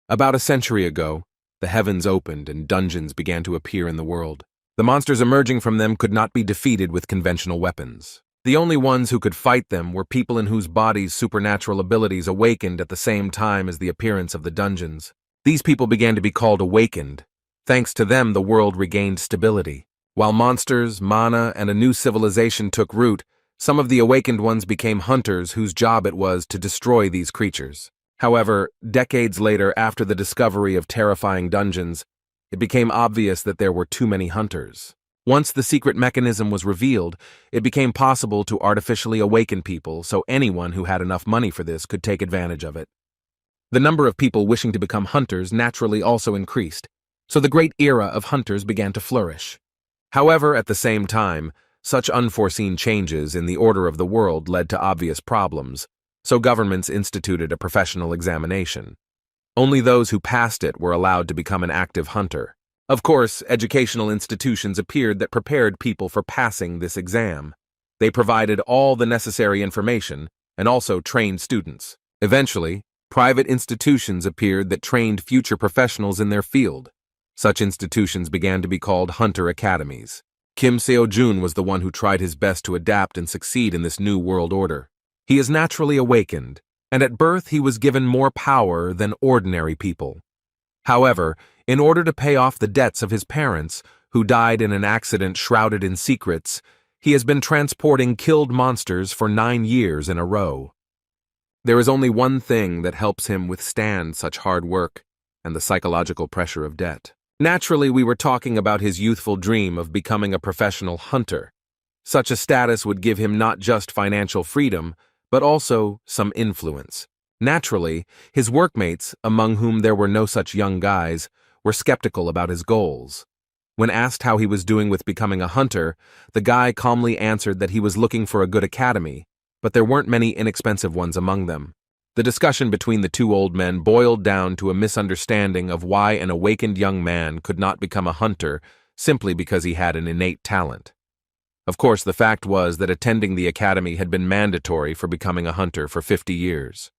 About a century ago, the heavens opened and dungeons began to appear in the world. The monsters emerging from them could not be defeated with conventional weapons. The only ones who could fight them were people in whose bodies supernatural abilities awakened at the same time as the appearance of the dungeons. These people began to be called awakened. Thanks to them, the world regained stability. While monsters, mana, and a new civilization took root, some of the awakened ones became hunters whose job it was to destroy these creatures. However, decades later, after the discovery of terrifying dungeons, it became obvious that there were too many hunters. Once the secret mechanism was revealed, it became possible to artificially awaken people so anyone who had enough money for this could take advantage of it. The number of people wishing to become hunters naturally also increased, so the great era of hunters began to flourish. However, at the same time, such unforeseen changes in the order of the world led to obvious problems, so governments instituted a professional examination. Only those who passed it were allowed to become an active hunter. Of course, educational institutions appeared that prepared people for passing this exam. They provided all the necessary information and also trained students. Eventually, private institutions appeared that trained future professionals in their field. Such institutions began to be called hunter academies. Kim Seo-jun was the one who tried his best to adapt and succeed in this new world order. He is naturally awakened, and at birth he was given more power than ordinary people. However, in order to pay off the debts of his parents, who died in an accident shrouded in secrets, he has been transporting killed monsters for 9 years in a row. There is only one thing that helps him withstand such hard work, and the psychological pressure of debt. Naturally, we were talking about his youthful dream of becoming a professional hunter. Such a status would give him not just financial freedom, but also some influence. Naturally, his workmates, among whom there were no such young guys, were skeptical about his goals. When asked how he was doing with becoming a hunter, the guy calmly answered that he was looking for a good academy, but there weren't many inexpensive ones among them. The discussion between the two old men boiled down to a misunderstanding of why an awakened young man could not become a hunter simply because he had an innate talent. Of course, the fact was that attending the academy had been mandatory for becoming a hunter for 50 years.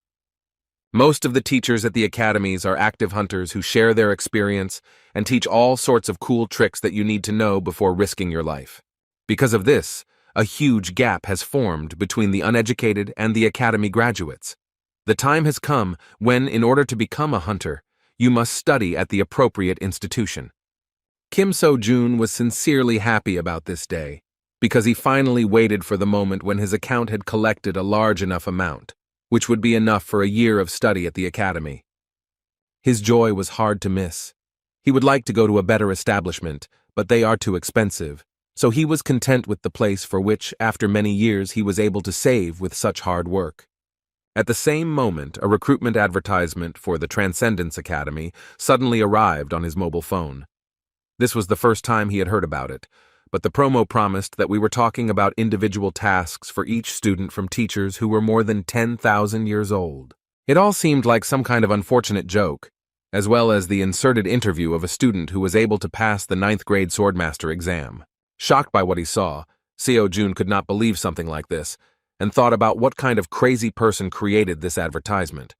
Most of the teachers at the academies are active hunters who share their experience and teach all sorts of cool tricks that you need to know before risking your life. Because of this, a huge gap has formed between the uneducated and the academy graduates. The time has come when, in order to become a hunter, you must study at the appropriate institution. Kim Seo-jun was sincerely happy about this day, because he finally waited for the moment when his account had collected a large enough amount, which would be enough for a year of study at the academy. His joy was hard to miss. He would like to go to a better establishment, but they are too expensive, so he was content with the place for which, after many years, he was able to save with such hard work. At the same moment, a recruitment advertisement for the Transcendence Academy suddenly arrived on his mobile phone. This was the first time he had heard about it, but the promo promised that we were talking about individual tasks for each student from teachers who were more than 10,000 years old. It all seemed like some kind of unfortunate joke, as well as the inserted interview of a student who was able to pass the 9th grade Swordmaster exam. Shocked by what he saw, Seo-jun could not believe something like this, and thought about what kind of crazy person created this advertisement.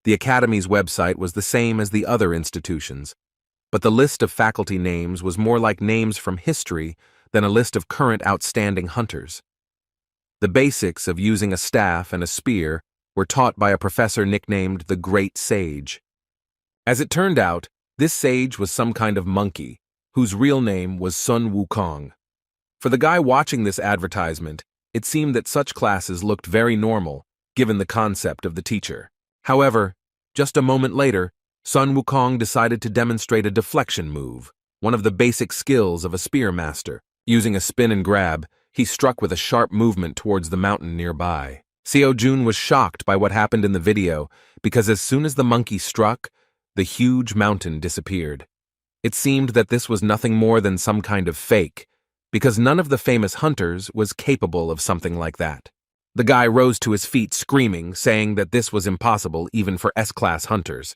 The Academy's website was the same as the other institutions, but the list of faculty names was more like names from history than a list of current outstanding hunters. The basics of using a staff and a spear were taught by a professor nicknamed the Great Sage. As it turned out, this sage was some kind of monkey, whose real name was Sun Wukong. For the guy watching this advertisement, it seemed that such classes looked very normal, given the concept of the teacher. However, just a moment later, Sun Wukong decided to demonstrate a deflection move, one of the basic skills of a spear master. Using a spin and grab, he struck with a sharp movement towards the mountain nearby. Seo-jun was shocked by what happened in the video because as soon as the monkey struck, the huge mountain disappeared. It seemed that this was nothing more than some kind of fake, because none of the famous hunters was capable of something like that. The guy rose to his feet screaming, saying that this was impossible even for S-class hunters.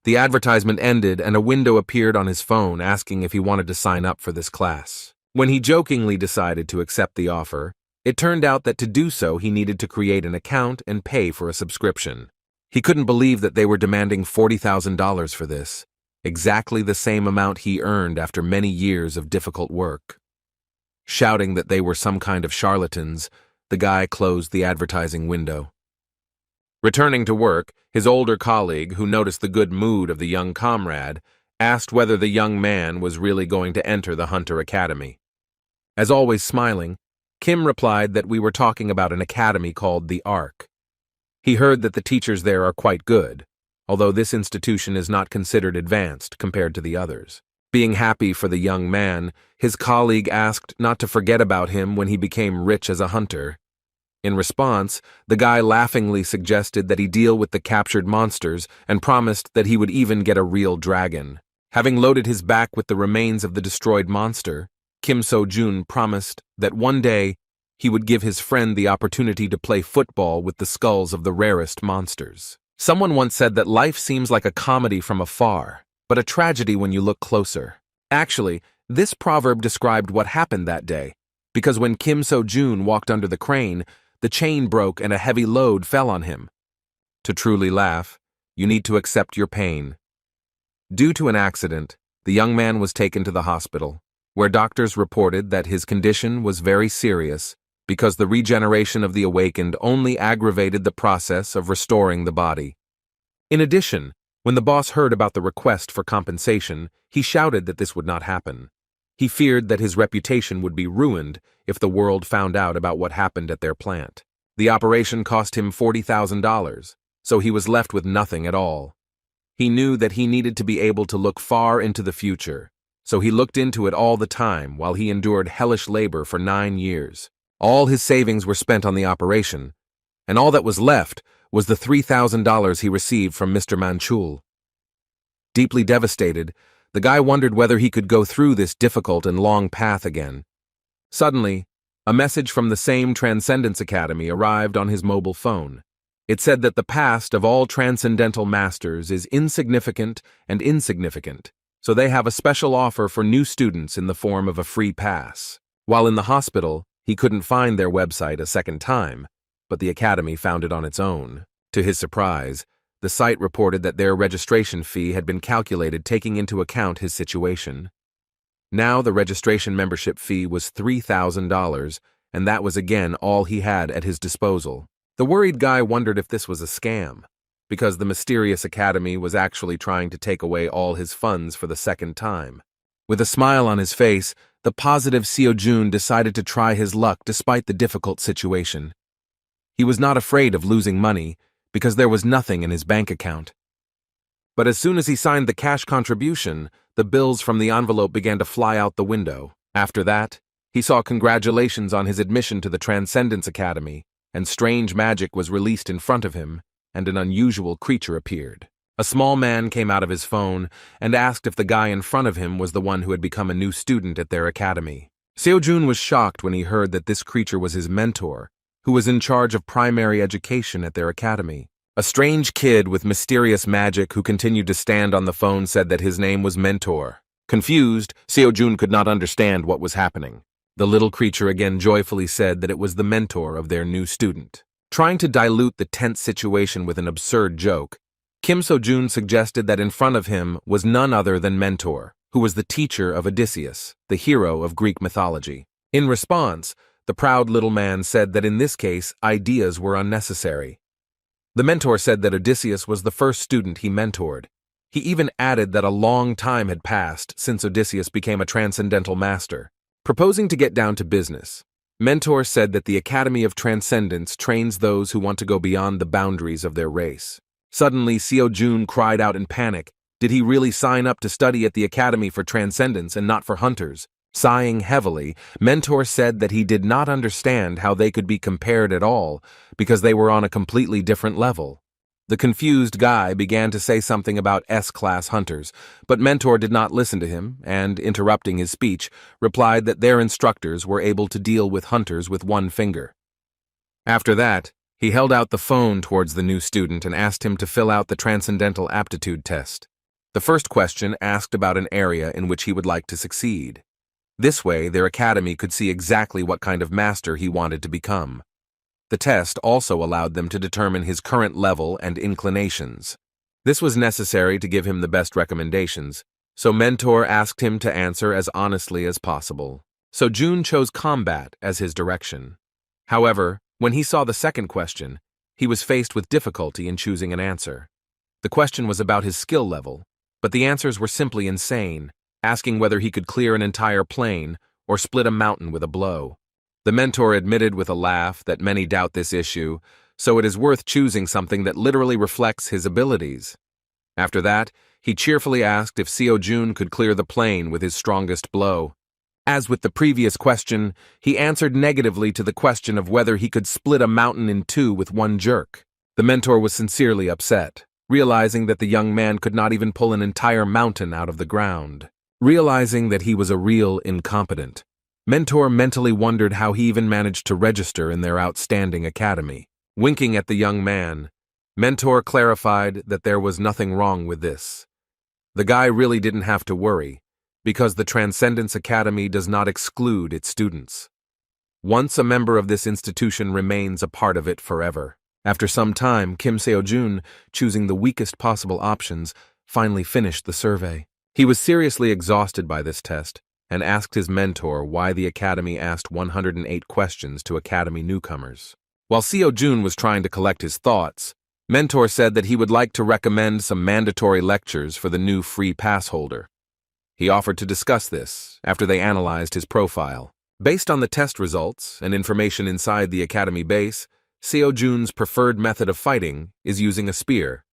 The advertisement ended and a window appeared on his phone asking if he wanted to sign up for this class. When he jokingly decided to accept the offer, it turned out that to do so he needed to create an account and pay for a subscription. He couldn't believe that they were demanding $40,000 for this, exactly the same amount he earned after many years of difficult work. Shouting that they were some kind of charlatans, the guy closed the advertising window. Returning to work, his older colleague, who noticed the good mood of the young comrade, asked whether the young man was really going to enter the Hunter Academy. As always smiling, Kim replied that we were talking about an academy called the Ark. He heard that the teachers there are quite good, although this institution is not considered advanced compared to the others. Being happy for the young man, his colleague asked not to forget about him when he became rich as a hunter. In response, the guy laughingly suggested that he deal with the captured monsters and promised that he would even get a real dragon. Having loaded his back with the remains of the destroyed monster, Kim So-jun promised that one day he would give his friend the opportunity to play football with the skulls of the rarest monsters. Someone once said that life seems like a comedy from afar, but a tragedy when you look closer. Actually, this proverb described what happened that day, because when Kim So-jun walked under the crane, the chain broke and a heavy load fell on him. To truly laugh, you need to accept your pain. Due to an accident, the young man was taken to the hospital, where doctors reported that his condition was very serious because the regeneration of the awakened only aggravated the process of restoring the body. In addition, when the boss heard about the request for compensation, he shouted that this would not happen. He feared that his reputation would be ruined if the world found out about what happened at their plant. The operation cost him $40,000, so he was left with nothing at all. He knew that he needed to be able to look far into the future, so he looked into it all the time while he endured hellish labor for 9 years. All his savings were spent on the operation, and all that was left was the $3,000 he received from Mr. Manchul. Deeply devastated, the guy wondered whether he could go through this difficult and long path again. Suddenly, a message from the same Transcendence Academy arrived on his mobile phone. It said that the past of all transcendental masters is insignificant and insignificant, so they have a special offer for new students in the form of a free pass. While in the hospital, he couldn't find their website a second time, but the academy found it on its own. To his surprise, the site reported that their registration fee had been calculated taking into account his situation. Now the registration membership fee was $3,000, and that was again all he had at his disposal. The worried guy wondered if this was a scam, because the mysterious academy was actually trying to take away all his funds for the second time. With a smile on his face, the positive Seo-jun decided to try his luck despite the difficult situation. He was not afraid of losing money, because there was nothing in his bank account. But as soon as he signed the cash contribution, the bills from the envelope began to fly out the window. After that, he saw congratulations on his admission to the Transcendence Academy, and strange magic was released in front of him, and an unusual creature appeared. A small man came out of his phone and asked if the guy in front of him was the one who had become a new student at their academy. Seo-jun was shocked when he heard that this creature was his mentor, who was in charge of primary education at their academy. A strange kid with mysterious magic who continued to stand on the phone said that his name was Mentor. Confused, Seo-jun could not understand what was happening. The little creature again joyfully said that it was the mentor of their new student. Trying to dilute the tense situation with an absurd joke, Kim So-jun suggested that in front of him was none other than Mentor, who was the teacher of Odysseus, the hero of Greek mythology. In response, the proud little man said that in this case, ideas were unnecessary. The mentor said that Odysseus was the first student he mentored. He even added that a long time had passed since Odysseus became a transcendental master. Proposing to get down to business, Mentor said that the Academy of Transcendence trains those who want to go beyond the boundaries of their race. Suddenly, Seo-jun cried out in panic. Did he really sign up to study at the Academy for Transcendence and not for hunters? Sighing heavily, Mentor said that he did not understand how they could be compared at all because they were on a completely different level. The confused guy began to say something about S-class hunters, but Mentor did not listen to him and, interrupting his speech, replied that their instructors were able to deal with hunters with one finger. After that, he held out the phone towards the new student and asked him to fill out the Transcendental Aptitude Test. The first question asked about an area in which he would like to succeed. This way, their academy could see exactly what kind of master he wanted to become. The test also allowed them to determine his current level and inclinations. This was necessary to give him the best recommendations, so Mentor asked him to answer as honestly as possible. So Jun chose combat as his direction. However, when he saw the second question, he was faced with difficulty in choosing an answer. The question was about his skill level, but the answers were simply insane, asking whether he could clear an entire plane or split a mountain with a blow. The mentor admitted with a laugh that many doubt this issue, so it is worth choosing something that literally reflects his abilities. After that, he cheerfully asked if Seo Jun could clear the plane with his strongest blow. As with the previous question, he answered negatively to the question of whether he could split a mountain in two with one jerk. The mentor was sincerely upset, realizing that the young man could not even pull an entire mountain out of the ground. Realizing that he was a real incompetent, Mentor mentally wondered how he even managed to register in their outstanding academy. Winking at the young man, Mentor clarified that there was nothing wrong with this. The guy really didn't have to worry, because the Transcendence Academy does not exclude its students. Once a member of this institution remains a part of it forever. After some time, Kim Seo-jun, choosing the weakest possible options, finally finished the survey. He was seriously exhausted by this test and asked his mentor why the academy asked 108 questions to academy newcomers. While Seo-jun was trying to collect his thoughts, Mentor said that he would like to recommend some mandatory lectures for the new free pass holder. He offered to discuss this after they analyzed his profile. Based on the test results and information inside the academy base, Seo-jun's preferred method of fighting is using a spear.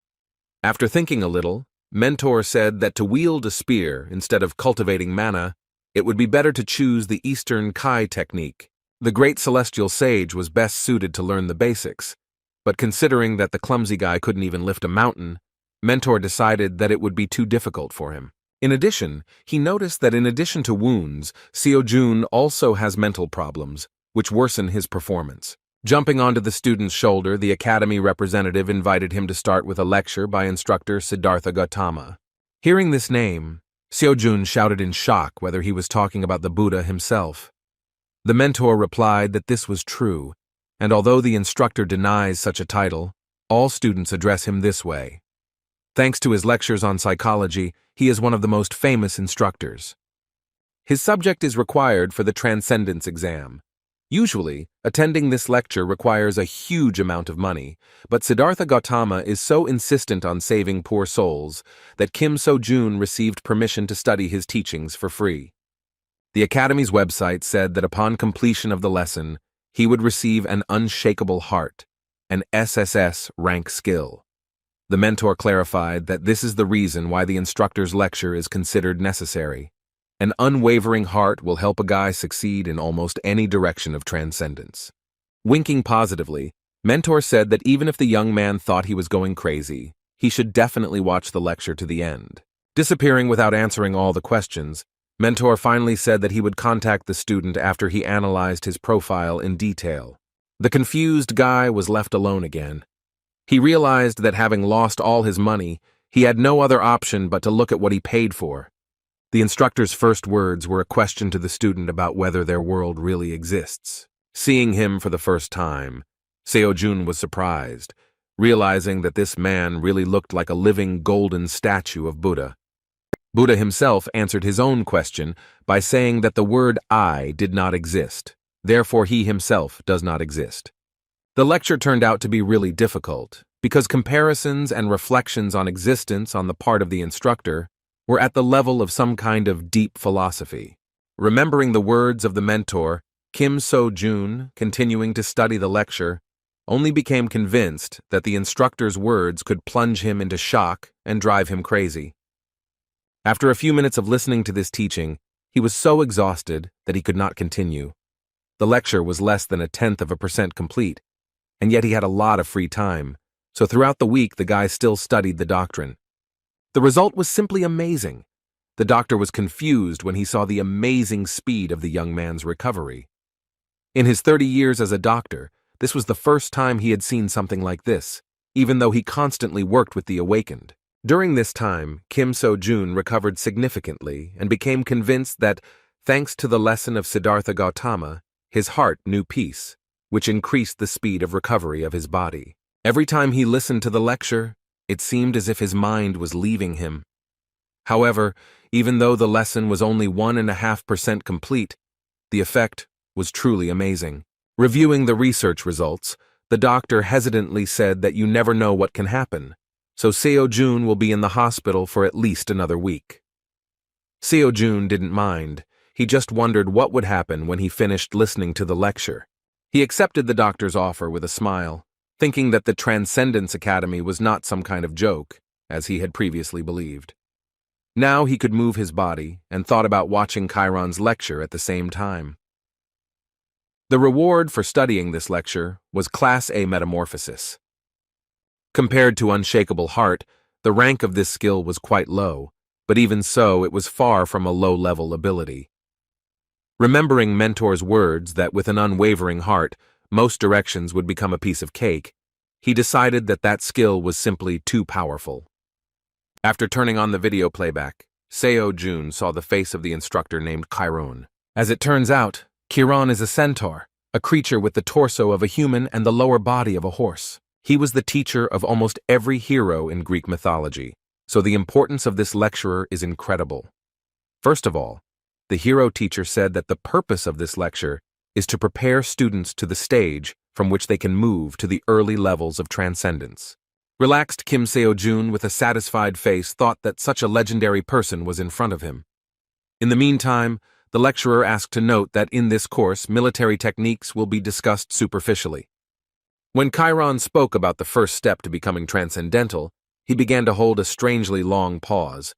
After thinking a little, Mentor said that to wield a spear instead of cultivating mana, it would be better to choose the Eastern Kai technique. The great celestial sage was best suited to learn the basics, but considering that the clumsy guy couldn't even lift a mountain, Mentor decided that it would be too difficult for him. In addition, he noticed that in addition to wounds, Seo-jun also has mental problems, which worsen his performance. Jumping onto the student's shoulder, the academy representative invited him to start with a lecture by instructor Siddhartha Gautama. Hearing this name, Seo-jun shouted in shock whether he was talking about the Buddha himself. The mentor replied that this was true, and although the instructor denies such a title, all students address him this way. Thanks to his lectures on psychology, he is one of the most famous instructors. His subject is required for the Transcendence exam. Usually, attending this lecture requires a huge amount of money, but Siddhartha Gautama is so insistent on saving poor souls that Kim Seo-jun received permission to study his teachings for free. The Academy's website said that upon completion of the lesson, he would receive an unshakable heart, an SSS-Rank skill. The mentor clarified that this is the reason why the instructor's lecture is considered necessary. An unwavering heart will help a guy succeed in almost any direction of transcendence. Winking positively, Mentor said that even if the young man thought he was going crazy, he should definitely watch the lecture to the end. Disappearing without answering all the questions, Mentor finally said that he would contact the student after he analyzed his profile in detail. The confused guy was left alone again. He realized that having lost all his money, he had no other option but to look at what he paid for. The instructor's first words were a question to the student about whether their world really exists. Seeing him for the first time, Seo-jun was surprised, realizing that this man really looked like a living golden statue of Buddha. Buddha himself answered his own question by saying that the word I did not exist, therefore he himself does not exist. The lecture turned out to be really difficult, because comparisons and reflections on existence on the part of the instructor were at the level of some kind of deep philosophy. Remembering the words of the mentor, Kim Seo-jun, continuing to study the lecture, only became convinced that the instructor's words could plunge him into shock and drive him crazy. After a few minutes of listening to this teaching, he was so exhausted that he could not continue. The lecture was less than 0.1% complete, and yet he had a lot of free time, so throughout the week the guy still studied the doctrine. The result was simply amazing. The doctor was confused when he saw the amazing speed of the young man's recovery. In his 30 years as a doctor, this was the first time he had seen something like this, even though he constantly worked with the awakened. During this time, Kim Seo-jun recovered significantly and became convinced that, thanks to the lesson of Siddhartha Gautama, his heart knew peace. which increased the speed of recovery of his body. Every time he listened to the lecture, it seemed as if his mind was leaving him. However, even though the lesson was only 1.5% complete, the effect was truly amazing. Reviewing the research results, the doctor hesitantly said that you never know what can happen, so Seo-jun will be in the hospital for at least another week. Seo-jun didn't mind. He just wondered what would happen when he finished listening to the lecture. He accepted the doctor's offer with a smile, thinking that the Transcendence Academy was not some kind of joke, as he had previously believed. Now he could move his body and thought about watching Chiron's lecture at the same time. The reward for studying this lecture was Class A Metamorphosis. Compared to Unshakable Heart, the rank of this skill was quite low, but even so, it was far from a low-level ability. Remembering Mentor's words that with an unwavering heart, most directions would become a piece of cake, he decided that that skill was simply too powerful. After turning on the video playback, Seo-jun saw the face of the instructor named Chiron. As it turns out, Chiron is a centaur, a creature with the torso of a human and the lower body of a horse. He was the teacher of almost every hero in Greek mythology, so the importance of this lecturer is incredible. First of all, the hero teacher said that the purpose of this lecture is to prepare students to the stage from which they can move to the early levels of transcendence. Relaxed Kim Seo-jun with a satisfied face thought that such a legendary person was in front of him. In the meantime, the lecturer asked to note that in this course, military techniques will be discussed superficially. When Chiron spoke about the first step to becoming transcendental, he began to hold a strangely long pause.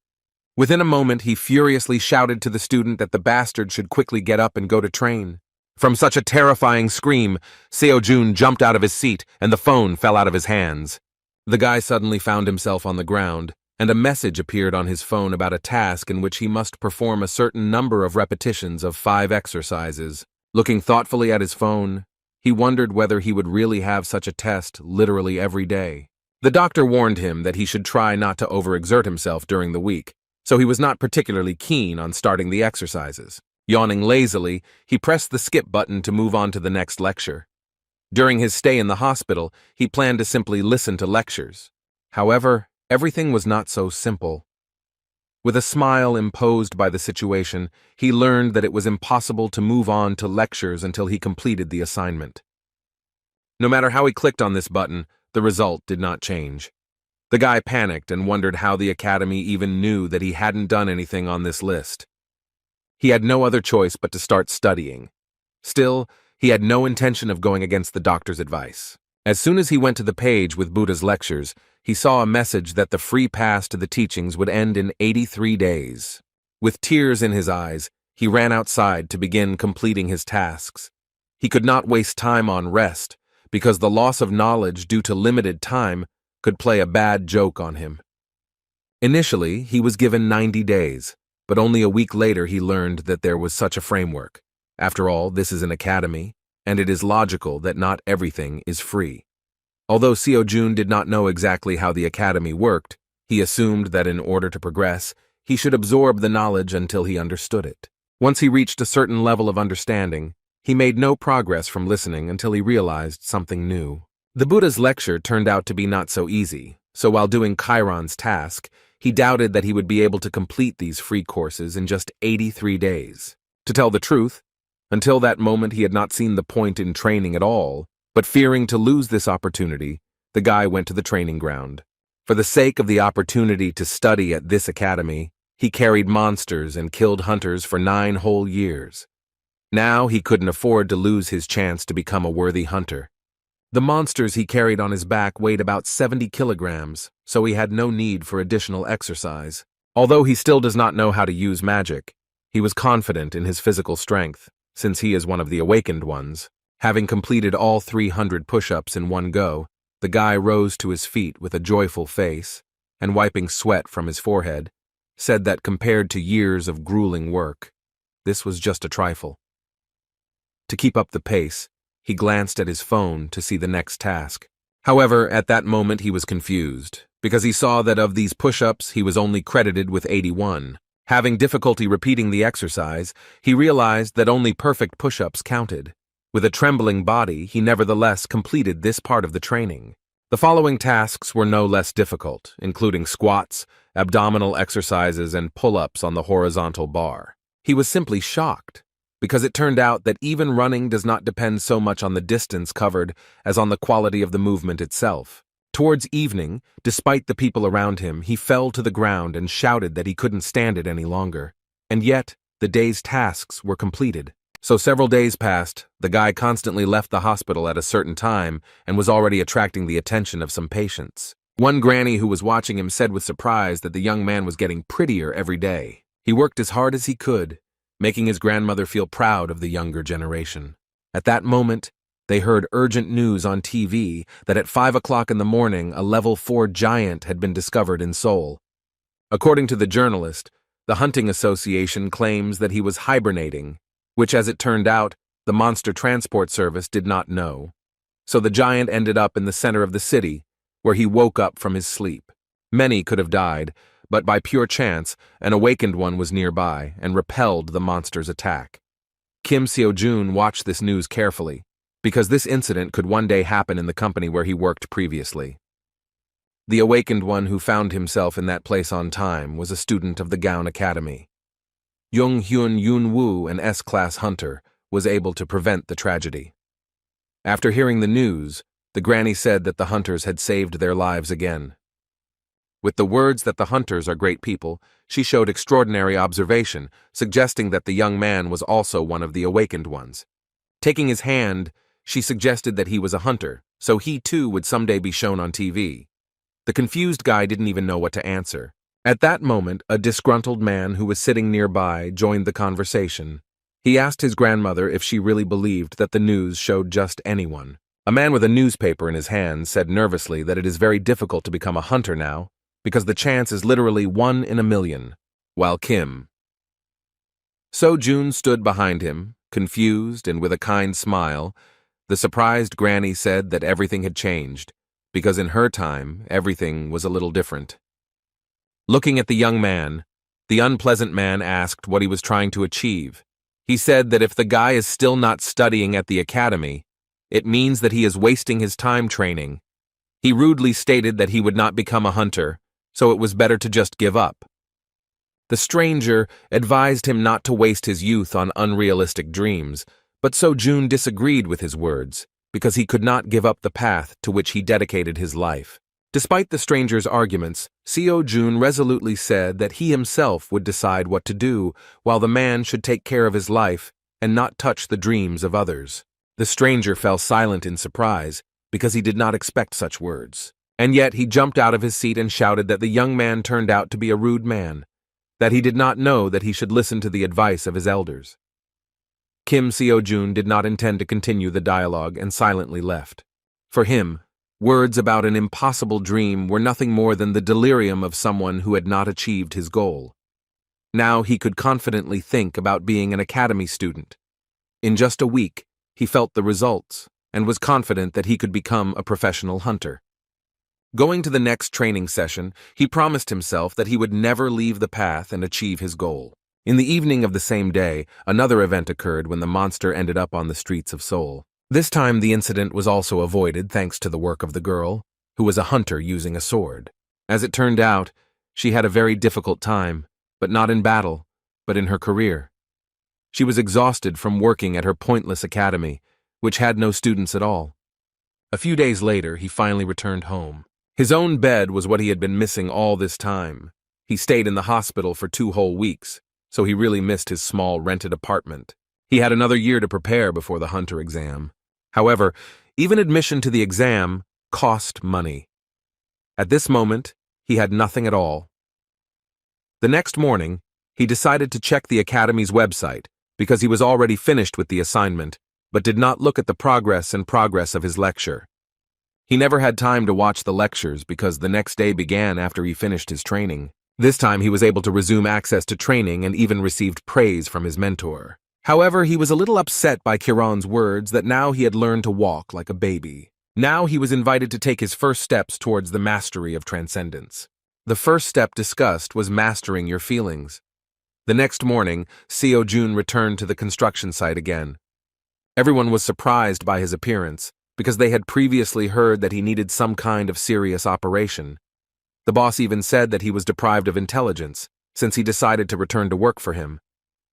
Within a moment, he furiously shouted to the student that the bastard should quickly get up and go to train. From such a terrifying scream, Seo-jun jumped out of his seat and the phone fell out of his hands. The guy suddenly found himself on the ground, and a message appeared on his phone about a task in which he must perform a certain number of repetitions of 5 exercises. Looking thoughtfully at his phone, he wondered whether he would really have such a test literally every day. The doctor warned him that he should try not to overexert himself during the week, so he was not particularly keen on starting the exercises. Yawning lazily, he pressed the skip button to move on to the next lecture. During his stay in the hospital, he planned to simply listen to lectures. However, everything was not so simple. With a smile imposed by the situation, he learned that it was impossible to move on to lectures until he completed the assignment. No matter how he clicked on this button, the result did not change. The guy panicked and wondered how the academy even knew that he hadn't done anything on this list. He had no other choice but to start studying. Still, he had no intention of going against the doctor's advice. As soon as he went to the page with Buddha's lectures, he saw a message that the free pass to the teachings would end in 83 days. With tears in his eyes, he ran outside to begin completing his tasks. He could not waste time on rest, because the loss of knowledge due to limited time could play a bad joke on him. Initially, he was given 90 days, but only a week later he learned that there was such a framework. After all, this is an academy, and it is logical that not everything is free. Although Seo-jun did not know exactly how the academy worked, he assumed that in order to progress, he should absorb the knowledge until he understood it. Once he reached a certain level of understanding, he made no progress from listening until he realized something new. The Buddha's lecture turned out to be not so easy, so while doing Chiron's task, he doubted that he would be able to complete these free courses in just 83 days. To tell the truth, until that moment he had not seen the point in training at all, but fearing to lose this opportunity, the guy went to the training ground. For the sake of the opportunity to study at this academy, he carried monsters and killed hunters for 9 whole years. Now he couldn't afford to lose his chance to become a worthy hunter. The monsters he carried on his back weighed about 70 kilograms, so he had no need for additional exercise. Although he still does not know how to use magic, he was confident in his physical strength, since he is one of the awakened ones. Having completed all 300 push-ups in one go, the guy rose to his feet with a joyful face, and wiping sweat from his forehead, said that compared to years of grueling work, this was just a trifle. To keep up the pace, he glanced at his phone to see the next task. However, at that moment he was confused, because he saw that of these push-ups he was only credited with 81. Having difficulty repeating the exercise, he realized that only perfect push-ups counted. With a trembling body, he nevertheless completed this part of the training. The following tasks were no less difficult, including squats, abdominal exercises, and pull-ups on the horizontal bar. He was simply shocked, because it turned out that even running does not depend so much on the distance covered as on the quality of the movement itself. Towards evening, despite the people around him, he fell to the ground and shouted that he couldn't stand it any longer. And yet, the day's tasks were completed. So several days passed, the guy constantly left the hospital at a certain time and was already attracting the attention of some patients. One granny who was watching him said with surprise that the young man was getting prettier every day. He worked as hard as he could, making his grandmother feel proud of the younger generation. At that moment, they heard urgent news on TV that at 5 o'clock in the morning, a level 4 giant had been discovered in Seoul. According to the journalist, the Hunting Association claims that he was hibernating, which, as it turned out, the Monster Transport Service did not know. So the giant ended up in the center of the city, where he woke up from his sleep. Many could have died, but by pure chance, an awakened one was nearby and repelled the monster's attack. Kim Seo-jun watched this news carefully, because this incident could one day happen in the company where he worked previously. The awakened one who found himself in that place on time was a student of the Gown Academy. Jung-hyun Yoon-woo, an S-class hunter, was able to prevent the tragedy. After hearing the news, the granny said that the hunters had saved their lives again. With the words that the hunters are great people, she showed extraordinary observation, suggesting that the young man was also one of the awakened ones. Taking his hand, she suggested that he was a hunter, so he too would someday be shown on TV. The confused guy didn't even know what to answer. At that moment, a disgruntled man who was sitting nearby joined the conversation. He asked his grandmother if she really believed that the news showed just anyone. A man with a newspaper in his hand said nervously that it is very difficult to become a hunter now, because the chance is literally 1 in a million, while Kim Seo-jun stood behind him, confused and with a kind smile. The surprised granny said that everything had changed, because in her time, everything was a little different. Looking at the young man, the unpleasant man asked what he was trying to achieve. He said that if the guy is still not studying at the academy, it means that he is wasting his time training. He rudely stated that he would not become a hunter, so it was better to just give up. The stranger advised him not to waste his youth on unrealistic dreams, but Seo-jun disagreed with his words, because he could not give up the path to which he dedicated his life. Despite the stranger's arguments, Seo-jun resolutely said that he himself would decide what to do, while the man should take care of his life and not touch the dreams of others. The stranger fell silent in surprise, because he did not expect such words. And yet he jumped out of his seat and shouted that the young man turned out to be a rude man, that he did not know that he should listen to the advice of his elders. Kim Seo-jun did not intend to continue the dialogue and silently left. For him, words about an impossible dream were nothing more than the delirium of someone who had not achieved his goal. Now he could confidently think about being an academy student. In just a week, he felt the results and was confident that he could become a professional hunter. Going to the next training session, he promised himself that he would never leave the path and achieve his goal. In the evening of the same day, another event occurred when the monster ended up on the streets of Seoul. This time the incident was also avoided thanks to the work of the girl, who was a hunter using a sword. As it turned out, she had a very difficult time, but not in battle, but in her career. She was exhausted from working at her pointless academy, which had no students at all. A few days later, he finally returned home. His own bed was what he had been missing all this time. He stayed in the hospital for 2 whole weeks, so he really missed his small rented apartment. He had another year to prepare before the hunter exam. However, even admission to the exam cost money. At this moment, he had nothing at all. The next morning, he decided to check the academy's website because he was already finished with the assignment, but did not look at the progress of his lecture. He never had time to watch the lectures because the next day began after he finished his training. This time he was able to resume access to training and even received praise from his mentor. However, he was a little upset by Kiran's words that now he had learned to walk like a baby. Now he was invited to take his first steps towards the mastery of transcendence. The first step discussed was mastering your feelings. The next morning, Seo-jun returned to the construction site again. Everyone was surprised by his appearance, because they had previously heard that he needed some kind of serious operation. The boss even said that he was deprived of intelligence, since he decided to return to work for him.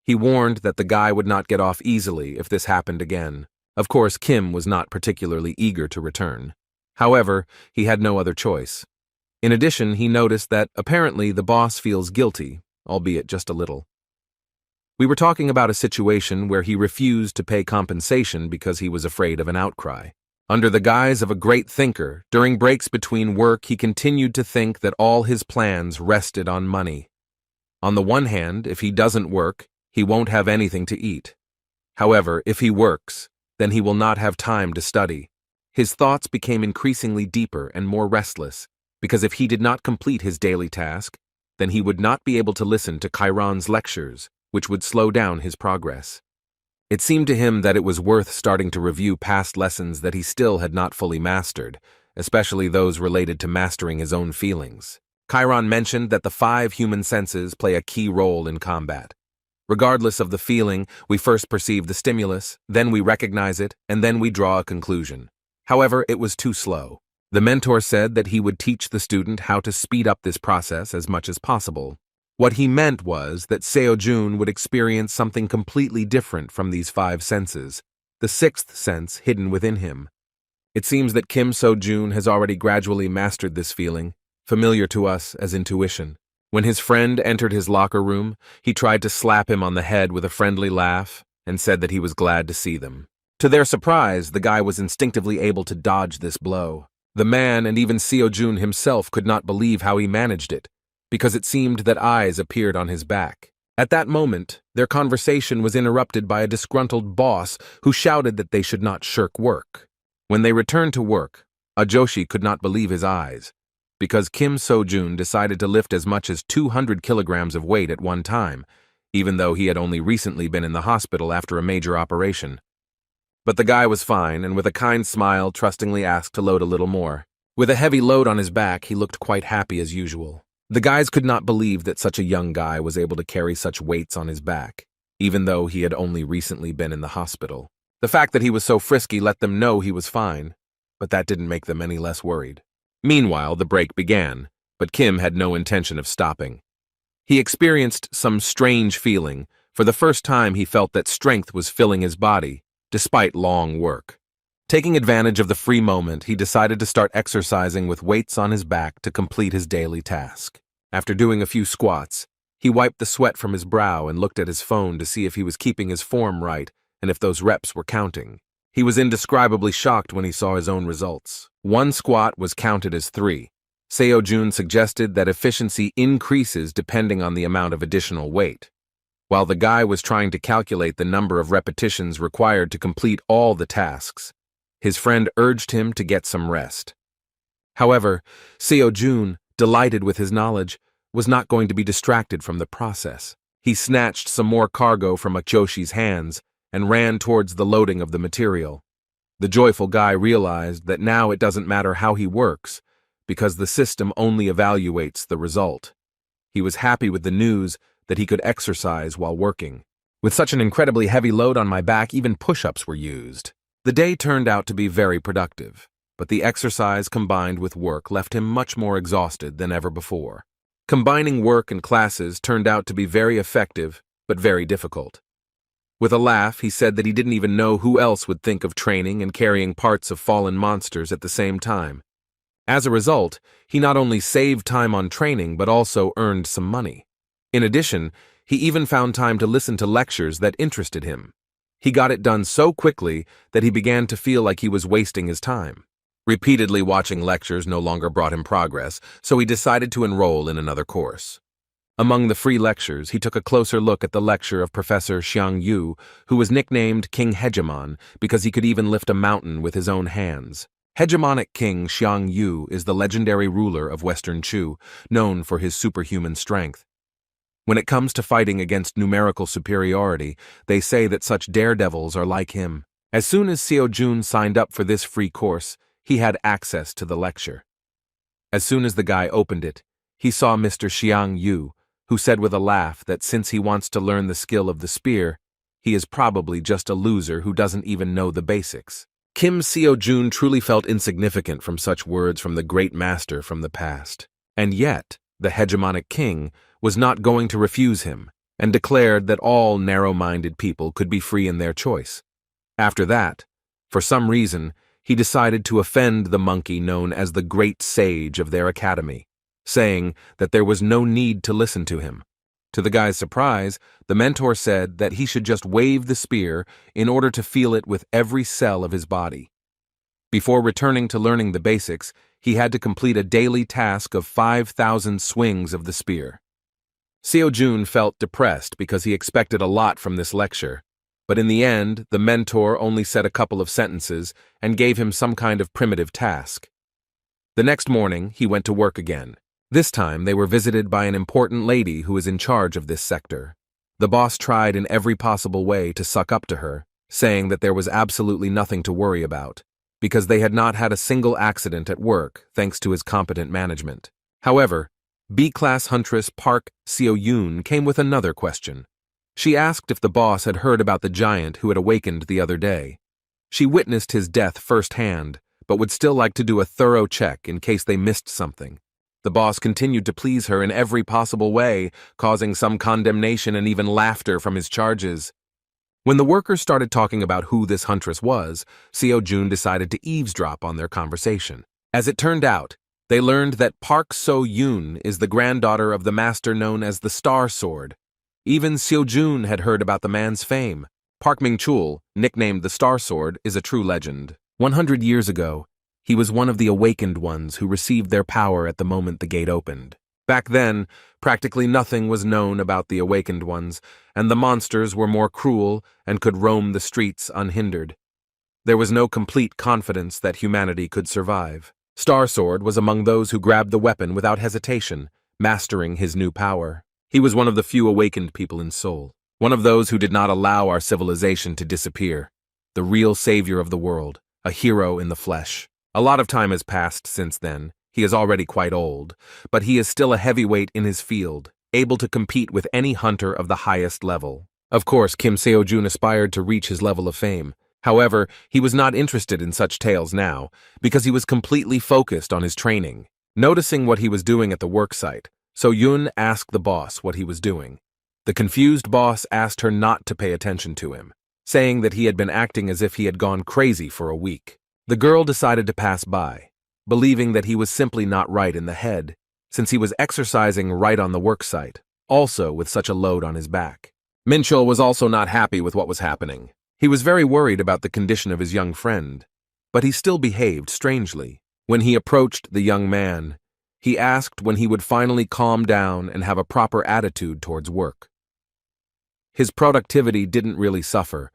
He warned that the guy would not get off easily if this happened again. Of course, Kim was not particularly eager to return. However, he had no other choice. In addition, he noticed that apparently the boss feels guilty, albeit just a little. We were talking about a situation where he refused to pay compensation because he was afraid of an outcry. Under the guise of a great thinker, during breaks between work, he continued to think that all his plans rested on money. On the one hand, if he doesn't work, he won't have anything to eat. However, if he works, then he will not have time to study. His thoughts became increasingly deeper and more restless, because if he did not complete his daily task, then he would not be able to listen to Chiron's lectures, which would slow down his progress. It seemed to him that it was worth starting to review past lessons that he still had not fully mastered, especially those related to mastering his own feelings. Chiron mentioned that the 5 human senses play a key role in combat. Regardless of the feeling, we first perceive the stimulus, then we recognize it, and then we draw a conclusion. However, it was too slow. The mentor said that he would teach the student how to speed up this process as much as possible. What he meant was that Seo-jun would experience something completely different from these 5 senses, the 6th sense hidden within him. It seems that Kim So-jun has already gradually mastered this feeling, familiar to us as intuition. When his friend entered his locker room, he tried to slap him on the head with a friendly laugh and said that he was glad to see them. To their surprise, the guy was instinctively able to dodge this blow. The man and even Seo-jun himself could not believe how he managed it, because it seemed that eyes appeared on his back. At that moment, their conversation was interrupted by a disgruntled boss who shouted that they should not shirk work. When they returned to work, Ajoshi could not believe his eyes, because Kim So-jun decided to lift as much as 200 kilograms of weight at one time, even though he had only recently been in the hospital after a major operation. But the guy was fine, and with a kind smile trustingly asked to load a little more. With a heavy load on his back, he looked quite happy as usual. The guys could not believe that such a young guy was able to carry such weights on his back, even though he had only recently been in the hospital. The fact that he was so frisky let them know he was fine, but that didn't make them any less worried. Meanwhile, the break began, but Kim had no intention of stopping. He experienced some strange feeling. For the first time, he felt that strength was filling his body, despite long work. Taking advantage of the free moment, he decided to start exercising with weights on his back to complete his daily task. After doing a few squats, he wiped the sweat from his brow and looked at his phone to see if he was keeping his form right and if those reps were counting. He was indescribably shocked when he saw his own results. 1 squat was counted as 3. Seo-jun suggested that efficiency increases depending on the amount of additional weight. While the guy was trying to calculate the number of repetitions required to complete all the tasks, his friend urged him to get some rest. However, Seo-jun, delighted with his knowledge, was not going to be distracted from the process. He snatched some more cargo from Ajoshi's hands and ran towards the loading of the material. The joyful guy realized that now it doesn't matter how he works, because the system only evaluates the result. He was happy with the news that he could exercise while working. With such an incredibly heavy load on my back, even push-ups were used. The day turned out to be very productive, but the exercise combined with work left him much more exhausted than ever before. Combining work and classes turned out to be very effective, but very difficult. With a laugh, he said that he didn't even know who else would think of training and carrying parts of fallen monsters at the same time. As a result, he not only saved time on training but also earned some money. In addition, he even found time to listen to lectures that interested him. He got it done so quickly that he began to feel like he was wasting his time. Repeatedly watching lectures no longer brought him progress, so he decided to enroll in another course. Among the free lectures, he took a closer look at the lecture of Professor Xiang Yu, who was nicknamed King Hegemon because he could even lift a mountain with his own hands. Hegemonic King Xiang Yu is the legendary ruler of Western Chu, known for his superhuman strength. When it comes to fighting against numerical superiority, they say that such daredevils are like him. As soon as Seo-jun signed up for this free course, he had access to the lecture. As soon as the guy opened it, he saw Mr. Xiang Yu, who said with a laugh that since he wants to learn the skill of the spear, he is probably just a loser who doesn't even know the basics. Kim Seo-jun truly felt insignificant from such words from the great master from the past. And yet, the hegemonic king was not going to refuse him, and declared that all narrow-minded people could be free in their choice. After that, for some reason, he decided to offend the monkey known as the Great Sage of their academy, saying that there was no need to listen to him. To the guy's surprise, the mentor said that he should just wave the spear in order to feel it with every cell of his body. Before returning to learning the basics, he had to complete a daily task of 5,000 swings of the spear. Seo-jun felt depressed because he expected a lot from this lecture, but in the end, the mentor only said a couple of sentences and gave him some kind of primitive task. The next morning, he went to work again. This time, they were visited by an important lady who was in charge of this sector. The boss tried in every possible way to suck up to her, saying that there was absolutely nothing to worry about, because they had not had a single accident at work thanks to his competent management. However, B-class huntress Park Seo-yoon came with another question. She asked if the boss had heard about the giant who had awakened the other day. She witnessed his death firsthand, but would still like to do a thorough check in case they missed something. The boss continued to please her in every possible way, causing some condemnation and even laughter from his charges. When the workers started talking about who this huntress was, Seo-jun decided to eavesdrop on their conversation. As it turned out, they learned that Park So-yoon is the granddaughter of the master known as the Star Sword. Even Seo-jun had heard about the man's fame. Park Ming-chul, nicknamed the Star Sword, is a true legend. 100 years ago, he was one of the awakened ones who received their power at the moment the gate opened. Back then, practically nothing was known about the awakened ones, and the monsters were more cruel and could roam the streets unhindered. There was no complete confidence that humanity could survive. Star Sword was among those who grabbed the weapon without hesitation, mastering his new power. He was one of the few awakened people in Seoul, one of those who did not allow our civilization to disappear, the real savior of the world, a hero in the flesh. A lot of time has passed since then. He is already quite old, but he is still a heavyweight in his field, able to compete with any hunter of the highest level. Of course, Kim Seo-jun aspired to reach his level of fame. However, he was not interested in such tales now, because he was completely focused on his training. Noticing what he was doing at the worksite, So-yoon asked the boss what he was doing. The confused boss asked her not to pay attention to him, saying that he had been acting as if he had gone crazy for a week. The girl decided to pass by, believing that he was simply not right in the head, since he was exercising right on the worksite, also with such a load on his back. Min-chul was also not happy with what was happening. He was very worried about the condition of his young friend, but he still behaved strangely. When he approached the young man, he asked when he would finally calm down and have a proper attitude towards work. His productivity didn't really suffer,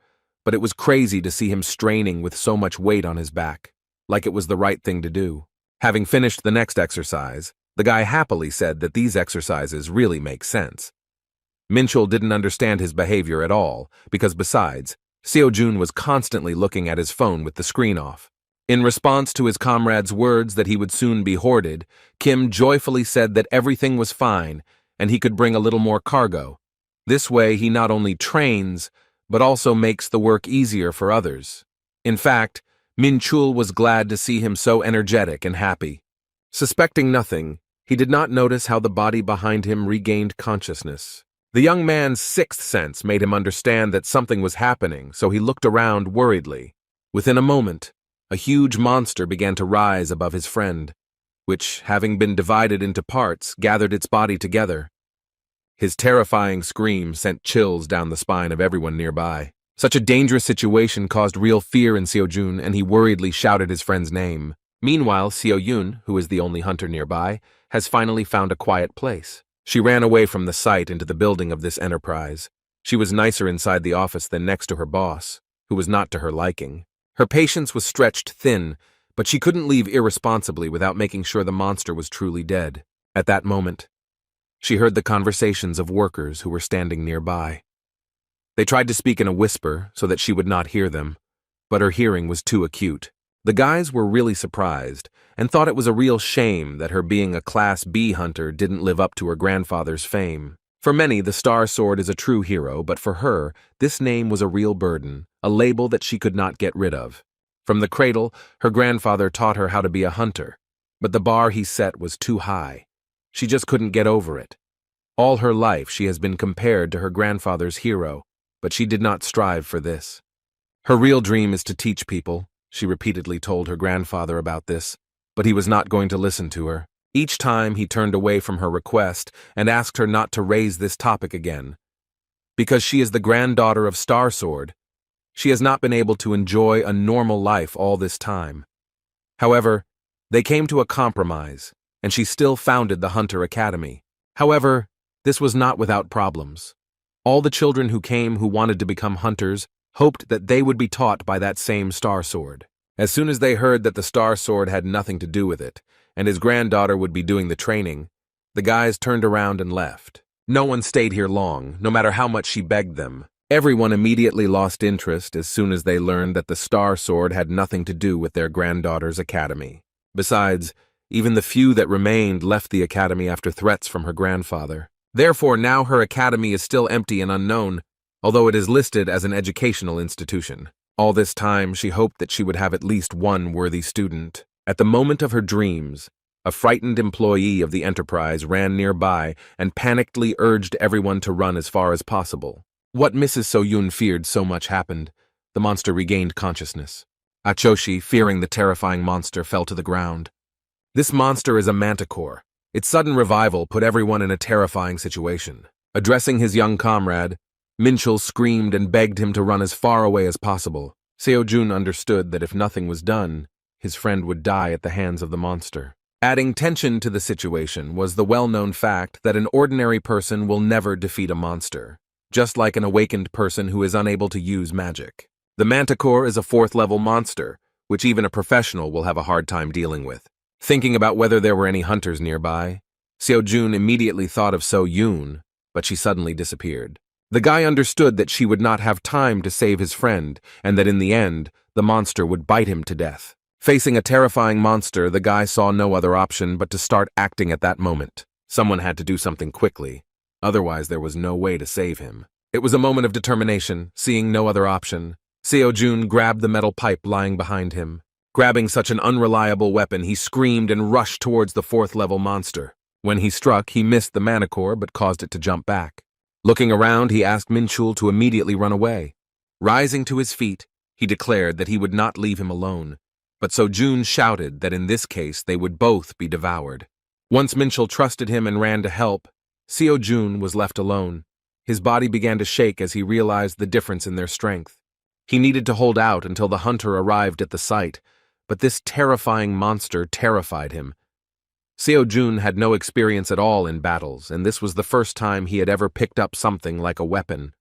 but it was crazy to see him straining with so much weight on his back, like it was the right thing to do. Having finished the next exercise, the guy happily said that these exercises really make sense. Min-chul didn't understand his behavior at all, because besides, Seo-jun was constantly looking at his phone with the screen off. In response to his comrade's words that he would soon be hoarded, Kim joyfully said that everything was fine and he could bring a little more cargo. This way he not only trains, but also makes the work easier for others. In fact, Min-chul was glad to see him so energetic and happy. Suspecting nothing, he did not notice how the body behind him regained consciousness. The young man's sixth sense made him understand that something was happening, so he looked around worriedly. Within a moment, a huge monster began to rise above his friend, which, having been divided into parts, gathered its body together. His terrifying scream sent chills down the spine of everyone nearby. Such a dangerous situation caused real fear in Seo-jun, and he worriedly shouted his friend's name. Meanwhile, Seo-yoon, who is the only hunter nearby, has finally found a quiet place. She ran away from the site into the building of this enterprise. She was nicer inside the office than next to her boss, who was not to her liking. Her patience was stretched thin, but she couldn't leave irresponsibly without making sure the monster was truly dead. At that moment, she heard the conversations of workers who were standing nearby. They tried to speak in a whisper so that she would not hear them, but her hearing was too acute. The guys were really surprised and thought it was a real shame that her being a Class B hunter didn't live up to her grandfather's fame. For many, the Star Sword is a true hero, but for her, this name was a real burden, a label that she could not get rid of. From the cradle, her grandfather taught her how to be a hunter, but the bar he set was too high. She just couldn't get over it. All her life she has been compared to her grandfather's hero, but she did not strive for this. Her real dream is to teach people. She repeatedly told her grandfather about this, but he was not going to listen to her. Each time he turned away from her request and asked her not to raise this topic again. Because she is the granddaughter of Star Sword, she has not been able to enjoy a normal life all this time. However, they came to a compromise, and she still founded the Hunter Academy. However, this was not without problems. All the children who came who wanted to become hunters hoped that they would be taught by that same Star Sword. As soon as they heard that the Star Sword had nothing to do with it, and his granddaughter would be doing the training, the guys turned around and left. No one stayed here long, no matter how much she begged them. Everyone immediately lost interest as soon as they learned that the Star Sword had nothing to do with their granddaughter's academy. Besides, even the few that remained left the academy after threats from her grandfather. Therefore, now her academy is still empty and unknown, although it is listed as an educational institution. All this time, she hoped that she would have at least one worthy student. At the moment of her dreams, a frightened employee of the enterprise ran nearby and panickedly urged everyone to run as far as possible. What Mrs. So-Yun feared so much happened. The monster regained consciousness. Achoshi, fearing the terrifying monster, fell to the ground. This monster is a manticore. Its sudden revival put everyone in a terrifying situation. Addressing his young comrade, Minchul screamed and begged him to run as far away as possible. Seo-jun understood that if nothing was done, his friend would die at the hands of the monster. Adding tension to the situation was the well-known fact that an ordinary person will never defeat a monster, just like an awakened person who is unable to use magic. The manticore is a 4th-level monster, which even a professional will have a hard time dealing with. Thinking about whether there were any hunters nearby, Seo-jun immediately thought of So-Yun, but she suddenly disappeared. The guy understood that she would not have time to save his friend, and that in the end, the monster would bite him to death. Facing a terrifying monster, the guy saw no other option but to start acting at that moment. Someone had to do something quickly, otherwise there was no way to save him. It was a moment of determination. Seeing no other option, Seo-jun grabbed the metal pipe lying behind him. Grabbing such an unreliable weapon, he screamed and rushed towards the 4th-level monster. When he struck, he missed the manticore but caused it to jump back. Looking around, he asked Minchul to immediately run away. Rising to his feet, he declared that he would not leave him alone, but So-jun shouted that in this case they would both be devoured. Once Minchul trusted him and ran to help, Seo-jun was left alone. His body began to shake as he realized the difference in their strength. He needed to hold out until the hunter arrived at the site, but this terrifying monster terrified him. Seo-jun had no experience at all in battles, and this was the first time he had ever picked up something like a weapon.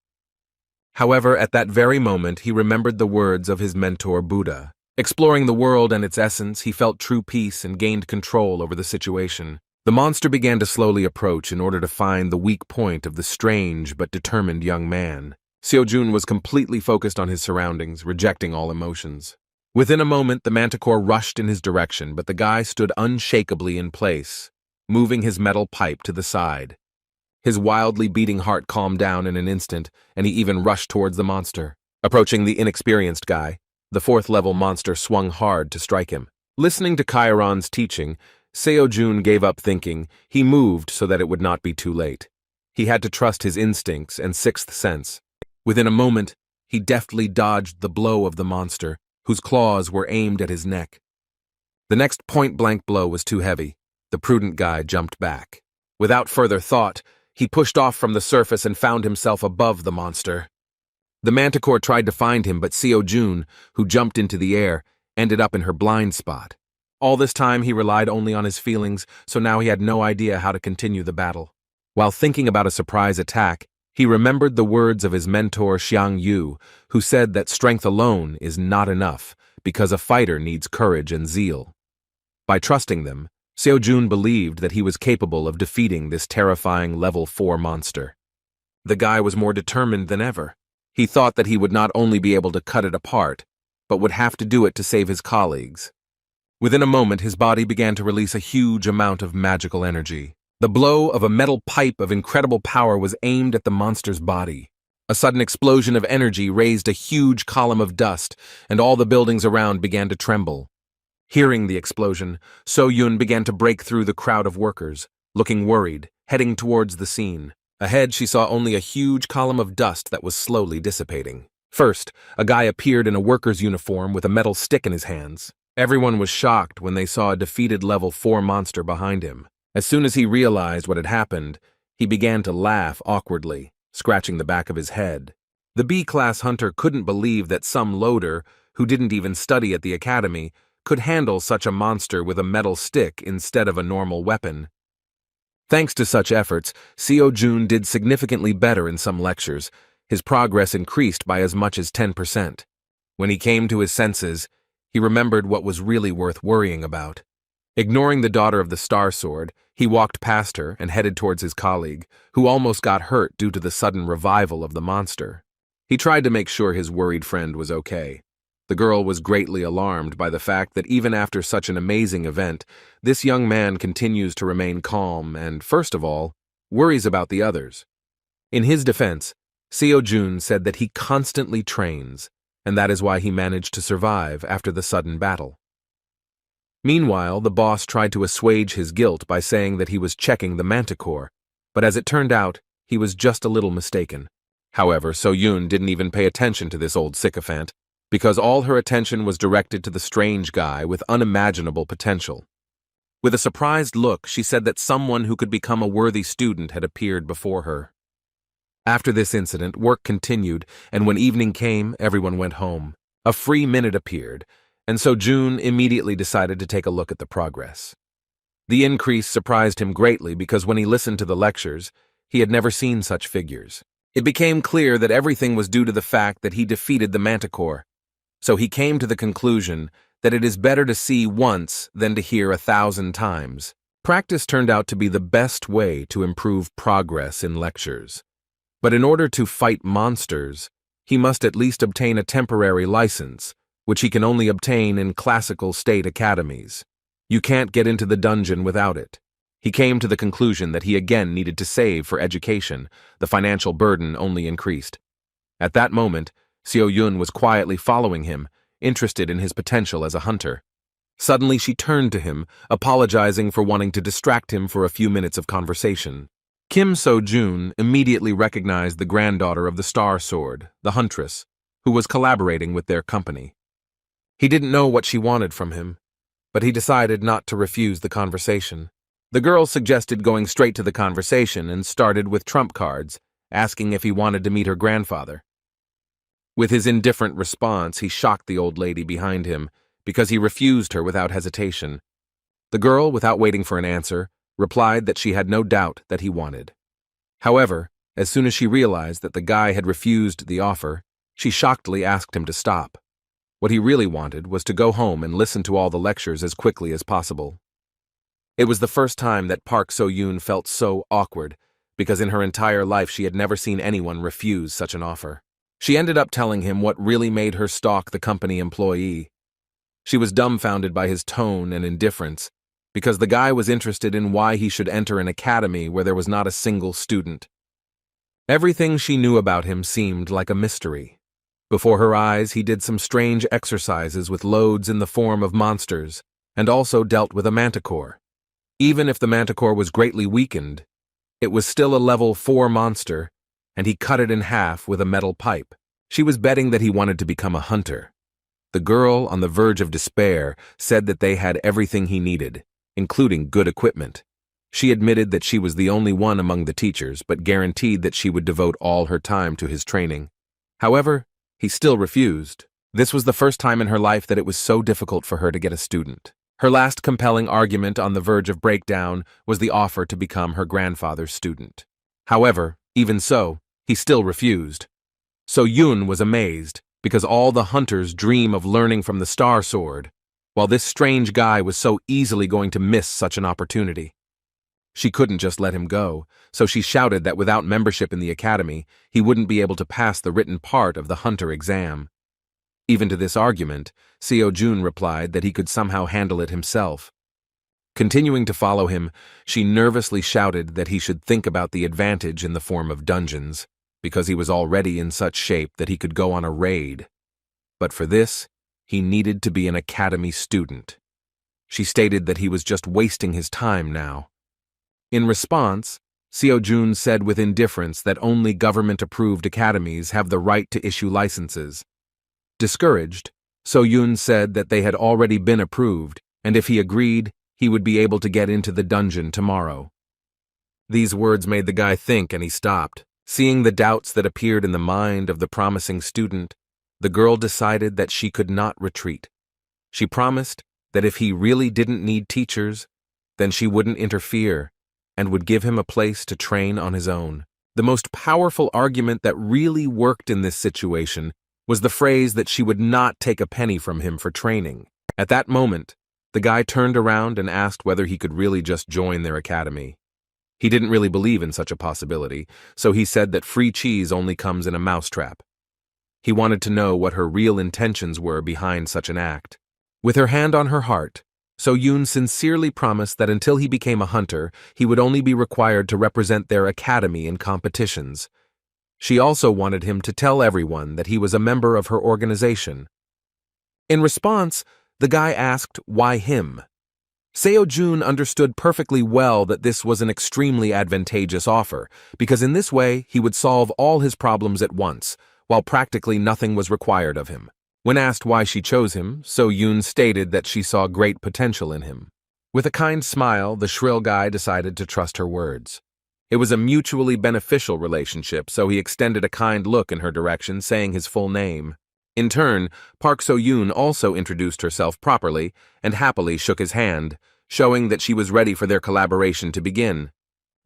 However, at that very moment, he remembered the words of his mentor Buddha. Exploring the world and its essence, he felt true peace and gained control over the situation. The monster began to slowly approach in order to find the weak point of the strange but determined young man. Seo-jun was completely focused on his surroundings, rejecting all emotions. Within a moment, the manticore rushed in his direction, but the guy stood unshakably in place, moving his metal pipe to the side. His wildly beating heart calmed down in an instant, and he even rushed towards the monster. Approaching the inexperienced guy, the 4th-level monster swung hard to strike him. Listening to Chiron's teaching, Seo-jun gave up thinking. He moved so that it would not be too late. He had to trust his instincts and 6th sense. Within a moment, he deftly dodged the blow of the monster, whose claws were aimed at his neck. The next point-blank blow was too heavy. The prudent guy jumped back. Without further thought, he pushed off from the surface and found himself above the monster. The manticore tried to find him, but Seo-jun, who jumped into the air, ended up in her blind spot. All this time, he relied only on his feelings, so now he had no idea how to continue the battle. While thinking about a surprise attack, he remembered the words of his mentor Xiang Yu, who said that strength alone is not enough because a fighter needs courage and zeal. By trusting them, Seo-jun believed that he was capable of defeating this terrifying level 4 monster. The guy was more determined than ever. He thought that he would not only be able to cut it apart, but would have to do it to save his colleagues. Within a moment, his body began to release a huge amount of magical energy. The blow of a metal pipe of incredible power was aimed at the monster's body. A sudden explosion of energy raised a huge column of dust, and all the buildings around began to tremble. Hearing the explosion, So-Yun began to break through the crowd of workers, looking worried, heading towards the scene. Ahead, she saw only a huge column of dust that was slowly dissipating. First, a guy appeared in a worker's uniform with a metal stick in his hands. Everyone was shocked when they saw a defeated level 4 monster behind him. As soon as he realized what had happened, he began to laugh awkwardly, scratching the back of his head. The B-class hunter couldn't believe that some loader, who didn't even study at the academy, could handle such a monster with a metal stick instead of a normal weapon. Thanks to such efforts, Seo-Jun did significantly better in some lectures. His progress increased by as much as 10%. When he came to his senses, he remembered what was really worth worrying about. Ignoring the daughter of the Star Sword, he walked past her and headed towards his colleague, who almost got hurt due to the sudden revival of the monster. He tried to make sure his worried friend was okay. The girl was greatly alarmed by the fact that even after such an amazing event, this young man continues to remain calm and, first of all, worries about the others. In his defense, Seo-Jun said that he constantly trains, and that is why he managed to survive after the sudden battle. Meanwhile, the boss tried to assuage his guilt by saying that he was checking the manticore, but as it turned out, he was just a little mistaken. However, So-Yun didn't even pay attention to this old sycophant, because all her attention was directed to the strange guy with unimaginable potential. With a surprised look, she said that someone who could become a worthy student had appeared before her. After this incident, work continued, and when evening came, everyone went home. A free minute appeared, and so Jun immediately decided to take a look at the progress. The increase surprised him greatly because when he listened to the lectures, he had never seen such figures. It became clear that everything was due to the fact that he defeated the manticore. So he came to the conclusion that it is better to see once than to hear 1,000 times. Practice turned out to be the best way to improve progress in lectures. But in order to fight monsters, he must at least obtain a temporary license, which he can only obtain in classical state academies. You can't get into the dungeon without it. He came to the conclusion that he again needed to save for education. The financial burden only increased. At that moment, Seo-Yun was quietly following him, interested in his potential as a hunter. Suddenly she turned to him, apologizing for wanting to distract him for a few minutes of conversation. Kim So-Jun immediately recognized the granddaughter of the Star Sword, the huntress, who was collaborating with their company. He didn't know what she wanted from him, but he decided not to refuse the conversation. The girl suggested going straight to the conversation and started with trump cards, asking if he wanted to meet her grandfather. With his indifferent response, he shocked the old lady behind him because he refused her without hesitation. The girl, without waiting for an answer, replied that she had no doubt that he wanted. However, as soon as she realized that the guy had refused the offer, she shockedly asked him to stop. What he really wanted was to go home and listen to all the lectures as quickly as possible. It was the first time that Park So-Yun felt so awkward, because in her entire life she had never seen anyone refuse such an offer. She ended up telling him what really made her stalk the company employee. She was dumbfounded by his tone and indifference, because the guy was interested in why he should enter an academy where there was not a single student. Everything she knew about him seemed like a mystery. Before her eyes, he did some strange exercises with loads in the form of monsters, and also dealt with a manticore. Even if the manticore was greatly weakened, it was still a level 4 monster, and he cut it in half with a metal pipe. She was betting that he wanted to become a hunter. The girl, on the verge of despair, said that they had everything he needed, including good equipment. She admitted that she was the only one among the teachers, but guaranteed that she would devote all her time to his training. However, he still refused. This was the first time in her life that it was so difficult for her to get a student. Her last compelling argument on the verge of breakdown was the offer to become her grandfather's student. However, even so, he still refused. So Yun was amazed, because all the hunters dream of learning from the Star Sword, while this strange guy was so easily going to miss such an opportunity. She couldn't just let him go, so she shouted that without membership in the academy, he wouldn't be able to pass the written part of the hunter exam. Even to this argument, Seo-Jun replied that he could somehow handle it himself. Continuing to follow him, she nervously shouted that he should think about the advantage in the form of dungeons, because he was already in such shape that he could go on a raid. But for this, he needed to be an academy student. She stated that he was just wasting his time now. In response, Seo-jun said with indifference that only government-approved academies have the right to issue licenses. Discouraged, So-yoon said that they had already been approved, and if he agreed, he would be able to get into the dungeon tomorrow. These words made the guy think, and he stopped. Seeing the doubts that appeared in the mind of the promising student, the girl decided that she could not retreat. She promised that if he really didn't need teachers, then she wouldn't interfere and would give him a place to train on his own. The most powerful argument that really worked in this situation was the phrase that she would not take a penny from him for training. At that moment, the guy turned around and asked whether he could really just join their academy. He didn't really believe in such a possibility, so he said that free cheese only comes in a mousetrap. He wanted to know what her real intentions were behind such an act. With her hand on her heart, So-yoon sincerely promised that until he became a hunter, he would only be required to represent their academy in competitions. She also wanted him to tell everyone that he was a member of her organization. In response, the guy asked why him. Seo-jun understood perfectly well that this was an extremely advantageous offer, because in this way he would solve all his problems at once, while practically nothing was required of him. When asked why she chose him, So-yoon stated that she saw great potential in him. With a kind smile, the shrill guy decided to trust her words. It was a mutually beneficial relationship, so he extended a kind look in her direction, saying his full name. In turn, Park So-yoon also introduced herself properly and happily shook his hand, showing that she was ready for their collaboration to begin.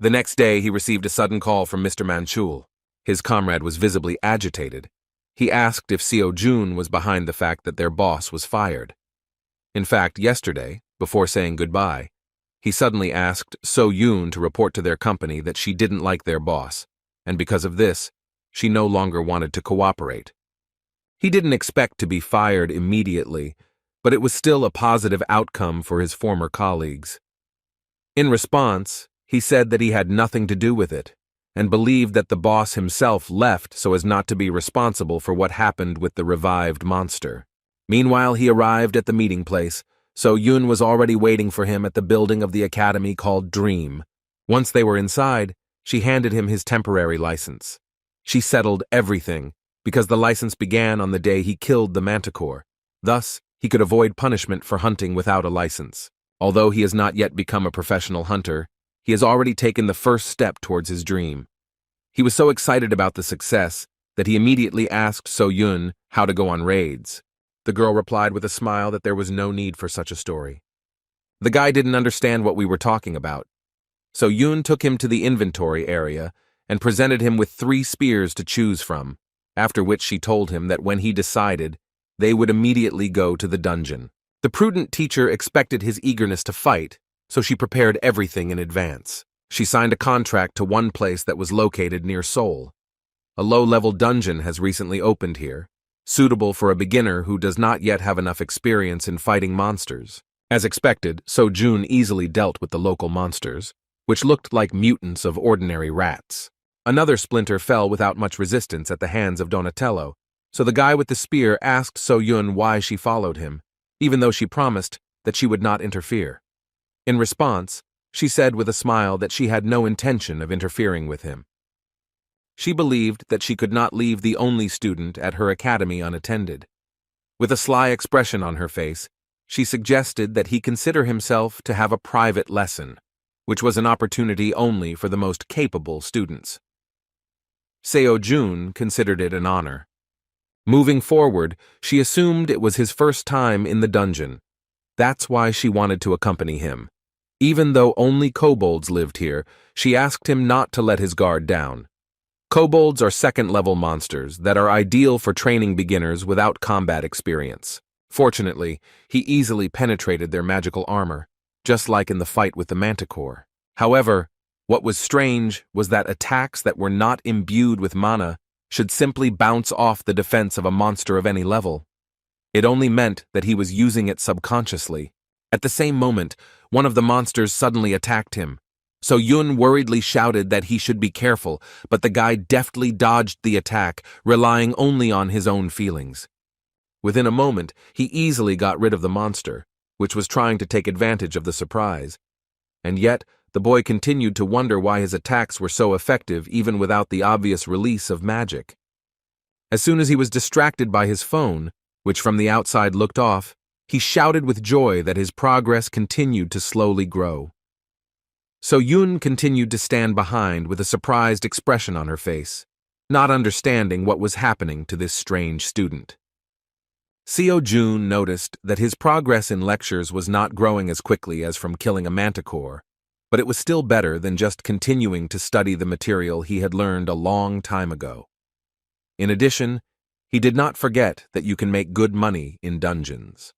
The next day, he received a sudden call from Mr. Manchul. His comrade was visibly agitated. He asked if Seo-jun was behind the fact that their boss was fired. In fact, yesterday, before saying goodbye, he suddenly asked So-yoon to report to their company that she didn't like their boss, and because of this, she no longer wanted to cooperate. He didn't expect to be fired immediately, but it was still a positive outcome for his former colleagues. In response, he said that he had nothing to do with it, and believed that the boss himself left so as not to be responsible for what happened with the revived monster. Meanwhile, he arrived at the meeting place, so Yoon was already waiting for him at the building of the academy called Dream. Once they were inside, she handed him his temporary license. She settled everything, because the license began on the day he killed the manticore. Thus, he could avoid punishment for hunting without a license. Although he has not yet become a professional hunter, he has already taken the first step towards his dream. He was so excited about the success that he immediately asked So-yoon how to go on raids. The girl replied with a smile that there was no need for such a story. The guy didn't understand what we were talking about. So-yoon took him to the inventory area and presented him with 3 spears to choose from, after which she told him that when he decided, they would immediately go to the dungeon. The prudent teacher expected his eagerness to fight, so she prepared everything in advance. She signed a contract to one place that was located near Seoul. A low-level dungeon has recently opened here, suitable for a beginner who does not yet have enough experience in fighting monsters. As expected, So-jun easily dealt with the local monsters, which looked like mutants of ordinary rats. Another splinter fell without much resistance at the hands of Donatello, so the guy with the spear asked So-yoon why she followed him, even though she promised that she would not interfere. In response, she said with a smile that she had no intention of interfering with him. She believed that she could not leave the only student at her academy unattended. With a sly expression on her face, she suggested that he consider himself to have a private lesson, which was an opportunity only for the most capable students. Seo-jun considered it an honor. Moving forward, she assumed it was his first time in the dungeon. That's why she wanted to accompany him. Even though only kobolds lived here, she asked him not to let his guard down. Kobolds are second-level monsters that are ideal for training beginners without combat experience. Fortunately, he easily penetrated their magical armor, just like in the fight with the manticore. However, what was strange was that attacks that were not imbued with mana should simply bounce off the defense of a monster of any level. It only meant that he was using it subconsciously. At the same moment, one of the monsters suddenly attacked him. So Yun worriedly shouted that he should be careful, but the guy deftly dodged the attack, relying only on his own feelings. Within a moment, he easily got rid of the monster, which was trying to take advantage of the surprise. And yet, the boy continued to wonder why his attacks were so effective even without the obvious release of magic. As soon as he was distracted by his phone, which from the outside looked off, he shouted with joy that his progress continued to slowly grow. So Yun continued to stand behind with a surprised expression on her face, not understanding what was happening to this strange student. Seo Jun noticed that his progress in lectures was not growing as quickly as from killing a manticore, but it was still better than just continuing to study the material he had learned a long time ago. In addition, he did not forget that you can make good money in dungeons.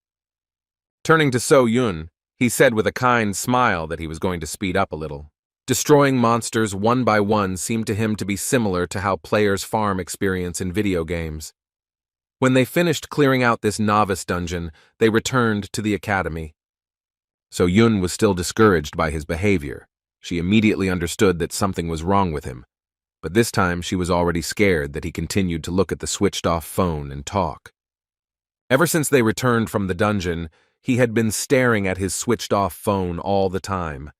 Turning to So Yun, he said with a kind smile that he was going to speed up a little. Destroying monsters one by one seemed to him to be similar to how players farm experience in video games. When they finished clearing out this novice dungeon, they returned to the academy. So Yun was still discouraged by his behavior. She immediately understood that something was wrong with him, but this time she was already scared that he continued to look at the switched-off phone and talk. Ever since they returned from the dungeon, he had been staring at his switched-off phone all the time.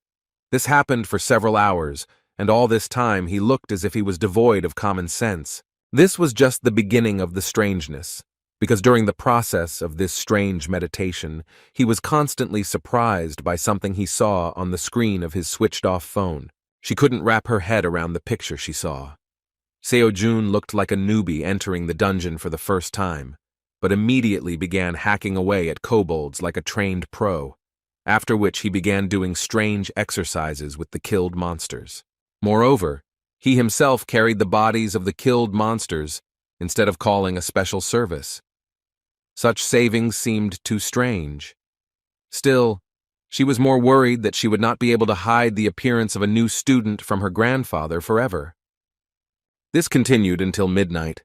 This happened for several hours, and all this time he looked as if he was devoid of common sense. This was just the beginning of the strangeness, because during the process of this strange meditation, he was constantly surprised by something he saw on the screen of his switched-off phone. She couldn't wrap her head around the picture she saw. Seo Jun looked like a newbie entering the dungeon for the first time, but immediately began hacking away at kobolds like a trained pro, after which he began doing strange exercises with the killed monsters. Moreover, he himself carried the bodies of the killed monsters instead of calling a special service. Such savings seemed too strange. Still, she was more worried that she would not be able to hide the appearance of a new student from her grandfather forever. This continued until midnight.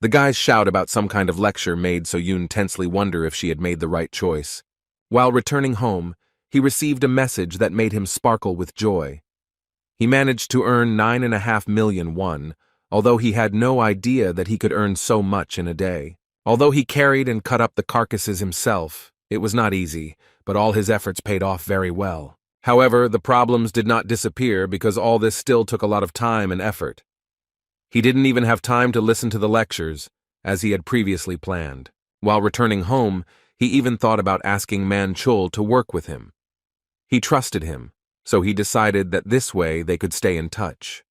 The guy's shout about some kind of lecture made So Yun tensely wonder if she had made the right choice. While returning home, he received a message that made him sparkle with joy. He managed to earn 9.5 million won, although he had no idea that he could earn so much in a day. Although he carried and cut up the carcasses himself, it was not easy, but all his efforts paid off very well. However, the problems did not disappear because all this still took a lot of time and effort. He didn't even have time to listen to the lectures, as he had previously planned. While returning home, he even thought about asking Man Chul to work with him. He trusted him, so he decided that this way they could stay in touch.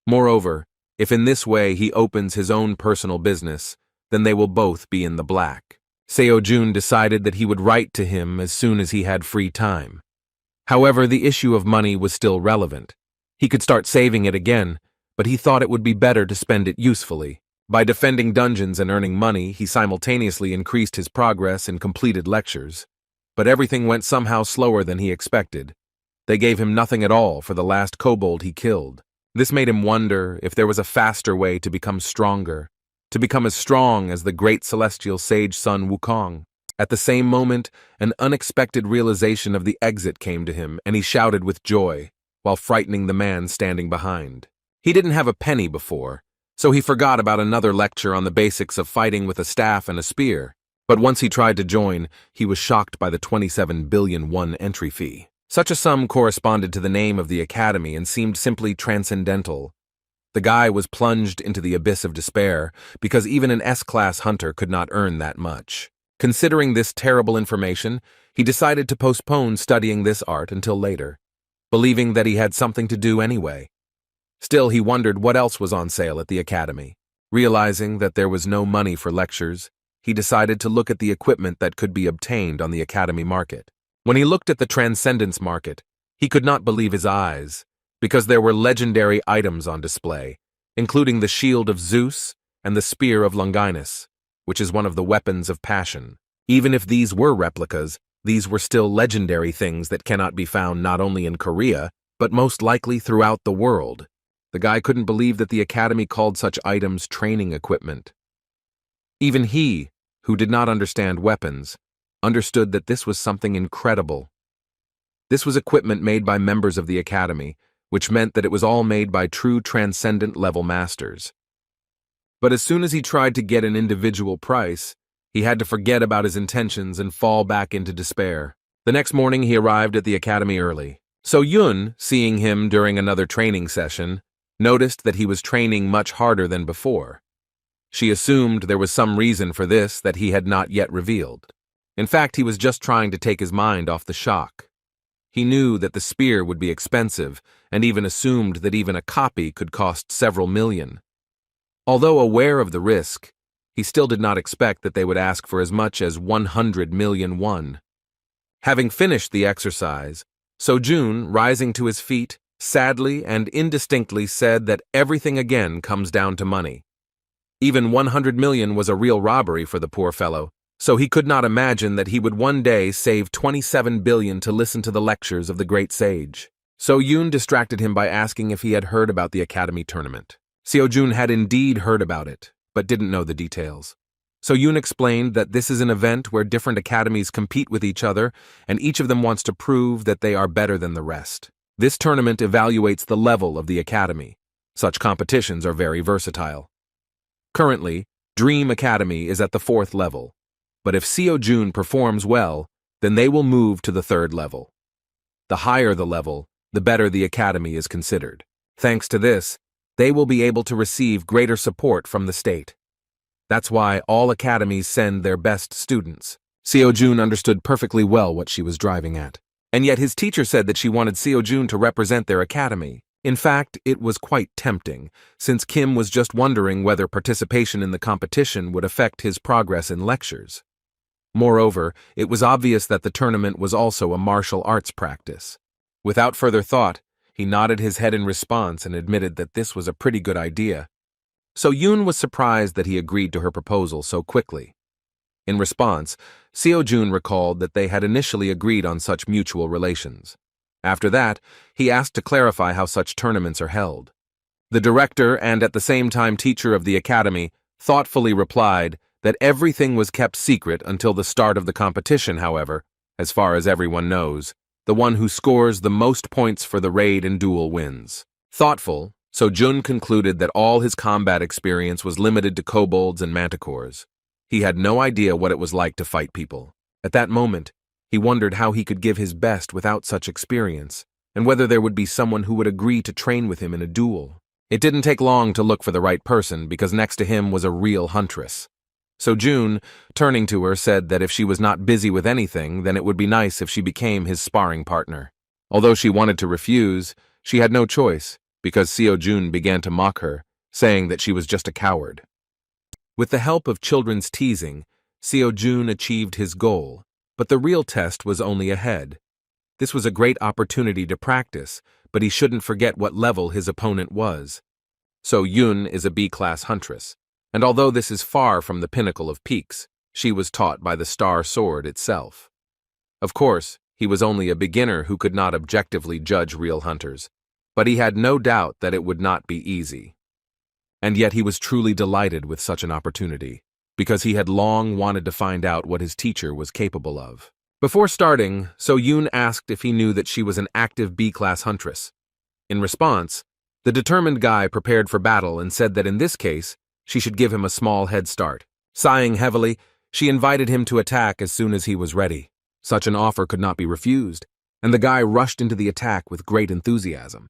Moreover, if in this way he opens his own personal business, then they will both be in the black. Seo Jun decided that he would write to him as soon as he had free time. However, the issue of money was still relevant. He could start saving it again, but he thought it would be better to spend it usefully. By defending dungeons and earning money, he simultaneously increased his progress in completed lectures. But everything went somehow slower than he expected. They gave him nothing at all for the last kobold he killed. This made him wonder if there was a faster way to become stronger, to become as strong as the great celestial sage Sun Wukong. At the same moment, an unexpected realization of the exit came to him, and he shouted with joy, while frightening the man standing behind. He didn't have a penny before, so he forgot about another lecture on the basics of fighting with a staff and a spear. But once he tried to join, he was shocked by the 27 billion won entry fee. Such a sum corresponded to the name of the academy and seemed simply transcendental. The guy was plunged into the abyss of despair because even an S-class hunter could not earn that much. Considering this terrible information, he decided to postpone studying this art until later, believing that he had something to do anyway. Still, he wondered what else was on sale at the academy. Realizing that there was no money for lectures, he decided to look at the equipment that could be obtained on the academy market. When he looked at the Transcendence market, he could not believe his eyes, because there were legendary items on display, including the shield of Zeus and the spear of Longinus, which is one of the weapons of passion. Even if these were replicas, these were still legendary things that cannot be found not only in Korea, but most likely throughout the world. The guy couldn't believe that the academy called such items training equipment. Even he, who did not understand weapons, understood that this was something incredible. This was equipment made by members of the academy, which meant that it was all made by true transcendent level masters. But as soon as he tried to get an individual price, he had to forget about his intentions and fall back into despair. The next morning he arrived at the academy early. So Yun, seeing him during another training session, noticed that he was training much harder than before. She assumed there was some reason for this that he had not yet revealed. In fact, he was just trying to take his mind off the shock. He knew that the spear would be expensive, and even assumed that even a copy could cost several million. Although aware of the risk, he still did not expect that they would ask for as much as 100 million won. Having finished the exercise, Sojun, rising to his feet, sadly and indistinctly said that everything again comes down to money. Even 100 million was a real robbery for the poor fellow, so he could not imagine that he would one day save 27 billion to listen to the lectures of the great sage. So Yoon distracted him by asking if he had heard about the academy tournament. Seojun had indeed heard about it, but didn't know the details. So Yoon explained that this is an event where different academies compete with each other, and each of them wants to prove that they are better than the rest. This tournament evaluates the level of the academy. Such competitions are very versatile. Currently, Dream Academy is at the 4th level, but if Seojun performs well, then they will move to the 3rd level. The higher the level, the better the academy is considered. Thanks to this, they will be able to receive greater support from the state. That's why all academies send their best students. Seojun understood perfectly well what she was driving at. And yet his teacher said that she wanted Seojun to represent their academy. In fact, it was quite tempting, since Kim was just wondering whether participation in the competition would affect his progress in lectures. Moreover, it was obvious that the tournament was also a martial arts practice. Without further thought, he nodded his head in response and admitted that this was a pretty good idea. So Yoon was surprised that he agreed to her proposal so quickly. In response, Seojun recalled that they had initially agreed on such mutual relations. After that, he asked to clarify how such tournaments are held. The director and at the same time teacher of the academy thoughtfully replied that everything was kept secret until the start of the competition. However, as far as everyone knows, the one who scores the most points for the raid and duel wins. Thoughtful, so Jun concluded that all his combat experience was limited to kobolds and manticores. He had no idea what it was like to fight people. At that moment, he wondered how he could give his best without such experience, and whether there would be someone who would agree to train with him in a duel. It didn't take long to look for the right person, because next to him was a real huntress. So June, turning to her, said that if she was not busy with anything, then it would be nice if she became his sparring partner. Although she wanted to refuse, she had no choice, because Seojun began to mock her, saying that she was just a coward. With the help of children's teasing, Seojun achieved his goal, but the real test was only ahead. This was a great opportunity to practice, but he shouldn't forget what level his opponent was. So Yun is a B-class huntress, and although this is far from the pinnacle of peaks, she was taught by the star sword itself. Of course, he was only a beginner who could not objectively judge real hunters, but he had no doubt that it would not be easy. And yet he was truly delighted with such an opportunity, because he had long wanted to find out what his teacher was capable of. Before starting, So Yoon asked if he knew that she was an active B-class huntress. In response, the determined guy prepared for battle and said that in this case, she should give him a small head start. Sighing heavily, she invited him to attack as soon as he was ready. Such an offer could not be refused, and the guy rushed into the attack with great enthusiasm.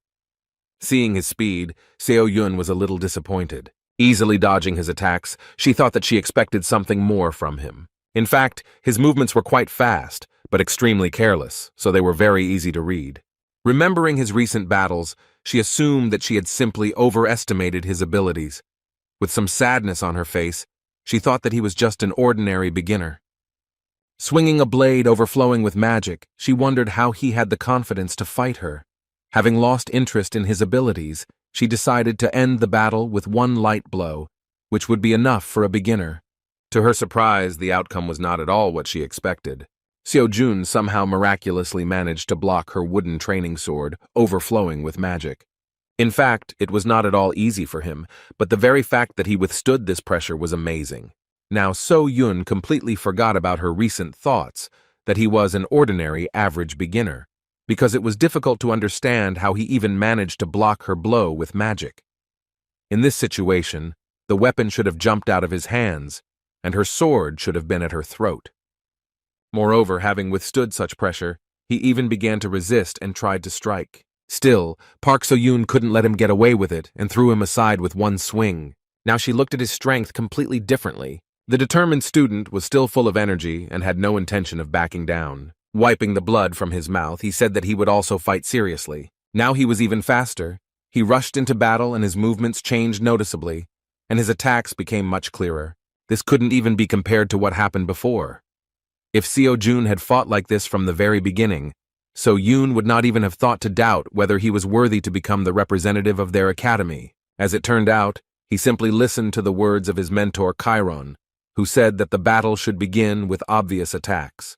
Seeing his speed, Seo Yun was a little disappointed. Easily dodging his attacks, she thought that she expected something more from him. In fact, his movements were quite fast, but extremely careless, so they were very easy to read. Remembering his recent battles, she assumed that she had simply overestimated his abilities. With some sadness on her face, she thought that he was just an ordinary beginner. Swinging a blade overflowing with magic, she wondered how he had the confidence to fight her. Having lost interest in his abilities, she decided to end the battle with one light blow, which would be enough for a beginner. To her surprise, the outcome was not at all what she expected. Seo Jun somehow miraculously managed to block her wooden training sword, overflowing with magic. In fact, it was not at all easy for him, but the very fact that he withstood this pressure was amazing. Now So-Yun completely forgot about her recent thoughts that he was an ordinary average beginner, because it was difficult to understand how he even managed to block her blow with magic. In this situation, the weapon should have jumped out of his hands, and her sword should have been at her throat. Moreover, having withstood such pressure, he even began to resist and tried to strike. Still, Park So-Yun couldn't let him get away with it and threw him aside with one swing. Now she looked at his strength completely differently. The determined student was still full of energy and had no intention of backing down. Wiping the blood from his mouth, he said that he would also fight seriously. Now he was even faster. He rushed into battle and his movements changed noticeably, and his attacks became much clearer. This couldn't even be compared to what happened before. If Seo-Jun had fought like this from the very beginning, So-Yun would not even have thought to doubt whether he was worthy to become the representative of their academy. As it turned out, he simply listened to the words of his mentor Chiron, who said that the battle should begin with obvious attacks.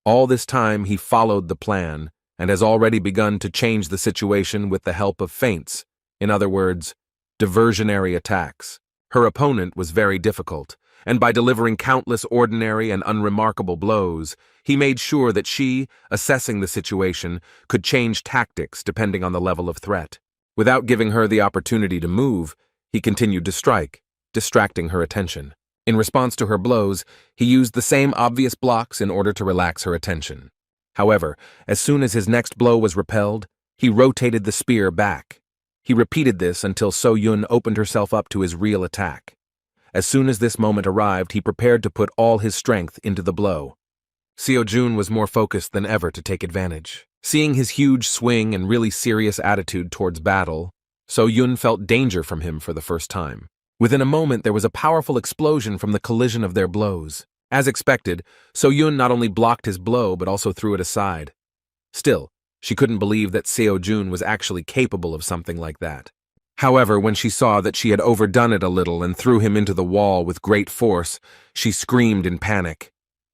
All this time he followed the plan and has already begun to change the situation with the help of feints, in other words, diversionary attacks. Her opponent was very difficult, and by delivering countless ordinary and unremarkable blows, he made sure that she, assessing the situation, could change tactics depending on the level of threat. Without giving her the opportunity to move, he continued to strike, distracting her attention. In response to her blows, he used the same obvious blocks in order to relax her attention. However, as soon as his next blow was repelled, he rotated the spear back. He repeated this until So-Yun opened herself up to his real attack. As soon as this moment arrived, he prepared to put all his strength into the blow. Seo-Jun was more focused than ever to take advantage. Seeing his huge swing and really serious attitude towards battle, So-Yun felt danger from him for the first time. Within a moment, there was a powerful explosion from the collision of their blows. As expected, So-Yun not only blocked his blow but also threw it aside. Still, she couldn't believe that Seo-Jun was actually capable of something like that. However, when she saw that she had overdone it a little and threw him into the wall with great force, she screamed in panic.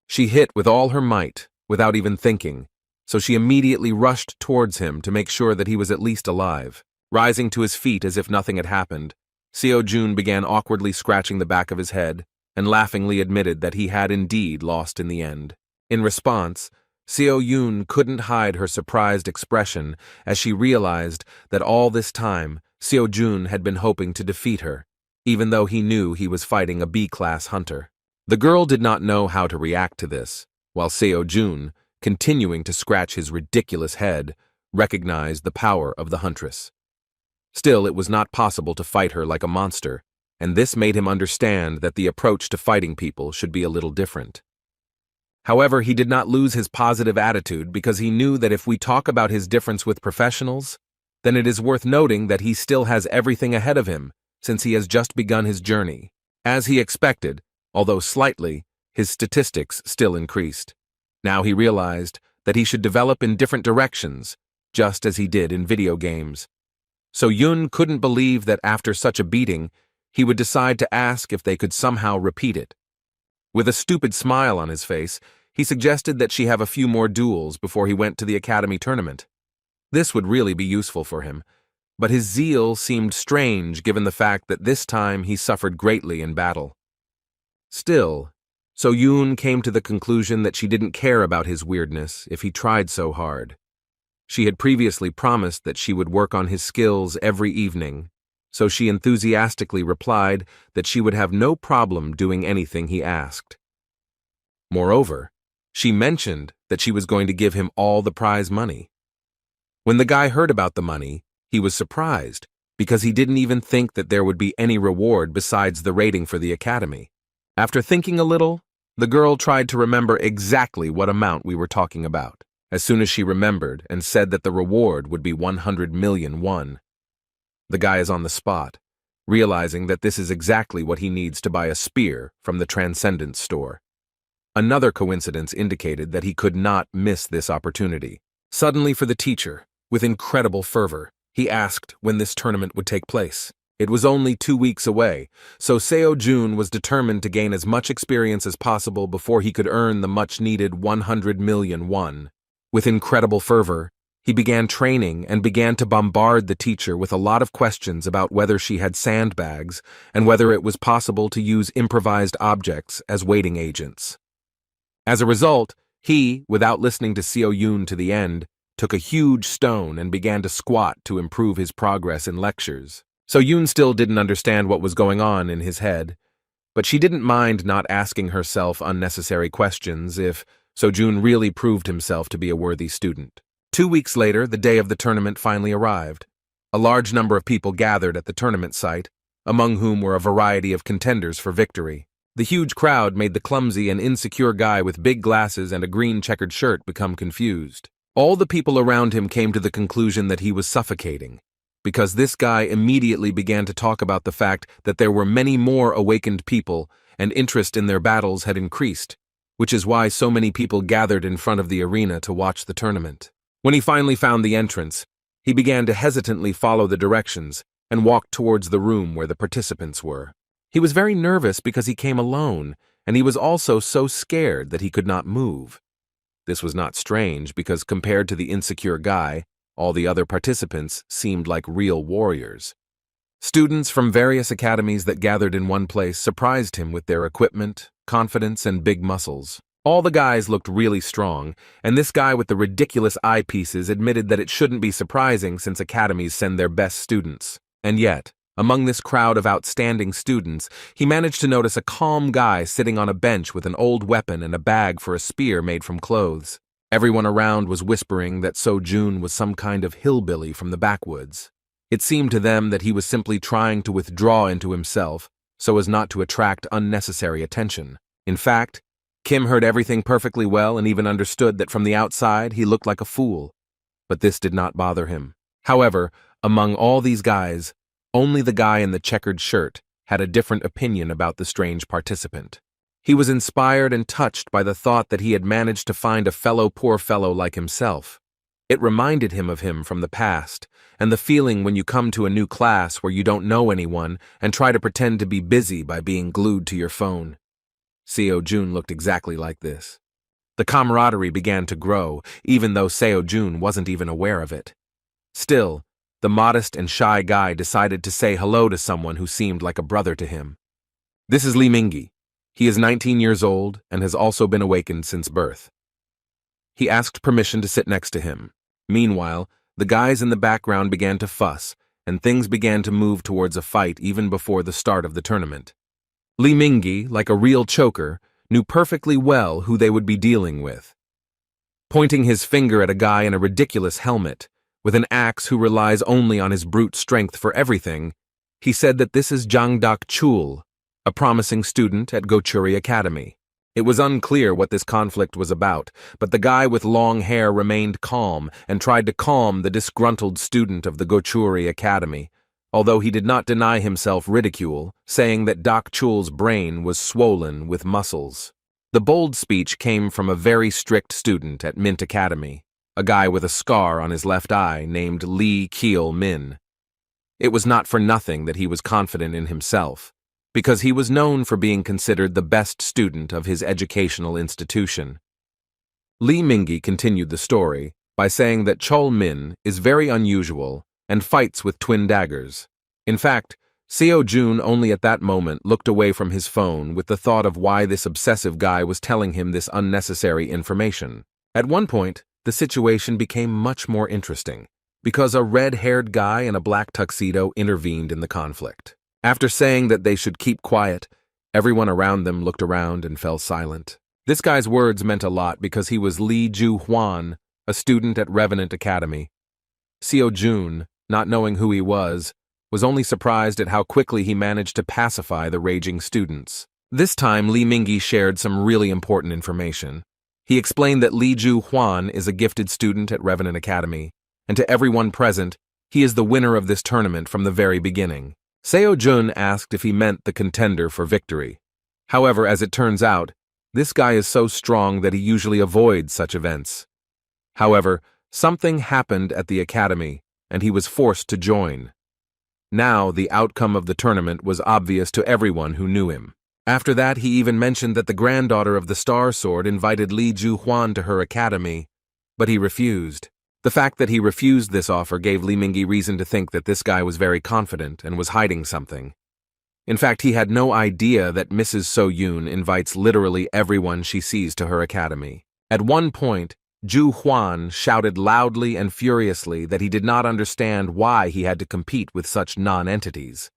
She hit with all her might, without even thinking, so she immediately rushed towards him to make sure that he was at least alive. Rising to his feet as if nothing had happened, Seo-Jun began awkwardly scratching the back of his head and laughingly admitted that he had indeed lost in the end. In response, Seo-Yun couldn't hide her surprised expression as she realized that all this time Seo-Jun had been hoping to defeat her, even though he knew he was fighting a B-class hunter. The girl did not know how to react to this, while Seo-Jun, continuing to scratch his ridiculous head, recognized the power of the huntress. Still, it was not possible to fight her like a monster, and this made him understand that the approach to fighting people should be a little different. However, he did not lose his positive attitude because he knew that if we talk about his difference with professionals, then it is worth noting that he still has everything ahead of him since he has just begun his journey. As he expected, although slightly, his statistics still increased. Now he realized that he should develop in different directions, just as he did in video games. So Yun couldn't believe that after such a beating, he would decide to ask if they could somehow repeat it. With a stupid smile on his face, he suggested that she have a few more duels before he went to the academy tournament. This would really be useful for him, but his zeal seemed strange given the fact that this time he suffered greatly in battle. Still, So Yoon came to the conclusion that she didn't care about his weirdness if he tried so hard. She had previously promised that she would work on his skills every evening, so she enthusiastically replied that she would have no problem doing anything he asked. Moreover, she mentioned that she was going to give him all the prize money. When the guy heard about the money, he was surprised because he didn't even think that there would be any reward besides the rating for the academy. After thinking a little, the girl tried to remember exactly what amount we were talking about. As soon as she remembered and said that the reward would be 100 million won. The guy is on the spot, realizing that this is exactly what he needs to buy a spear from the Transcendence store. Another coincidence indicated that he could not miss this opportunity. Suddenly, for the teacher, with incredible fervor, he asked when this tournament would take place. It was only 2 weeks away, so Seo Jun was determined to gain as much experience as possible before he could earn the much-needed 100 million won. With incredible fervor, He began training and began to bombard the teacher with a lot of questions about whether she had sandbags and whether it was possible to use improvised objects as waiting agents. As a result, he, without listening to Seo Yoon to the end, took a huge stone and began to squat to improve his progress in lectures. So Yoon still didn't understand what was going on in his head, but she didn't mind not asking herself unnecessary questions if Seo-jun really proved himself to be a worthy student. 2 weeks later, the day of the tournament finally arrived. A large number of people gathered at the tournament site, among whom were a variety of contenders for victory. The huge crowd made the clumsy and insecure guy with big glasses and a green checkered shirt become confused. All the people around him came to the conclusion that he was suffocating, because this guy immediately began to talk about the fact that there were many more awakened people and interest in their battles had increased, which is why so many people gathered in front of the arena to watch the tournament. When he finally found the entrance, he began to hesitantly follow the directions and walked towards the room where the participants were. He was very nervous because he came alone, and he was also so scared that he could not move. This was not strange because compared to the insecure guy, all the other participants seemed like real warriors. Students from various academies that gathered in one place surprised him with their equipment, confidence, and big muscles. All the guys looked really strong, and this guy with the ridiculous eyepieces admitted that it shouldn't be surprising since academies send their best students. And yet, among this crowd of outstanding students, he managed to notice a calm guy sitting on a bench with an old weapon and a bag for a spear made from clothes. Everyone around was whispering that Seo-jun was some kind of hillbilly from the backwoods. It seemed to them that he was simply trying to withdraw into himself so as not to attract unnecessary attention. In fact, Kim heard everything perfectly well and even understood that from the outside he looked like a fool. But this did not bother him. However, among all these guys, only the guy in the checkered shirt had a different opinion about the strange participant. He was inspired and touched by the thought that he had managed to find a poor fellow like himself. It reminded him of him from the past, and the feeling when you come to a new class where you don't know anyone and try to pretend to be busy by being glued to your phone. Seo-jun looked exactly like this. The camaraderie began to grow, even though Seo-jun wasn't even aware of it. Still, the modest and shy guy decided to say hello to someone who seemed like a brother to him. This is Lee Mingi. He is 19 years old and has also been awakened since birth. He asked permission to sit next to him. Meanwhile, the guys in the background began to fuss, and things began to move towards a fight even before the start of the tournament. Lee Mingi, like a real choker, knew perfectly well who they would be dealing with. Pointing his finger at a guy in a ridiculous helmet, with an axe who relies only on his brute strength for everything, he said that this is Jang Dak-chul, a promising student at Gochuri Academy. It was unclear what this conflict was about, but the guy with long hair remained calm and tried to calm the disgruntled student of the Gochuri Academy, although he did not deny himself ridicule, saying that Dak-chul's brain was swollen with muscles. The bold speech came from a very strict student at Mint Academy, a guy with a scar on his left eye named Lee Keel-min. It was not for nothing that he was confident in himself, because he was known for being considered the best student of his educational institution. Lee Mingi continued the story by saying that Chol-min is very unusual and fights with twin daggers. In fact, Seo-jun only at that moment looked away from his phone with the thought of why this obsessive guy was telling him this unnecessary information. At one point, the situation became much more interesting, because a red-haired guy in a black tuxedo intervened in the conflict. After saying that they should keep quiet, everyone around them looked around and fell silent. This guy's words meant a lot because he was Lee Ju-hwan, a student at Revenant Academy. Seo-jun, not knowing who he was only surprised at how quickly he managed to pacify the raging students. This time, Lee Mingi shared some really important information. He explained that Lee Ju-hwan is a gifted student at Revenant Academy, and to everyone present, he is the winner of this tournament from the very beginning. Seo-jun asked if he meant the contender for victory. However, as it turns out, this guy is so strong that he usually avoids such events. However, something happened at the academy, and he was forced to join. Now, the outcome of the tournament was obvious to everyone who knew him. After that, he even mentioned that the granddaughter of the Star Sword invited Lee Ju-hwan to her academy, but he refused. The fact that he refused this offer gave Li Mingyi reason to think that this guy was very confident and was hiding something. In fact, he had no idea that Mrs. So Yoon invites literally everyone she sees to her academy. At one point, Ju Huan shouted loudly and furiously that he did not understand why he had to compete with such non-entities.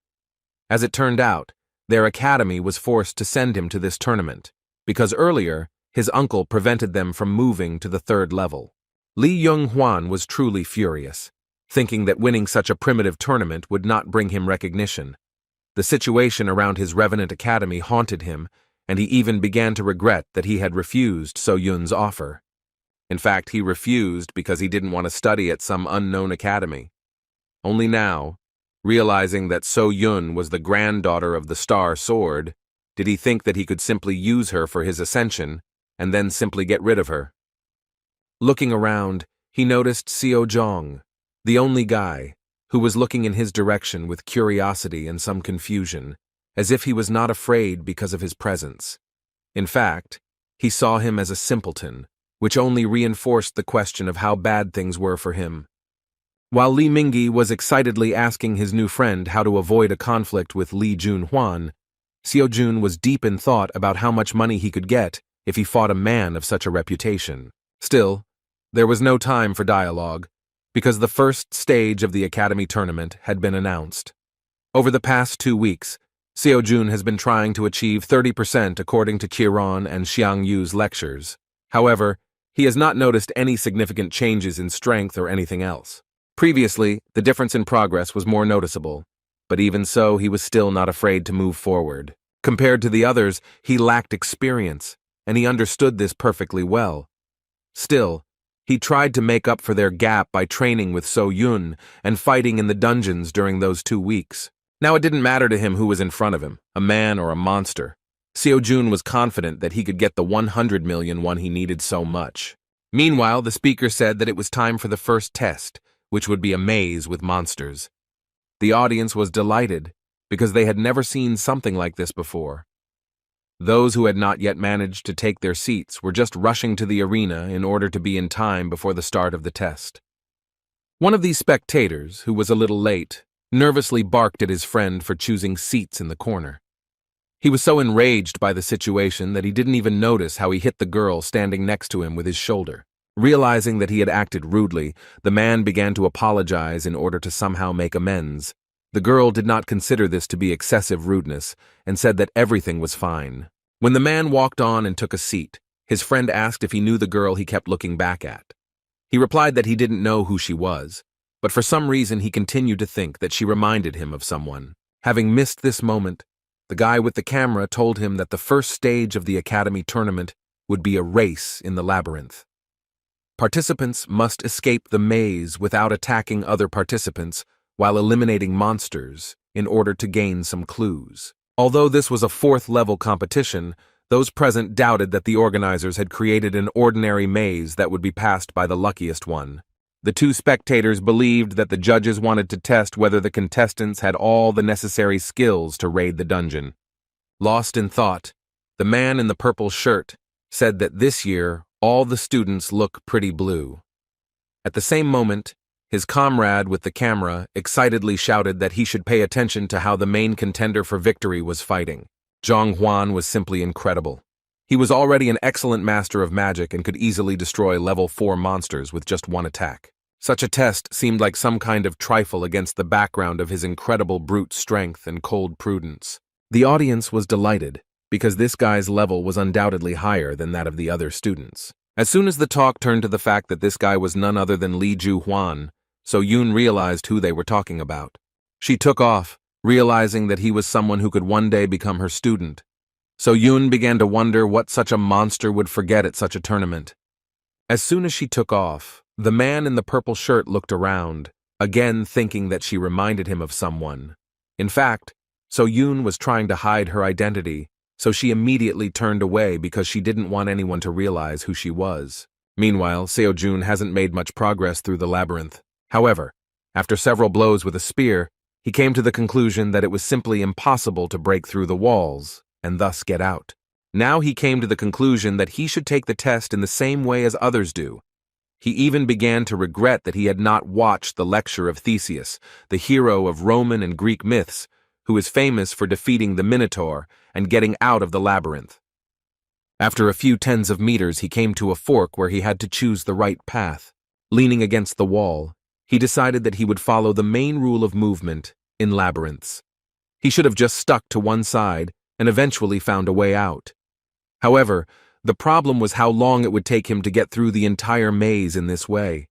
As it turned out, their academy was forced to send him to this tournament, because earlier, his uncle prevented them from moving to the 3rd level. Li Yung-hwan was truly furious, thinking that winning such a primitive tournament would not bring him recognition. The situation around his Revenant Academy haunted him, and he even began to regret that he had refused So Yun's offer. In fact, he refused because he didn't want to study at some unknown academy. Only now, realizing that So Yun was the granddaughter of the Star Sword, did he think that he could simply use her for his ascension, and then simply get rid of her. Looking around, he noticed Seo Jong, the only guy, who was looking in his direction with curiosity and some confusion, as if he was not afraid because of his presence. In fact, he saw him as a simpleton, which only reinforced the question of how bad things were for him. While Li Mingyi was excitedly asking his new friend how to avoid a conflict with Li Jun-hwan, Seo Jun was deep in thought about how much money he could get if he fought a man of such a reputation. Still, there was no time for dialogue, because the first stage of the Academy tournament had been announced. Over the past 2 weeks, Seo Jun has been trying to achieve 30% according to Qiron and Xiang Yu's lectures. However, he has not noticed any significant changes in strength or anything else. Previously, the difference in progress was more noticeable, but even so, he was still not afraid to move forward. Compared to the others, he lacked experience, and he understood this perfectly well. Still, he tried to make up for their gap by training with So Yun and fighting in the dungeons during those 2 weeks. Now it didn't matter to him who was in front of him, a man or a monster. Seo Jun was confident that he could get the 100 million one he needed so much. Meanwhile, the speaker said that it was time for the first test, which would be a maze with monsters. The audience was delighted, because they had never seen something like this before. Those who had not yet managed to take their seats were just rushing to the arena in order to be in time before the start of the test. One of these spectators, who was a little late, nervously barked at his friend for choosing seats in the corner. He was so enraged by the situation that he didn't even notice how he hit the girl standing next to him with his shoulder. Realizing that he had acted rudely, the man began to apologize in order to somehow make amends. The girl did not consider this to be excessive rudeness and said that everything was fine. When the man walked on and took a seat, his friend asked if he knew the girl he kept looking back at. He replied that he didn't know who she was, but for some reason he continued to think that she reminded him of someone. Having missed this moment, the guy with the camera told him that the first stage of the Academy tournament would be a race in the labyrinth. Participants must escape the maze without attacking other participants while eliminating monsters in order to gain some clues. Although this was a 4th-level competition, those present doubted that the organizers had created an ordinary maze that would be passed by the luckiest one. The 2 spectators believed that the judges wanted to test whether the contestants had all the necessary skills to raid the dungeon. Lost in thought, the man in the purple shirt said that this year all the students look pretty blue. At the same moment, his comrade with the camera excitedly shouted that he should pay attention to how the main contender for victory was fighting. Zhang Huan was simply incredible. He was already an excellent master of magic and could easily destroy level 4 monsters with just one attack. Such a test seemed like some kind of trifle against the background of his incredible brute strength and cold prudence. The audience was delighted, because this guy's level was undoubtedly higher than that of the other students. As soon as the talk turned to the fact that this guy was none other than Li Ju-hwan, So Yoon realized who they were talking about. She took off, realizing that he was someone who could one day become her student. So Yoon began to wonder what such a monster would forget at such a tournament. As soon as she took off, the man in the purple shirt looked around, again thinking that she reminded him of someone. In fact, So Yoon was trying to hide her identity, so she immediately turned away because she didn't want anyone to realize who she was. Meanwhile, Seo Jun hasn't made much progress through the labyrinth. However, after several blows with a spear, he came to the conclusion that it was simply impossible to break through the walls and thus get out. Now he came to the conclusion that he should take the test in the same way as others do. He even began to regret that he had not watched the lecture of Theseus, the hero of Roman and Greek myths, who is famous for defeating the Minotaur and getting out of the labyrinth. After a few tens of meters, he came to a fork where he had to choose the right path. Leaning against the wall, he decided that he would follow the main rule of movement in labyrinths. He should have just stuck to one side and eventually found a way out. However, the problem was how long it would take him to get through the entire maze in this way.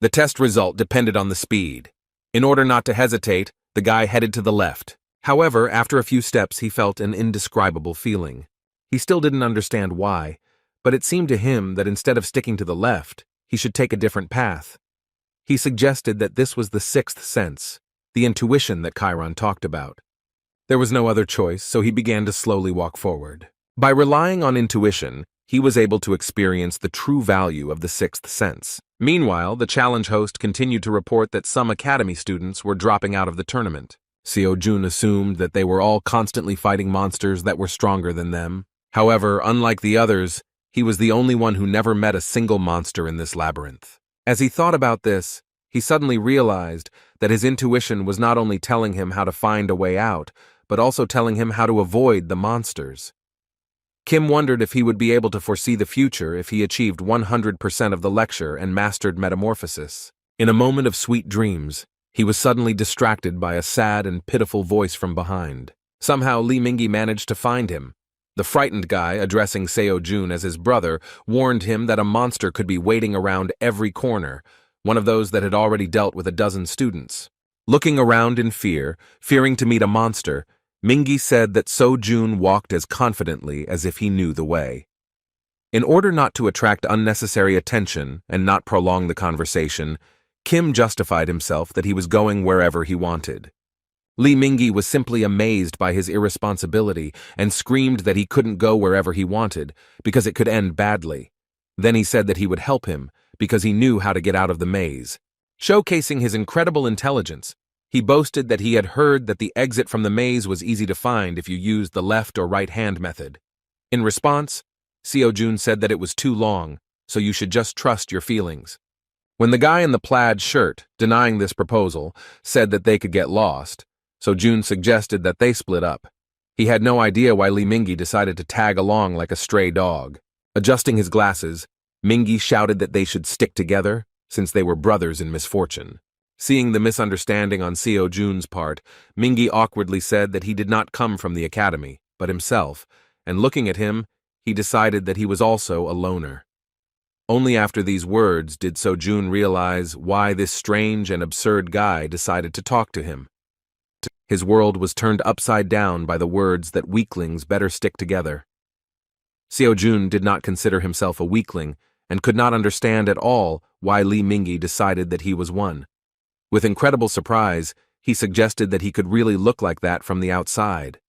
The test result depended on the speed. In order not to hesitate, the guy headed to the left. However, after a few steps, he felt an indescribable feeling. He still didn't understand why, but it seemed to him that instead of sticking to the left, he should take a different path. He suggested that this was the sixth sense, the intuition that Chiron talked about. There was no other choice, so he began to slowly walk forward. By relying on intuition, he was able to experience the true value of the sixth sense. Meanwhile, the challenge host continued to report that some academy students were dropping out of the tournament. Seo-jun assumed that they were all constantly fighting monsters that were stronger than them. However, unlike the others, he was the only one who never met a single monster in this labyrinth. As he thought about this, he suddenly realized that his intuition was not only telling him how to find a way out, but also telling him how to avoid the monsters. Kim wondered if he would be able to foresee the future if he achieved 100% of the lecture and mastered metamorphosis. In a moment of sweet dreams, he was suddenly distracted by a sad and pitiful voice from behind. Somehow Lee Mingi managed to find him. The frightened guy, addressing Seo-jun as his brother, warned him that a monster could be waiting around every corner, one of those that had already dealt with a dozen students. Looking around in fear, fearing to meet a monster, Mingi said that Seo-jun walked as confidently as if he knew the way. In order not to attract unnecessary attention and not prolong the conversation, Kim justified himself that he was going wherever he wanted. Lee Mingi was simply amazed by his irresponsibility and screamed that he couldn't go wherever he wanted because it could end badly. Then he said that he would help him because he knew how to get out of the maze. Showcasing his incredible intelligence, he boasted that he had heard that the exit from the maze was easy to find if you used the left or right hand method. In response, Seo-jun said that it was too long, so you should just trust your feelings. When the guy in the plaid shirt, denying this proposal, said that they could get lost, Seo-jun suggested that they split up. He had no idea why Lee Mingi decided to tag along like a stray dog. Adjusting his glasses, Mingi shouted that they should stick together since they were brothers in misfortune. Seeing the misunderstanding on Seo-jun's part, Mingi awkwardly said that he did not come from the academy, but himself, and looking at him, he decided that he was also a loner. Only after these words did Seo-jun realize why this strange and absurd guy decided to talk to him. His world was turned upside down by the words that weaklings better stick together. Seo-jun did not consider himself a weakling and could not understand at all why Lee Mingi decided that he was one. With incredible surprise, he suggested that he could really look like that from the outside.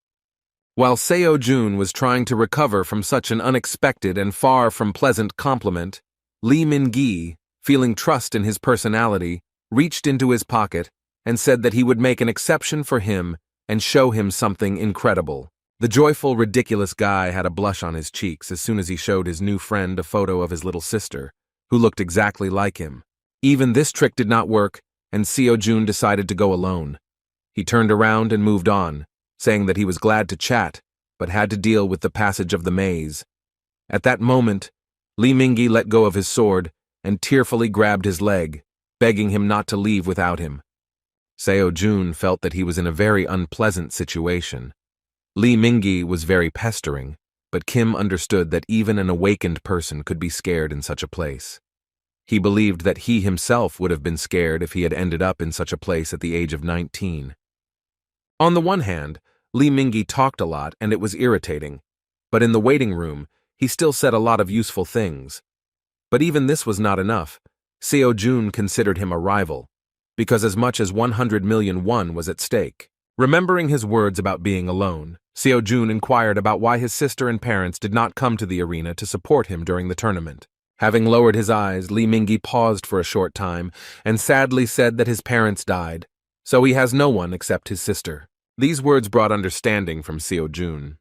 While Seo-jun was trying to recover from such an unexpected and far from pleasant compliment, Lee Mingi, feeling trust in his personality, reached into his pocket and said that he would make an exception for him and show him something incredible. The joyful, ridiculous guy had a blush on his cheeks as soon as he showed his new friend a photo of his little sister, who looked exactly like him. Even this trick did not work, and Seo-jun decided to go alone. He turned around and moved on, saying that he was glad to chat, but had to deal with the passage of the maze. At that moment, Lee Mingi let go of his sword and tearfully grabbed his leg, begging him not to leave without him. Seo-jun felt that he was in a very unpleasant situation. Lee Mingi was very pestering, but Kim understood that even an awakened person could be scared in such a place. He believed that he himself would have been scared if he had ended up in such a place at the age of 19. On the one hand, Lee Mingi talked a lot and it was irritating, but in the waiting room, he still said a lot of useful things. But even this was not enough. Seo-jun considered him a rival, because as much as 100 million won was at stake. Remembering his words about being alone, Seo-jun inquired about why his sister and parents did not come to the arena to support him during the tournament. Having lowered his eyes, Lee Mingi paused for a short time and sadly said that his parents died, so he has no one except his sister. These words brought understanding from Seo-jun.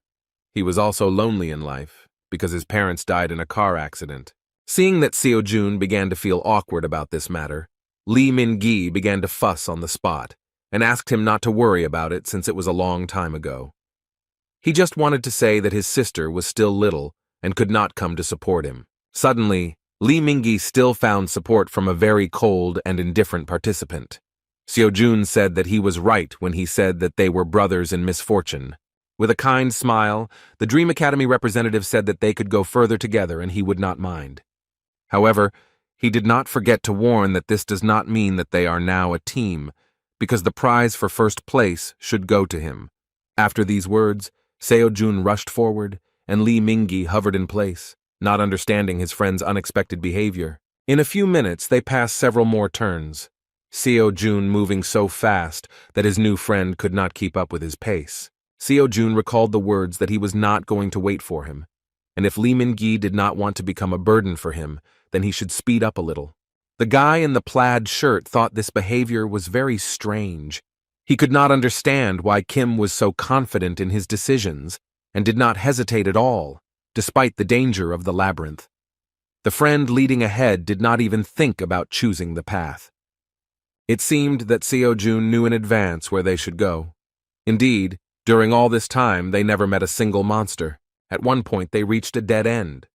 He was also lonely in life because his parents died in a car accident. Seeing that Seo-jun began to feel awkward about this matter, Lee Min-gi began to fuss on the spot and asked him not to worry about it since it was a long time ago. He just wanted to say that his sister was still little and could not come to support him. Suddenly, Lee Min-gi still found support from a very cold and indifferent participant. Seo-jun said that he was right when he said that they were brothers in misfortune. With a kind smile, the Dream Academy representative said that they could go further together and he would not mind. However, he did not forget to warn that this does not mean that they are now a team, because the prize for first place should go to him. After these words, Seo-jun rushed forward, and Lee Min-gi hovered in place, not understanding his friend's unexpected behavior. In a few minutes, they passed several more turns, Seo-jun moving so fast that his new friend could not keep up with his pace. Seo-jun recalled the words that he was not going to wait for him, and if Lee Min-gi did not want to become a burden for him, then he should speed up a little. The guy in the plaid shirt thought this behavior was very strange. He could not understand why Kim was so confident in his decisions and did not hesitate at all, despite the danger of the labyrinth. The friend leading ahead did not even think about choosing the path. It seemed that Seo-jun knew in advance where they should go. Indeed, during all this time, they never met a single monster. At one point, they reached a dead end.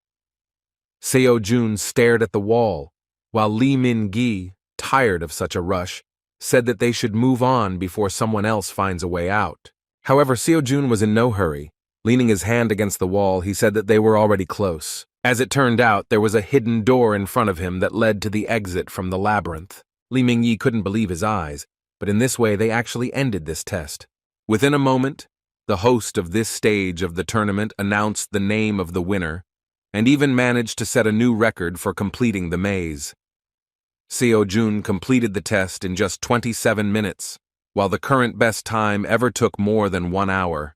Seo-jun stared at the wall, while Lee Min-gi, tired of such a rush, said that they should move on before someone else finds a way out. However, Seo-jun was in no hurry. Leaning his hand against the wall, he said that they were already close. As it turned out, there was a hidden door in front of him that led to the exit from the labyrinth. Lee Min-gi couldn't believe his eyes, but in this way they actually ended this test. Within a moment, the host of this stage of the tournament announced the name of the winner, and even managed to set a new record for completing the maze. Seo-jun completed the test in just 27 minutes, while the current best time ever took more than 1 hour.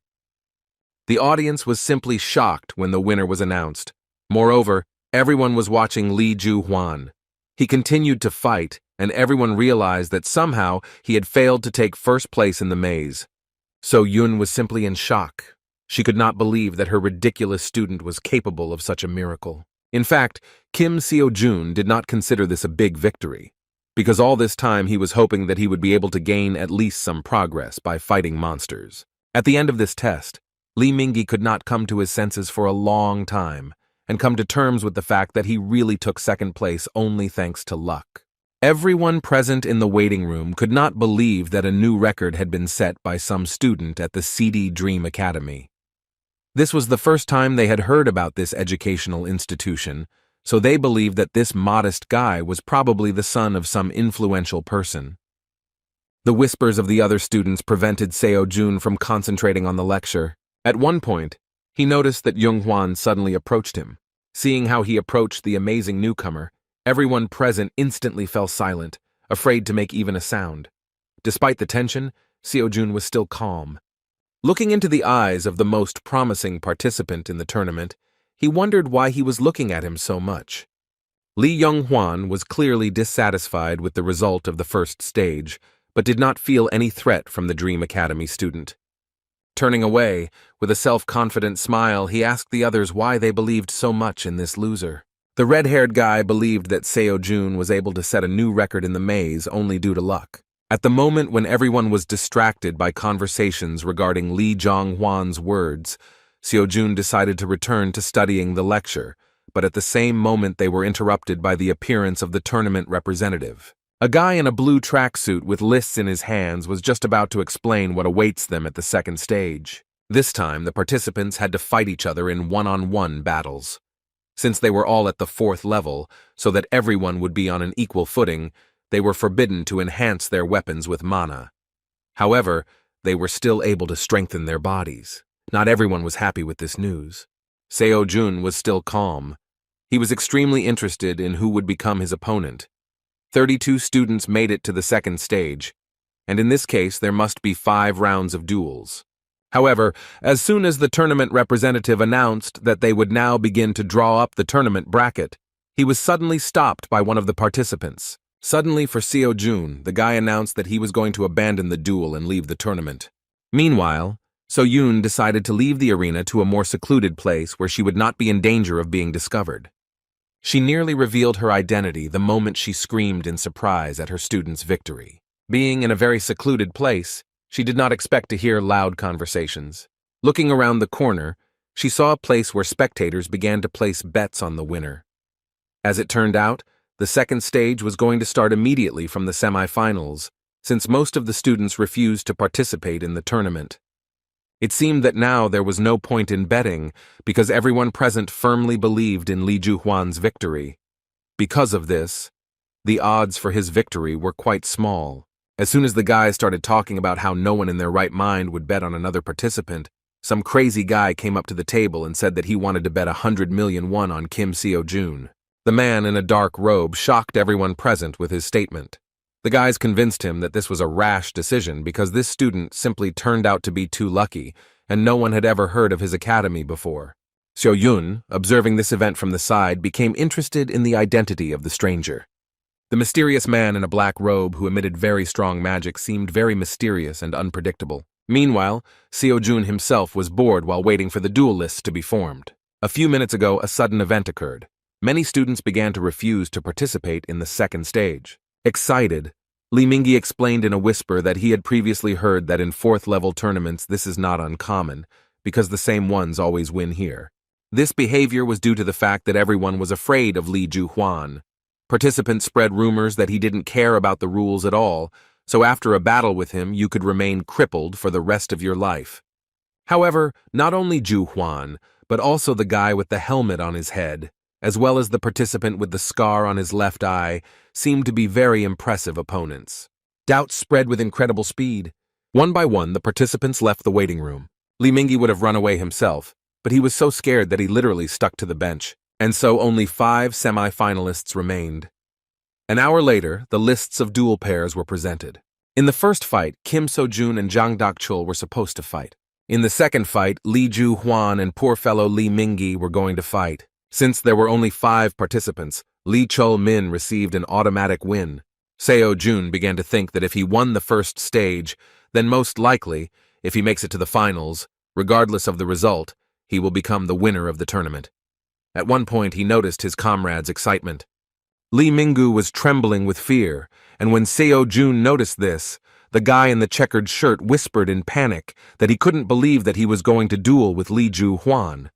The audience was simply shocked when the winner was announced. Moreover, everyone was watching Lee Ju-hwan. He continued to fight, and everyone realized that somehow he had failed to take first place in the maze. So-yun was simply in shock. She could not believe that her ridiculous student was capable of such a miracle. In fact, Kim Seo-jun did not consider this a big victory, because all this time he was hoping that he would be able to gain at least some progress by fighting monsters. At the end of this test, Lee Min-gi could not come to his senses for a long time, and come to terms with the fact that he really took second place only thanks to luck. Everyone present in the waiting room could not believe that a new record had been set by some student at the CD Dream Academy. This was the first time they had heard about this educational institution, so they believed that this modest guy was probably the son of some influential person. The whispers of the other students prevented Seo-jun from concentrating on the lecture. At one point, he noticed that Young-hwan suddenly approached him. Seeing how he approached the amazing newcomer, everyone present instantly fell silent, afraid to make even a sound. Despite the tension, Seo-jun was still calm. Looking into the eyes of the most promising participant in the tournament, he wondered why he was looking at him so much. Lee Young-hwan was clearly dissatisfied with the result of the first stage, but did not feel any threat from the Dream Academy student. Turning away, with a self-confident smile, he asked the others why they believed so much in this loser. The red-haired guy believed that Seo-jun was able to set a new record in the maze only due to luck. At the moment when everyone was distracted by conversations regarding Lee Jong-hwan's words, Seo-jun decided to return to studying the lecture, but at the same moment they were interrupted by the appearance of the tournament representative. A guy in a blue tracksuit with lists in his hands was just about to explain what awaits them at the second stage. This time, the participants had to fight each other in one-on-one battles. Since they were all at the 4th level, so that everyone would be on an equal footing, they were forbidden to enhance their weapons with mana. However, they were still able to strengthen their bodies. Not everyone was happy with this news. Seo-jun was still calm. He was extremely interested in who would become his opponent. 32 students made it to the second stage, and in this case there must be 5 rounds of duels. However, as soon as the tournament representative announced that they would now begin to draw up the tournament bracket, he was suddenly stopped by one of the participants. Suddenly for Seo-jun, the guy announced that he was going to abandon the duel and leave the tournament. Meanwhile, So-yun decided to leave the arena to a more secluded place where she would not be in danger of being discovered. She nearly revealed her identity the moment she screamed in surprise at her student's victory. Being in a very secluded place, she did not expect to hear loud conversations. Looking around the corner, she saw a place where spectators began to place bets on the winner. As it turned out, the second stage was going to start immediately from the semifinals, since most of the students refused to participate in the tournament. It seemed that now there was no point in betting because everyone present firmly believed in Li Juhuan's victory. Because of this, the odds for his victory were quite small. As soon as the guys started talking about how no one in their right mind would bet on another participant, some crazy guy came up to the table and said that he wanted to bet 100 million won on Kim Seo-jun. The man in a dark robe shocked everyone present with his statement. The guys convinced him that this was a rash decision because this student simply turned out to be too lucky, and no one had ever heard of his academy before. Seo-yun, observing this event from the side, became interested in the identity of the stranger. The mysterious man in a black robe who emitted very strong magic seemed very mysterious and unpredictable. Meanwhile, Seo-jun himself was bored while waiting for the duel lists to be formed. A few minutes ago, a sudden event occurred. Many students began to refuse to participate in the second stage. Excited, Li Mingyi explained in a whisper that he had previously heard that in fourth-level tournaments this is not uncommon, because the same ones always win here. This behavior was due to the fact that everyone was afraid of Li Juhuan. Participants spread rumors that he didn't care about the rules at all, so after a battle with him you could remain crippled for the rest of your life. However, not only Juhuan, but also the guy with the helmet on his head, as well as the participant with the scar on his left eye, seemed to be very impressive opponents. Doubts spread with incredible speed. One by one, the participants left the waiting room. Li Mingyi would have run away himself, but he was so scared that he literally stuck to the bench, and so only 5 semi-finalists remained. An hour later, the lists of duel pairs were presented. In the first fight, Kim So-jun and Jang Dak-chul were supposed to fight. In the second fight, Li Juhuan and poor fellow Li Mingyi were going to fight. Since there were only 5 participants, Li Chul-min received an automatic win. Seo-jun began to think that if he won the first stage, then most likely, if he makes it to the finals, regardless of the result, he will become the winner of the tournament. At one point, he noticed his comrades' excitement. Li Mingyu was trembling with fear, and when Seo-jun noticed this, the guy in the checkered shirt whispered in panic that he couldn't believe that he was going to duel with Li Juhuan.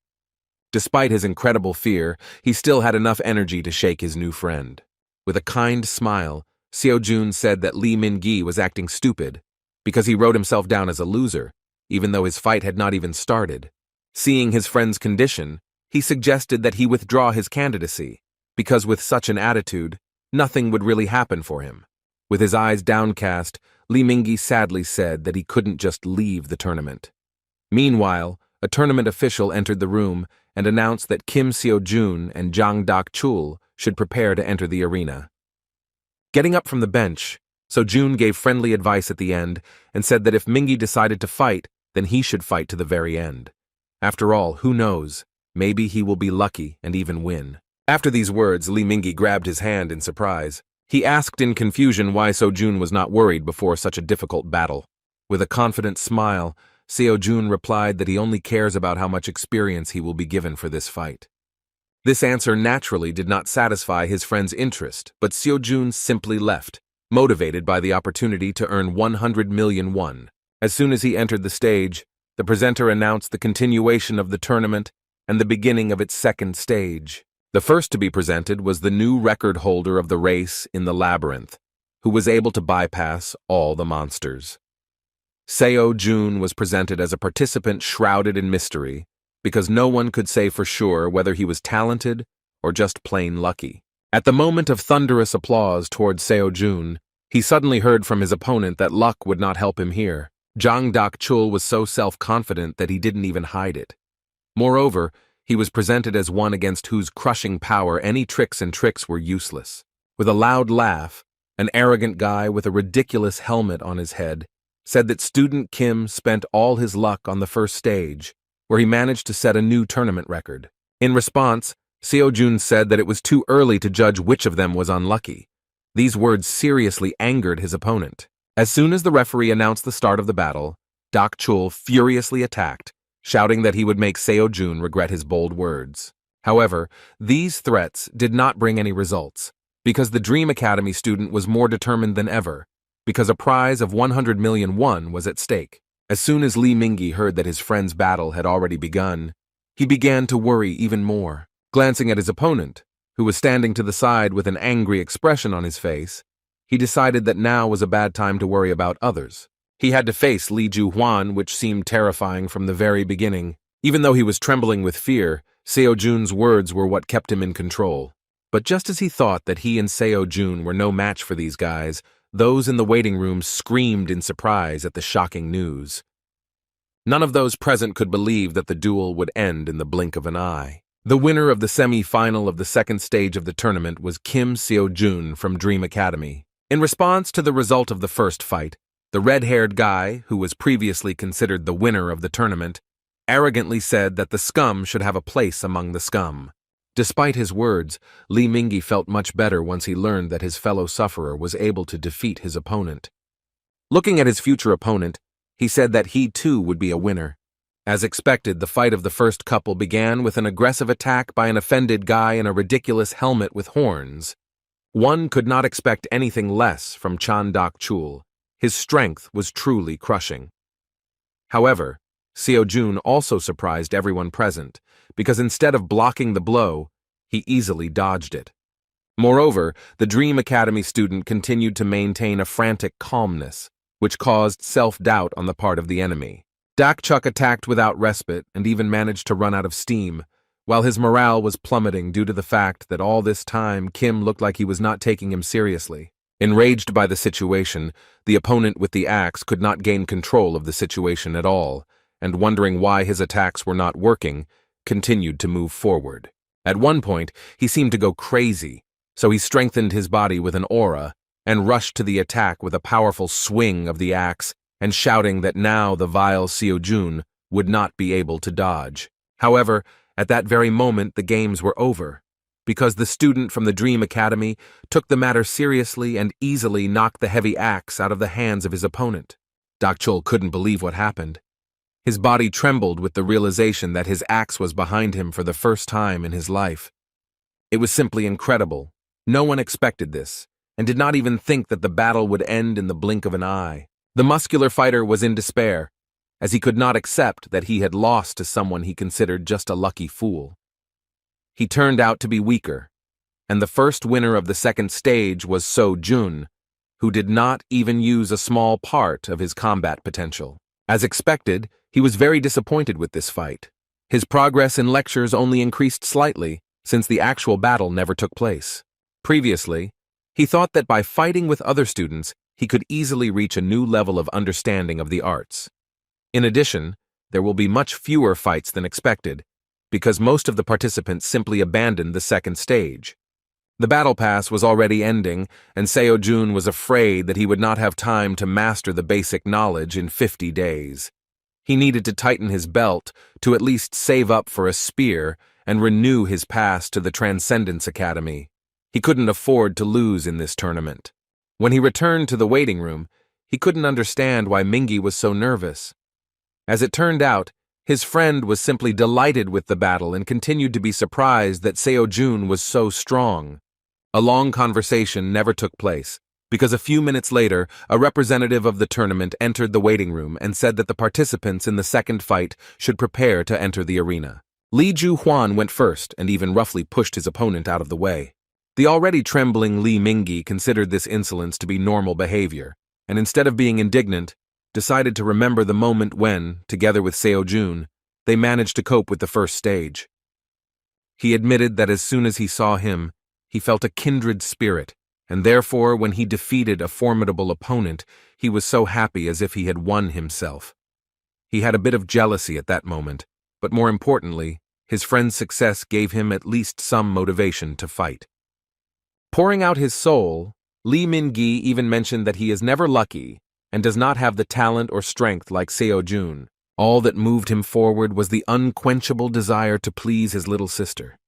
Despite his incredible fear, he still had enough energy to shake his new friend. With a kind smile, Seo-jun said that Li Mingyi was acting stupid because he wrote himself down as a loser, even though his fight had not even started. Seeing his friend's condition, he suggested that he withdraw his candidacy, because with such an attitude, nothing would really happen for him. With his eyes downcast, Li Mingyi sadly said that he couldn't just leave the tournament. Meanwhile, a tournament official entered the room and announced that Kim Seo-jun and Jang Dak-chul should prepare to enter the arena. Getting up from the bench, So-jun gave friendly advice at the end and said that if Mingyi decided to fight, then he should fight to the very end. After all, who knows, maybe he will be lucky and even win. After these words, Li Mingyi grabbed his hand in surprise. He asked in confusion why So-jun was not worried before such a difficult battle. With a confident smile, Seo-jun replied that he only cares about how much experience he will be given for this fight. This answer naturally did not satisfy his friend's interest, but Seo-jun simply left, motivated by the opportunity to earn 100 million won. As soon as he entered the stage, the presenter announced the continuation of the tournament and the beginning of its second stage. The first to be presented was the new record holder of the race in the labyrinth, who was able to bypass all the monsters. Seo-jun was presented as a participant shrouded in mystery, because no one could say for sure whether he was talented or just plain lucky. At the moment of thunderous applause towards Seo-jun, he suddenly heard from his opponent that luck would not help him here. Jang Dak-chul was so self-confident that he didn't even hide it. Moreover, he was presented as one against whose crushing power any tricks were useless. With a loud laugh, an arrogant guy with a ridiculous helmet on his head said that student Kim spent all his luck on the first stage, where he managed to set a new tournament record. In response, Seo-jun said that it was too early to judge which of them was unlucky. These words seriously angered his opponent. As soon as the referee announced the start of the battle, Dak-chul furiously attacked, shouting that he would make Seo-jun regret his bold words. However, these threats did not bring any results, because the Dream Academy student was more determined than ever, because a prize of 100 million won was at stake. As soon as Li Mingyi heard that his friend's battle had already begun, he began to worry even more. Glancing at his opponent, who was standing to the side with an angry expression on his face, he decided that now was a bad time to worry about others. He had to face Li Juhuan, which seemed terrifying from the very beginning. Even though he was trembling with fear, Seo Jun's words were what kept him in control. But just as he thought that he and Seo Jun were no match for these guys, those in the waiting room screamed in surprise at the shocking news. None of those present could believe that the duel would end in the blink of an eye. The winner of the semi-final of the second stage of the tournament was Kim Seo-jun from Dream Academy. In response to the result of the first fight, the red-haired guy, who was previously considered the winner of the tournament, arrogantly said that the scum should have a place among the scum. Despite his words, Li Mingyi felt much better once he learned that his fellow sufferer was able to defeat his opponent. Looking at his future opponent, he said that he too would be a winner. As expected, the fight of the first couple began with an aggressive attack by an offended guy in a ridiculous helmet with horns. One could not expect anything less from Chan Dak-chul. His strength was truly crushing. However, Seo Jun also surprised everyone present, because instead of blocking the blow, he easily dodged it. Moreover, the Dream Academy student continued to maintain a frantic calmness, which caused self-doubt on the part of the enemy. Dak-chuk attacked without respite and even managed to run out of steam, while his morale was plummeting due to the fact that all this time Kim looked like he was not taking him seriously. Enraged by the situation, the opponent with the axe could not gain control of the situation at all, and wondering why his attacks were not working, continued to move forward. At one point, he seemed to go crazy, so he strengthened his body with an aura and rushed to the attack with a powerful swing of the axe and shouting that now the vile Seo Jun would not be able to dodge. However, at that very moment the games were over, because the student from the Dream Academy took the matter seriously and easily knocked the heavy axe out of the hands of his opponent. Dak-chul couldn't believe what happened. His body trembled with the realization that his axe was behind him for the first time in his life. It was simply incredible. No one expected this, and did not even think that the battle would end in the blink of an eye. The muscular fighter was in despair, as he could not accept that he had lost to someone he considered just a lucky fool. He turned out to be weaker, and the first winner of the second stage was Seo Jun, who did not even use a small part of his combat potential. As expected, he was very disappointed with this fight. His progress in lectures only increased slightly, since the actual battle never took place. Previously, he thought that by fighting with other students, he could easily reach a new level of understanding of the arts. In addition, there will be much fewer fights than expected, because most of the participants simply abandoned the second stage. The battle pass was already ending, and Seo Jun was afraid that he would not have time to master the basic knowledge in 50 days. He needed to tighten his belt to at least save up for a spear and renew his pass to the Transcendence Academy. He couldn't afford to lose in this tournament. When he returned to the waiting room, he couldn't understand why Mingyi was so nervous. As it turned out, his friend was simply delighted with the battle and continued to be surprised that Seo Jun was so strong. A long conversation never took place, because a few minutes later, a representative of the tournament entered the waiting room and said that the participants in the second fight should prepare to enter the arena. Li Juhuan went first and even roughly pushed his opponent out of the way. The already trembling Li Mingyi considered this insolence to be normal behavior, and instead of being indignant, decided to remember the moment when, together with Seo Jun, they managed to cope with the first stage. He admitted that as soon as he saw him, he felt a kindred spirit, and therefore when he defeated a formidable opponent, he was so happy as if he had won himself. He had a bit of jealousy at that moment, but more importantly, his friend's success gave him at least some motivation to fight. Pouring out his soul, Li Mingyi even mentioned that he is never lucky and does not have the talent or strength like Seo Jun. All that moved him forward was the unquenchable desire to please his little sister.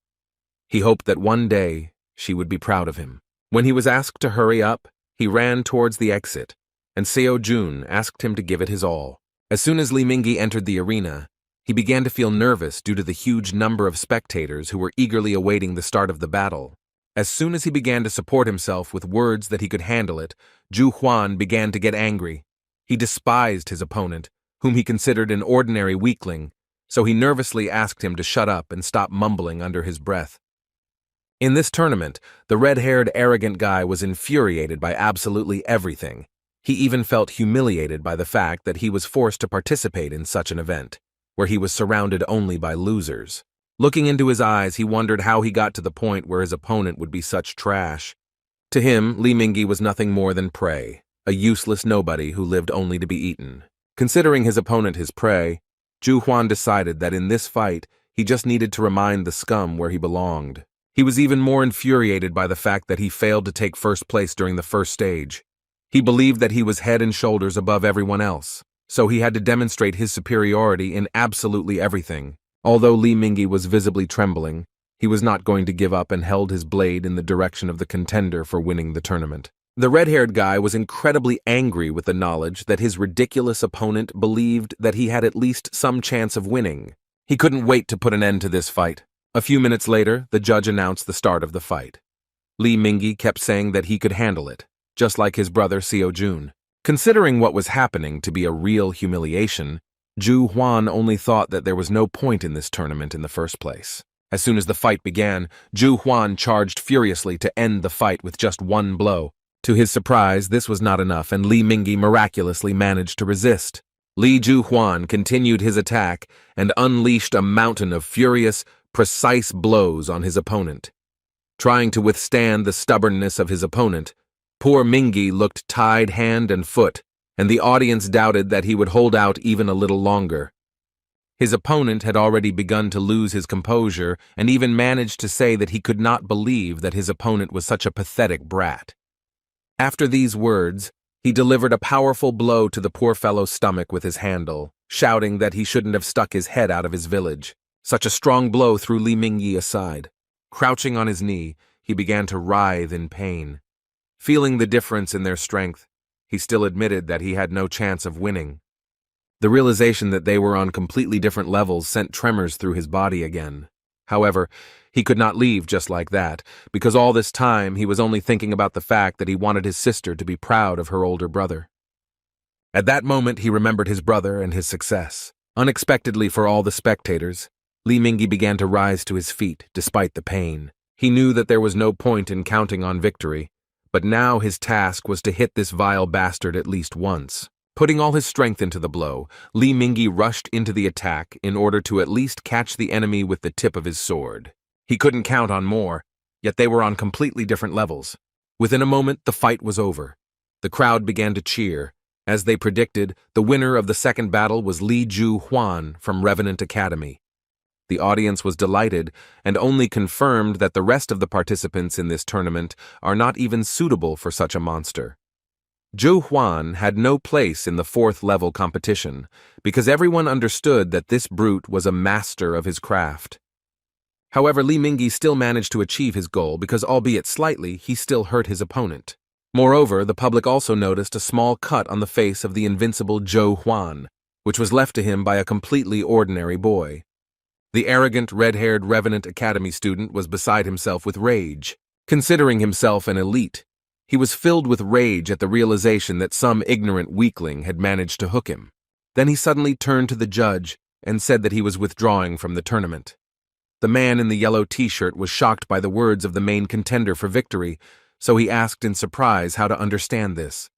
He hoped that one day she would be proud of him. When he was asked to hurry up, he ran towards the exit, and Seo Jun asked him to give it his all. As soon as Li Mingyi entered the arena, He began to feel nervous due to the huge number of spectators who were eagerly awaiting the start of the battle. As soon as he began to support himself with words that he could handle it, Zhu Huan began to get angry. He despised his opponent, whom he considered an ordinary weakling, so he nervously asked him to shut up and stop mumbling under his breath. In this tournament, the red-haired arrogant guy was infuriated by absolutely everything. He even felt humiliated by the fact that he was forced to participate in such an event, where he was surrounded only by losers. Looking into his eyes, he wondered how he got to the point where his opponent would be such trash. To him, Li Mingyi was nothing more than prey, a useless nobody who lived only to be eaten. Considering his opponent his prey, Zhu Huan decided that in this fight, he just needed to remind the scum where he belonged. He was even more infuriated by the fact that he failed to take first place during the first stage. He believed that he was head and shoulders above everyone else, so he had to demonstrate his superiority in absolutely everything. Although Li Mingyi was visibly trembling, he was not going to give up and held his blade in the direction of the contender for winning the tournament. The red-haired guy was incredibly angry with the knowledge that his ridiculous opponent believed that he had at least some chance of winning. He couldn't wait to put an end to this fight. A few minutes later, the judge announced the start of the fight. Li Mingyi kept saying that he could handle it, just like his brother Xiao Jun. Considering what was happening to be a real humiliation, Zhu Huan only thought that there was no point in this tournament in the first place. As soon as the fight began, Zhu Huan charged furiously to end the fight with just one blow. To his surprise, this was not enough, and Li Mingyi miraculously managed to resist. Li Zhu Huan continued his attack and unleashed a mountain of furious, precise blows on his opponent. Trying to withstand the stubbornness of his opponent, poor Mingyi looked tied hand and foot, and the audience doubted that he would hold out even a little longer. His opponent had already begun to lose his composure and even managed to say that he could not believe that his opponent was such a pathetic brat. After these words, he delivered a powerful blow to the poor fellow's stomach with his handle, shouting that he shouldn't have stuck his head out of his village. Such a strong blow threw Li Mingyi aside. Crouching on his knee, he began to writhe in pain. Feeling the difference in their strength, he still admitted that he had no chance of winning. The realization that they were on completely different levels sent tremors through his body again. However, he could not leave just like that, because all this time he was only thinking about the fact that he wanted his sister to be proud of her older brother. At that moment, he remembered his brother and his success. Unexpectedly for all the spectators, Li Mingyi began to rise to his feet, despite the pain. He knew that there was no point in counting on victory, but now his task was to hit this vile bastard at least once. Putting all his strength into the blow, Li Mingyi rushed into the attack in order to at least catch the enemy with the tip of his sword. He couldn't count on more, yet they were on completely different levels. Within a moment, the fight was over. The crowd began to cheer. As they predicted, the winner of the second battle was Li Zhu Huan from Revenant Academy. The audience was delighted and only confirmed that the rest of the participants in this tournament are not even suitable for such a monster. Zhu Huan had no place in the fourth-level competition because everyone understood that this brute was a master of his craft. However, Li Mingyi still managed to achieve his goal because, albeit slightly, he still hurt his opponent. Moreover, the public also noticed a small cut on the face of the invincible Zhou Huan, which was left to him by a completely ordinary boy. The arrogant, red-haired Revenant Academy student was beside himself with rage. Considering himself an elite, he was filled with rage at the realization that some ignorant weakling had managed to hook him. Then he suddenly turned to the judge and said that he was withdrawing from the tournament. The man in the yellow t-shirt was shocked by the words of the main contender for victory, so he asked in surprise how to understand this.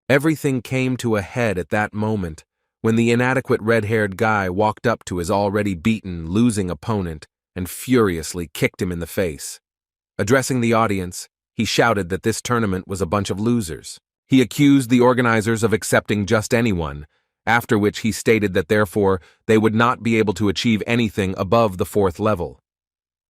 Everything came to a head at that moment, when the inadequate red-haired guy walked up to his already beaten, losing opponent and furiously kicked him in the face. Addressing the audience, he shouted that this tournament was a bunch of losers. He accused the organizers of accepting just anyone, after which he stated that therefore they would not be able to achieve anything above the fourth level.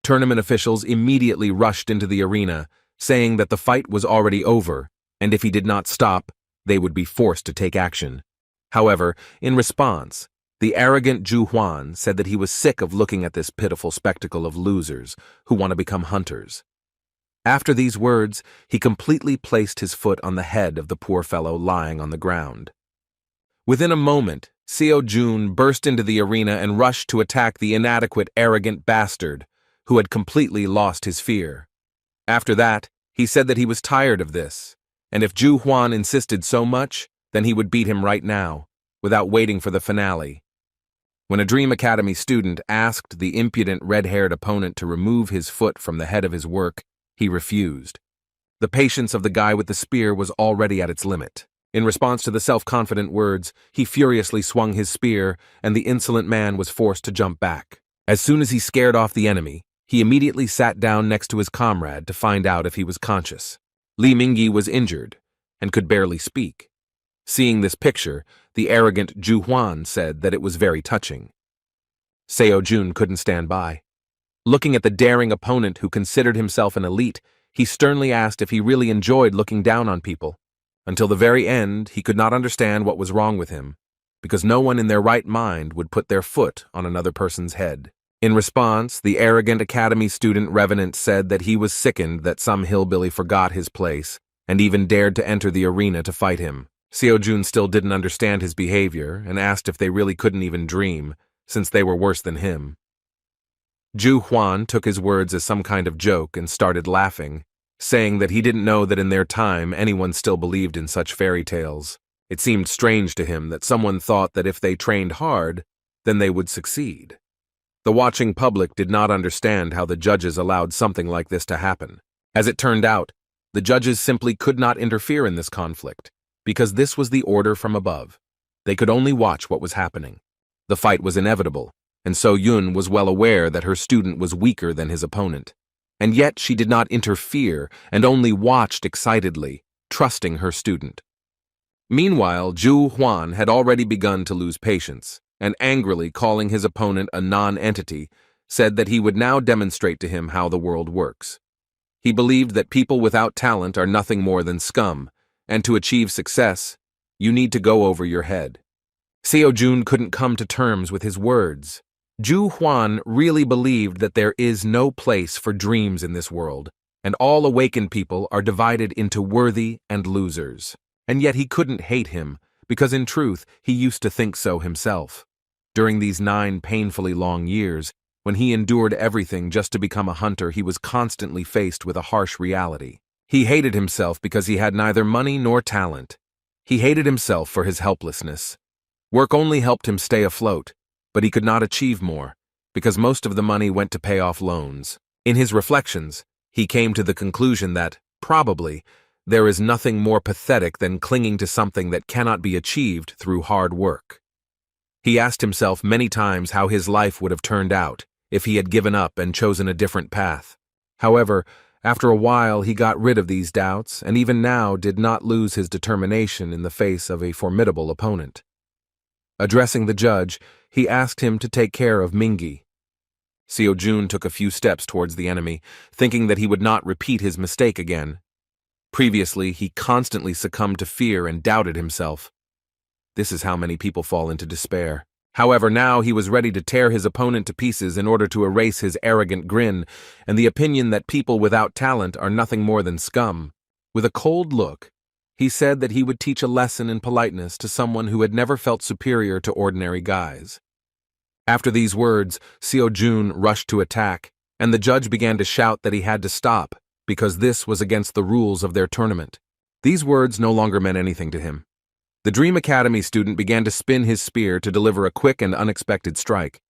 Tournament officials immediately rushed into the arena, saying that the fight was already over, and if he did not stop, they would be forced to take action. However, in response, the arrogant Zhu Huan said that he was sick of looking at this pitiful spectacle of losers who want to become hunters. After these words, he completely placed his foot on the head of the poor fellow lying on the ground. Within a moment, Seo-jun burst into the arena and rushed to attack the inadequate, arrogant bastard, who had completely lost his fear. After that, he said that he was tired of this, and if Ju Huan insisted so much, then he would beat him right now, without waiting for the finale. When a Dream Academy student asked the impudent red-haired opponent to remove his foot from the head of his work, he refused. The patience of the guy with the spear was already at its limit. In response to the self-confident words, he furiously swung his spear, and the insolent man was forced to jump back. As soon as he scared off the enemy, he immediately sat down next to his comrade to find out if he was conscious. Li Mingyi was injured and could barely speak. Seeing this picture, the arrogant Ju Huan said that it was very touching. Seo-jun couldn't stand by. Looking at the daring opponent who considered himself an elite, he sternly asked if he really enjoyed looking down on people. Until the very end, he could not understand what was wrong with him, because no one in their right mind would put their foot on another person's head. In response, the arrogant academy student revenant said that he was sickened that some hillbilly forgot his place and even dared to enter the arena to fight him. Seo-jun still didn't understand his behavior and asked if they really couldn't even dream, since they were worse than him. Ju Huan took his words as some kind of joke and started laughing, saying that he didn't know that in their time anyone still believed in such fairy tales. It seemed strange to him that someone thought that if they trained hard, then they would succeed. The watching public did not understand how the judges allowed something like this to happen. As it turned out, the judges simply could not interfere in this conflict, because this was the order from above. They could only watch what was happening. The fight was inevitable, and So-yun was well aware that her student was weaker than his opponent. And yet she did not interfere and only watched excitedly, trusting her student. Meanwhile, Ju Huan had already begun to lose patience, and angrily calling his opponent a non-entity, said that he would now demonstrate to him how the world works. He believed that people without talent are nothing more than scum, and to achieve success, you need to go over your head. Seo-jun couldn't come to terms with his words. Ju Huan really believed that there is no place for dreams in this world, and all awakened people are divided into worthy and losers. And yet he couldn't hate him, because in truth he used to think so himself. During these 9 painfully long years, when he endured everything just to become a hunter, he was constantly faced with a harsh reality. He hated himself because he had neither money nor talent. He hated himself for his helplessness. Work only helped him stay afloat, but he could not achieve more, because most of the money went to pay off loans. In his reflections, he came to the conclusion that, probably, there is nothing more pathetic than clinging to something that cannot be achieved through hard work. He asked himself many times how his life would have turned out if he had given up and chosen a different path. However, after a while he got rid of these doubts and even now did not lose his determination in the face of a formidable opponent. Addressing the judge, he asked him to take care of Mingyi. Seo-jun took a few steps towards the enemy, thinking that he would not repeat his mistake again. Previously, he constantly succumbed to fear and doubted himself. This is how many people fall into despair. However, now he was ready to tear his opponent to pieces in order to erase his arrogant grin and the opinion that people without talent are nothing more than scum. With a cold look, he said that he would teach a lesson in politeness to someone who had never felt superior to ordinary guys. After these words, Seo-jun rushed to attack, and the judge began to shout that he had to stop, because this was against the rules of their tournament. These words no longer meant anything to him. The Dream Academy student began to spin his spear to deliver a quick and unexpected strike.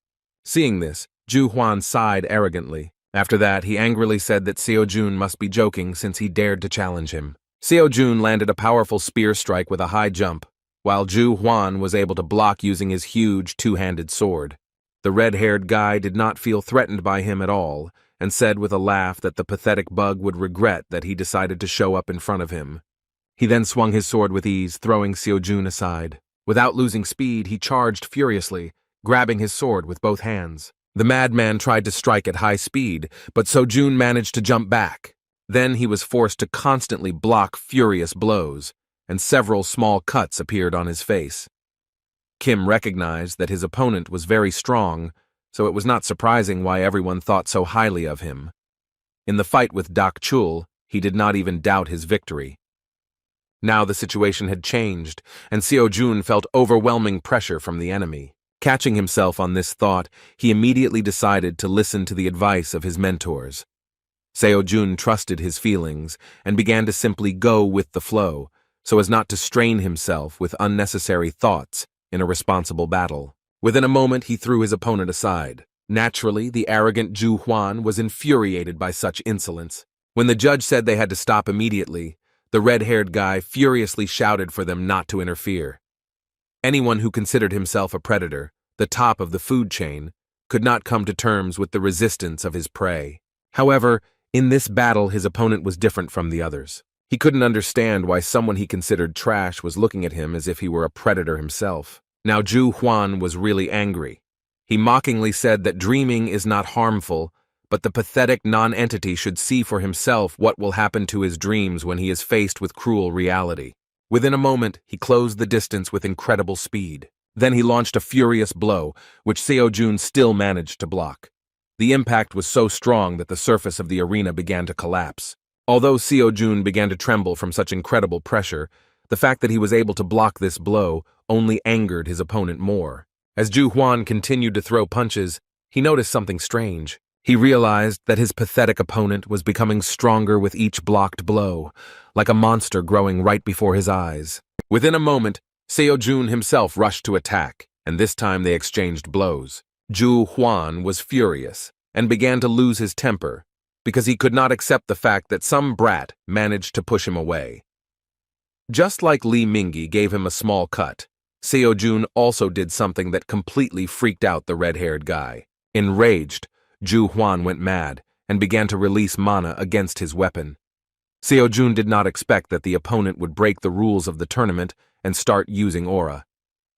Seeing this, Ju Huan sighed arrogantly. After that, he angrily said that Seo-jun must be joking since he dared to challenge him. Seo-jun landed a powerful spear strike with a high jump, while Ju Huan was able to block using his huge two-handed sword. The red-haired guy did not feel threatened by him at all, and said with a laugh that the pathetic bug would regret that he decided to show up in front of him. He then swung his sword with ease, throwing Seo-jun aside. Without losing speed, he charged furiously, grabbing his sword with both hands. The madman tried to strike at high speed, but Seo-jun managed to jump back. Then he was forced to constantly block furious blows, and several small cuts appeared on his face. Kim recognized that his opponent was very strong, so it was not surprising why everyone thought so highly of him. In the fight with Dak Chul, he did not even doubt his victory. Now the situation had changed, and Seo-jun felt overwhelming pressure from the enemy. Catching himself on this thought, he immediately decided to listen to the advice of his mentors. Seo-jun trusted his feelings and began to simply go with the flow, so as not to strain himself with unnecessary thoughts in a responsible battle. Within a moment, he threw his opponent aside. Naturally, the arrogant Zhu Huan was infuriated by such insolence. When the judge said they had to stop immediately, the red-haired guy furiously shouted for them not to interfere. Anyone who considered himself a predator, the top of the food chain, could not come to terms with the resistance of his prey. However, in this battle, his opponent was different from the others. He couldn't understand why someone he considered trash was looking at him as if he were a predator himself. Now Zhu Huan was really angry. He mockingly said that dreaming is not harmful, but the pathetic non-entity should see for himself what will happen to his dreams when he is faced with cruel reality. Within a moment, he closed the distance with incredible speed. Then he launched a furious blow, which Seo-jun still managed to block. The impact was so strong that the surface of the arena began to collapse. Although Seo-jun began to tremble from such incredible pressure, the fact that he was able to block this blow only angered his opponent more. As Zhu Huan continued to throw punches, he noticed something strange. He realized that his pathetic opponent was becoming stronger with each blocked blow, like a monster growing right before his eyes. Within a moment, Seo-jun himself rushed to attack, and this time they exchanged blows. Zhu Huan was furious and began to lose his temper because he could not accept the fact that some brat managed to push him away. Just like Li Mingyi gave him a small cut, Seo-jun also did something that completely freaked out the red-haired guy. Enraged, Zhu Huan went mad and began to release mana against his weapon. Seo-jun did not expect that the opponent would break the rules of the tournament and start using aura.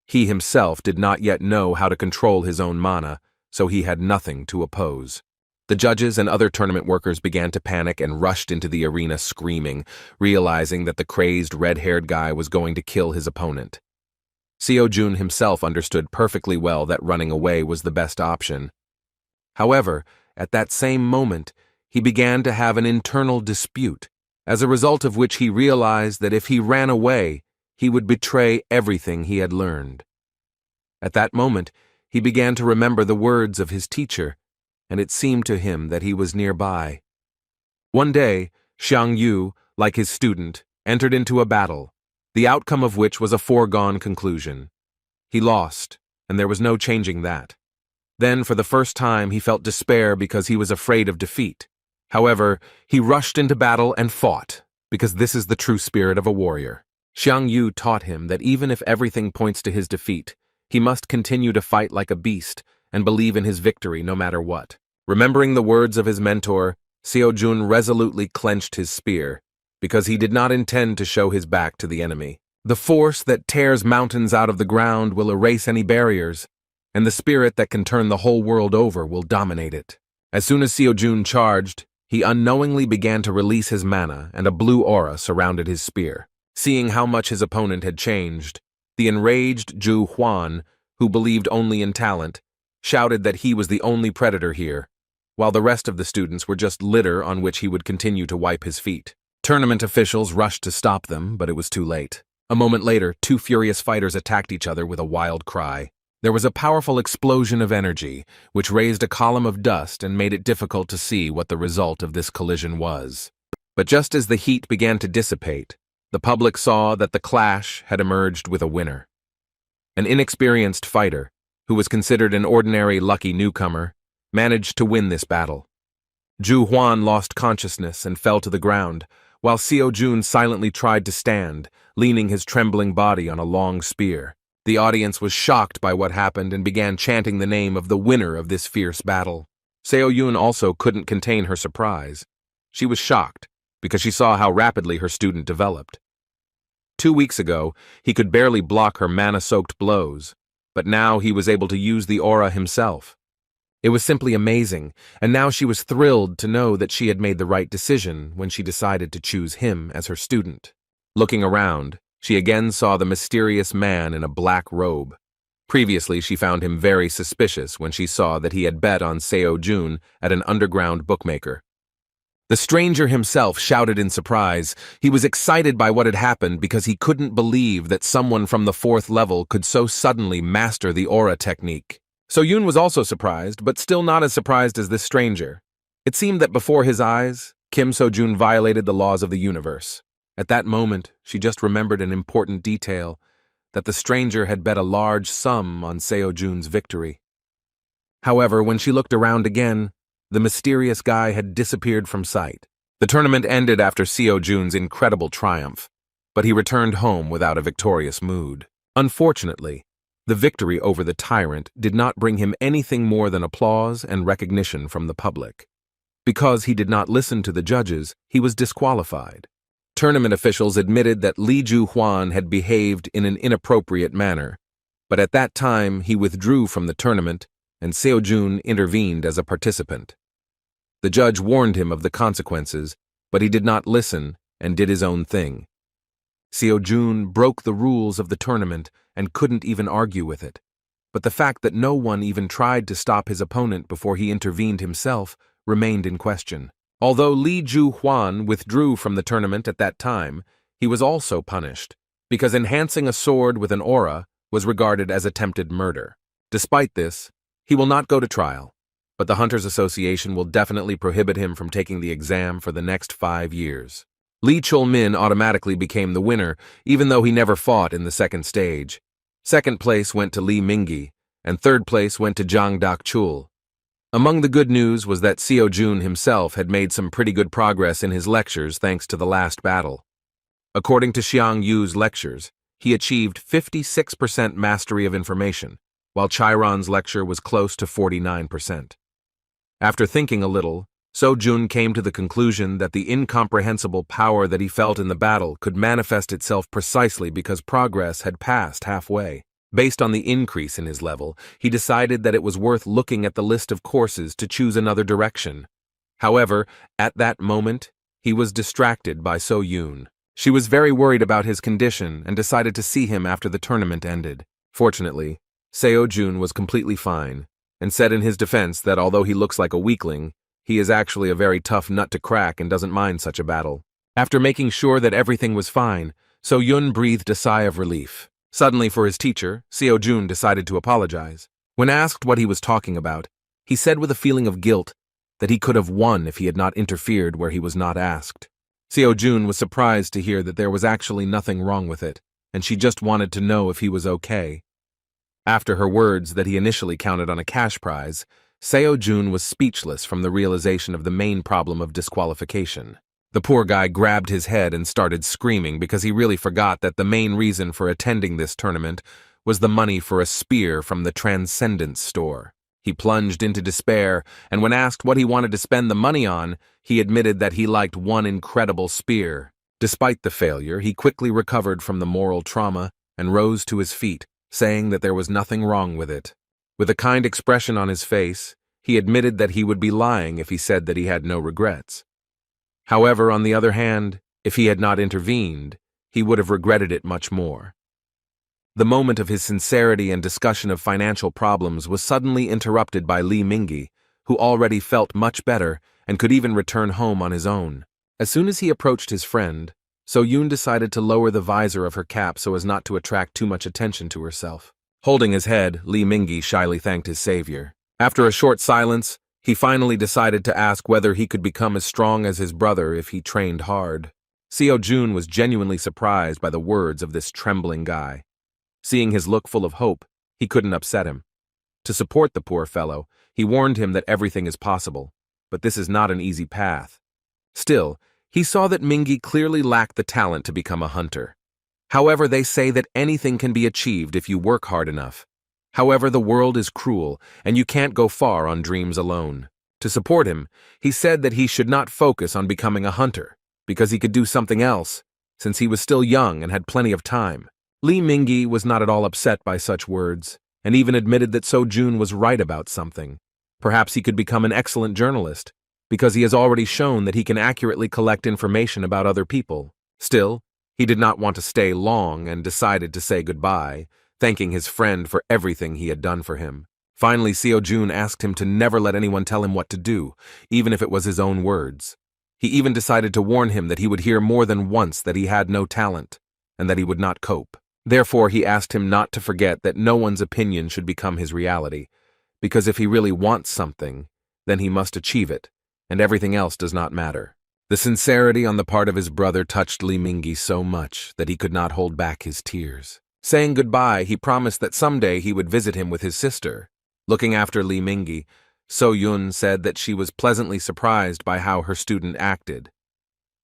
He himself did not yet know how to control his own mana, so he had nothing to oppose. The judges and other tournament workers began to panic and rushed into the arena screaming, realizing that the crazed red-haired guy was going to kill his opponent. Seo-jun himself understood perfectly well that running away was the best option. However, at that same moment, he began to have an internal dispute, as a result of which he realized that if he ran away, he would betray everything he had learned. At that moment, he began to remember the words of his teacher, and it seemed to him that he was nearby. One day, Xiang Yu, like his student, entered into a battle, the outcome of which was a foregone conclusion. He lost, and there was no changing that. Then, for the first time, he felt despair because he was afraid of defeat. However, he rushed into battle and fought, because this is the true spirit of a warrior. Xiang Yu taught him that even if everything points to his defeat, he must continue to fight like a beast and believe in his victory no matter what. Remembering the words of his mentor, Seo-jun resolutely clenched his spear, because he did not intend to show his back to the enemy. The force that tears mountains out of the ground will erase any barriers, and the spirit that can turn the whole world over will dominate it. As soon as Seo-jun charged, he unknowingly began to release his mana, and a blue aura surrounded his spear. Seeing how much his opponent had changed, the enraged Zhu Huan, who believed only in talent, shouted that he was the only predator here, while the rest of the students were just litter on which he would continue to wipe his feet. Tournament officials rushed to stop them, but it was too late. A moment later, two furious fighters attacked each other with a wild cry. There was a powerful explosion of energy, which raised a column of dust and made it difficult to see what the result of this collision was. But just as the heat began to dissipate, the public saw that the clash had emerged with a winner. An inexperienced fighter, who was considered an ordinary lucky newcomer, managed to win this battle. Zhu Huan lost consciousness and fell to the ground, while Seo-jun silently tried to stand, leaning his trembling body on a long spear. The audience was shocked by what happened and began chanting the name of the winner of this fierce battle. Seo-jun also couldn't contain her surprise. She was shocked, because she saw how rapidly her student developed. 2 weeks ago, he could barely block her mana-soaked blows, but now he was able to use the aura himself. It was simply amazing, and now she was thrilled to know that she had made the right decision when she decided to choose him as her student. Looking around, she again saw the mysterious man in a black robe. Previously, she found him very suspicious when she saw that he had bet on Seo-jun at an underground bookmaker. The stranger himself shouted in surprise. He was excited by what had happened because he couldn't believe that someone from the 4th level could so suddenly master the aura technique. So Yoon was also surprised, but still not as surprised as this stranger. It seemed that before his eyes, Kim So-jun violated the laws of the universe. At that moment, she just remembered an important detail, that the stranger had bet a large sum on Seo-jun's victory. However, when she looked around again, the mysterious guy had disappeared from sight. The tournament ended after Seo-jun's incredible triumph, but he returned home without a victorious mood. Unfortunately, the victory over the tyrant did not bring him anything more than applause and recognition from the public. Because he did not listen to the judges, he was disqualified. Tournament officials admitted that Lee Ju-hwan had behaved in an inappropriate manner, but at that time he withdrew from the tournament and Seo-jun intervened as a participant. The judge warned him of the consequences, but he did not listen and did his own thing. Seo-jun broke the rules of the tournament and couldn't even argue with it, but the fact that no one even tried to stop his opponent before he intervened himself remained in question. Although Lee Ju-hwan withdrew from the tournament at that time, he was also punished, because enhancing a sword with an aura was regarded as attempted murder. Despite this, he will not go to trial, but the Hunters Association will definitely prohibit him from taking the exam for the next 5 years. Lee Chul-min automatically became the winner, even though he never fought in the second stage. Second place went to Lee Mingi, and third place went to Jang Dak-chul. Among the good news was that Seo-jun himself had made some pretty good progress in his lectures thanks to the last battle. According to Xiang Yu's lectures, he achieved 56% mastery of information, while Chiron's lecture was close to 49%. After thinking a little, So-jun came to the conclusion that the incomprehensible power that he felt in the battle could manifest itself precisely because progress had passed halfway. Based on the increase in his level, he decided that it was worth looking at the list of courses to choose another direction. However, at that moment, he was distracted by So-yun. She was very worried about his condition and decided to see him after the tournament ended. Fortunately, Seo-jun was completely fine, and said in his defense that although he looks like a weakling, he is actually a very tough nut to crack and doesn't mind such a battle. After making sure that everything was fine, So-yun breathed a sigh of relief. Suddenly, for his teacher, Seo-jun decided to apologize. When asked what he was talking about, he said with a feeling of guilt that he could have won if he had not interfered where he was not asked. Seo-jun was surprised to hear that there was actually nothing wrong with it, and she just wanted to know if he was okay. After her words that he initially counted on a cash prize, Seo-jun was speechless from the realization of the main problem of disqualification. The poor guy grabbed his head and started screaming because he really forgot that the main reason for attending this tournament was the money for a spear from the Transcendence store. He plunged into despair, and when asked what he wanted to spend the money on, he admitted that he liked one incredible spear. Despite the failure, he quickly recovered from the moral trauma and rose to his feet, saying that there was nothing wrong with it. With a kind expression on his face, he admitted that he would be lying if he said that he had no regrets. However, on the other hand, if he had not intervened, he would have regretted it much more. The moment of his sincerity and discussion of financial problems was suddenly interrupted by Lee Mingi, who already felt much better and could even return home on his own. As soon as he approached his friend, So-yun decided to lower the visor of her cap so as not to attract too much attention to herself. Holding his head, Lee Mingi shyly thanked his savior. After a short silence, he finally decided to ask whether he could become as strong as his brother if he trained hard. Seo-jun was genuinely surprised by the words of this trembling guy. Seeing his look full of hope, he couldn't upset him. To support the poor fellow, he warned him that everything is possible, but this is not an easy path. Still, he saw that Mingi clearly lacked the talent to become a hunter. However, they say that anything can be achieved if you work hard enough. However, the world is cruel, and you can't go far on dreams alone. To support him, he said that he should not focus on becoming a hunter, because he could do something else, since he was still young and had plenty of time. Lee Mingi was not at all upset by such words, and even admitted that So-jun was right about something. Perhaps he could become an excellent journalist, because he has already shown that he can accurately collect information about other people. Still, he did not want to stay long and decided to say goodbye, thanking his friend for everything he had done for him. Finally, Seo-jun asked him to never let anyone tell him what to do, even if it was his own words. He even decided to warn him that he would hear more than once that he had no talent, and that he would not cope. Therefore, he asked him not to forget that no one's opinion should become his reality, because if he really wants something, then he must achieve it, and everything else does not matter. The sincerity on the part of his brother touched Li Mingyi so much that he could not hold back his tears. Saying goodbye, he promised that someday he would visit him with his sister. Looking after Li Mingyi, So Yun said that she was pleasantly surprised by how her student acted.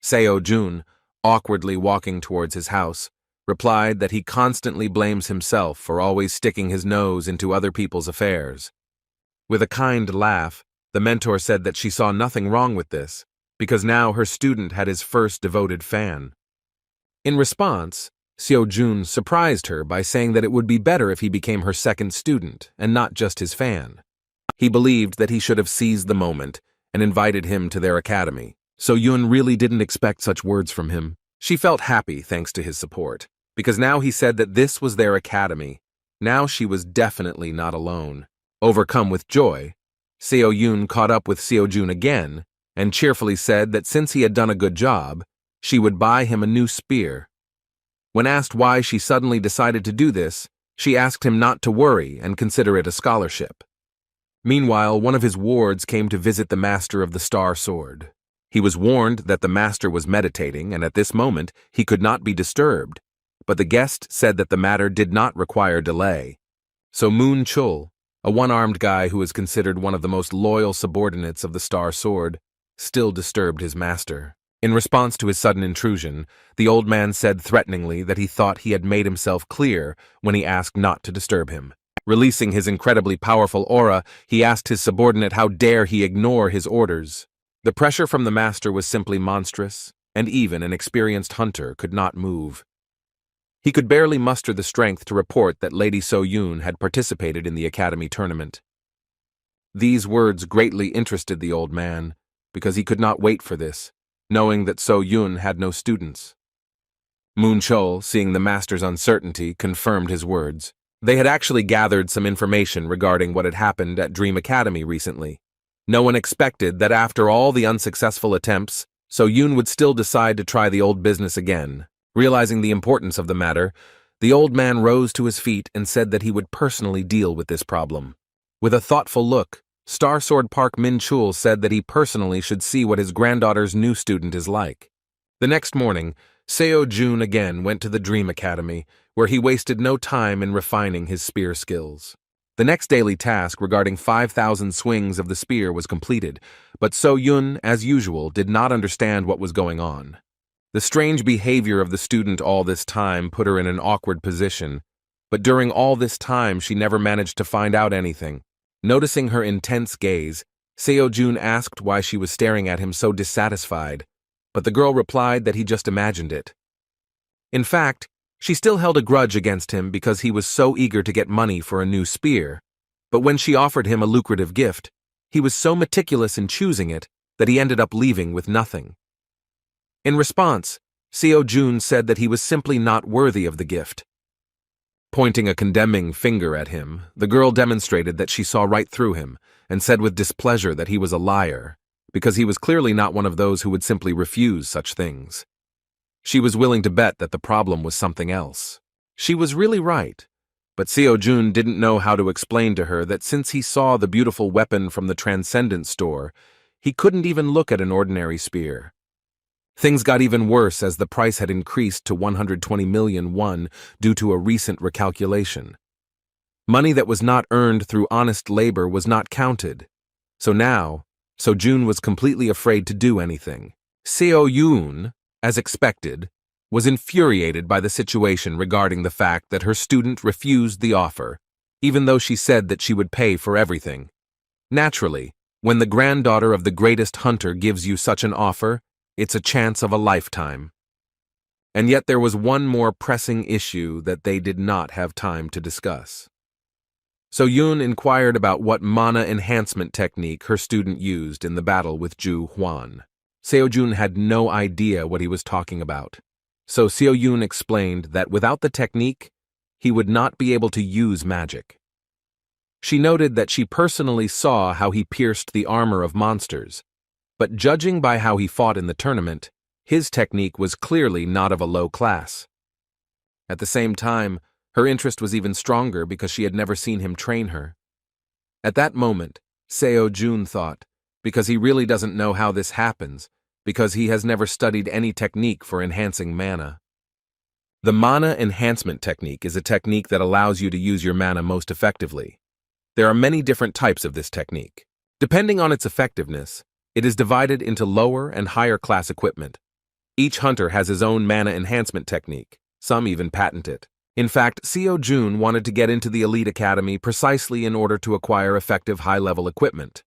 Seo Jun, awkwardly walking towards his house, replied that he constantly blames himself for always sticking his nose into other people's affairs. With a kind laugh, the mentor said that she saw nothing wrong with this, because now her student had his first devoted fan. In response, Seo Jun surprised her by saying that it would be better if he became her second student and not just his fan. He believed that he should have seized the moment and invited him to their academy. So Yun really didn't expect such words from him. She felt happy thanks to his support, because now he said that this was their academy. Now she was definitely not alone. Overcome with joy, Seo Yun caught up with Seo Jun again and cheerfully said that since he had done a good job, she would buy him a new spear. When asked why she suddenly decided to do this, she asked him not to worry and consider it a scholarship. Meanwhile, one of his wards came to visit the master of the Star Sword. He was warned that the master was meditating, and at this moment he could not be disturbed, but the guest said that the matter did not require delay. So Moon Chul, a one-armed guy who is considered one of the most loyal subordinates of the Star Sword, still disturbed his master. In response to his sudden intrusion, the old man said threateningly that he thought he had made himself clear when he asked not to disturb him. Releasing his incredibly powerful aura, he asked his subordinate how dare he ignore his orders. The pressure from the master was simply monstrous, and even an experienced hunter could not move. He could barely muster the strength to report that Lady So Yun had participated in the academy tournament. These words greatly interested the old man, because he could not wait for this, knowing that So Yun had no students. Moon Chul, seeing the master's uncertainty, confirmed his words. They had actually gathered some information regarding what had happened at Dream Academy recently. No one expected that after all the unsuccessful attempts, So Yun would still decide to try the old business again. Realizing the importance of the matter, the old man rose to his feet and said that he would personally deal with this problem. With a thoughtful look, Star Sword Park Min Chul said that he personally should see what his granddaughter's new student is like. The next morning, Seo Jun again went to the Dream Academy, where he wasted no time in refining his spear skills. The next daily task regarding 5,000 swings of the spear was completed, but So Yun, as usual, did not understand what was going on. The strange behavior of the student all this time put her in an awkward position, but during all this time she never managed to find out anything. Noticing her intense gaze, Seo Jun asked why she was staring at him so dissatisfied, but the girl replied that he just imagined it. In fact, she still held a grudge against him because he was so eager to get money for a new spear, but when she offered him a lucrative gift, he was so meticulous in choosing it that he ended up leaving with nothing. In response, Seo Jun said that he was simply not worthy of the gift. Pointing a condemning finger at him, the girl demonstrated that she saw right through him and said with displeasure that he was a liar, because he was clearly not one of those who would simply refuse such things. She was willing to bet that the problem was something else. She was really right, but Seo Jun didn't know how to explain to her that since he saw the beautiful weapon from the Transcendent store, he couldn't even look at an ordinary spear. Things got even worse as the price had increased to 120 million won due to a recent recalculation. Money that was not earned through honest labor was not counted. So now, So Jun was completely afraid to do anything. Seo Yun, as expected, was infuriated by the situation regarding the fact that her student refused the offer, even though she said that she would pay for everything. Naturally, when the granddaughter of the greatest hunter gives you such an offer, it's a chance of a lifetime. And yet there was one more pressing issue that they did not have time to discuss. So Yun inquired about what mana enhancement technique her student used in the battle with Zhu Huan. Seo Jun had no idea what he was talking about. So Seo Yun explained that without the technique, he would not be able to use magic. She noted that she personally saw how he pierced the armor of monsters, but judging by how he fought in the tournament, his technique was clearly not of a low class. At the same time, her interest was even stronger because she had never seen him train her. At that moment, Seo-jun thought, because he really doesn't know how this happens, because he has never studied any technique for enhancing mana. The mana enhancement technique is a technique that allows you to use your mana most effectively. There are many different types of this technique. Depending on its effectiveness, it is divided into lower and higher class equipment. Each hunter has his own mana enhancement technique. Some even patent it. In fact, Seo-jun wanted to get into the elite academy precisely in order to acquire effective high-level equipment.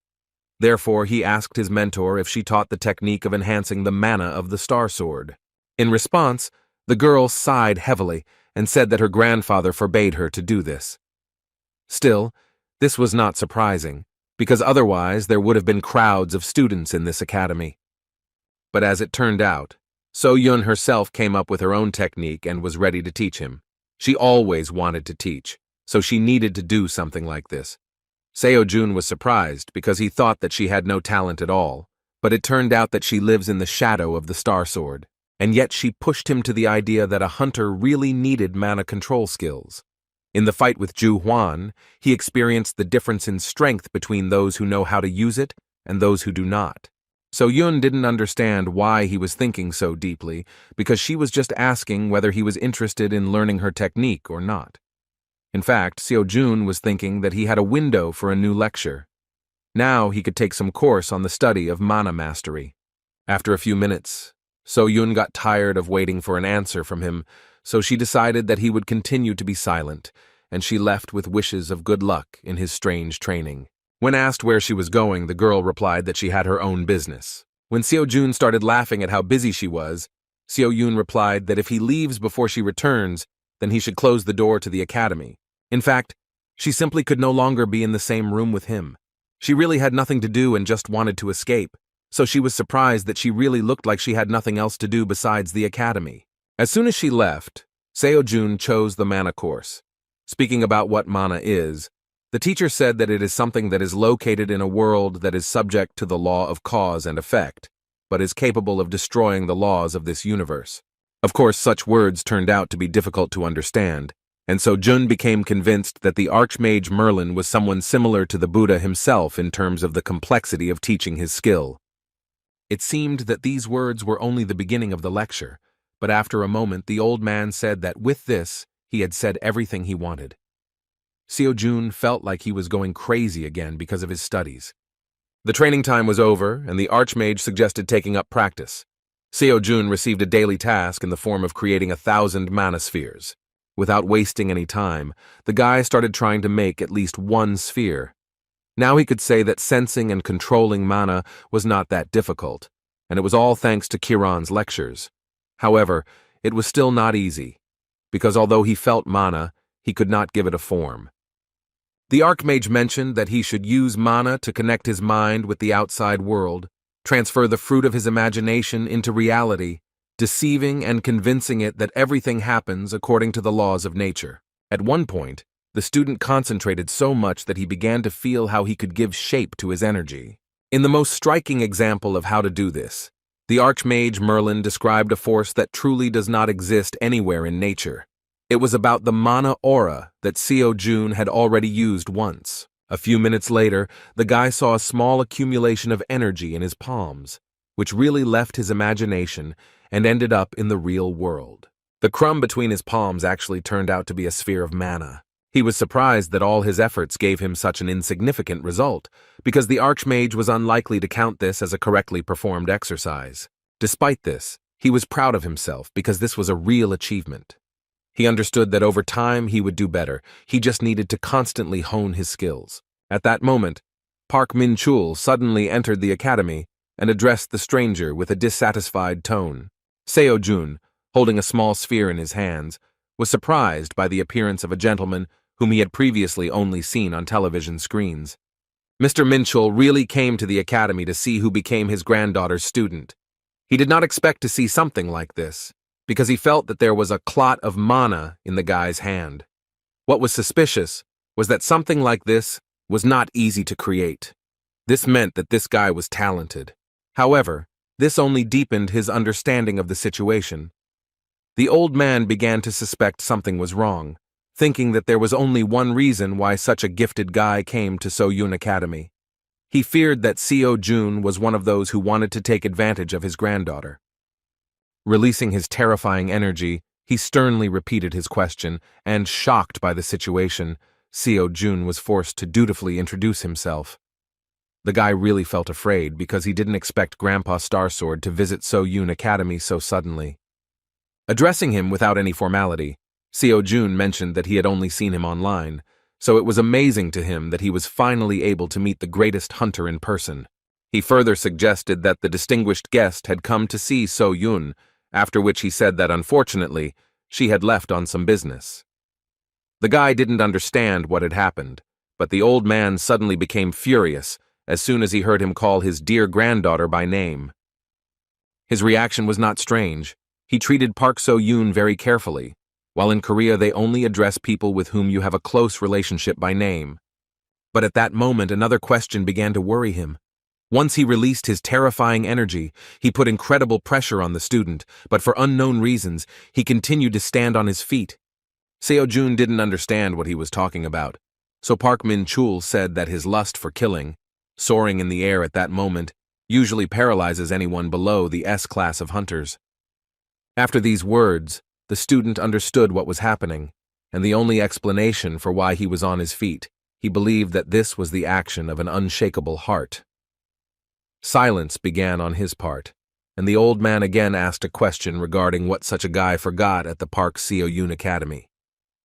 Therefore, he asked his mentor if she taught the technique of enhancing the mana of the Star Sword. In response, the girl sighed heavily and said that her grandfather forbade her to do this. Still, this was not surprising, because otherwise there would have been crowds of students in this academy. But as it turned out, So-yun herself came up with her own technique and was ready to teach him. She always wanted to teach, so she needed to do something like this. Seo-jun was surprised because he thought that she had no talent at all, but it turned out that she lives in the shadow of the Star Sword, and yet she pushed him to the idea that a hunter really needed mana control skills. In the fight with Ju Huan, he experienced the difference in strength between those who know how to use it and those who do not. So-yun didn't understand why he was thinking so deeply, because she was just asking whether he was interested in learning her technique or not. In fact, Seo-jun was thinking that he had a window for a new lecture. Now he could take some course on the study of mana mastery. After a few minutes, So-yun got tired of waiting for an answer from him, so she decided that he would continue to be silent, and she left with wishes of good luck in his strange training. When asked where she was going, the girl replied that she had her own business. When Seo-jun started laughing at how busy she was, Seo-yun replied that if he leaves before she returns, then he should close the door to the academy. In fact, she simply could no longer be in the same room with him. She really had nothing to do and just wanted to escape, so she was surprised that she really looked like she had nothing else to do besides the academy. As soon as she left, Seo-jun chose the mana course. Speaking about what mana is, the teacher said that it is something that is located in a world that is subject to the law of cause and effect, but is capable of destroying the laws of this universe. Of course, such words turned out to be difficult to understand, and so Jun became convinced that the Archmage Merlin was someone similar to the Buddha himself in terms of the complexity of teaching his skill. It seemed that these words were only the beginning of the lecture, but after a moment the old man said that with this, he had said everything he wanted. Seo-jun felt like he was going crazy again because of his studies. The training time was over, and the Archmage suggested taking up practice. Seo-jun received a daily task in the form of creating 1,000 mana spheres. Without wasting any time, the guy started trying to make at least one sphere. Now he could say that sensing and controlling mana was not that difficult, and it was all thanks to Kiran's lectures. However, it was still not easy, because although he felt mana, he could not give it a form. The Archmage mentioned that he should use mana to connect his mind with the outside world, transfer the fruit of his imagination into reality, deceiving and convincing it that everything happens according to the laws of nature. At one point, the student concentrated so much that he began to feel how he could give shape to his energy. In the most striking example of how to do this, the Archmage Merlin described a force that truly does not exist anywhere in nature. It was about the mana aura that Seo-jun had already used once. A few minutes later, the guy saw a small accumulation of energy in his palms, which really left his imagination and ended up in the real world. The crumb between his palms actually turned out to be a sphere of mana. He was surprised that all his efforts gave him such an insignificant result, because the Archmage was unlikely to count this as a correctly performed exercise. Despite this, he was proud of himself because this was a real achievement. He understood that over time he would do better. He just needed to constantly hone his skills. At that moment, Park Min-chul suddenly entered the academy and addressed the stranger with a dissatisfied tone. Seo-jun, holding a small sphere in his hands, was surprised by the appearance of a gentleman whom he had previously only seen on television screens. Mr. Min-chul really came to the academy to see who became his granddaughter's student. He did not expect to see something like this, because he felt that there was a clot of mana in the guy's hand. What was suspicious was that something like this was not easy to create. This meant that this guy was talented. However, this only deepened his understanding of the situation. The old man began to suspect something was wrong, thinking that there was only one reason why such a gifted guy came to So-Yun Academy. He feared that Seo-Jun was one of those who wanted to take advantage of his granddaughter. Releasing his terrifying energy, he sternly repeated his question, and, shocked by the situation, Seo-Jun was forced to dutifully introduce himself. The guy really felt afraid because he didn't expect Grandpa Starsword to visit So-Yun Academy so suddenly. Addressing him without any formality, Seo-Jun mentioned that he had only seen him online, so it was amazing to him that he was finally able to meet the greatest hunter in person. He further suggested that the distinguished guest had come to see So-Yun, after which he said that unfortunately, she had left on some business. The guy didn't understand what had happened, but the old man suddenly became furious as soon as he heard him call his dear granddaughter by name. His reaction was not strange. He treated Park So-Yun very carefully. While in Korea they only address people with whom you have a close relationship by name. But at that moment another question began to worry him. Once he released his terrifying energy, he put incredible pressure on the student, but for unknown reasons, he continued to stand on his feet. Seo-Jun didn't understand what he was talking about, so Park Min-chul said that his lust for killing, soaring in the air at that moment, usually paralyzes anyone below the S-class of hunters. After these words, the student understood what was happening, and the only explanation for why he was on his feet, he believed that this was the action of an unshakable heart. Silence began on his part, and the old man again asked a question regarding what such a guy forgot at the Park So-Yun Academy.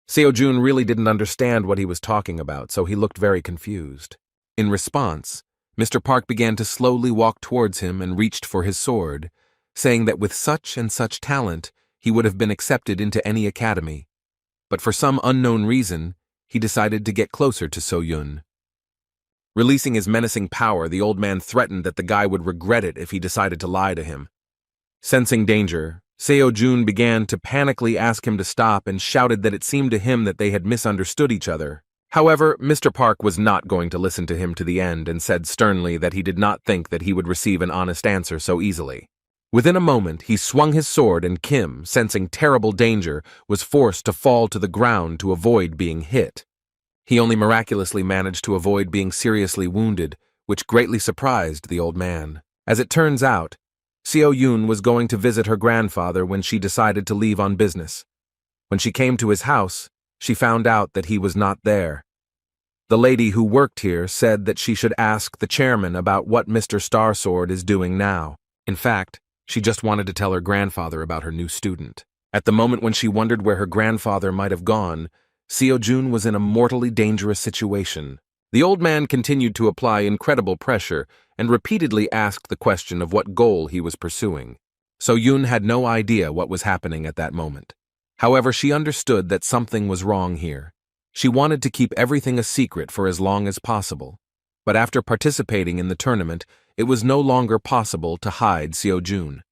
Seo-Jun really didn't understand what he was talking about, so he looked very confused. In response, Mr. Park began to slowly walk towards him and reached for his sword, saying that with such and such talent, he would have been accepted into any academy. But for some unknown reason, he decided to get closer to So-Yun. Releasing his menacing power, the old man threatened that the guy would regret it if he decided to lie to him. Sensing danger, Seo-Jun began to panically ask him to stop and shouted that it seemed to him that they had misunderstood each other. However, Mr. Park was not going to listen to him to the end and said sternly that he did not think that he would receive an honest answer so easily. Within a moment, he swung his sword and Kim, sensing terrible danger, was forced to fall to the ground to avoid being hit. He only miraculously managed to avoid being seriously wounded, which greatly surprised the old man. As it turns out, Seo-Yun was going to visit her grandfather when she decided to leave on business. When she came to his house, she found out that he was not there. The lady who worked here said that she should ask the chairman about what Mr. Starsword is doing now. In fact, she just wanted to tell her grandfather about her new student. At the moment when she wondered where her grandfather might have gone, Seo-Jun was in a mortally dangerous situation. The old man continued to apply incredible pressure and repeatedly asked the question of what goal he was pursuing. So-Yun had no idea what was happening at that moment. However, she understood that something was wrong here. She wanted to keep everything a secret for as long as possible. But after participating in the tournament, it was no longer possible to hide Seo-Jun.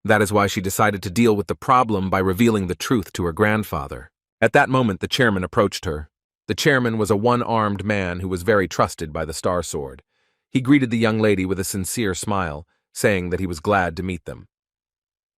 That is why she decided to deal with the problem by revealing the truth to her grandfather. At that moment, the chairman approached her. The chairman was a one-armed man who was very trusted by the Star Sword. He greeted the young lady with a sincere smile, saying that he was glad to meet them.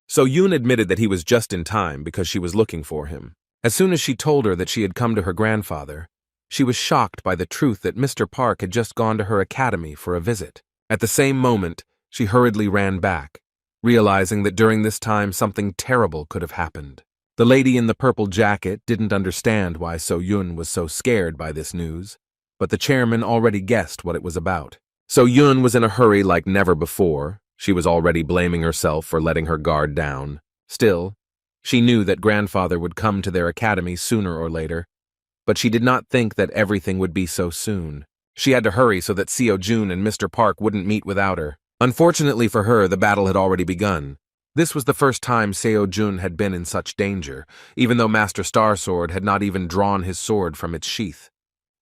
So-Yun admitted that he was just in time because she was looking for him. As soon as she told her that she had come to her grandfather, she was shocked by the truth that Mr. Park had just gone to her academy for a visit. At the same moment, she hurriedly ran back, realizing that during this time something terrible could have happened. The lady in the purple jacket didn't understand why So-Yun was so scared by this news, but the chairman already guessed what it was about. So-Yun was in a hurry like never before. She was already blaming herself for letting her guard down. Still, she knew that grandfather would come to their academy sooner or later, but she did not think that everything would be so soon. She had to hurry so that Seo-Jun and Mr. Park wouldn't meet without her. Unfortunately for her, the battle had already begun. This was the first time Seo-Jun had been in such danger, even though Master Starsword had not even drawn his sword from its sheath.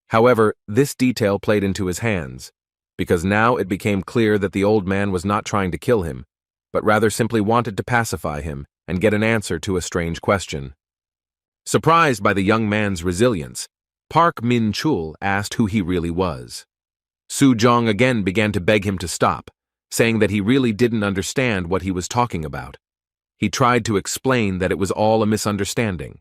However, this detail played into his hands, because now it became clear that the old man was not trying to kill him, but rather simply wanted to pacify him and get an answer to a strange question. Surprised by the young man's resilience, Park Min-chul asked who he really was. Su-jong again began to beg him to stop, saying that he really didn't understand what he was talking about. He tried to explain that it was all a misunderstanding.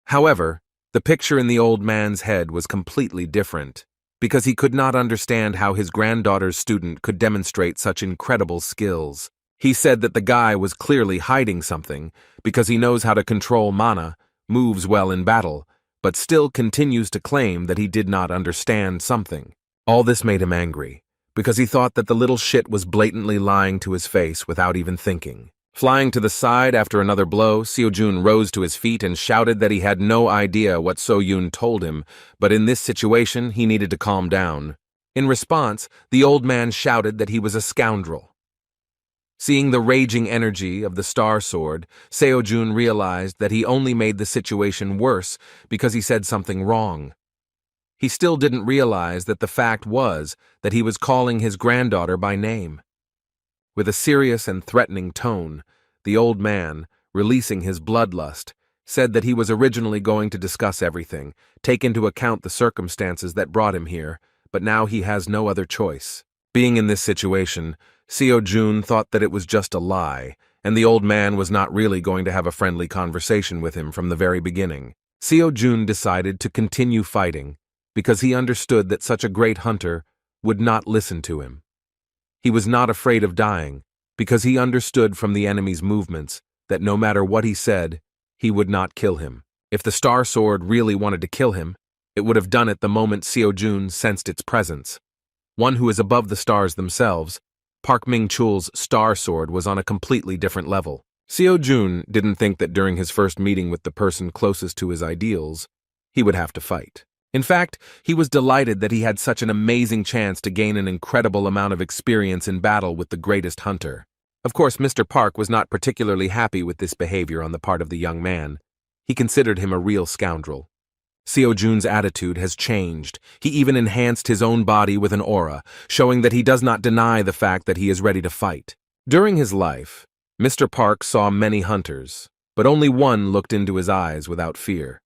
However, the picture in the old man's head was completely different, because he could not understand how his granddaughter's student could demonstrate such incredible skills. He said that the guy was clearly hiding something, because he knows how to control mana, moves well in battle, but still continues to claim that he did not understand something. All this made him angry, because he thought that the little shit was blatantly lying to his face without even thinking. Flying to the side after another blow, Seo-jun rose to his feet and shouted that he had no idea what So-yoon told him, but in this situation he needed to calm down. In response, the old man shouted that he was a scoundrel. Seeing the raging energy of the Star Sword, Seo-jun realized that he only made the situation worse because he said something wrong. He still didn't realize that the fact was that he was calling his granddaughter by name. With a serious and threatening tone, the old man, releasing his bloodlust, said that he was originally going to discuss everything, take into account the circumstances that brought him here, but now he has no other choice. Being in this situation, Seo-jun thought that it was just a lie, and the old man was not really going to have a friendly conversation with him from the very beginning. Seo-jun decided to continue fighting, because he understood that such a great hunter would not listen to him. He was not afraid of dying, because he understood from the enemy's movements that no matter what he said, he would not kill him. If the Star Sword really wanted to kill him, it would have done it the moment Seo-jun sensed its presence. One who is above the stars themselves, Park Ming-chul's Star Sword was on a completely different level. Seo-jun didn't think that during his first meeting with the person closest to his ideals, he would have to fight. In fact, he was delighted that he had such an amazing chance to gain an incredible amount of experience in battle with the greatest hunter. Of course, Mr. Park was not particularly happy with this behavior on the part of the young man. He considered him a real scoundrel. Seo-jun's attitude has changed. He even enhanced his own body with an aura, showing that he does not deny the fact that he is ready to fight. During his life, Mr. Park saw many hunters, but only one looked into his eyes without fear.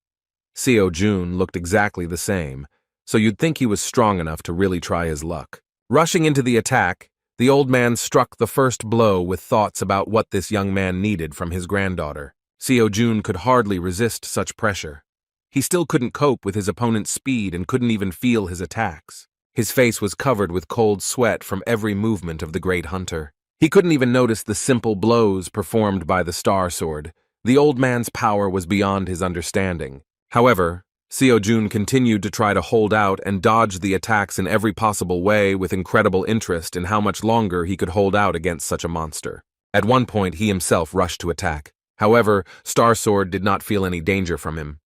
Seo-jun looked exactly the same, so you'd think he was strong enough to really try his luck. Rushing into the attack, the old man struck the first blow with thoughts about what this young man needed from his granddaughter. Seo-jun could hardly resist such pressure. He still couldn't cope with his opponent's speed and couldn't even feel his attacks. His face was covered with cold sweat from every movement of the great hunter. He couldn't even notice the simple blows performed by the Star Sword. The old man's power was beyond his understanding. However, Seo-jun continued to try to hold out and dodge the attacks in every possible way with incredible interest in how much longer he could hold out against such a monster. At one point, he himself rushed to attack. However, Star Sword did not feel any danger from him.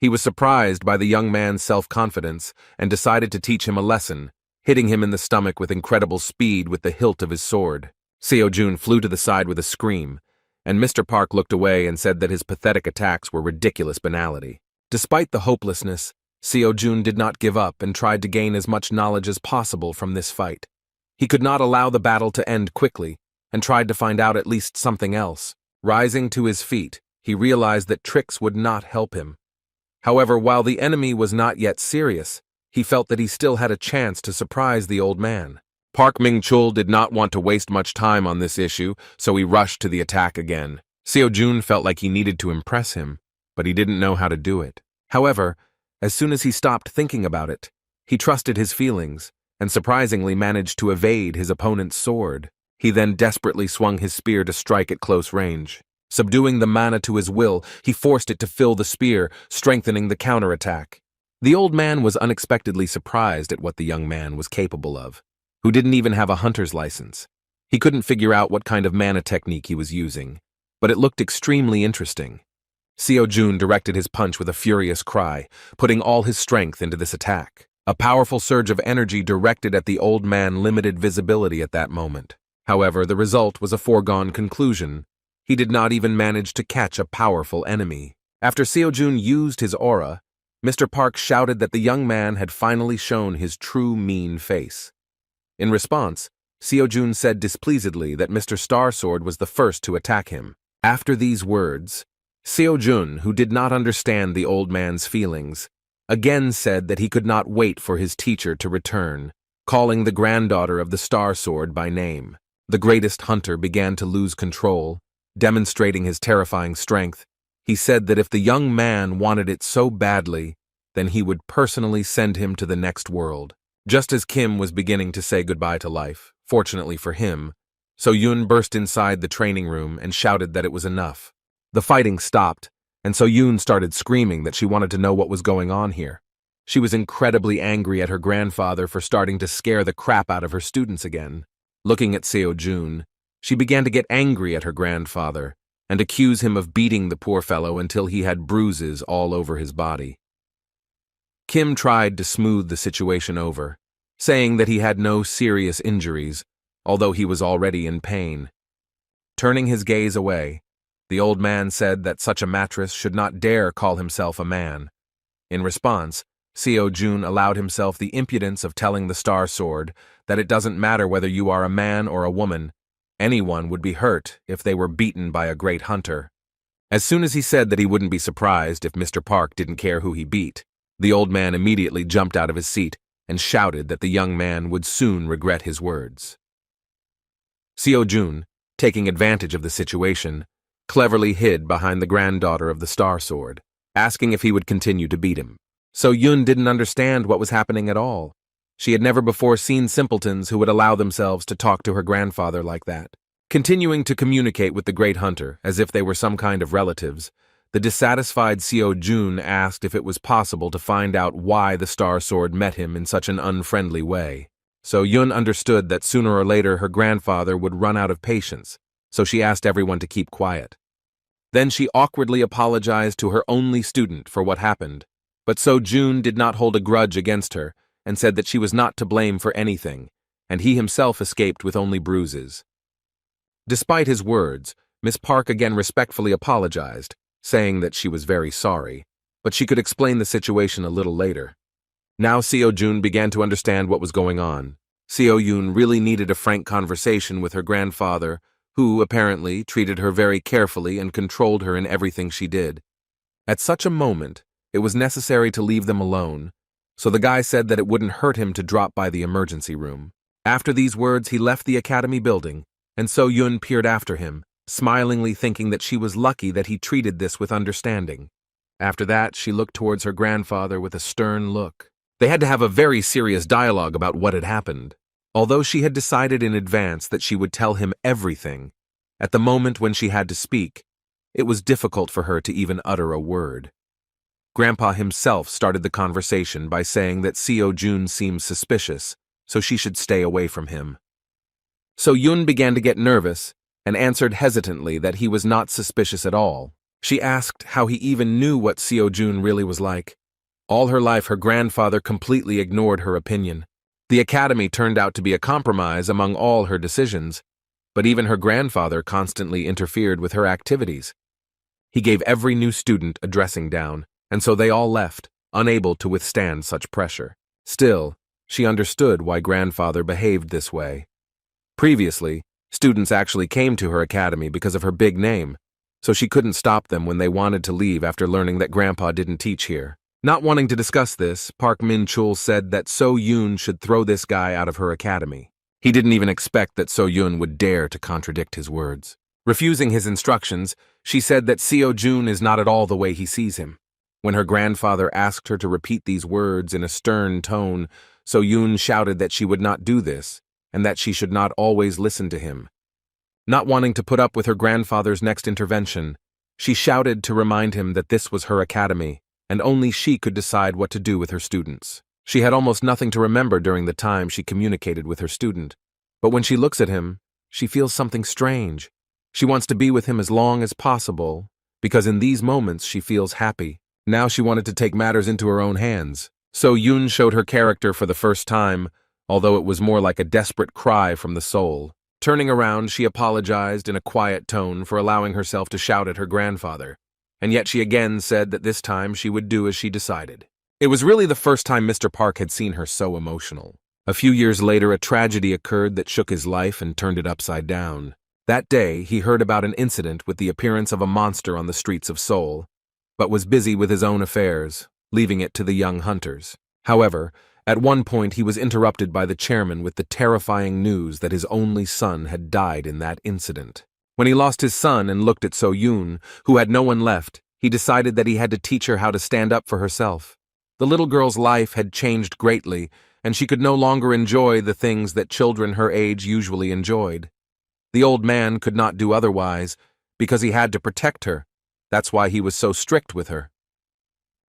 He was surprised by the young man's self-confidence and decided to teach him a lesson, hitting him in the stomach with incredible speed with the hilt of his sword. Seo-jun flew to the side with a scream, and Mr. Park looked away and said that his pathetic attacks were ridiculous banality. Despite the hopelessness, Seo-jun did not give up and tried to gain as much knowledge as possible from this fight. He could not allow the battle to end quickly, and tried to find out at least something else. Rising to his feet, he realized that tricks would not help him. However, while the enemy was not yet serious, he felt that he still had a chance to surprise the old man. Park Ming-chul did not want to waste much time on this issue, so he rushed to the attack again. Seo-jun felt like he needed to impress him, but he didn't know how to do it. However, as soon as he stopped thinking about it, he trusted his feelings and surprisingly managed to evade his opponent's sword. He then desperately swung his spear to strike at close range. Subduing the mana to his will, he forced it to fill the spear, strengthening the counterattack. The old man was unexpectedly surprised at what the young man was capable of, who didn't even have a hunter's license. He couldn't figure out what kind of mana technique he was using, but it looked extremely interesting. Seo-jun directed his punch with a furious cry, putting all his strength into this attack. A powerful surge of energy directed at the old man limited visibility at that moment. However, the result was a foregone conclusion. He did not even manage to catch a powerful enemy. After Seo-jun used his aura, Mr. Park shouted that the young man had finally shown his true mean face. In response, Seo-jun said displeasedly that Mr. Star Sword was the first to attack him. After these words, Seo-jun, who did not understand the old man's feelings, again said that he could not wait for his teacher to return. calling the granddaughter of the Star Sword by name. The greatest hunter began to lose control, demonstrating his terrifying strength. He said that if the young man wanted it so badly, then he would personally send him to the next world. Just as Kim was beginning to say goodbye to life, fortunately for him, So-Yoon burst inside the training room and shouted that it was enough. The fighting stopped, and So-Yoon started screaming that she wanted to know what was going on here. She was incredibly angry at her grandfather for starting to scare the crap out of her students again. Looking at Seo-Jun, she began to get angry at her grandfather and accuse him of beating the poor fellow until he had bruises all over his body. Kim tried to smooth the situation over, saying that he had no serious injuries, although he was already in pain. Turning his gaze away, the old man said that such a mattress should not dare call himself a man. In response, Seo-Jun allowed himself the impudence of telling the Star Sword that it doesn't matter whether you are a man or a woman, anyone would be hurt if they were beaten by a great hunter. As soon as he said that he wouldn't be surprised if Mr. Park didn't care who he beat, the old man immediately jumped out of his seat and shouted that the young man would soon regret his words. Seo-Jun, taking advantage of the situation, cleverly hid behind the granddaughter of the Star Sword, asking if he would continue to beat him. So-Yoon didn't understand what was happening at all. She had never before seen simpletons who would allow themselves to talk to her grandfather like that. Continuing to communicate with the great hunter as if they were some kind of relatives, the dissatisfied Seo-Jun asked if it was possible to find out why the Star Sword met him in such an unfriendly way. So-Yoon understood that sooner or later her grandfather would run out of patience, so she asked everyone to keep quiet. Then she awkwardly apologized to her only student for what happened, but So-Jun did not hold a grudge against her and said that she was not to blame for anything, and he himself escaped with only bruises. Despite his words, Miss Park again respectfully apologized, saying that she was very sorry, but she could explain the situation a little later. Now Seo-Jun began to understand what was going on. Seo-Yoon really needed a frank conversation with her grandfather, who, apparently, treated her very carefully and controlled her in everything she did. At such a moment, it was necessary to leave them alone, so the guy said that it wouldn't hurt him to drop by the emergency room. After these words, he left the academy building, and So-Yoon peered after him, smilingly thinking that she was lucky that he treated this with understanding. After that, she looked towards her grandfather with a stern look. They had to have a very serious dialogue about what had happened. Although she had decided in advance that she would tell him everything, at the moment when she had to speak, it was difficult for her to even utter a word. Grandpa himself started the conversation by saying that Seo-Jun seemed suspicious, so she should stay away from him. So-Yoon began to get nervous and answered hesitantly that he was not suspicious at all. She asked how he even knew what Seo-Jun really was like. All her life, her grandfather completely ignored her opinion. The academy turned out to be a compromise among all her decisions, but even her grandfather constantly interfered with her activities. He gave every new student a dressing down, and so they all left, unable to withstand such pressure. Still, she understood why grandfather behaved this way. Previously, students actually came to her academy because of her big name, so she couldn't stop them when they wanted to leave after learning that grandpa didn't teach here. Not wanting to discuss this, Park Min-chul said that So-Yoon should throw this guy out of her academy. He didn't even expect that So-Yoon would dare to contradict his words. Refusing his instructions, she said that Seo-Jun is not at all the way he sees him. When her grandfather asked her to repeat these words in a stern tone, So-Yoon shouted that she would not do this, and that she should not always listen to him. Not wanting to put up with her grandfather's next intervention, she shouted to remind him that this was her academy, and only she could decide what to do with her students. She had almost nothing to remember during the time she communicated with her student, but when she looks at him, she feels something strange. She wants to be with him as long as possible, because in these moments she feels happy. Now she wanted to take matters into her own hands. So-Yoon showed her character for the first time, although it was more like a desperate cry from the soul. Turning around, she apologized in a quiet tone for allowing herself to shout at her grandfather, and yet she again said that this time she would do as she decided. It was really the first time Mr. Park had seen her so emotional. A few years later, a tragedy occurred that shook his life and turned it upside down. That day, he heard about an incident with the appearance of a monster on the streets of Seoul, but was busy with his own affairs, leaving it to the young hunters. However, At one point, he was interrupted by the chairman with the terrifying news that his only son had died in that incident. When he lost his son and looked at So-yoon, who had no one left, he decided that he had to teach her how to stand up for herself. The little girl's life had changed greatly, and she could no longer enjoy the things that children her age usually enjoyed. The old man could not do otherwise, because he had to protect her. That's why he was so strict with her.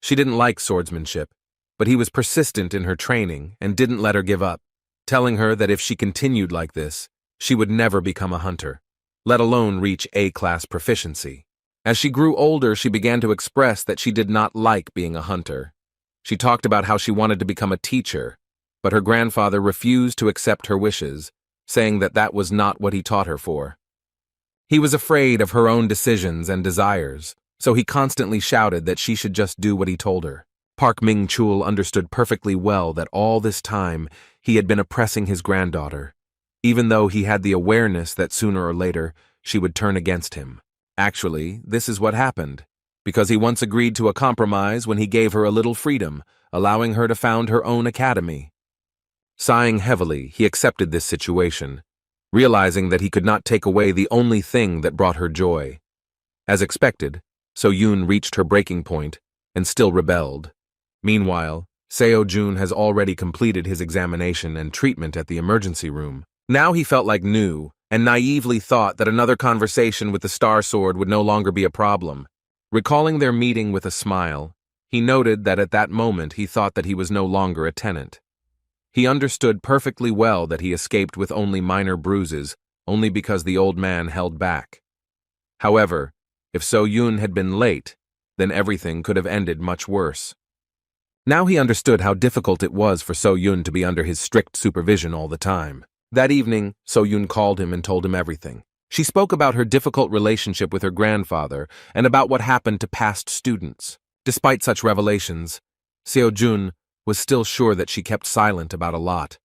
She didn't like swordsmanship, but he was persistent in her training and didn't let her give up, telling her that if she continued like this, she would never become a hunter, let alone reach A-class proficiency. As she grew older, she began to express that she did not like being a hunter. She talked about how she wanted to become a teacher, but her grandfather refused to accept her wishes, saying that that was not what he taught her for. He was afraid of her own decisions and desires, so he constantly shouted that she should just do what he told her. Park Min-chul understood perfectly well that all this time he had been oppressing his granddaughter, even though he had the awareness that sooner or later she would turn against him. Actually, this is what happened, because he once agreed to a compromise when he gave her a little freedom, allowing her to found her own academy. Sighing heavily, he accepted this situation, realizing that he could not take away the only thing that brought her joy. As expected, So-yoon reached her breaking point and still rebelled. Meanwhile, Seo-jun has already completed his examination and treatment at the emergency room. Now he felt like new and naively thought that another conversation with the Star Sword would no longer be a problem. Recalling their meeting with a smile, he noted that at that moment he thought that he was no longer a tenant. He understood perfectly well that he escaped with only minor bruises, only because the old man held back. However, if So-yoon had been late, then everything could have ended much worse. Now he understood how difficult it was for So-yoon to be under his strict supervision all the time. That evening, So-yoon called him and told him everything. She spoke about her difficult relationship with her grandfather and about what happened to past students. Despite such revelations, Seo-jun was still sure that she kept silent about a lot.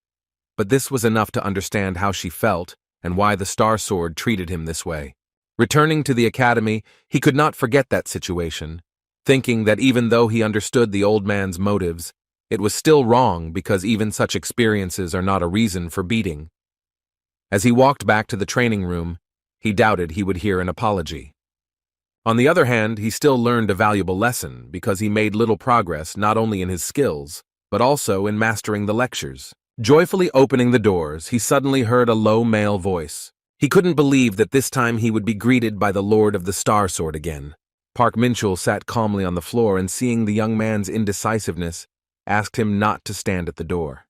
But this was enough to understand how she felt and why the Star Sword treated him this way. Returning to the academy, he could not forget that situation, thinking that even though he understood the old man's motives, it was still wrong because even such experiences are not a reason for beating. As he walked back to the training room, he doubted he would hear an apology. On the other hand, he still learned a valuable lesson because he made little progress not only in his skills, but also in mastering the lectures. Joyfully opening the doors, he suddenly heard a low male voice. He couldn't believe that this time he would be greeted by the Lord of the Star Sword again. Park Min-chul sat calmly on the floor and, seeing the young man's indecisiveness, asked him not to stand at the door.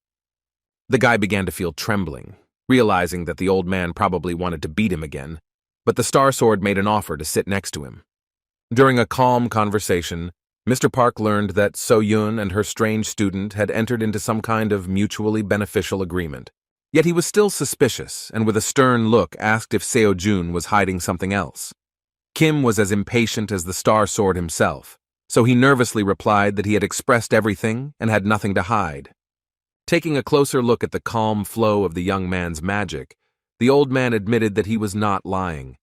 The guy began to feel trembling, realizing that the old man probably wanted to beat him again, but the Star Sword made an offer to sit next to him. During a calm conversation, Mr. Park learned that So-yoon and her strange student had entered into some kind of mutually beneficial agreement. Yet he was still suspicious and with a stern look asked if Seo-jun was hiding something else. Kim was as impatient as the Star Sword himself, so he nervously replied that he had expressed everything and had nothing to hide. Taking a closer look at the calm flow of the young man's magic, the old man admitted that he was not lying.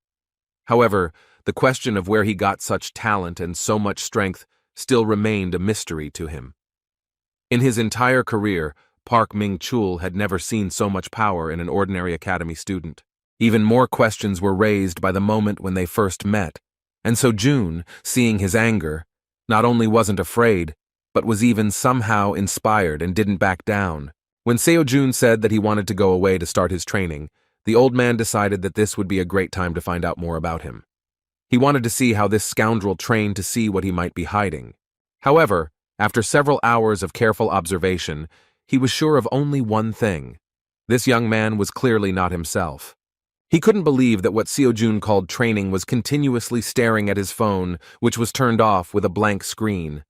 However, the question of where he got such talent and so much strength still remained a mystery to him. In his entire career, Park Min-chul had never seen so much power in an ordinary academy student. Even more questions were raised by the moment when they first met, and so June, seeing his anger, not only wasn't afraid, but was even somehow inspired and didn't back down. When Seo-jun said that he wanted to go away to start his training, the old man decided that this would be a great time to find out more about him. He wanted to see how this scoundrel trained to see what he might be hiding. However, after several hours of careful observation, he was sure of only one thing. This young man was clearly not himself. He couldn't believe that what Seo-jun called training was continuously staring at his phone, which was turned off with a blank screen.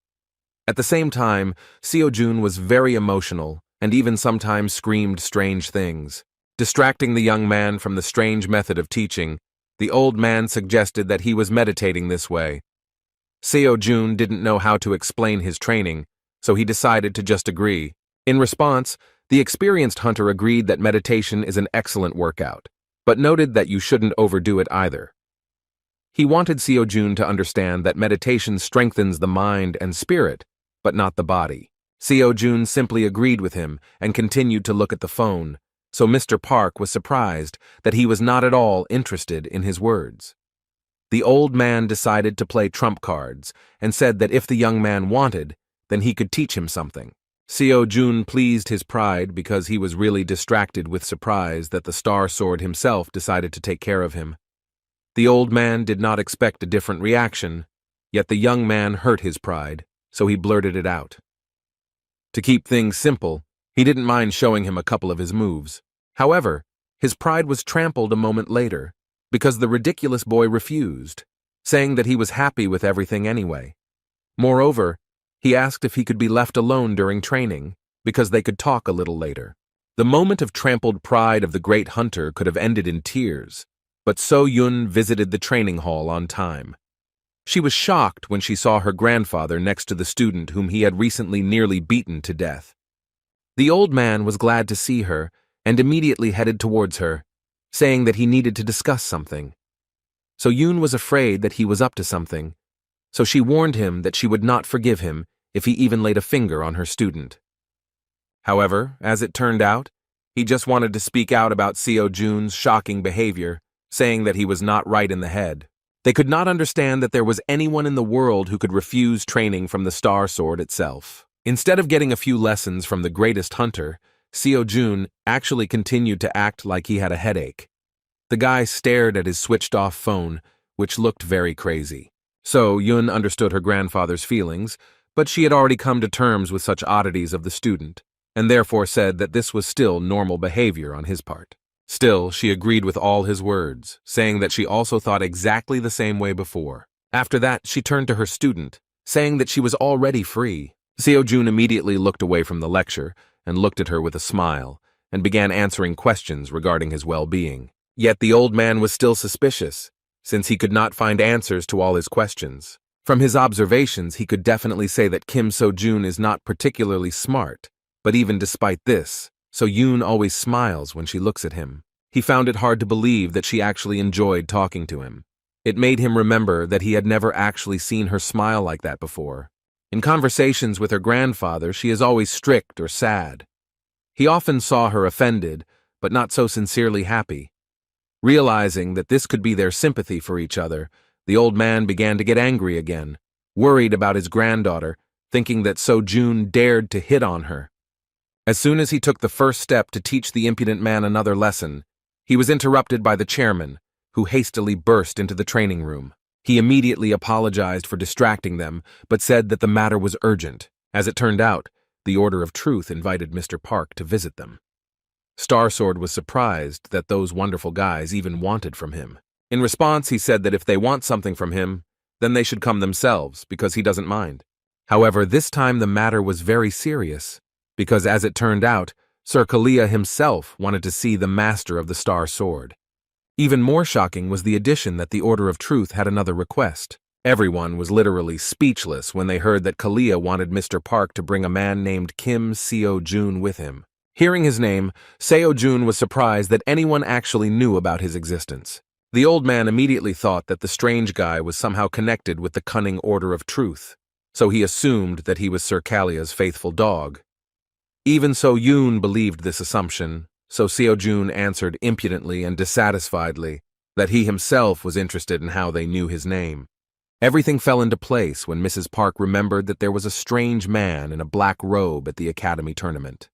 At the same time, Seo-jun was very emotional and even sometimes screamed strange things. Distracting the young man from the strange method of teaching, the old man suggested that he was meditating this way. Seo-jun didn't know how to explain his training, so he decided to just agree. In response, the experienced hunter agreed that meditation is an excellent workout, but noted that you shouldn't overdo it either. He wanted Seo-jun to understand that meditation strengthens the mind and spirit, but not the body. Seo-jun simply agreed with him and continued to look at the phone, so Mr. Park was surprised that he was not at all interested in his words. The old man decided to play trump cards and said that if the young man wanted, then he could teach him something. Seo-jun pleased his pride because he was really distracted with surprise that the Star Sword himself decided to take care of him. The old man did not expect a different reaction, yet the young man hurt his pride, so he blurted it out. To keep things simple, he didn't mind showing him a couple of his moves. However, his pride was trampled a moment later, because the ridiculous boy refused, saying that he was happy with everything anyway. Moreover, he asked if he could be left alone during training, because they could talk a little later. The moment of trampled pride of the great hunter could have ended in tears, but So-yun visited the training hall on time. She was shocked when she saw her grandfather next to the student whom he had recently nearly beaten to death. The old man was glad to see her and immediately headed towards her, saying that he needed to discuss something. So-yun was afraid that he was up to something, so she warned him that she would not forgive him if he even laid a finger on her student. However, as it turned out, he just wanted to speak out about Seo-jun's shocking behavior, saying that he was not right in the head. They could not understand that there was anyone in the world who could refuse training from the Star Sword itself. Instead of getting a few lessons from the greatest hunter, Seo-jun actually continued to act like he had a headache. The guy stared at his switched-off phone, which looked very crazy. So-yun understood her grandfather's feelings, but she had already come to terms with such oddities of the student, and therefore said that this was still normal behavior on his part. Still, she agreed with all his words, saying that she also thought exactly the same way before. After that, she turned to her student, saying that she was already free. Seo-jun immediately looked away from the lecture and looked at her with a smile, and began answering questions regarding his well-being. Yet the old man was still suspicious, since he could not find answers to all his questions. From his observations, he could definitely say that Kim So-jun is not particularly smart, but even despite this, So-yun always smiles when she looks at him. He found it hard to believe that she actually enjoyed talking to him. It made him remember that he had never actually seen her smile like that before. In conversations with her grandfather, she is always strict or sad. He often saw her offended, but not so sincerely happy. Realizing that this could be their sympathy for each other, the old man began to get angry again, worried about his granddaughter, thinking that So-jun dared to hit on her. As soon as he took the first step to teach the impudent man another lesson, he was interrupted by the chairman, who hastily burst into the training room. He immediately apologized for distracting them, but said that the matter was urgent. As it turned out, the Order of Truth invited Mr. Park to visit them. Star Sword was surprised that those wonderful guys even wanted from him. In response, he said that if they want something from him, then they should come themselves, because he doesn't mind. However, this time the matter was very serious, because as it turned out, Sir Kalia himself wanted to see the master of the Star Sword. Even more shocking was the addition that the Order of Truth had another request. Everyone was literally speechless when they heard that Kalia wanted Mr. Park to bring a man named Kim Seo-jun with him. Hearing his name, Seo-jun was surprised that anyone actually knew about his existence. The old man immediately thought that the strange guy was somehow connected with the cunning Order of Truth, so he assumed that he was Sir Kalia's faithful dog. Even So-yun believed this assumption, so Seo-jun answered impudently and dissatisfiedly that he himself was interested in how they knew his name. Everything fell into place when Mrs. Park remembered that there was a strange man in a black robe at the academy tournament.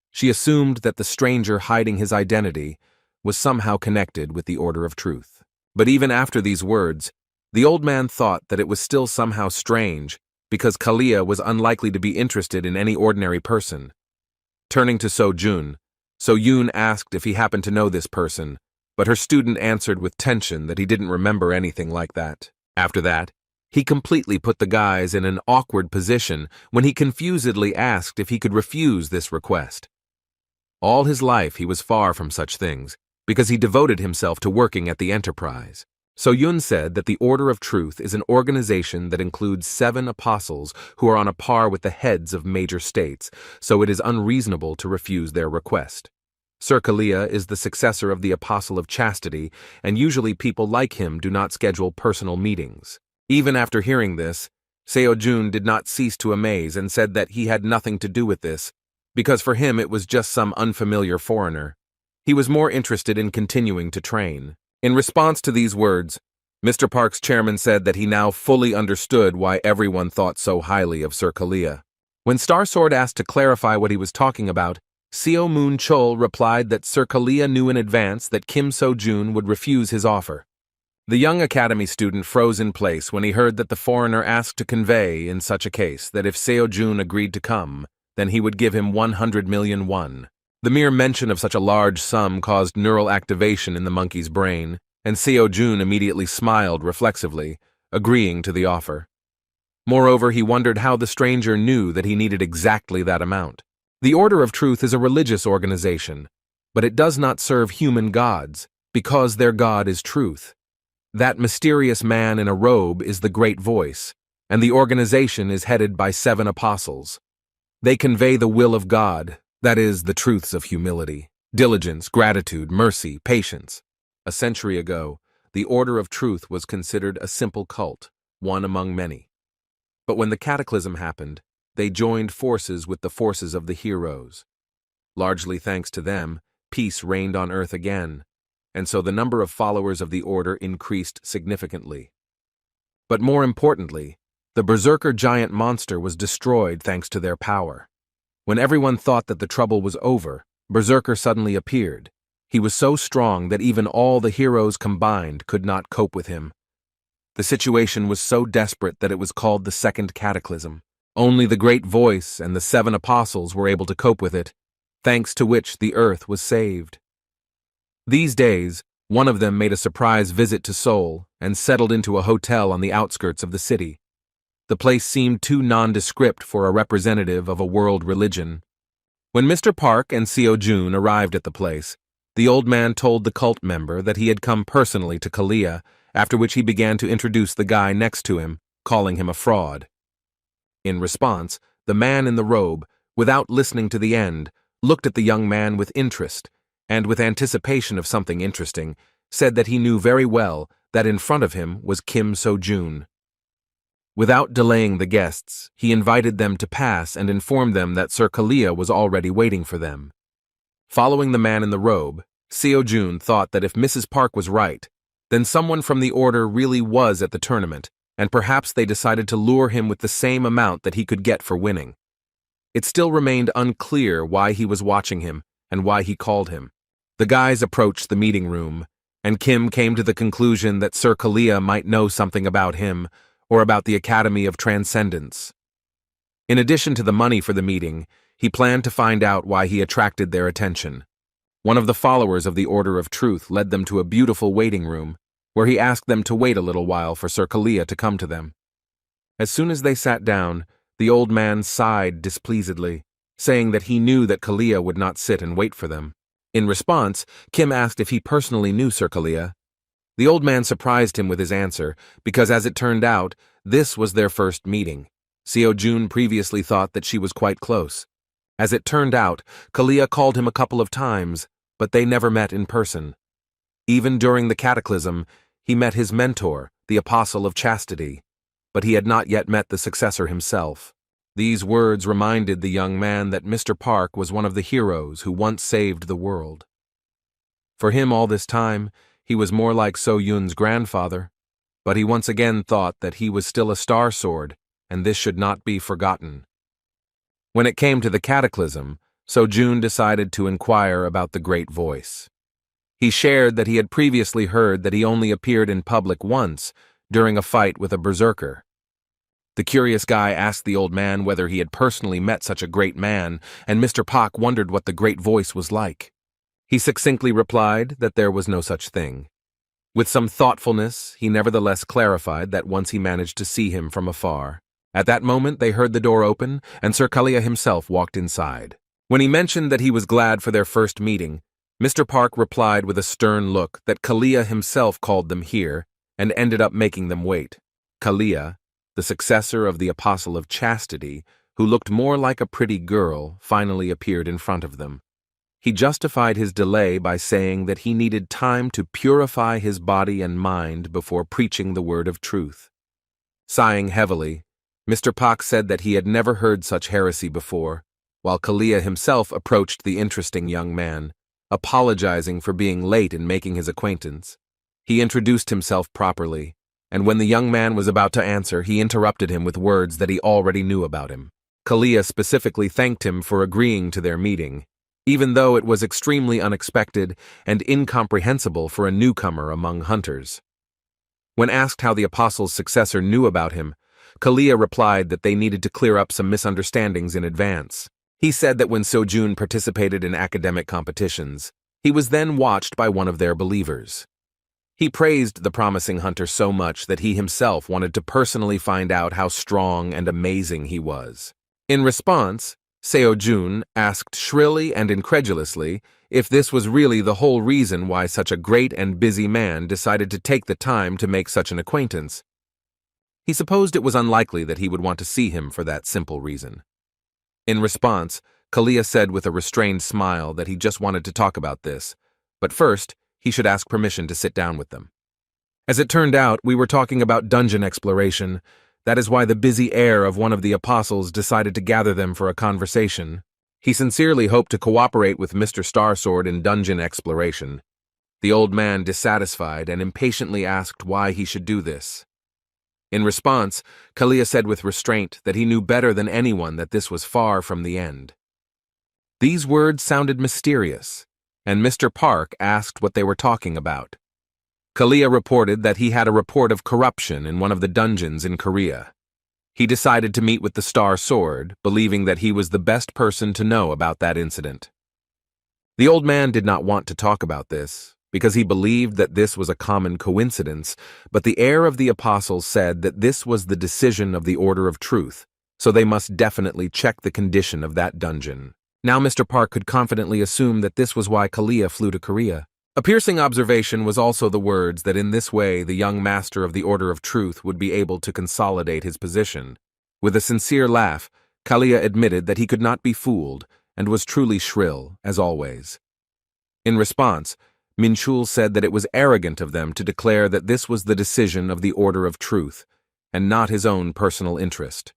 She assumed that the stranger hiding his identity was somehow connected with the Order of Truth. But even after these words, the old man thought that it was still somehow strange because Kalia was unlikely to be interested in any ordinary person. Turning to So-jun, So-yun asked if he happened to know this person, but her student answered with tension that he didn't remember anything like that. After that, he completely put the guys in an awkward position when he confusedly asked if he could refuse this request. All his life he was far from such things, because he devoted himself to working at the Enterprise. So-yun said that the Order of Truth is an organization that includes 7 apostles who are on a par with the heads of major states, so it is unreasonable to refuse their request. Sir Kalia is the successor of the Apostle of Chastity, and usually people like him do not schedule personal meetings. Even after hearing this, Seo-jun did not cease to amaze and said that he had nothing to do with this, because for him it was just some unfamiliar foreigner. He was more interested in continuing to train. In response to these words, Mr. Park's chairman said that he now fully understood why everyone thought so highly of Sir Kalia. When Starsword asked to clarify what he was talking about, Seo Moon Chol replied that Sir Kalia knew in advance that Kim So-jun would refuse his offer. The young academy student froze in place when he heard that the foreigner asked to convey, in such a case, that if Seo-jun agreed to come, then he would give him 100 million won. The mere mention of such a large sum caused neural activation in the monkey's brain, and Seo-jun immediately smiled reflexively, agreeing to the offer. Moreover, he wondered how the stranger knew that he needed exactly that amount. The Order of Truth is a religious organization, but it does not serve human gods, because their god is truth. That mysterious man in a robe is the Great Voice, and the organization is headed by 7 apostles. They convey the will of God, that is, the truths of humility, diligence, gratitude, mercy, patience. A century ago, the Order of Truth was considered a simple cult, one among many. But when the cataclysm happened, they joined forces with the forces of the heroes. Largely thanks to them, peace reigned on Earth again, and so the number of followers of the Order increased significantly. But more importantly, the berserker giant monster was destroyed thanks to their power. When everyone thought that the trouble was over, Berserker suddenly appeared. He was so strong that even all the heroes combined could not cope with him. The situation was so desperate that it was called the Second Cataclysm. Only the Great Voice and the 7 apostles were able to cope with it, thanks to which the Earth was saved. These days, one of them made a surprise visit to Seoul and settled into a hotel on the outskirts of the city. The place seemed too nondescript for a representative of a world religion. When Mr. Park and Seo-jun arrived at the place, the old man told the cult member that he had come personally to Kalia, after which he began to introduce the guy next to him, calling him a fraud. In response, the man in the robe, without listening to the end, looked at the young man with interest, and with anticipation of something interesting, said that he knew very well that in front of him was Kim So-jun. Without delaying the guests, he invited them to pass and informed them that Sir Kalia was already waiting for them. Following the man in the robe, Seo-jun thought that if Mrs. Park was right, then someone from the Order really was at the tournament, and perhaps they decided to lure him with the same amount that he could get for winning. It still remained unclear why he was watching him and why he called him. The guys approached the meeting room, and Kim came to the conclusion that Sir Kalia might know something about him or about the Academy of Transcendence. In addition to the money for the meeting, he planned to find out why he attracted their attention. One of the followers of the Order of Truth led them to a beautiful waiting room, where he asked them to wait a little while for Sir Kalia to come to them. As soon as they sat down, the old man sighed displeasedly, saying that he knew that Kalia would not sit and wait for them. In response, Kim asked if he personally knew Sir Kalia. The old man surprised him with his answer, because as it turned out, this was their first meeting. Seo-jun previously thought that she was quite close. As it turned out, Kalia called him a couple of times, but they never met in person. Even during the cataclysm, he met his mentor, the Apostle of Chastity, but he had not yet met the successor himself. These words reminded the young man that Mr. Park was one of the heroes who once saved the world. For him all this time, he was more like So-yun's grandfather, but he once again thought that he was still a star sword, and this should not be forgotten. When it came to the cataclysm, So-jun decided to inquire about the Great Voice. He shared that he had previously heard that he only appeared in public once, during a fight with a berserker. The curious guy asked the old man whether he had personally met such a great man, and Mr. Park wondered what the Great Voice was like. He succinctly replied that there was no such thing. With some thoughtfulness, he nevertheless clarified that once he managed to see him from afar. At that moment, they heard the door open, and Sir Kalia himself walked inside. When he mentioned that he was glad for their first meeting, Mr. Park replied with a stern look that Kalia himself called them here, and ended up making them wait. Kalia, the successor of the Apostle of Chastity, who looked more like a pretty girl, finally appeared in front of them. He justified his delay by saying that he needed time to purify his body and mind before preaching the word of truth. Sighing heavily, Mr. Pak said that he had never heard such heresy before, while Kalia himself approached the interesting young man, apologizing for being late in making his acquaintance. He introduced himself properly, and when the young man was about to answer, he interrupted him with words that he already knew about him. Kalia specifically thanked him for agreeing to their meeting, even though it was extremely unexpected and incomprehensible for a newcomer among hunters. When asked how the apostle's successor knew about him, Kalia replied that they needed to clear up some misunderstandings in advance. He said that when Sojun participated in academic competitions, he was then watched by one of their believers. He praised the promising hunter so much that he himself wanted to personally find out how strong and amazing he was. In response, Seo-jun asked shrilly and incredulously if this was really the whole reason why such a great and busy man decided to take the time to make such an acquaintance. He supposed it was unlikely that he would want to see him for that simple reason. In response, Kalia said with a restrained smile that he just wanted to talk about this, but first, he should ask permission to sit down with them. As it turned out, we were talking about dungeon exploration. That is why the busy heir of one of the apostles decided to gather them for a conversation. He sincerely hoped to cooperate with Mr. Starsword in dungeon exploration. The old man, dissatisfied and impatiently, asked why he should do this. In response, Kalia said with restraint that he knew better than anyone that this was far from the end. These words sounded mysterious, and Mr. Park asked what they were talking about. Kalia reported that he had a report of corruption in one of the dungeons in Korea. He decided to meet with the Star Sword, believing that he was the best person to know about that incident. The old man did not want to talk about this, because he believed that this was a common coincidence, but the heir of the apostles said that this was the decision of the Order of Truth, so they must definitely check the condition of that dungeon. Now Mr. Park could confidently assume that this was why Kalia flew to Korea. A piercing observation was also the words that in this way the young master of the Order of Truth would be able to consolidate his position. With a sincere laugh, Kalia admitted that he could not be fooled and was truly shrill, as always. In response, Minchul said that it was arrogant of them to declare that this was the decision of the Order of Truth, and not his own personal interest.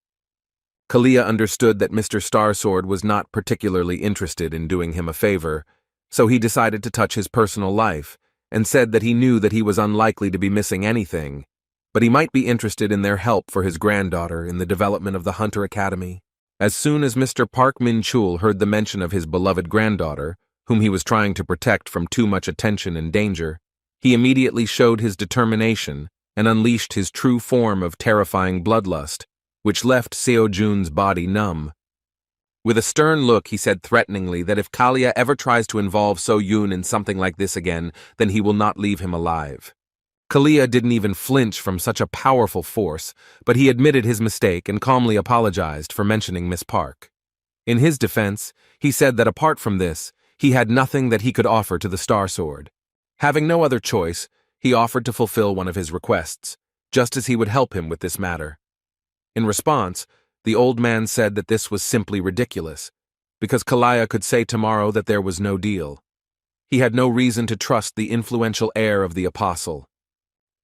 Kalia understood that Mr. Starsword was not particularly interested in doing him a favor, so he decided to touch his personal life, and said that he knew that he was unlikely to be missing anything, but he might be interested in their help for his granddaughter in the development of the Hunter Academy. As soon as Mr. Park Min-chul heard the mention of his beloved granddaughter, whom he was trying to protect from too much attention and danger, he immediately showed his determination and unleashed his true form of terrifying bloodlust, which left Seo-jun's body numb. With a stern look, he said threateningly that if Kalia ever tries to involve So-yun in something like this again, then he will not leave him alive. Kalia didn't even flinch from such a powerful force, but he admitted his mistake and calmly apologized for mentioning Miss Park. In his defense, he said that apart from this, he had nothing that he could offer to the Star Sword. Having no other choice, he offered to fulfill one of his requests, just as he would help him with this matter. In response, the old man said that this was simply ridiculous, because Kalia could say tomorrow that there was no deal. He had no reason to trust the influential heir of the apostle.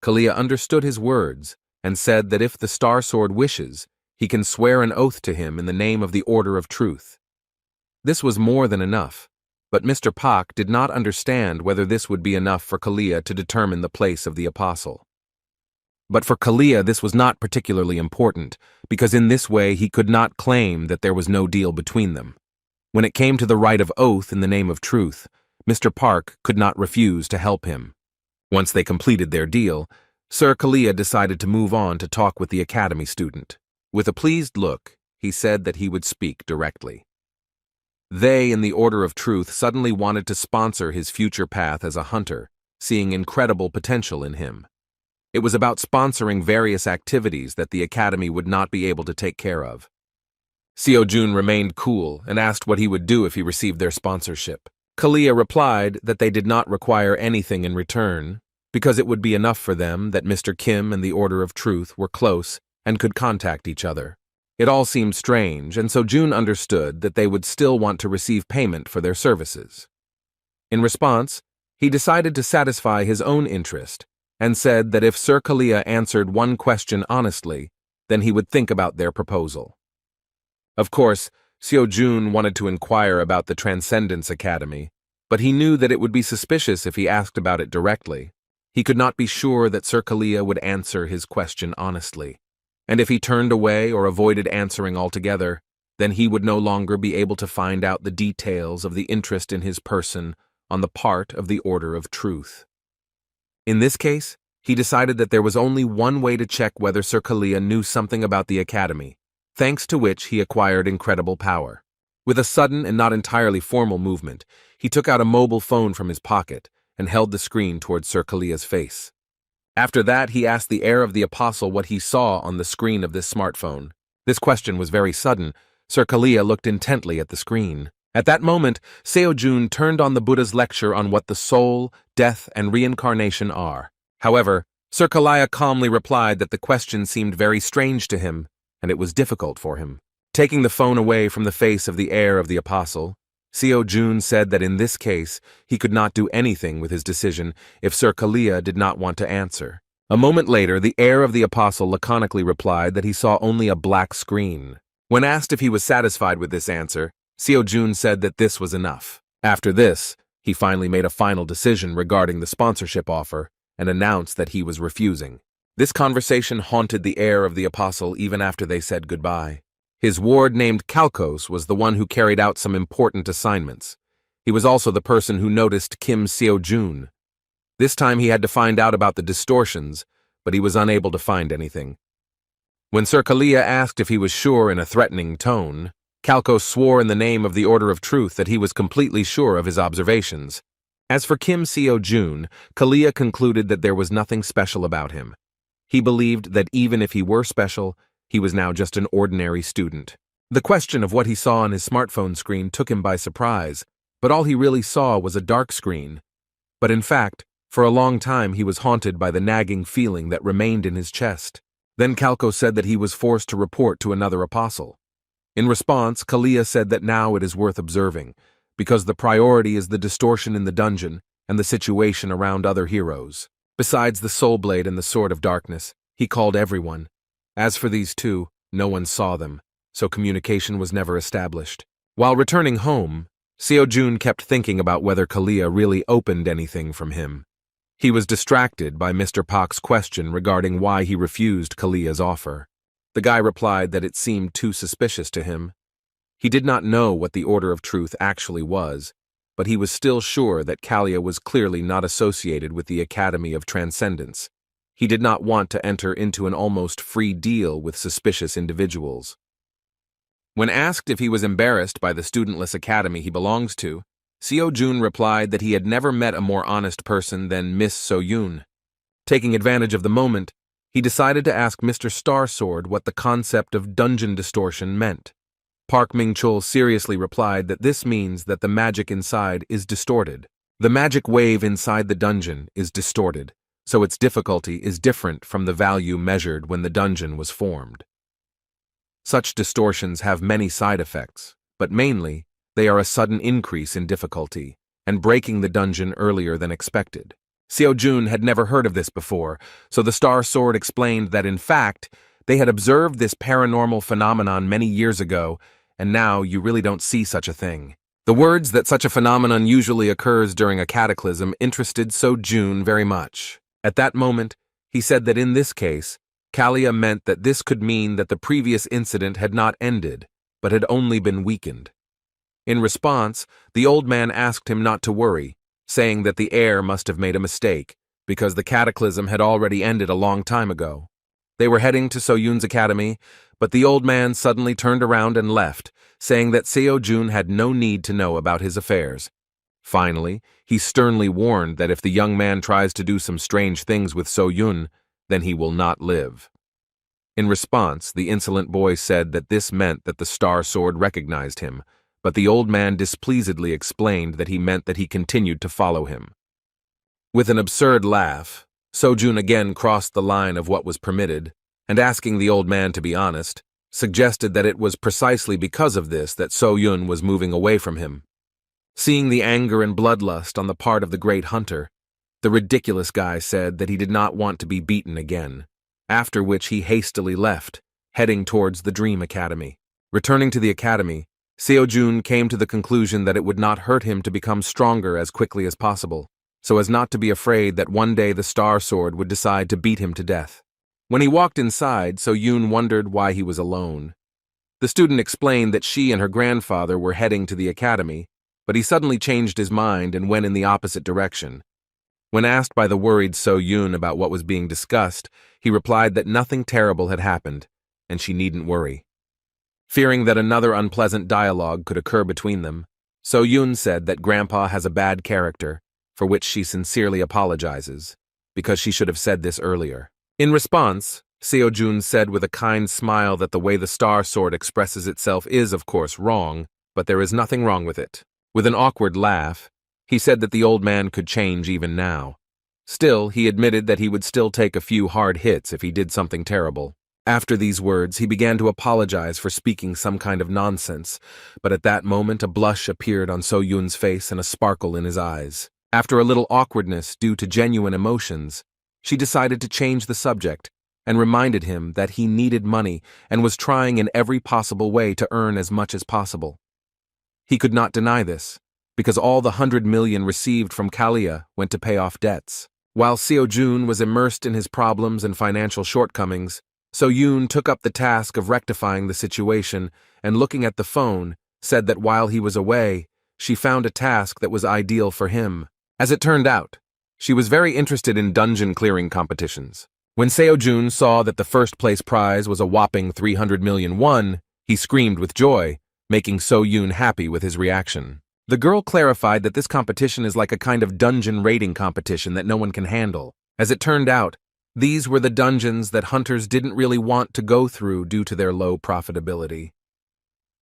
Kalia understood his words and said that if the Star Sword wishes, he can swear an oath to him in the name of the Order of Truth. This was more than enough, but Mr. Pak did not understand whether this would be enough for Kalia to determine the place of the apostle. But for Kalia this was not particularly important, because in this way he could not claim that there was no deal between them. When it came to the right of oath in the name of truth, Mr. Park could not refuse to help him. Once they completed their deal, Sir Kalia decided to move on to talk with the academy student. With a pleased look, he said that he would speak directly. They in the Order of Truth suddenly wanted to sponsor his future path as a hunter, seeing incredible potential in him. It was about sponsoring various activities that the academy would not be able to take care of. Seo-jun remained cool and asked what he would do if he received their sponsorship. Kalia replied that they did not require anything in return, because it would be enough for them that Mr. Kim and the Order of Truth were close and could contact each other. It all seemed strange, and so Jun understood that they would still want to receive payment for their services. In response, he decided to satisfy his own interest and said that if Sir Kalia answered one question honestly, then he would think about their proposal. Of course, Seo-jun wanted to inquire about the Transcendence Academy, but he knew that it would be suspicious if he asked about it directly. He could not be sure that Sir Kalia would answer his question honestly, and if he turned away or avoided answering altogether, then he would no longer be able to find out the details of the interest in his person on the part of the Order of Truth. In this case, he decided that there was only one way to check whether Sir Kalia knew something about the Academy, thanks to which he acquired incredible power. With a sudden and not entirely formal movement, he took out a mobile phone from his pocket and held the screen towards Sir Kalia's face. After that, he asked the heir of the Apostle what he saw on the screen of this smartphone. This question was very sudden. Sir Kalia looked intently at the screen. At that moment, Seo-jun turned on the Buddha's lecture on what the soul, death, and reincarnation are. However, Sir Kalia calmly replied that the question seemed very strange to him, and it was difficult for him. Taking the phone away from the face of the heir of the Apostle, Seo-jun said that in this case, he could not do anything with his decision if Sir Kalia did not want to answer. A moment later, the heir of the Apostle laconically replied that he saw only a black screen. When asked if he was satisfied with this answer, Seo-jun said that this was enough. After this, he finally made a final decision regarding the sponsorship offer and announced that he was refusing. This conversation haunted the heir of the Apostle even after they said goodbye. His ward named Kalkos was the one who carried out some important assignments. He was also the person who noticed Kim Seo-jun. This time he had to find out about the distortions, but he was unable to find anything. When Sir Kalia asked if he was sure in a threatening tone, Kalkos swore in the name of the Order of Truth that he was completely sure of his observations. As for Kim Seo-jun, Kalia concluded that there was nothing special about him. He believed that even if he were special, he was now just an ordinary student. The question of what he saw on his smartphone screen took him by surprise, but all he really saw was a dark screen. But in fact, for a long time he was haunted by the nagging feeling that remained in his chest. Then Kalkos said that he was forced to report to another apostle. In response, Kalia said that now it is worth observing, because the priority is the distortion in the dungeon and the situation around other heroes. Besides the Soul Blade and the Sword of Darkness, he called everyone. As for these two, no one saw them, so communication was never established. While returning home, Seo-jun kept thinking about whether Kalia really opened anything from him. He was distracted by Mr. Pak's question regarding why he refused Kalia's offer. The guy replied that it seemed too suspicious to him. He did not know what the Order of Truth actually was, but he was still sure that Kalia was clearly not associated with the Academy of Transcendence. He did not want to enter into an almost free deal with suspicious individuals. When asked if he was embarrassed by the studentless academy he belongs to, Seo-jun replied that he had never met a more honest person than Miss So-yun. Taking advantage of the moment, he decided to ask Mr. Starsword what the concept of dungeon distortion meant. Park Ming-chul seriously replied that this means that the magic inside is distorted. The magic wave inside the dungeon is distorted, so its difficulty is different from the value measured when the dungeon was formed. Such distortions have many side effects, but mainly, they are a sudden increase in difficulty and breaking the dungeon earlier than expected. Seo-jun had never heard of this before, so the Star Sword explained that in fact, they had observed this paranormal phenomenon many years ago, and now you really don't see such a thing. The words that such a phenomenon usually occurs during a cataclysm interested Seo-jun very much. At that moment, he said that in this case, Kalia meant that this could mean that the previous incident had not ended, but had only been weakened. In response, the old man asked him not to worry, saying that the heir must have made a mistake, because the cataclysm had already ended a long time ago. They were heading to So-yun's academy, but the old man suddenly turned around and left, saying that Seo-jun had no need to know about his affairs. Finally, he sternly warned that if the young man tries to do some strange things with So-yun, then he will not live. In response, the insolent boy said that this meant that the Star Sword recognized him, but the old man displeasedly explained that he meant that he continued to follow him. With an absurd laugh, So-jun again crossed the line of what was permitted, and asking the old man to be honest, suggested that it was precisely because of this that So-yun was moving away from him. Seeing the anger and bloodlust on the part of the great hunter, the ridiculous guy said that he did not want to be beaten again, after which he hastily left, heading towards the Dream Academy. Returning to the academy, Seo-jun came to the conclusion that it would not hurt him to become stronger as quickly as possible, so as not to be afraid that one day the Star Sword would decide to beat him to death. When he walked inside, Seo-jun wondered why he was alone. The student explained that she and her grandfather were heading to the academy, but he suddenly changed his mind and went in the opposite direction. When asked by the worried Seo-jun about what was being discussed, he replied that nothing terrible had happened, and she needn't worry. Fearing that another unpleasant dialogue could occur between them, Seo-jun said that Grandpa has a bad character, for which she sincerely apologizes, because she should have said this earlier. In response, Seo-jun said with a kind smile that the way the Star Sword expresses itself is, of course, wrong, but there is nothing wrong with it. With an awkward laugh, he said that the old man could change even now. Still, he admitted that he would still take a few hard hits if he did something terrible. After these words, he began to apologize for speaking some kind of nonsense, but at that moment a blush appeared on Seo-jun's face and a sparkle in his eyes. After a little awkwardness due to genuine emotions, she decided to change the subject and reminded him that he needed money and was trying in every possible way to earn as much as possible. He could not deny this, because all the 100 million received from Kalia went to pay off debts. While Seo-jun was immersed in his problems and financial shortcomings, Seo-jun took up the task of rectifying the situation and, looking at the phone, said that while he was away, she found a task that was ideal for him. As it turned out, she was very interested in dungeon clearing competitions. When Seo-jun saw that the first-place prize was a whopping 300 million won, he screamed with joy, making Seo-jun happy with his reaction. The girl clarified that this competition is like a kind of dungeon raiding competition that no one can handle. As it turned out, these were the dungeons that hunters didn't really want to go through due to their low profitability.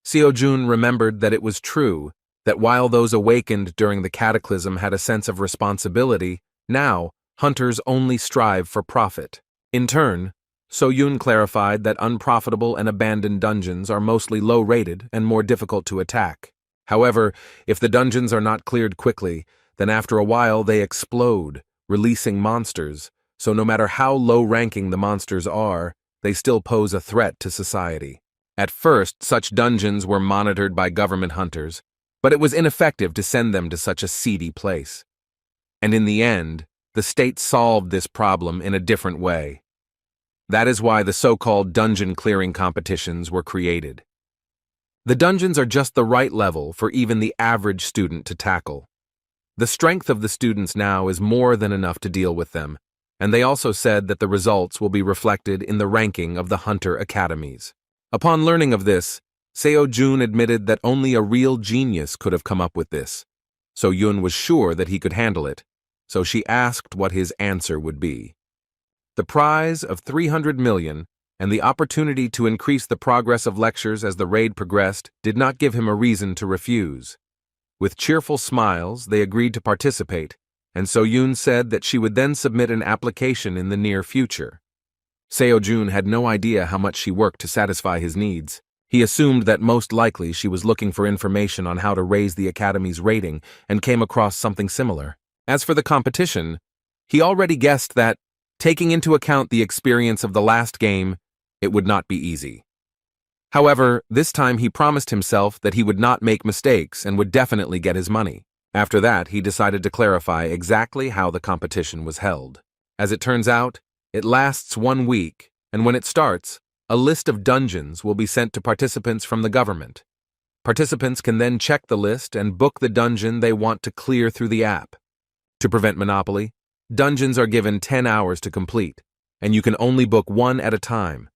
Seo-jun remembered that it was true that while those awakened during the cataclysm had a sense of responsibility, now hunters only strive for profit. In turn, Seo-jun clarified that unprofitable and abandoned dungeons are mostly low-rated and more difficult to attack. However, if the dungeons are not cleared quickly, then after a while they explode, releasing monsters, so no matter how low-ranking the monsters are, they still pose a threat to society. At first, such dungeons were monitored by government hunters, but it was ineffective to send them to such a seedy place. And in the end, the state solved this problem in a different way. That is why the so-called dungeon clearing competitions were created. The dungeons are just the right level for even the average student to tackle. The strength of the students now is more than enough to deal with them, and they also said that the results will be reflected in the ranking of the hunter academies. Upon learning of this, Seo-jun admitted that only a real genius could have come up with this. Seo-jun was sure that he could handle it, so she asked what his answer would be. The prize of 300 million and the opportunity to increase the progress of lectures as the raid progressed did not give him a reason to refuse. With cheerful smiles, they agreed to participate, and Seo-jun said that she would then submit an application in the near future. Seo-jun had no idea how much she worked to satisfy his needs. He assumed that most likely she was looking for information on how to raise the academy's rating and came across something similar. As for the competition, he already guessed that, taking into account the experience of the last game, it would not be easy. However, this time he promised himself that he would not make mistakes and would definitely get his money. After that, he decided to clarify exactly how the competition was held. As it turns out, it lasts 1 week, and when it starts, a list of dungeons will be sent to participants from the government. Participants can then check the list and book the dungeon they want to clear through the app. To prevent monopoly, dungeons are given 10 hours to complete, and you can only book one at a time.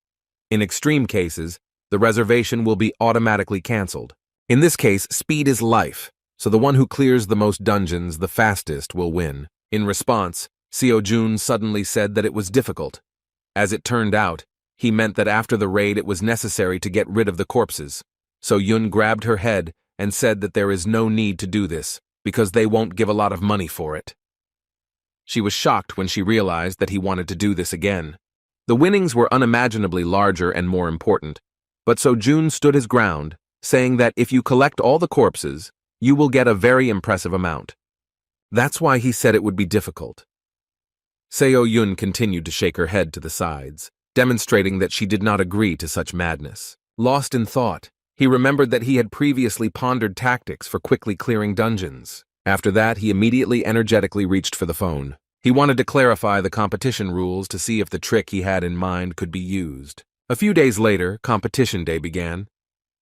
In extreme cases, the reservation will be automatically canceled. In this case, speed is life, so the one who clears the most dungeons the fastest will win. In response, Seo-jun suddenly said that it was difficult. As it turned out, he meant that after the raid it was necessary to get rid of the corpses. Seo-jun grabbed her head and said that there is no need to do this, because they won't give a lot of money for it. She was shocked when she realized that he wanted to do this again. The winnings were unimaginably larger and more important, but Seo-jun stood his ground, saying that if you collect all the corpses, you will get a very impressive amount. That's why he said it would be difficult. Seo-jun continued to shake her head to the sides, demonstrating that she did not agree to such madness. Lost in thought, he remembered that he had previously pondered tactics for quickly clearing dungeons. After that, he immediately energetically reached for the phone. He wanted to clarify the competition rules to see if the trick he had in mind could be used. A few days later, competition day began.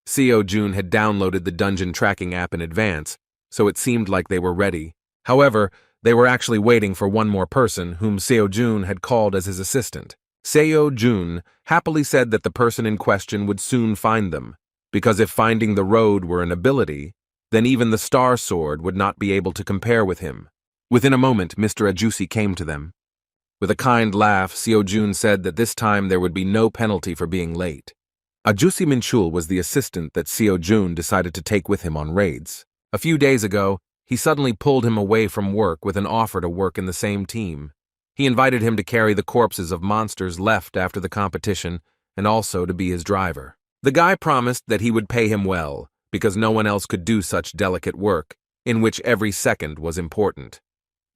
Seo Jun had downloaded the dungeon tracking app in advance, so it seemed like they were ready. However, they were actually waiting for one more person whom Seo Jun had called as his assistant. Seo Jun happily said that the person in question would soon find them, because if finding the road were an ability, then even the Star Sword would not be able to compare with him. Within a moment, Mr. Ajusi came to them. With a kind laugh, Seo Jun said that this time there would be no penalty for being late. Ajusi Minchul was the assistant that Seo Jun decided to take with him on raids. A few days ago, he suddenly pulled him away from work with an offer to work in the same team. He invited him to carry the corpses of monsters left after the competition and also to be his driver. The guy promised that he would pay him well, because no one else could do such delicate work, in which every second was important.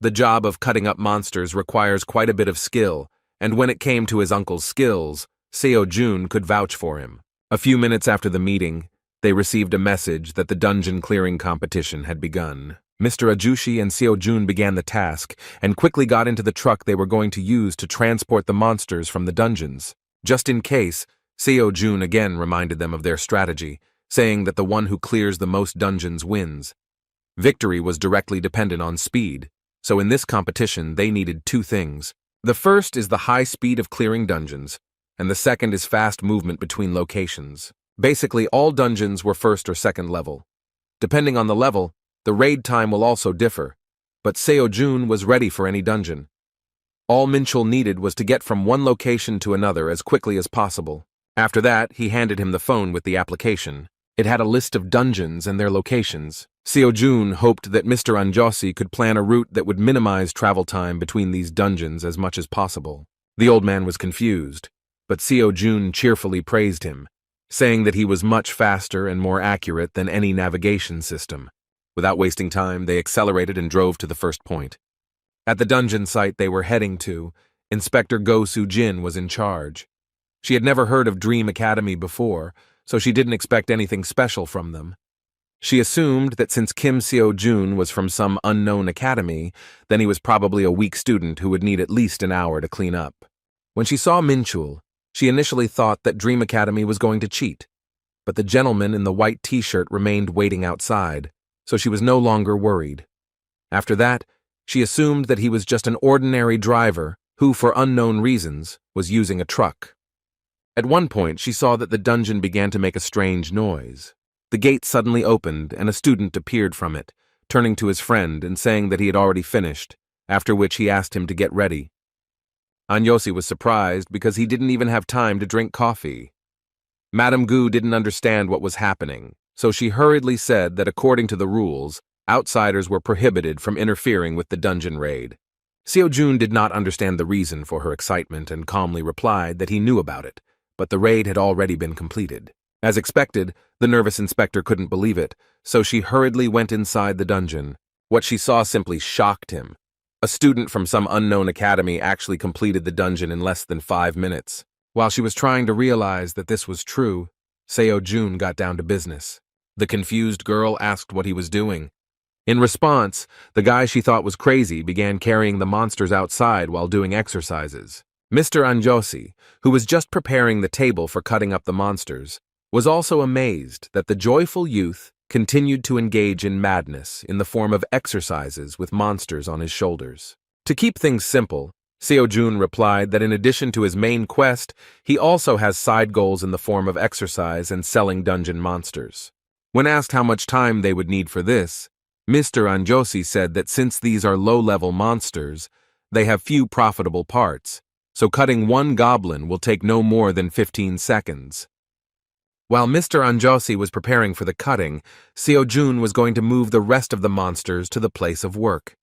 The job of cutting up monsters requires quite a bit of skill, and when it came to his uncle's skills, Seo Jun could vouch for him. A few minutes after the meeting, they received a message that the dungeon clearing competition had begun. Mr. Ajushi and Seo Jun began the task and quickly got into the truck they were going to use to transport the monsters from the dungeons. Just in case, Seo Jun again reminded them of their strategy, saying that the one who clears the most dungeons wins. Victory was directly dependent on speed, so in this competition they needed two things. The first is the high speed of clearing dungeons, and the second is fast movement between locations. Basically, all dungeons were first or second level. Depending on the level, the raid time will also differ, but Seo Jun was ready for any dungeon. All Minchul needed was to get from one location to another as quickly as possible. After that, he handed him the phone with the application. It had a list of dungeons and their locations. Seo Jun hoped that Mr. Anjosi could plan a route that would minimize travel time between these dungeons as much as possible. The old man was confused, but Seo Jun cheerfully praised him, saying that he was much faster and more accurate than any navigation system. Without wasting time, they accelerated and drove to the first point. At the dungeon site they were heading to, Inspector Go Soo-jin was in charge. She had never heard of Dream Academy before, so she didn't expect anything special from them. She assumed that since Kim Seo Jun was from some unknown academy, then he was probably a weak student who would need at least an hour to clean up. When she saw Minchul, she initially thought that Dream Academy was going to cheat, but the gentleman in the white t-shirt remained waiting outside, so she was no longer worried. After that, she assumed that he was just an ordinary driver who, for unknown reasons, was using a truck. At one point, she saw that the dungeon began to make a strange noise. The gate suddenly opened and a student appeared from it, turning to his friend and saying that he had already finished, after which he asked him to get ready. Anjosi was surprised because he didn't even have time to drink coffee. Madame Gu didn't understand what was happening, so she hurriedly said that according to the rules, outsiders were prohibited from interfering with the dungeon raid. Seo Jun did not understand the reason for her excitement and calmly replied that he knew about it, but the raid had already been completed. As expected, the nervous inspector couldn't believe it, so she hurriedly went inside the dungeon. What she saw simply shocked him. A student from some unknown academy actually completed the dungeon in less than 5 minutes. While she was trying to realize that this was true, Seo Jun got down to business. The confused girl asked what he was doing. In response, the guy she thought was crazy began carrying the monsters outside while doing exercises. Mr. Anjosi, who was just preparing the table for cutting up the monsters, was also amazed that the joyful youth continued to engage in madness in the form of exercises with monsters on his shoulders. To keep things simple, Seo Jun replied that in addition to his main quest, he also has side goals in the form of exercise and selling dungeon monsters. When asked how much time they would need for this, Mr. Anjosi said that since these are low-level monsters, they have few profitable parts, so cutting one goblin will take no more than 15 seconds. While Mr. Anjosi was preparing for the cutting, Seo Jun was going to move the rest of the monsters to the place of work.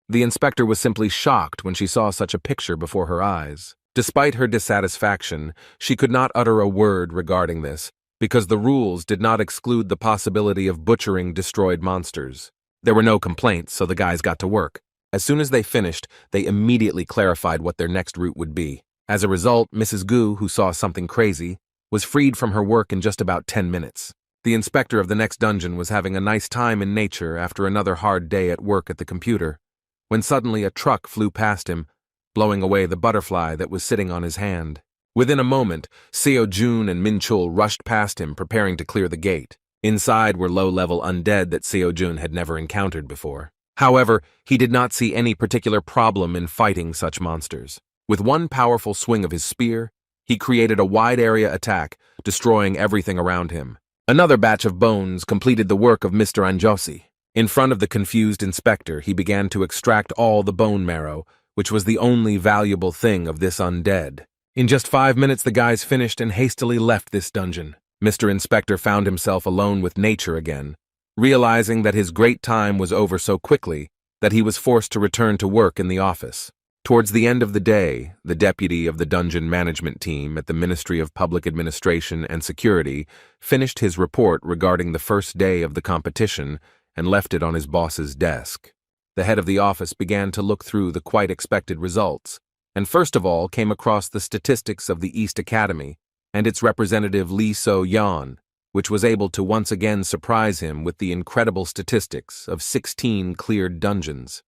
The inspector was simply shocked when she saw such a picture before her eyes. Despite her dissatisfaction, she could not utter a word regarding this, because the rules did not exclude the possibility of butchering destroyed monsters. There were no complaints, so the guys got to work. As soon as they finished, they immediately clarified what their next route would be. As a result, Mrs. Gu, who saw something crazy, was freed from her work in just about 10 minutes. The inspector of the next dungeon was having a nice time in nature after another hard day at work at the computer, when suddenly a truck flew past him, blowing away the butterfly that was sitting on his hand. Within a moment, Seo Jun and Min Chul rushed past him, preparing to clear the gate. Inside were low-level undead that Seo Jun had never encountered before. However, he did not see any particular problem in fighting such monsters. With one powerful swing of his spear, he created a wide-area attack, destroying everything around him. Another batch of bones completed the work of Mr. Anjosi. In front of the confused inspector, he began to extract all the bone marrow, which was the only valuable thing of this undead. In just 5 minutes, the guys finished and hastily left this dungeon. Mr. Inspector found himself alone with nature again, realizing that his great time was over so quickly that he was forced to return to work in the office. Towards the end of the day, the deputy of the dungeon management team at the Ministry of Public Administration and Security finished his report regarding the first day of the competition and left it on his boss's desk. The head of the office began to look through the quite expected results, and first of all came across the statistics of the East Academy and its representative Lee So-yeon, which was able to once again surprise him with the incredible statistics of 16 cleared dungeons.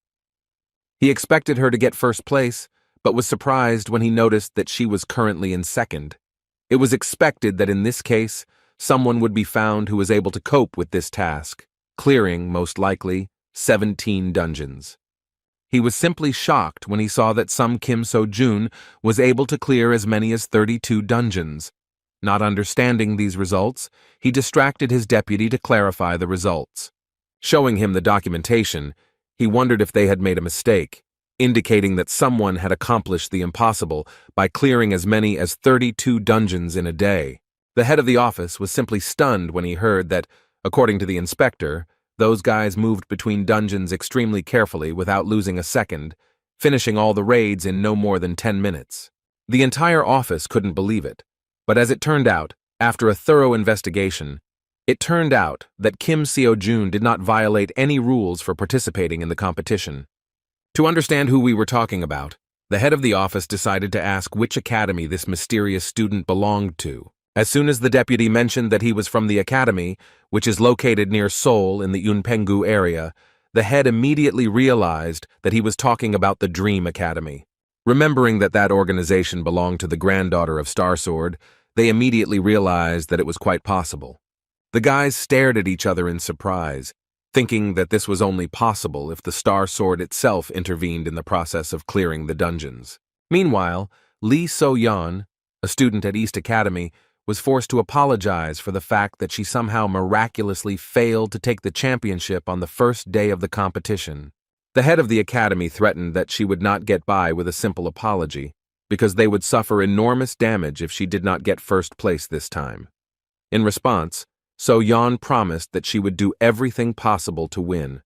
He expected her to get first place, but was surprised when he noticed that she was currently in second. It was expected that in this case, someone would be found who was able to cope with this task, clearing, most likely, 17 dungeons. He was simply shocked when he saw that some Kim So-jun was able to clear as many as 32 dungeons. Not understanding these results, he distracted his deputy to clarify the results. Showing him the documentation, he wondered if they had made a mistake, indicating that someone had accomplished the impossible by clearing as many as 32 dungeons in a day. The head of the office was simply stunned when he heard that, according to the inspector, those guys moved between dungeons extremely carefully without losing a second, finishing all the raids in no more than 10 minutes. The entire office couldn't believe it, but as it turned out, after a thorough investigation, it turned out that Kim Seo-jun did not violate any rules for participating in the competition. To understand who we were talking about, the head of the office decided to ask which academy this mysterious student belonged to. As soon as the deputy mentioned that he was from the academy, which is located near Seoul in the Yunpenggu area, the head immediately realized that he was talking about the Dream Academy. Remembering that that organization belonged to the granddaughter of Starsword, they immediately realized that it was quite possible. The guys stared at each other in surprise, thinking that this was only possible if the Star Sword itself intervened in the process of clearing the dungeons. Meanwhile, Lee So-yeon, a student at East Academy, was forced to apologize for the fact that she somehow miraculously failed to take the championship on the first day of the competition. The head of the academy threatened that she would not get by with a simple apology, because they would suffer enormous damage if she did not get first place this time. In response, So-yeon promised that she would do everything possible to win.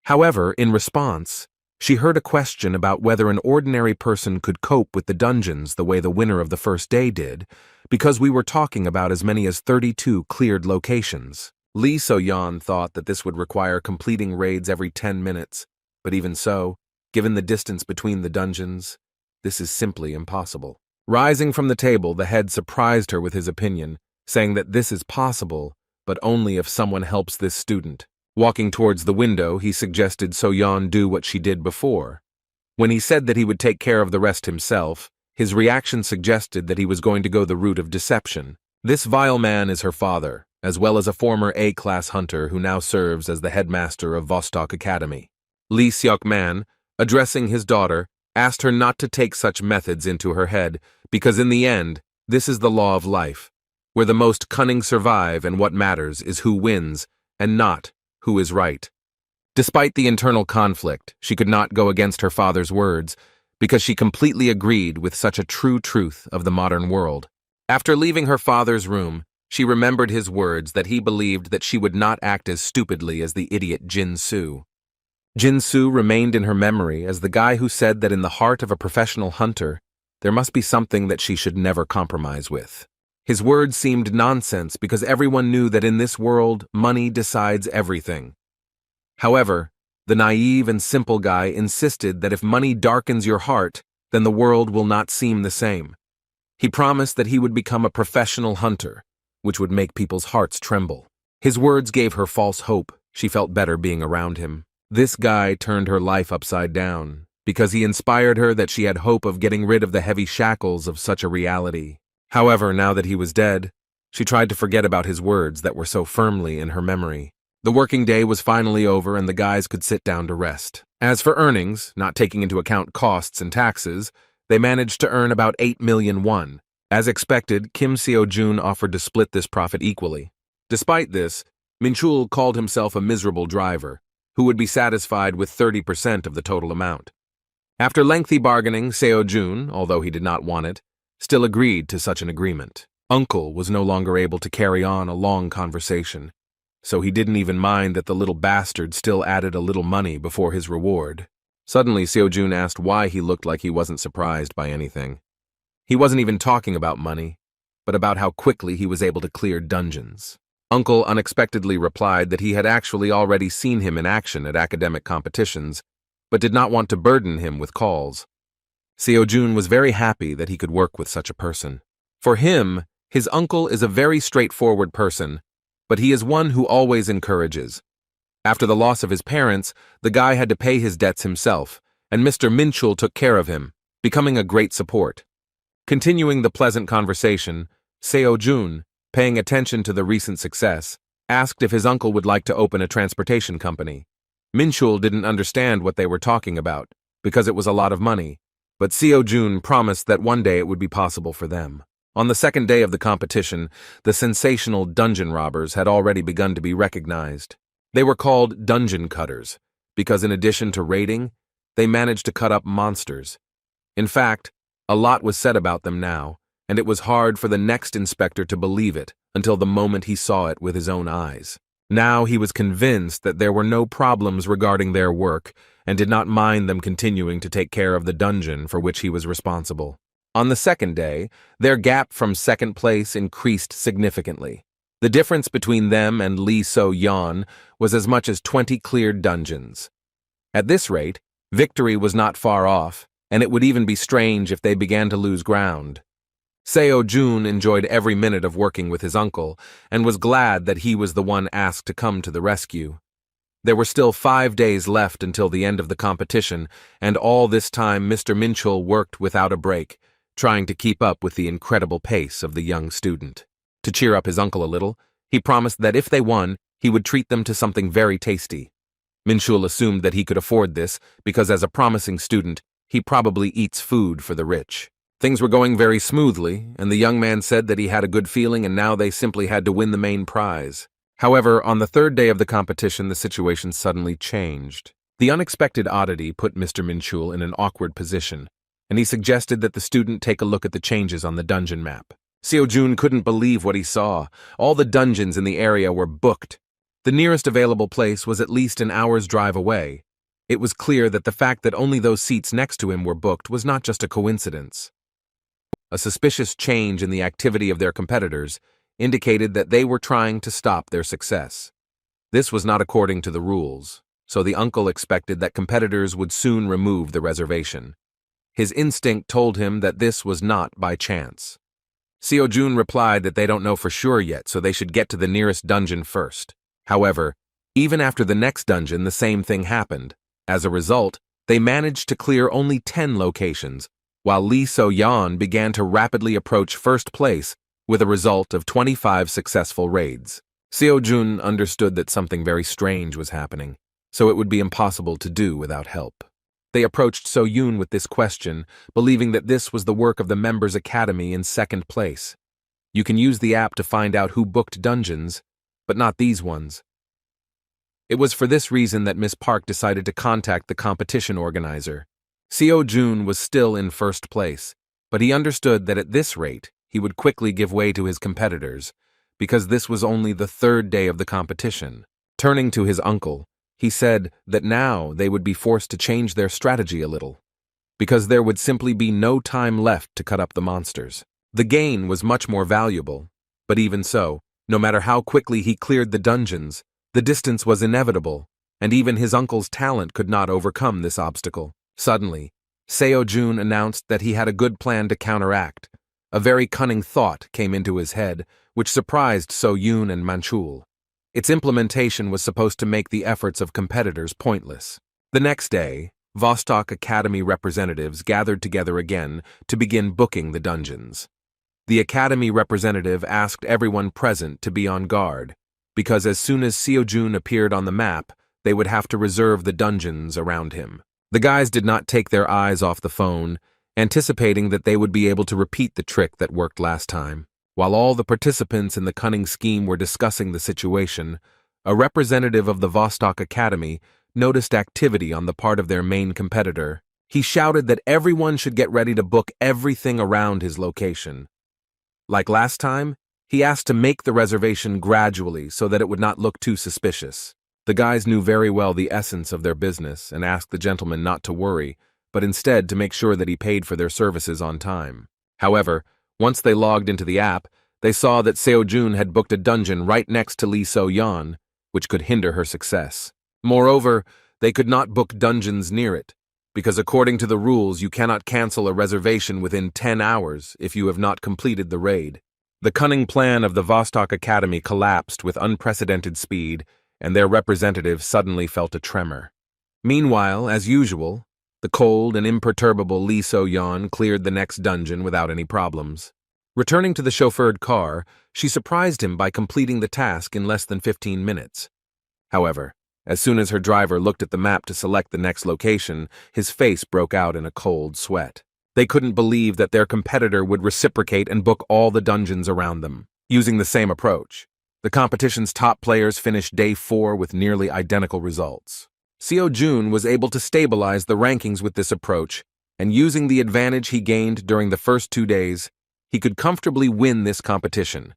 However, in response, she heard a question about whether an ordinary person could cope with the dungeons the way the winner of the first day did, because we were talking about as many as 32 cleared locations. Lee So-yeon thought that this would require completing raids every 10 minutes, but even so, given the distance between the dungeons, this is simply impossible. Rising from the table, the head surprised her with his opinion, saying that this is possible, but only if someone helps this student. Walking towards the window, he suggested So-yeon do what she did before. When he said that he would take care of the rest himself, his reaction suggested that he was going to go the route of deception. This vile man is her father, as well as a former A-class hunter who now serves as the headmaster of Vostok Academy. Lee Seok-man, addressing his daughter, asked her not to take such methods into her head, because in the end, this is the law of life, where the most cunning survive and what matters is who wins, and not who is right. Despite the internal conflict, she could not go against her father's words, because she completely agreed with such a true truth of the modern world. After leaving her father's room, she remembered his words that he believed that she would not act as stupidly as the idiot Jin-soo. Jin-soo remained in her memory as the guy who said that in the heart of a professional hunter, there must be something that she should never compromise with. His words seemed nonsense because everyone knew that in this world, money decides everything. However, the naive and simple guy insisted that if money darkens your heart, then the world will not seem the same. He promised that he would become a professional hunter, which would make people's hearts tremble. His words gave her false hope. She felt better being around him. This guy turned her life upside down, because he inspired her that she had hope of getting rid of the heavy shackles of such a reality. However, now that he was dead, she tried to forget about his words that were so firmly in her memory. The working day was finally over and the guys could sit down to rest. As for earnings, not taking into account costs and taxes, they managed to earn about 8 million won. As expected, Kim Seo-jun offered to split this profit equally. Despite this, Min-chul called himself a miserable driver, who would be satisfied with 30% of the total amount. After lengthy bargaining, Seo-jun, although he did not want it, still agreed to such an agreement. Uncle was no longer able to carry on a long conversation, so he didn't even mind that the little bastard still added a little money before his reward. Suddenly, Seo-jun asked why he looked like he wasn't surprised by anything. He wasn't even talking about money, but about how quickly he was able to clear dungeons. Uncle unexpectedly replied that he had actually already seen him in action at academic competitions, but did not want to burden him with calls. Seo-jun was very happy that he could work with such a person. For him, his uncle is a very straightforward person, but he is one who always encourages. After the loss of his parents, the guy had to pay his debts himself, and Mr. Min-chul took care of him, becoming a great support. Continuing the pleasant conversation, Seo-jun, paying attention to the recent success, asked if his uncle would like to open a transportation company. Min-chul didn't understand what they were talking about, because it was a lot of money, but Seo-jun promised that one day it would be possible for them. On the second day of the competition, the sensational dungeon robbers had already begun to be recognized. They were called dungeon cutters, because in addition to raiding, they managed to cut up monsters. In fact, a lot was said about them now, and it was hard for the next inspector to believe it until the moment he saw it with his own eyes. Now he was convinced that there were no problems regarding their work and did not mind them continuing to take care of the dungeon for which he was responsible. On the second day, their gap from second place increased significantly. The difference between them and Lee So-yeon was as much as 20 cleared dungeons. At this rate, victory was not far off, and it would even be strange if they began to lose ground. Seo-jun enjoyed every minute of working with his uncle and was glad that he was the one asked to come to the rescue. There were still 5 days left until the end of the competition, and all this time Mr. Min-chul worked without a break, trying to keep up with the incredible pace of the young student. To cheer up his uncle a little, he promised that if they won, he would treat them to something very tasty. Min-chul assumed that he could afford this because as a promising student, he probably eats food for the rich. Things were going very smoothly, and the young man said that he had a good feeling and now they simply had to win the main prize. However, on the third day of the competition, the situation suddenly changed. The unexpected oddity put Mr. Min-chul in an awkward position, and he suggested that the student take a look at the changes on the dungeon map. Seo-jun couldn't believe what he saw. All the dungeons in the area were booked. The nearest available place was at least an hour's drive away. It was clear that the fact that only those seats next to him were booked was not just a coincidence. A suspicious change in the activity of their competitors indicated that they were trying to stop their success. This was not according to the rules, so the uncle expected that competitors would soon remove the reservation. His instinct told him that this was not by chance. Seo-jun replied that they don't know for sure yet, so they should get to the nearest dungeon first. However, even after the next dungeon, the same thing happened. As a result, they managed to clear only 10 locations, while Lee So-yeon began to rapidly approach first place with a result of 25 successful raids. Seo-jun understood that something very strange was happening, so it would be impossible to do without help. They approached So-yoon with this question, believing that this was the work of the Members Academy in second place. You can use the app to find out who booked dungeons, but not these ones. It was for this reason that Miss Park decided to contact the competition organizer. Seo-jun was still in first place, but he understood that at this rate, he would quickly give way to his competitors, because this was only the third day of the competition. Turning to his uncle, he said that now they would be forced to change their strategy a little, because there would simply be no time left to cut up the monsters. The gain was much more valuable, but even so, no matter how quickly he cleared the dungeons, the distance was inevitable, and even his uncle's talent could not overcome this obstacle. Suddenly, Seo-jun announced that he had a good plan to counteract. A very cunning thought came into his head, which surprised So-yoon and Manchul. Its implementation was supposed to make the efforts of competitors pointless. The next day, Vostok Academy representatives gathered together again to begin booking the dungeons. The Academy representative asked everyone present to be on guard, because as soon as Seo-jun appeared on the map, they would have to reserve the dungeons around him. The guys did not take their eyes off the phone, anticipating that they would be able to repeat the trick that worked last time. While all the participants in the cunning scheme were discussing the situation, a representative of the Vostok Academy noticed activity on the part of their main competitor. He shouted that everyone should get ready to book everything around his location. Like last time, he asked to make the reservation gradually so that it would not look too suspicious. The guys knew very well the essence of their business and asked the gentleman not to worry, but instead to make sure that he paid for their services on time. However, once they logged into the app, they saw that Seo-jun had booked a dungeon right next to Lee So-yeon, which could hinder her success. Moreover, they could not book dungeons near it, because according to the rules you cannot cancel a reservation within 10 hours if you have not completed the raid. The cunning plan of the Vostok Academy collapsed with unprecedented speed, and their representative suddenly felt a tremor. Meanwhile, as usual, the cold and imperturbable Lee So-yeon cleared the next dungeon without any problems. Returning to the chauffeured car, she surprised him by completing the task in less than 15 minutes. However, as soon as her driver looked at the map to select the next location, his face broke out in a cold sweat. They couldn't believe that their competitor would reciprocate and book all the dungeons around them, using the same approach. The competition's top players finished day 4 with nearly identical results. Seo-jun was able to stabilize the rankings with this approach, and using the advantage he gained during the first 2 days, he could comfortably win this competition.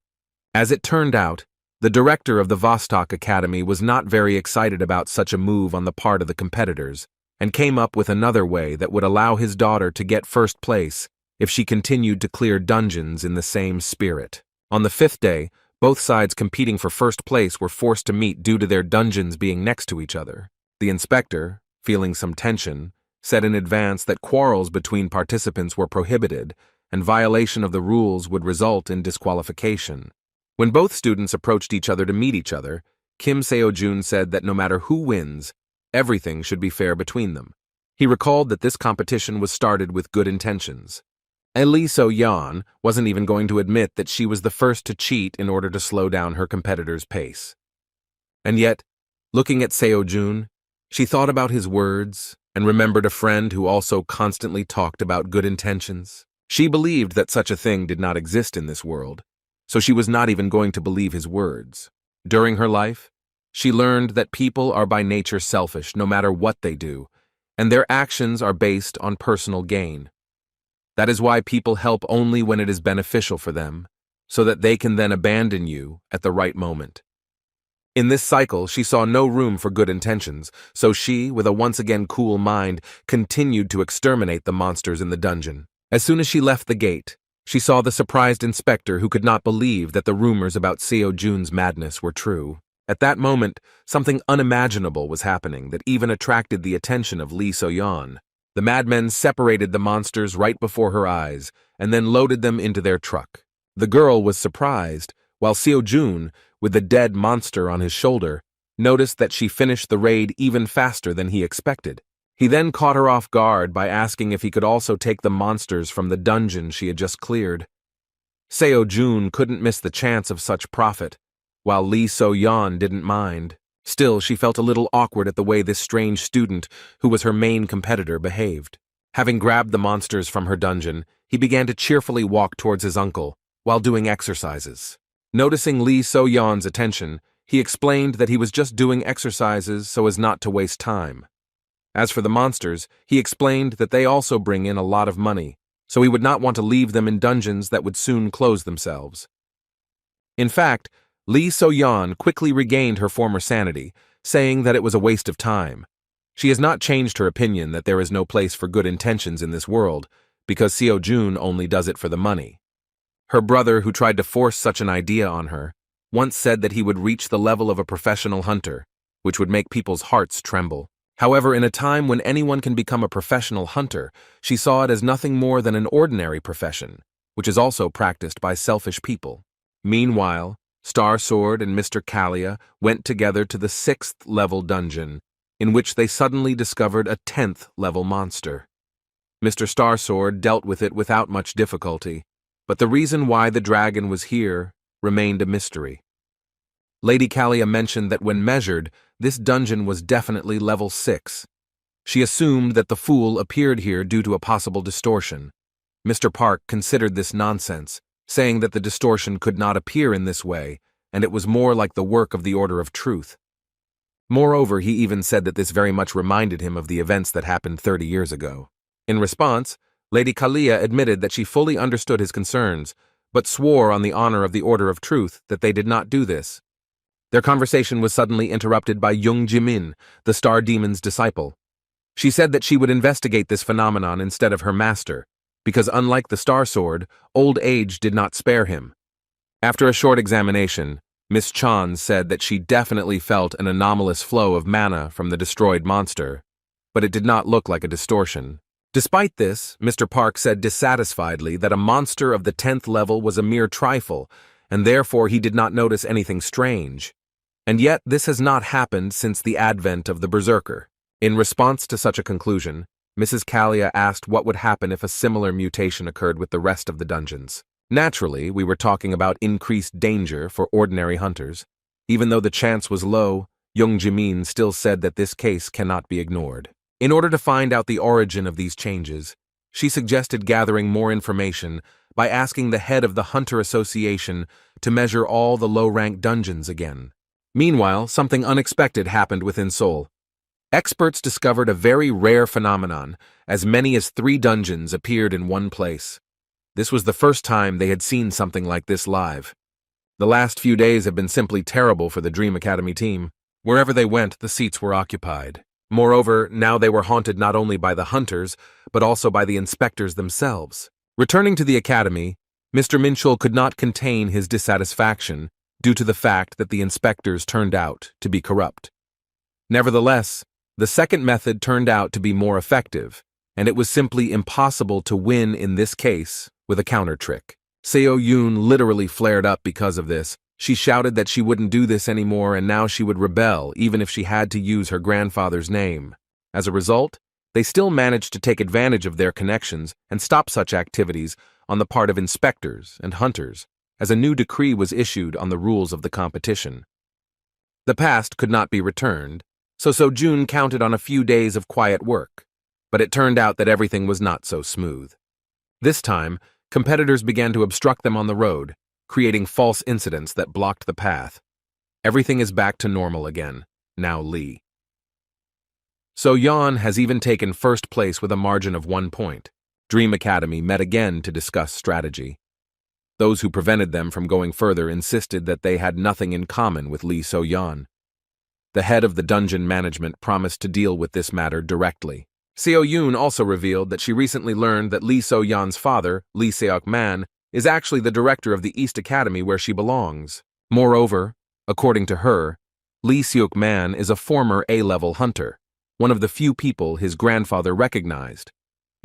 As it turned out, the director of the Vostok Academy was not very excited about such a move on the part of the competitors, and came up with another way that would allow his daughter to get first place if she continued to clear dungeons in the same spirit. On the 5th day, both sides competing for first place were forced to meet due to their dungeons being next to each other. The inspector, feeling some tension, said in advance that quarrels between participants were prohibited, and violation of the rules would result in disqualification. When both students approached each other to meet each other, Kim Seo-jun said that no matter who wins, everything should be fair between them. He recalled that this competition was started with good intentions. Lee So-yeon wasn't even going to admit that she was the first to cheat in order to slow down her competitor's pace. And yet, looking at Seo-jun, she thought about his words and remembered a friend who also constantly talked about good intentions. She believed that such a thing did not exist in this world, so she was not even going to believe his words. During her life, she learned that people are by nature selfish no matter what they do, and their actions are based on personal gain. That is why people help only when it is beneficial for them, so that they can then abandon you at the right moment. In this cycle, she saw no room for good intentions, so she, with a once again cool mind, continued to exterminate the monsters in the dungeon. As soon as she left the gate, she saw the surprised inspector who could not believe that the rumors about Seo-jun's madness were true. At that moment, something unimaginable was happening that even attracted the attention of Lee So-yeon. The madmen separated the monsters right before her eyes and then loaded them into their truck. The girl was surprised, while Seo-jun, with the dead monster on his shoulder, noticed that she finished the raid even faster than he expected. He then caught her off guard by asking if he could also take the monsters from the dungeon she had just cleared. Seo-jun couldn't miss the chance of such profit, while Lee So-yeon didn't mind. Still, she felt a little awkward at the way this strange student, who was her main competitor, behaved. Having grabbed the monsters from her dungeon, he began to cheerfully walk towards his uncle, while doing exercises. Noticing Lee So-yeon's attention, he explained that he was just doing exercises so as not to waste time. As for the monsters, he explained that they also bring in a lot of money, so he would not want to leave them in dungeons that would soon close themselves. In fact, Lee So-yeon quickly regained her former sanity, saying that it was a waste of time. She has not changed her opinion that there is no place for good intentions in this world, because Seo-jun only does it for the money. Her brother, who tried to force such an idea on her, once said that he would reach the level of a professional hunter, which would make people's hearts tremble. However, in a time when anyone can become a professional hunter, she saw it as nothing more than an ordinary profession, which is also practiced by selfish people. Meanwhile, Star Sword and Mr. Kalia went together to the 6th level dungeon, in which they suddenly discovered a 10th level monster. Mr. Star Sword dealt with it without much difficulty, but the reason why the dragon was here remained a mystery. Lady Kalia mentioned that when measured, this dungeon was definitely level 6. She assumed that the fool appeared here due to a possible distortion. Mr. Park considered this nonsense, saying that the distortion could not appear in this way, and it was more like the work of the Order of Truth. Moreover, he even said that this very much reminded him of the events that happened 30 years ago. In response, Lady Kalia admitted that she fully understood his concerns, but swore on the honor of the Order of Truth that they did not do this. Their conversation was suddenly interrupted by Young Jimin, the Star Demon's disciple. She said that she would investigate this phenomenon instead of her master, because unlike the Star Sword, old age did not spare him. After a short examination, Miss Chan said that she definitely felt an anomalous flow of mana from the destroyed monster, but it did not look like a distortion. Despite this, Mr. Park said dissatisfiedly that a monster of the 10th level was a mere trifle, and therefore he did not notice anything strange. And yet this has not happened since the advent of the Berserker. In response to such a conclusion, Mrs. Kalia asked what would happen if a similar mutation occurred with the rest of the dungeons. Naturally, we were talking about increased danger for ordinary hunters. Even though the chance was low, Young Jimin still said that this case cannot be ignored. In order to find out the origin of these changes, she suggested gathering more information by asking the head of the Hunter Association to measure all the low-rank dungeons again. Meanwhile, something unexpected happened within Seoul. Experts discovered a very rare phenomenon, as many as 3 dungeons appeared in one place. This was the first time they had seen something like this live. The last few days have been simply terrible for the Dream Academy team. Wherever they went, the seats were occupied. Moreover, now they were haunted not only by the hunters, but also by the inspectors themselves. Returning to the academy, Mr. Minchul could not contain his dissatisfaction due to the fact that the inspectors turned out to be corrupt. Nevertheless, the second method turned out to be more effective, and it was simply impossible to win in this case with a counter trick. Seo Yoon literally flared up because of this. She shouted that she wouldn't do this anymore and now she would rebel even if she had to use her grandfather's name. As a result, they still managed to take advantage of their connections and stop such activities on the part of inspectors and hunters, as a new decree was issued on the rules of the competition. The past could not be returned, so Seo-jun counted on a few days of quiet work, but it turned out that everything was not so smooth. This time, competitors began to obstruct them on the road, creating false incidents that blocked the path. Everything is back to normal again, now Lee. So-yeon has even taken first place with a margin of 1 point. Dream Academy met again to discuss strategy. Those who prevented them from going further insisted that they had nothing in common with Lee So-yeon. The head of the dungeon management promised to deal with this matter directly. Seo Yoon also revealed that she recently learned that Lee So-yeon's father, Lee Seok-man, is actually the director of the East Academy where she belongs. Moreover, according to her, Lee Seok-man is a former A-level hunter, one of the few people his grandfather recognized.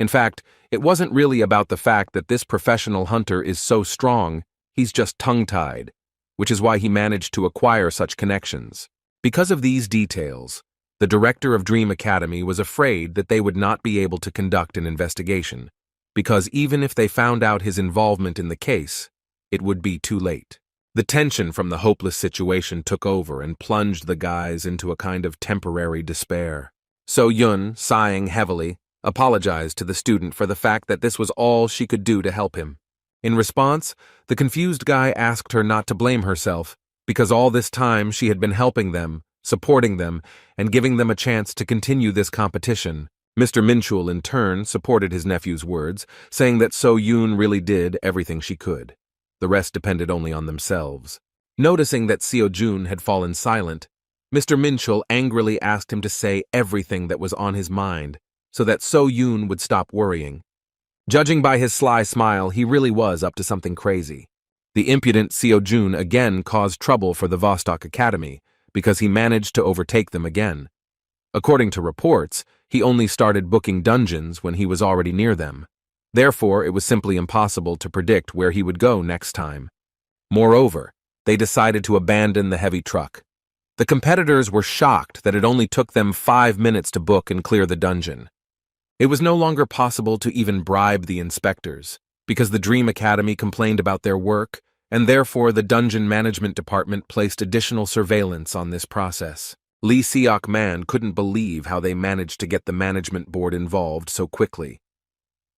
In fact, it wasn't really about the fact that this professional hunter is so strong, he's just tongue-tied, which is why he managed to acquire such connections. Because of these details, the director of Dream Academy was afraid that they would not be able to conduct an investigation, because even if they found out his involvement in the case, it would be too late. The tension from the hopeless situation took over and plunged the guys into a kind of temporary despair. So-yeon, sighing heavily, apologized to the student for the fact that this was all she could do to help him. In response, the confused guy asked her not to blame herself, because all this time she had been helping them, supporting them, and giving them a chance to continue this competition. Mr. Minchul, in turn, supported his nephew's words, saying that So-yoon really did everything she could. The rest depended only on themselves. Noticing that Seo-jun had fallen silent, Mr. Minchul angrily asked him to say everything that was on his mind, so that So-yoon would stop worrying. Judging by his sly smile, he really was up to something crazy. The impudent Seo-jun again caused trouble for the Vostok Academy, because he managed to overtake them again. According to reports, he only started booking dungeons when he was already near them. Therefore, it was simply impossible to predict where he would go next time. Moreover, they decided to abandon the heavy truck. The competitors were shocked that it only took them 5 minutes to book and clear the dungeon. It was no longer possible to even bribe the inspectors, because the Dream Academy complained about their work, and therefore the Dungeon Management Department placed additional surveillance on this process. Lee Seok-man couldn't believe how they managed to get the management board involved so quickly.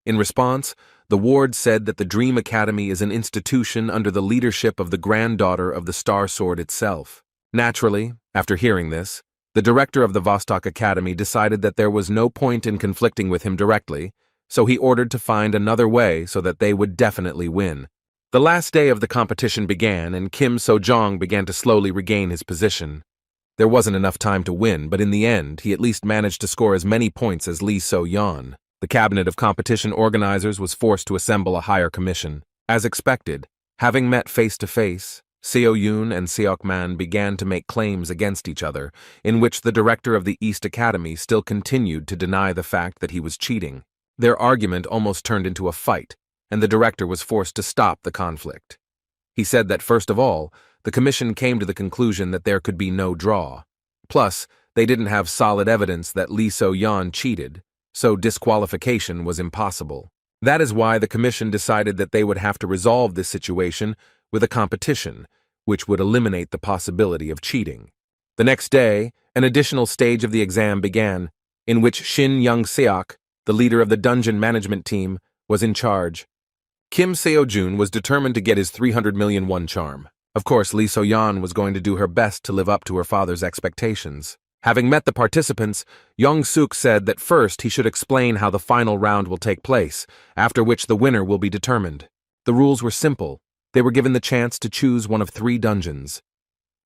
In response, the ward said that the Dream Academy is an institution under the leadership of the granddaughter of the Star Sword itself. Naturally, after hearing this, the director of the Vostok Academy decided that there was no point in conflicting with him directly, so he ordered to find another way so that they would definitely win. The last day of the competition began, and Kim So-jong began to slowly regain his position. There wasn't enough time to win, but in the end, he at least managed to score as many points as Lee So-yeon. The cabinet of competition organizers was forced to assemble a higher commission. As expected, having met face-to-face, Seo-yoon and Seok-man began to make claims against each other, in which the director of the East Academy still continued to deny the fact that he was cheating. Their argument almost turned into a fight, and the director was forced to stop the conflict. He said that, first of all, the commission came to the conclusion that there could be no draw. Plus, they didn't have solid evidence that Lee So-yeon cheated, so disqualification was impossible. That is why the commission decided that they would have to resolve this situation with a competition, which would eliminate the possibility of cheating. The next day, an additional stage of the exam began, in which Shin Young-seok, the leader of the dungeon management team, was in charge. Kim Seo-jun was determined to get his 300 million won charm. Of course, Lee So-yeon was going to do her best to live up to her father's expectations. Having met the participants, Young-suk said that first he should explain how the final round will take place, after which the winner will be determined. The rules were simple. They were given the chance to choose one of 3 dungeons.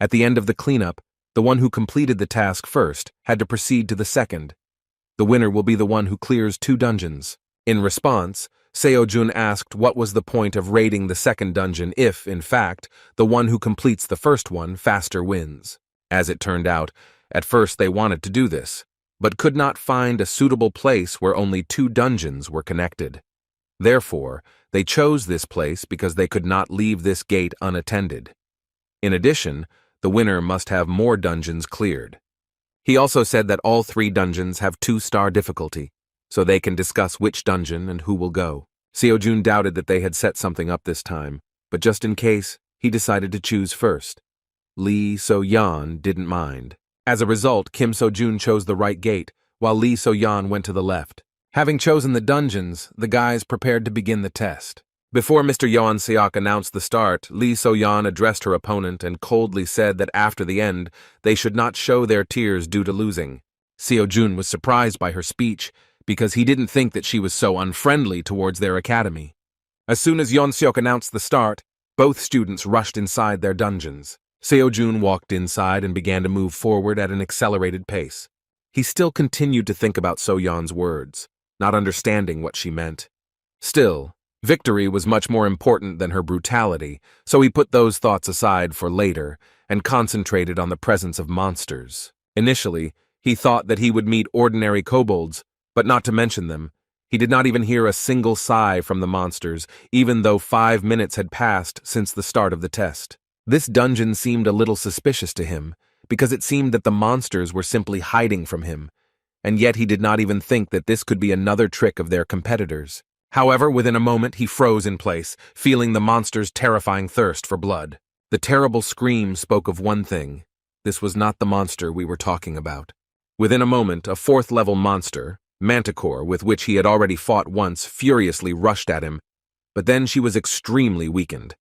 At the end of the cleanup, the one who completed the task first had to proceed to the second. The winner will be the one who clears 2 dungeons. In response, Seo-jun asked what was the point of raiding the second dungeon if, in fact, the one who completes the first one faster wins. As it turned out, at first they wanted to do this, but could not find a suitable place where only 2 dungeons were connected. Therefore, they chose this place because they could not leave this gate unattended. In addition, the winner must have more dungeons cleared. He also said that all 3 dungeons have 2-star difficulty, so they can discuss which dungeon and who will go. Seo-jun doubted that they had set something up this time, but just in case, he decided to choose first. Lee So-yeon didn't mind. As a result, Kim So-jun chose the right gate, while Lee So-yeon went to the left. Having chosen the dungeons, the guys prepared to begin the test. Before Mr. Yeon-seok announced the start, Lee So-yeon addressed her opponent and coldly said that after the end, they should not show their tears due to losing. Seo-jun was surprised by her speech, because he didn't think that she was so unfriendly towards their academy. As soon as Yeon-seok announced the start, both students rushed inside their dungeons. Seo-jun walked inside and began to move forward at an accelerated pace. He still continued to think about So-yeon's words, not understanding what she meant. Still, victory was much more important than her brutality, so he put those thoughts aside for later and concentrated on the presence of monsters. Initially, he thought that he would meet ordinary kobolds, but not to mention them. He did not even hear a single sigh from the monsters, even though 5 minutes had passed since the start of the test. This dungeon seemed a little suspicious to him, because it seemed that the monsters were simply hiding from him, and yet he did not even think that this could be another trick of their competitors. However, within a moment he froze in place, feeling the monster's terrifying thirst for blood. The terrible scream spoke of one thing. This was not the monster we were talking about. Within a moment, a 4th-level monster, Manticore, with which he had already fought once, furiously rushed at him, but then she was extremely weakened.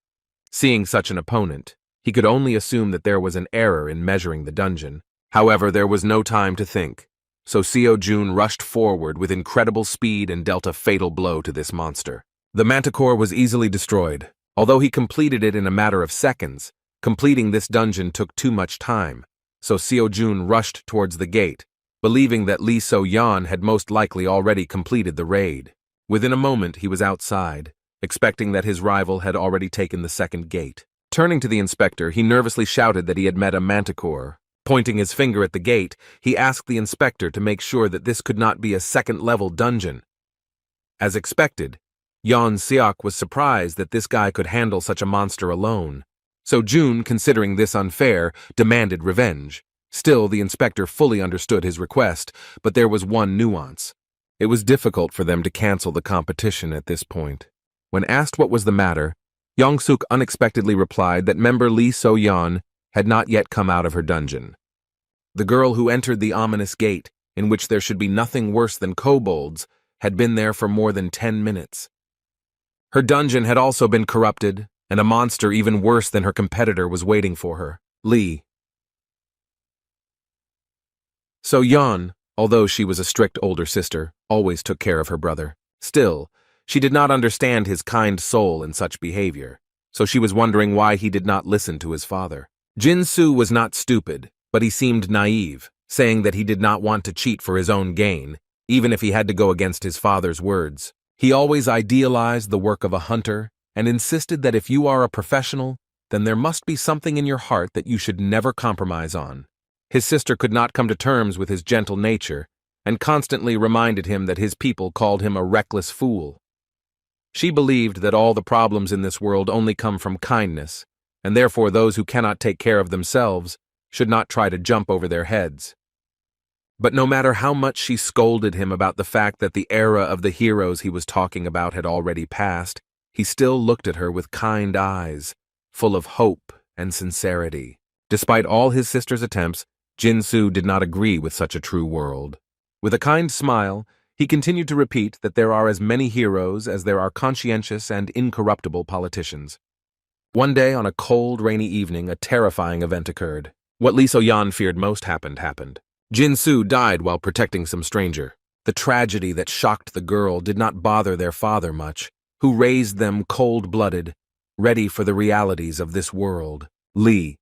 Seeing such an opponent, he could only assume that there was an error in measuring the dungeon. However, there was no time to think, so Seo-jun rushed forward with incredible speed and dealt a fatal blow to this monster. The Manticore was easily destroyed. Although he completed it in a matter of seconds, completing this dungeon took too much time, so Seo-jun rushed towards the gate, believing that Lee So-yeon had most likely already completed the raid. Within a moment he was outside, expecting that his rival had already taken the second gate. Turning to the inspector, he nervously shouted that he had met a Manticore, Pointing his finger at the gate, he asked the inspector to make sure that this could not be a second-level dungeon. As expected, Yeon Seok was surprised that this guy could handle such a monster alone. So June, considering this unfair, demanded revenge. Still, the inspector fully understood his request, but there was one nuance. It was difficult for them to cancel the competition at this point. When asked what was the matter, Young-suk unexpectedly replied that member Lee So-yeon had not yet come out of her dungeon. The girl who entered the ominous gate, in which there should be nothing worse than kobolds, had been there for more than 10 minutes. Her dungeon had also been corrupted, and a monster even worse than her competitor was waiting for her, Lee. So-yeon, although she was a strict older sister, always took care of her brother. Still, she did not understand his kind soul in such behavior, so she was wondering why he did not listen to his father. Jin-soo was not stupid, but he seemed naive, saying that he did not want to cheat for his own gain, even if he had to go against his father's words. He always idealized the work of a hunter and insisted that if you are a professional, then there must be something in your heart that you should never compromise on. His sister could not come to terms with his gentle nature and constantly reminded him that his people called him a reckless fool. She believed that all the problems in this world only come from kindness, and therefore those who cannot take care of themselves should not try to jump over their heads. But no matter how much she scolded him about the fact that the era of the heroes he was talking about had already passed, he still looked at her with kind eyes, full of hope and sincerity. Despite all his sister's attempts, Jin-soo did not agree with such a true world. With a kind smile, he continued to repeat that there are as many heroes as there are conscientious and incorruptible politicians. One day, on a cold, rainy evening, a terrifying event occurred. What Lee So-yeon feared most happened. Jin-soo died while protecting some stranger. The tragedy that shocked the girl did not bother their father much, who raised them cold-blooded, ready for the realities of this world. Lee.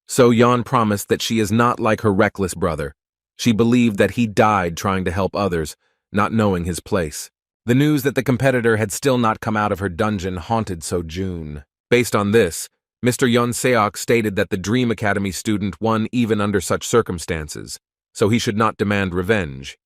So-yeon promised that she is not like her reckless brother. She believed that he died trying to help others, not knowing his place. The news that the competitor had still not come out of her dungeon haunted So-jun. Based on this, Mr. Yeon Seok stated that the Dream Academy student won even under such circumstances, so he should not demand revenge.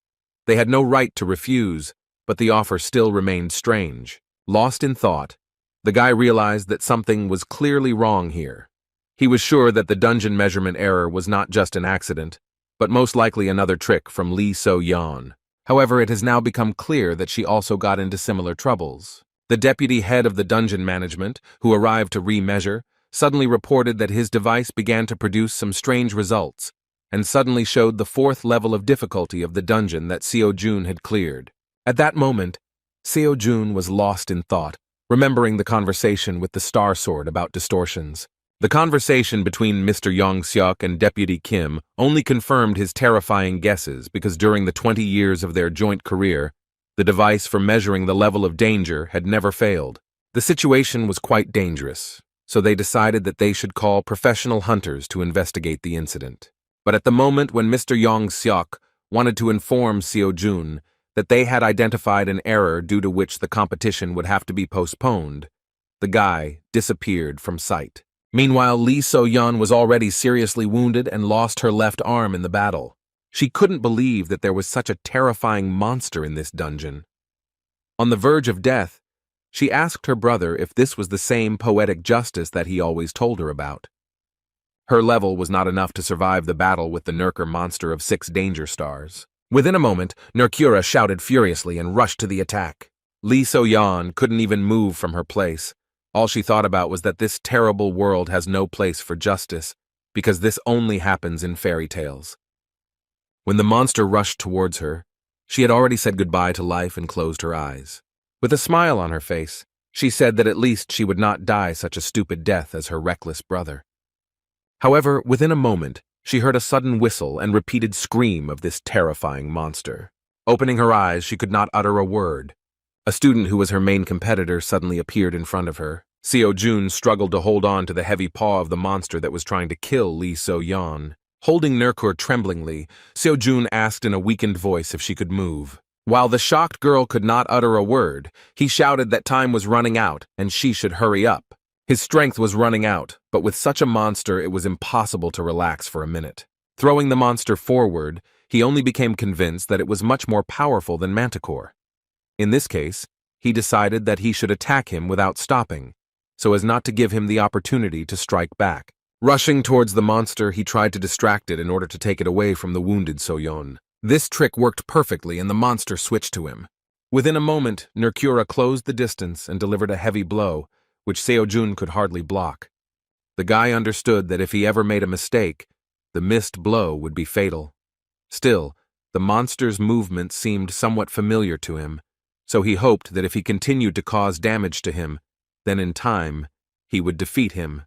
They had no right to refuse, but the offer still remained strange. Lost in thought, the guy realized that something was clearly wrong here. He was sure that the dungeon measurement error was not just an accident, but most likely another trick from Lee So-yeon. However, it has now become clear that she also got into similar troubles. The deputy head of the dungeon management, who arrived to remeasure, suddenly reported that his device began to produce some strange results, and suddenly showed the 4th level of difficulty of the dungeon that Seo-jun had cleared. At that moment, Seo-jun was lost in thought, remembering the conversation with the Star Sword about distortions. The conversation between Mr. Yong-seok and Deputy Kim only confirmed his terrifying guesses because during the 20 years of their joint career, the device for measuring the level of danger had never failed. The situation was quite dangerous, so they decided that they should call professional hunters to investigate the incident. But at the moment when Mr. Yong-seok wanted to inform Seo-jun that they had identified an error due to which the competition would have to be postponed, the guy disappeared from sight. Meanwhile, Lee So-yeon was already seriously wounded and lost her left arm in the battle. She couldn't believe that there was such a terrifying monster in this dungeon. On the verge of death, she asked her brother if this was the same poetic justice that he always told her about. Her level was not enough to survive the battle with the Nurker monster of 6 danger stars. Within a moment, Nurkura shouted furiously and rushed to the attack. Lee So-yeon couldn't even move from her place. All she thought about was that this terrible world has no place for justice, because this only happens in fairy tales. When the monster rushed towards her, she had already said goodbye to life and closed her eyes. With a smile on her face, she said that at least she would not die such a stupid death as her reckless brother. However, within a moment, she heard a sudden whistle and repeated scream of this terrifying monster. Opening her eyes, she could not utter a word. A student who was her main competitor suddenly appeared in front of her. Seo-jun struggled to hold on to the heavy paw of the monster that was trying to kill Lee So-yeon. Holding Nurkur tremblingly, Seo-jun asked in a weakened voice if she could move. While the shocked girl could not utter a word, he shouted that time was running out and she should hurry up. His strength was running out, but with such a monster it was impossible to relax for a minute. Throwing the monster forward, he only became convinced that it was much more powerful than Manticore. In this case, he decided that he should attack him without stopping, so as not to give him the opportunity to strike back. Rushing towards the monster, he tried to distract it in order to take it away from the wounded Soyeon. This trick worked perfectly and the monster switched to him. Within a moment, Mercura closed the distance and delivered a heavy blow, which Seojun could hardly block. The guy understood that if he ever made a mistake, the missed blow would be fatal. Still, the monster's movement seemed somewhat familiar to him, so he hoped that if he continued to cause damage to him, then in time, he would defeat him.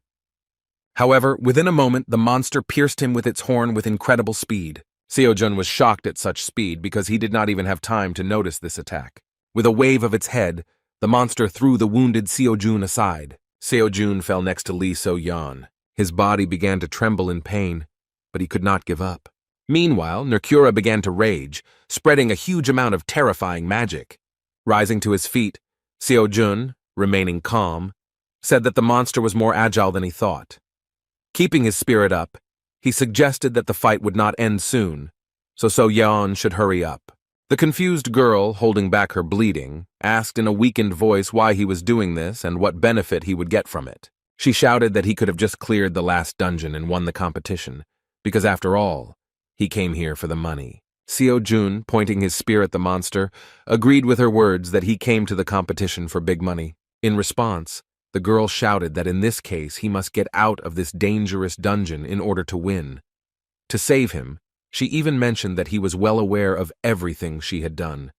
However, within a moment, the monster pierced him with its horn with incredible speed. Seojun was shocked at such speed because he did not even have time to notice this attack. With a wave of its head, the monster threw the wounded Seojun aside. Seojun fell next to Lee So-yeon. His body began to tremble in pain, but he could not give up. Meanwhile, Mercura began to rage, spreading a huge amount of terrifying magic. Rising to his feet, Seojun, remaining calm, said that the monster was more agile than he thought. Keeping his spirit up, he suggested that the fight would not end soon, so So-yeon should hurry up. The confused girl, holding back her bleeding, asked in a weakened voice why he was doing this and what benefit he would get from it. She shouted that he could have just cleared the last dungeon and won the competition, because after all, he came here for the money. Seojun, pointing his spear at the monster, agreed with her words that he came to the competition for big money. In response, the girl shouted that in this case he must get out of this dangerous dungeon in order to win. To save him, she even mentioned that he was well aware of everything she had done.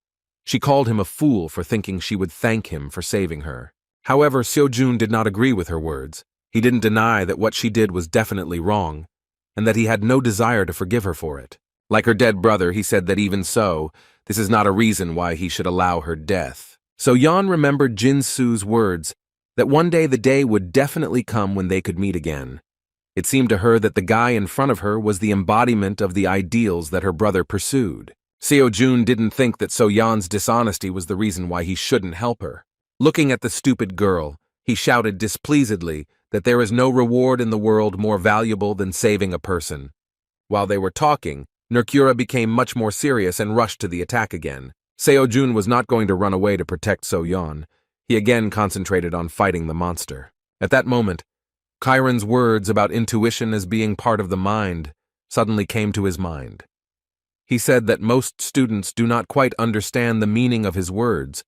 She called him a fool for thinking she would thank him for saving her. However, Seojun did not agree with her words. He didn't deny that what she did was definitely wrong, and that he had no desire to forgive her for it. Like her dead brother, he said that even so, this is not a reason why he should allow her death. So-yeon remembered Jin-soo's words, that one day the day would definitely come when they could meet again. It seemed to her that the guy in front of her was the embodiment of the ideals that her brother pursued. Seojun didn't think that So-yeon's dishonesty was the reason why he shouldn't help her. Looking at the stupid girl, he shouted displeasedly that there is no reward in the world more valuable than saving a person. While they were talking, Mercura became much more serious and rushed to the attack again. Seojun was not going to run away to protect So-yeon. He again concentrated on fighting the monster. At that moment, Chiron's words about intuition as being part of the mind suddenly came to his mind. He said that most students do not quite understand the meaning of his words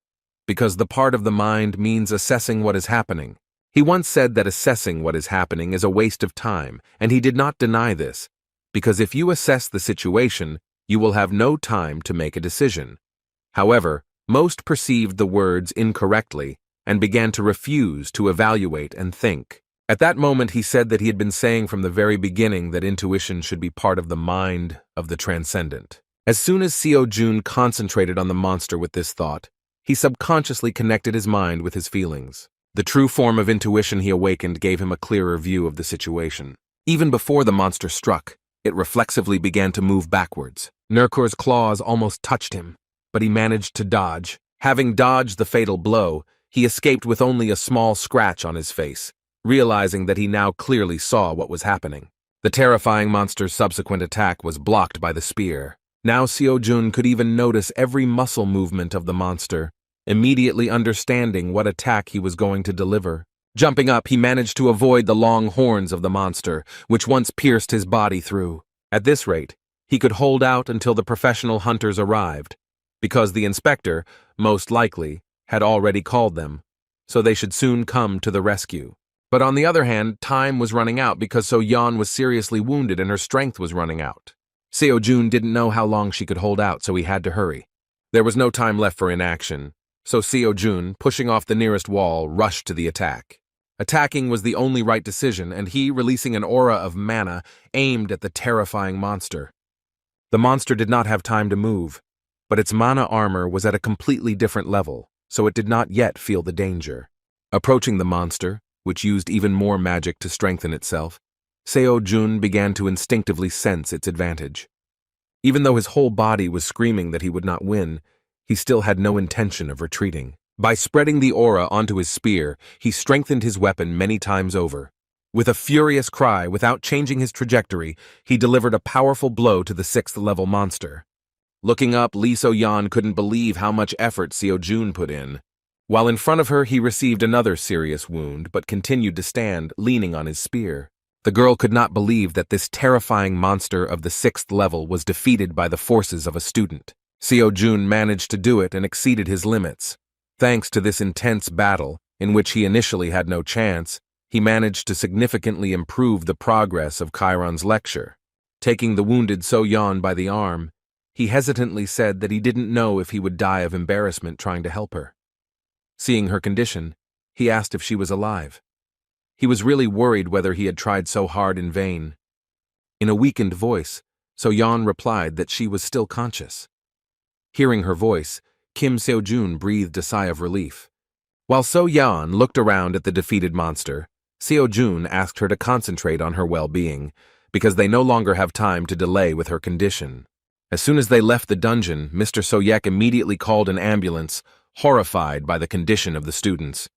because the part of the mind means assessing what is happening. He once said that assessing what is happening is a waste of time, and he did not deny this, because if you assess the situation, you will have no time to make a decision. However, most perceived the words incorrectly and began to refuse to evaluate and think. At that moment, he said that he had been saying from the very beginning that intuition should be part of the mind of the transcendent. As soon as Seojun concentrated on the monster with this thought, he subconsciously connected his mind with his feelings. The true form of intuition he awakened gave him a clearer view of the situation. Even before the monster struck, it reflexively began to move backwards. Mercura's claws almost touched him, but he managed to dodge. Having dodged the fatal blow, he escaped with only a small scratch on his face, realizing that he now clearly saw what was happening. The terrifying monster's subsequent attack was blocked by the spear. Now Seojun could even notice every muscle movement of the monster, immediately understanding what attack he was going to deliver. Jumping up, he managed to avoid the long horns of the monster, which once pierced his body through. At this rate, he could hold out until the professional hunters arrived, because the inspector, most likely, had already called them, so they should soon come to the rescue. But on the other hand, time was running out because So-yeon was seriously wounded and her strength was running out. Seojun didn't know how long she could hold out, so he had to hurry. There was no time left for inaction, so Seojun, pushing off the nearest wall, rushed to the attack. Attacking was the only right decision, and he, releasing an aura of mana, aimed at the terrifying monster. The monster did not have time to move, but its mana armor was at a completely different level, so it did not yet feel the danger. Approaching the monster, which used even more magic to strengthen itself, Seojun began to instinctively sense its advantage. Even though his whole body was screaming that he would not win, he still had no intention of retreating. By spreading the aura onto his spear, he strengthened his weapon many times over. With a furious cry, without changing his trajectory, he delivered a powerful blow to the 6th-level monster. Looking up, Lee So-yeon couldn't believe how much effort Seo-jun put in. While in front of her, he received another serious wound, but continued to stand, leaning on his spear. The girl could not believe that this terrifying monster of the 6th level was defeated by the forces of a student. Seo-jun managed to do it and exceeded his limits. Thanks to this intense battle, in which he initially had no chance, he managed to significantly improve the progress of Chiron's lecture. Taking the wounded So-yeon by the arm, he hesitantly said that he didn't know if he would die of embarrassment trying to help her. Seeing her condition, he asked if she was alive. He was really worried whether he had tried so hard in vain. In a weakened voice, So-yeon replied that she was still conscious. Hearing her voice, Kim Seo-jun breathed a sigh of relief. While So-yeon looked around at the defeated monster, Seo-jun asked her to concentrate on her well-being, because they no longer have time to delay with her condition. As soon as they left the dungeon, Mr. Soyek immediately called an ambulance, horrified by the condition of the students.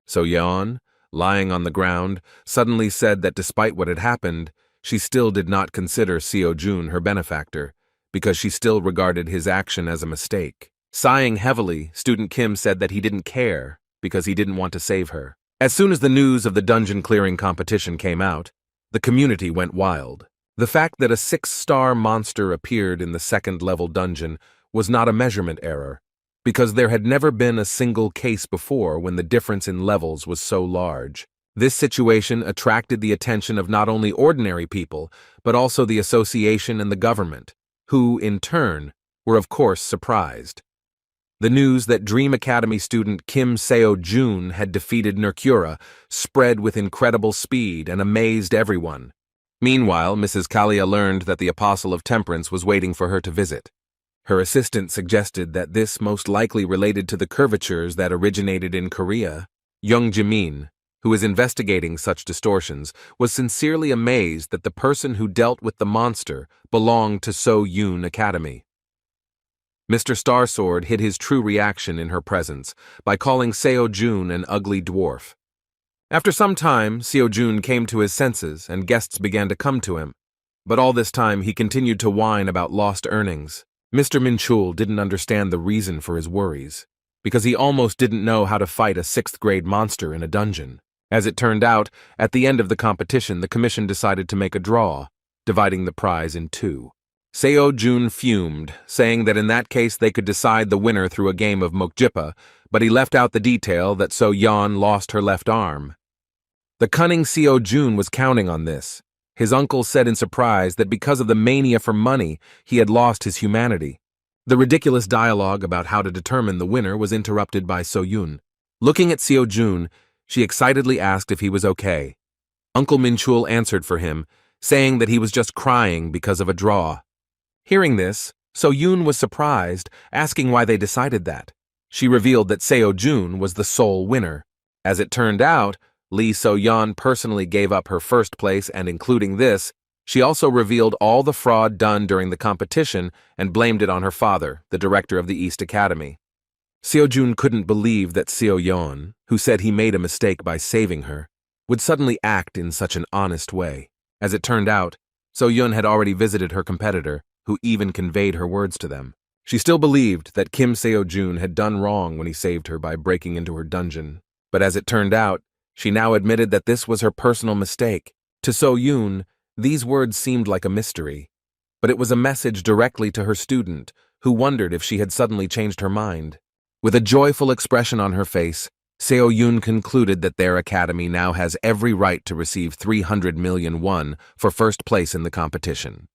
So-yeon, lying on the ground, suddenly said that despite what had happened, she still did not consider Seo-jun her benefactor, because she still regarded his action as a mistake. Sighing heavily, student Kim said that he didn't care, because he didn't want to save her. As soon as the news of the dungeon-clearing competition came out, the community went wild. The fact that a 6-star monster appeared in the 2nd-level dungeon was not a measurement error, because there had never been a single case before when the difference in levels was so large. This situation attracted the attention of not only ordinary people, but also the association and the government, who, in turn, were of course surprised. The news that Dream Academy student Kim Seo-jun had defeated Nercura spread with incredible speed and amazed everyone. Meanwhile, Mrs. Kalia learned that the Apostle of Temperance was waiting for her to visit. Her assistant suggested that this most likely related to the curvatures that originated in Korea. Young Jimin, who is investigating such distortions, was sincerely amazed that the person who dealt with the monster belonged to So-yoon Academy. Mr. Starsword hid his true reaction in her presence by calling Seo-jun an ugly dwarf. After some time, Seo-jun came to his senses and guests began to come to him. But all this time he continued to whine about lost earnings. Mr. Minchul didn't understand the reason for his worries, because he almost didn't know how to fight a 6th-grade monster in a dungeon. As it turned out, at the end of the competition, the commission decided to make a draw, dividing the prize in 2. Seo-jun fumed, saying that in that case they could decide the winner through a game of mokjipa, but he left out the detail that So-yeon lost her left arm. The cunning Seo-jun was counting on this. His uncle said in surprise that because of the mania for money, he had lost his humanity. The ridiculous dialogue about how to determine the winner was interrupted by So-yeon. Looking at Seo-jun, she excitedly asked if he was okay. Uncle Minchul answered for him, saying that he was just crying because of a draw. Hearing this, So-yeon was surprised, asking why they decided that. She revealed that Seo-jun was the sole winner. As it turned out, Lee So-yeon personally gave up her first place, and including this, she also revealed all the fraud done during the competition and blamed it on her father, the director of the East Academy. Seo-jun couldn't believe that Seo-yeon, who said he made a mistake by saving her, would suddenly act in such an honest way. As it turned out, So-yeon had already visited her competitor, who even conveyed her words to them. She still believed that Kim Seo-jun had done wrong when he saved her by breaking into her dungeon. But as it turned out, she now admitted that this was her personal mistake. To So-yeon, these words seemed like a mystery, but it was a message directly to her student, who wondered if she had suddenly changed her mind. With a joyful expression on her face, Seo-yeon concluded that their academy now has every right to receive 300 million won for first place in the competition.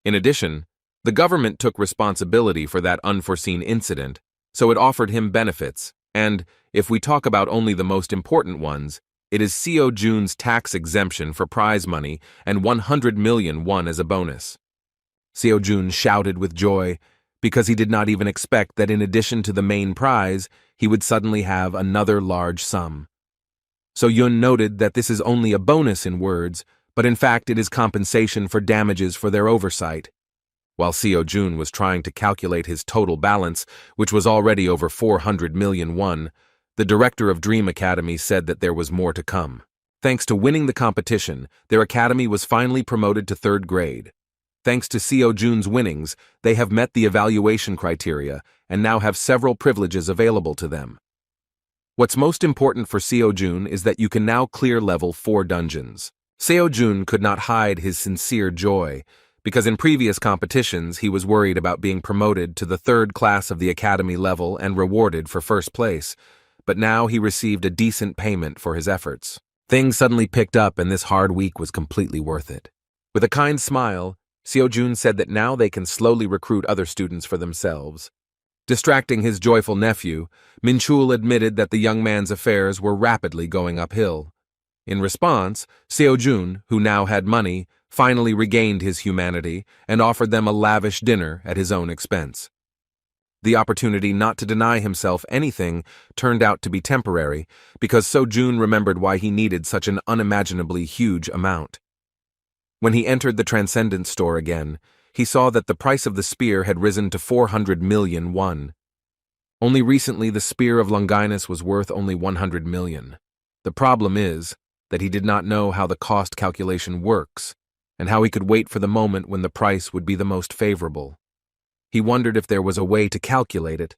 In addition, the government took responsibility for that unforeseen incident, so it offered him benefits, and, if we talk about only the most important ones, it is Seo-jun's tax exemption for prize money and 100 million won as a bonus. Seo-jun shouted with joy, because he did not even expect that in addition to the main prize, he would suddenly have another large sum. So-yeon noted that this is only a bonus in words, but in fact it is compensation for damages for their oversight. While Seo-jun was trying to calculate his total balance, which was already over 400 million won, the director of Dream Academy said that there was more to come. Thanks to winning the competition, their academy was finally promoted to 3rd grade. Thanks to Seo Jun's winnings, they have met the evaluation criteria and now have several privileges available to them. What's most important for Seo Jun is that you can now clear level 4 dungeons. Seo Jun could not hide his sincere joy, because in previous competitions he was worried about being promoted to the 3rd class of the academy level and rewarded for 1st place, but now he received a decent payment for his efforts. Things suddenly picked up and this hard week was completely worth it. With a kind smile, Seo Jun said that now they can slowly recruit other students for themselves. Distracting his joyful nephew, Minchul admitted that the young man's affairs were rapidly going uphill. In response, Seo Jun, who now had money, finally regained his humanity and offered them a lavish dinner at his own expense. The opportunity not to deny himself anything turned out to be temporary because Seo Jun remembered why he needed such an unimaginably huge amount. When he entered the Transcendence store again, he saw that the price of the spear had risen to 400 million won. Only recently the spear of Longinus was worth only 100 million. The problem is that he did not know how the cost calculation works and how he could wait for the moment when the price would be the most favorable. He wondered if there was a way to calculate it,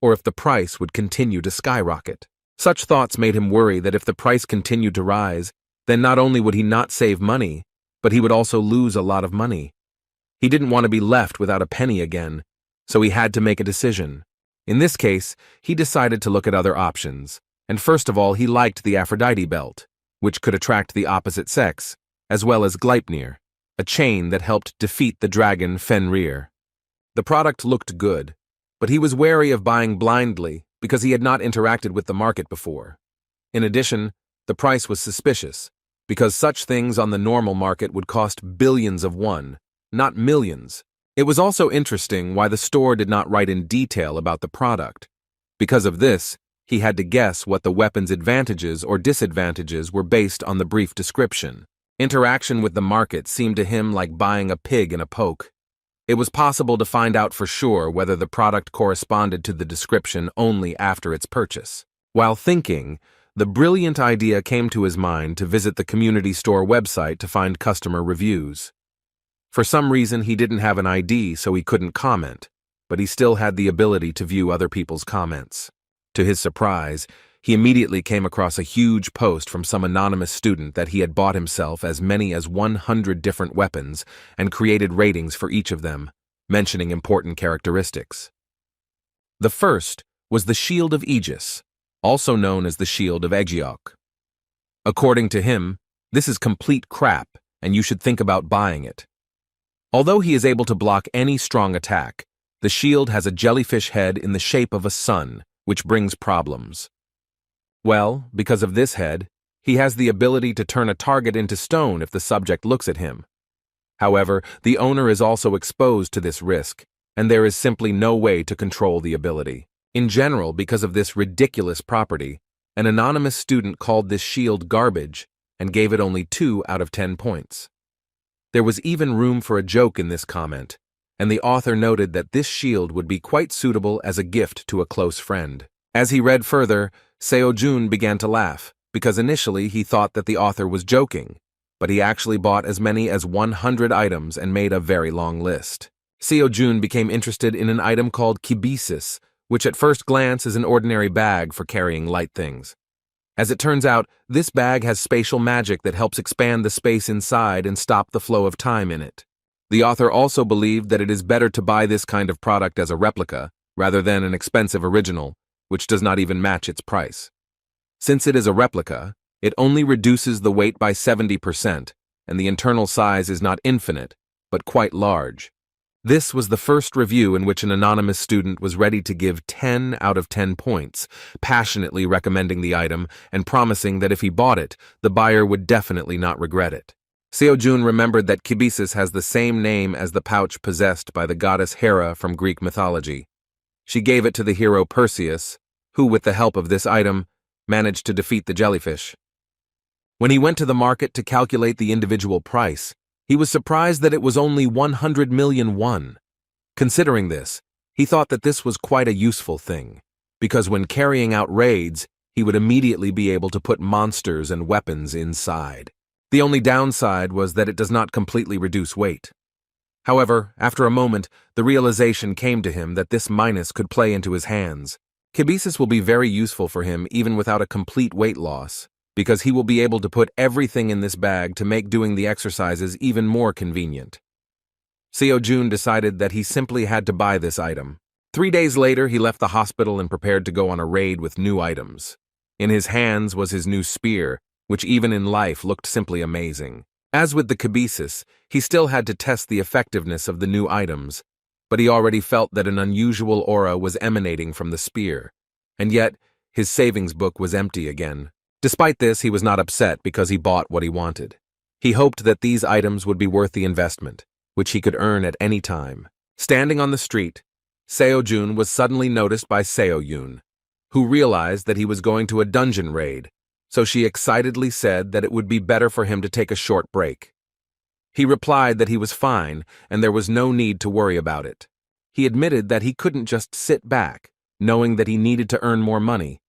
or if the price would continue to skyrocket. Such thoughts made him worry that if the price continued to rise, then not only would he not save money, but he would also lose a lot of money. He didn't want to be left without a penny again, so he had to make a decision. In this case, he decided to look at other options, and first of all he liked the Aphrodite belt, which could attract the opposite sex, as well as Gleipnir, a chain that helped defeat the dragon Fenrir. The product looked good, but he was wary of buying blindly because he had not interacted with the market before. In addition, the price was suspicious, because such things on the normal market would cost billions of won, not millions. It was also interesting why the store did not write in detail about the product. Because of this, he had to guess what the weapon's advantages or disadvantages were based on the brief description. Interaction with the market seemed to him like buying a pig in a poke. It was possible to find out for sure whether the product corresponded to the description only after its purchase. While thinking, the brilliant idea came to his mind to visit the community store website to find customer reviews. For some reason, he didn't have an ID, so he couldn't comment, but he still had the ability to view other people's comments. To his surprise, he immediately came across a huge post from some anonymous student that he had bought himself as many as 100 different weapons and created ratings for each of them, mentioning important characteristics. The first was the Shield of Aegis, also known as the Shield of Aeggiok. According to him, this is complete crap, and you should think about buying it. Although he is able to block any strong attack, the shield has a jellyfish head in the shape of a sun, which brings problems. Well, because of this head, he has the ability to turn a target into stone if the subject looks at him. However, the owner is also exposed to this risk, and there is simply no way to control the ability. In general, because of this ridiculous property, an anonymous student called this shield garbage and gave it only 2 out of 10 points. There was even room for a joke in this comment, and the author noted that this shield would be quite suitable as a gift to a close friend. As he read further, Seo Jun began to laugh, because initially he thought that the author was joking, but he actually bought as many as 100 items and made a very long list. Seo Jun became interested in an item called kibisis, which at first glance is an ordinary bag for carrying light things. As it turns out, this bag has spatial magic that helps expand the space inside and stop the flow of time in it. The author also believed that it is better to buy this kind of product as a replica, rather than an expensive original, which does not even match its price. Since it is a replica, it only reduces the weight by 70%, and the internal size is not infinite, but quite large. This was the first review in which an anonymous student was ready to give 10 out of 10 points, passionately recommending the item and promising that if he bought it, the buyer would definitely not regret it. Seo Jun remembered that kibisis has the same name as the pouch possessed by the goddess Hera from Greek mythology. She gave it to the hero Perseus, who, with the help of this item, managed to defeat the jellyfish. When he went to the market to calculate the individual price, he was surprised that it was only 100 million won. Considering this, he thought that this was quite a useful thing, because when carrying out raids, he would immediately be able to put monsters and weapons inside. The only downside was that it does not completely reduce weight. However, after a moment, the realization came to him that this minus could play into his hands. Kibisis will be very useful for him even without a complete weight loss, because he will be able to put everything in this bag to make doing the exercises even more convenient. Seo-jun decided that he simply had to buy this item. 3 days later, he left the hospital and prepared to go on a raid with new items. In his hands was his new spear, which even in life looked simply amazing. As with the Kibisis, he still had to test the effectiveness of the new items, but he already felt that an unusual aura was emanating from the spear. And yet, his savings book was empty again. Despite this, he was not upset because he bought what he wanted. He hoped that these items would be worth the investment, which he could earn at any time. Standing on the street, Seo-jun was suddenly noticed by Seo-yun, who realized that he was going to a dungeon raid, so she excitedly said that it would be better for him to take a short break. He replied that he was fine and there was no need to worry about it. He admitted that he couldn't just sit back, knowing that he needed to earn more money.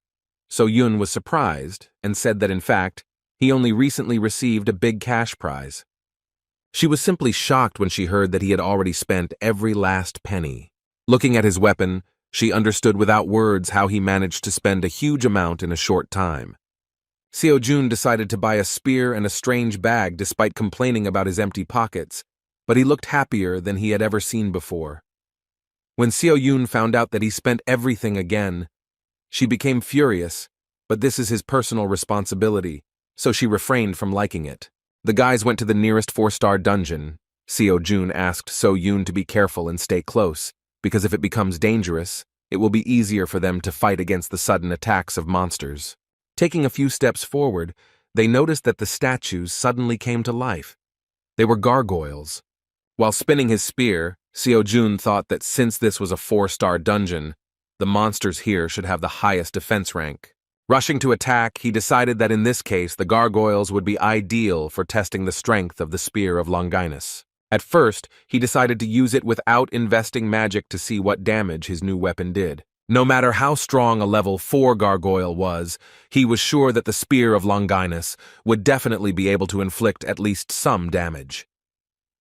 So Yun was surprised and said that in fact, he only recently received a big cash prize. She was simply shocked when she heard that he had already spent every last penny. Looking at his weapon, she understood without words how he managed to spend a huge amount in a short time. Seo-jun decided to buy a spear and a strange bag despite complaining about his empty pockets, but he looked happier than he had ever seen before. When Seo-yun found out that he spent everything again, she became furious, but this is his personal responsibility, so she refrained from liking it. The guys went to the nearest 4-star dungeon. Seo-jun asked So-yun to be careful and stay close, because if it becomes dangerous, it will be easier for them to fight against the sudden attacks of monsters. Taking a few steps forward, they noticed that the statues suddenly came to life. They were gargoyles. While spinning his spear, Seo-jun thought that since this was a 4-star dungeon, the monsters here should have the highest defense rank. Rushing to attack, he decided that in this case the gargoyles would be ideal for testing the strength of the Spear of Longinus. At first, he decided to use it without investing magic to see what damage his new weapon did. No matter how strong a level 4 gargoyle was, he was sure that the Spear of Longinus would definitely be able to inflict at least some damage.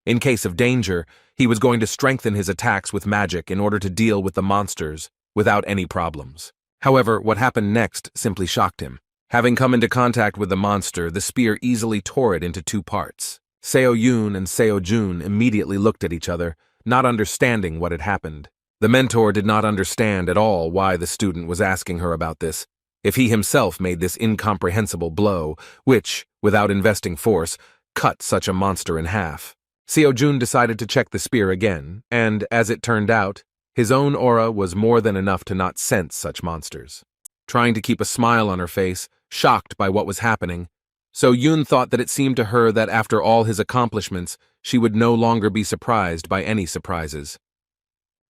In case of danger, he was going to strengthen his attacks with magic in order to deal with the monsters without any problems. However, what happened next simply shocked him. Having come into contact with the monster, the spear easily tore it into 2 parts. Seo-yun and Seo-jun immediately looked at each other, not understanding what had happened. The mentor did not understand at all why the student was asking her about this, if he himself made this incomprehensible blow, which, without investing force, cut such a monster in half. Seo-jun decided to check the spear again, and, as it turned out, his own aura was more than enough to not sense such monsters. Trying to keep a smile on her face, shocked by what was happening, So-yun thought that it seemed to her that after all his accomplishments, she would no longer be surprised by any surprises.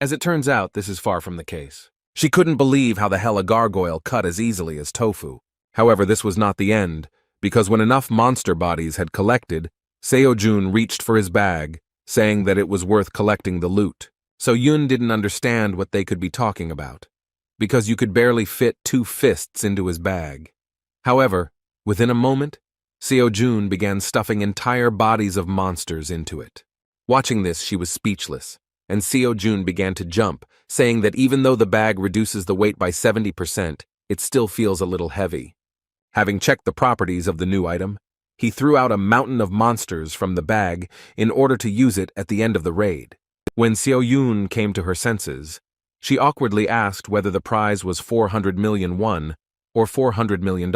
As it turns out, this is far from the case. She couldn't believe how the hell a gargoyle cut as easily as tofu. However, this was not the end, because when enough monster bodies had collected, Seo-jun reached for his bag, saying that it was worth collecting the loot. So-yun didn't understand what they could be talking about, because you could barely fit 2 fists into his bag. However, within a moment, Seo-jun began stuffing entire bodies of monsters into it. Watching this, she was speechless, and Seo-jun began to jump, saying that even though the bag reduces the weight by 70%, it still feels a little heavy. Having checked the properties of the new item, he threw out a mountain of monsters from the bag in order to use it at the end of the raid. When Seo-yun came to her senses, she awkwardly asked whether the prize was 400 million won or $400 million.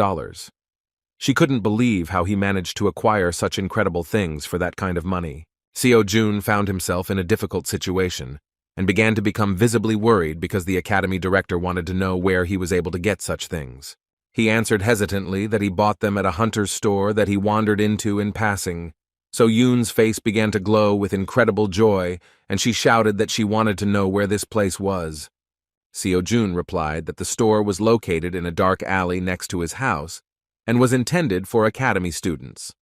She couldn't believe how he managed to acquire such incredible things for that kind of money. Seo-jun found himself in a difficult situation and began to become visibly worried because the academy director wanted to know where he was able to get such things. He answered hesitantly that he bought them at a hunter's store that he wandered into in passing. So-yun's face began to glow with incredible joy, and she shouted that she wanted to know where this place was. Seo-jun replied that the store was located in a dark alley next to his house and was intended for academy students.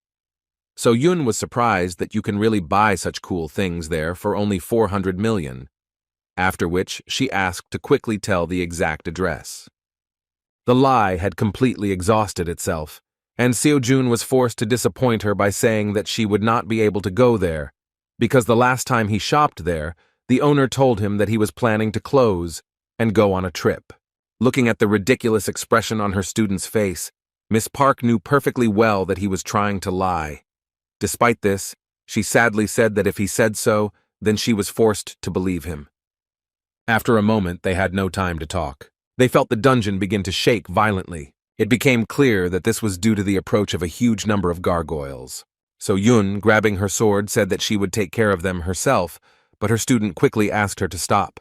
So-yun was surprised that you can really buy such cool things there for only 400 million, after which she asked to quickly tell the exact address. The lie had completely exhausted itself, and Seo-jun was forced to disappoint her by saying that she would not be able to go there, because the last time he shopped there, the owner told him that he was planning to close and go on a trip. Looking at the ridiculous expression on her student's face, Miss Park knew perfectly well that he was trying to lie. Despite this, she sadly said that if he said so, then she was forced to believe him. After a moment, they had no time to talk. They felt the dungeon begin to shake violently. It became clear that this was due to the approach of a huge number of gargoyles. So Yun, grabbing her sword, said that she would take care of them herself, but her student quickly asked her to stop.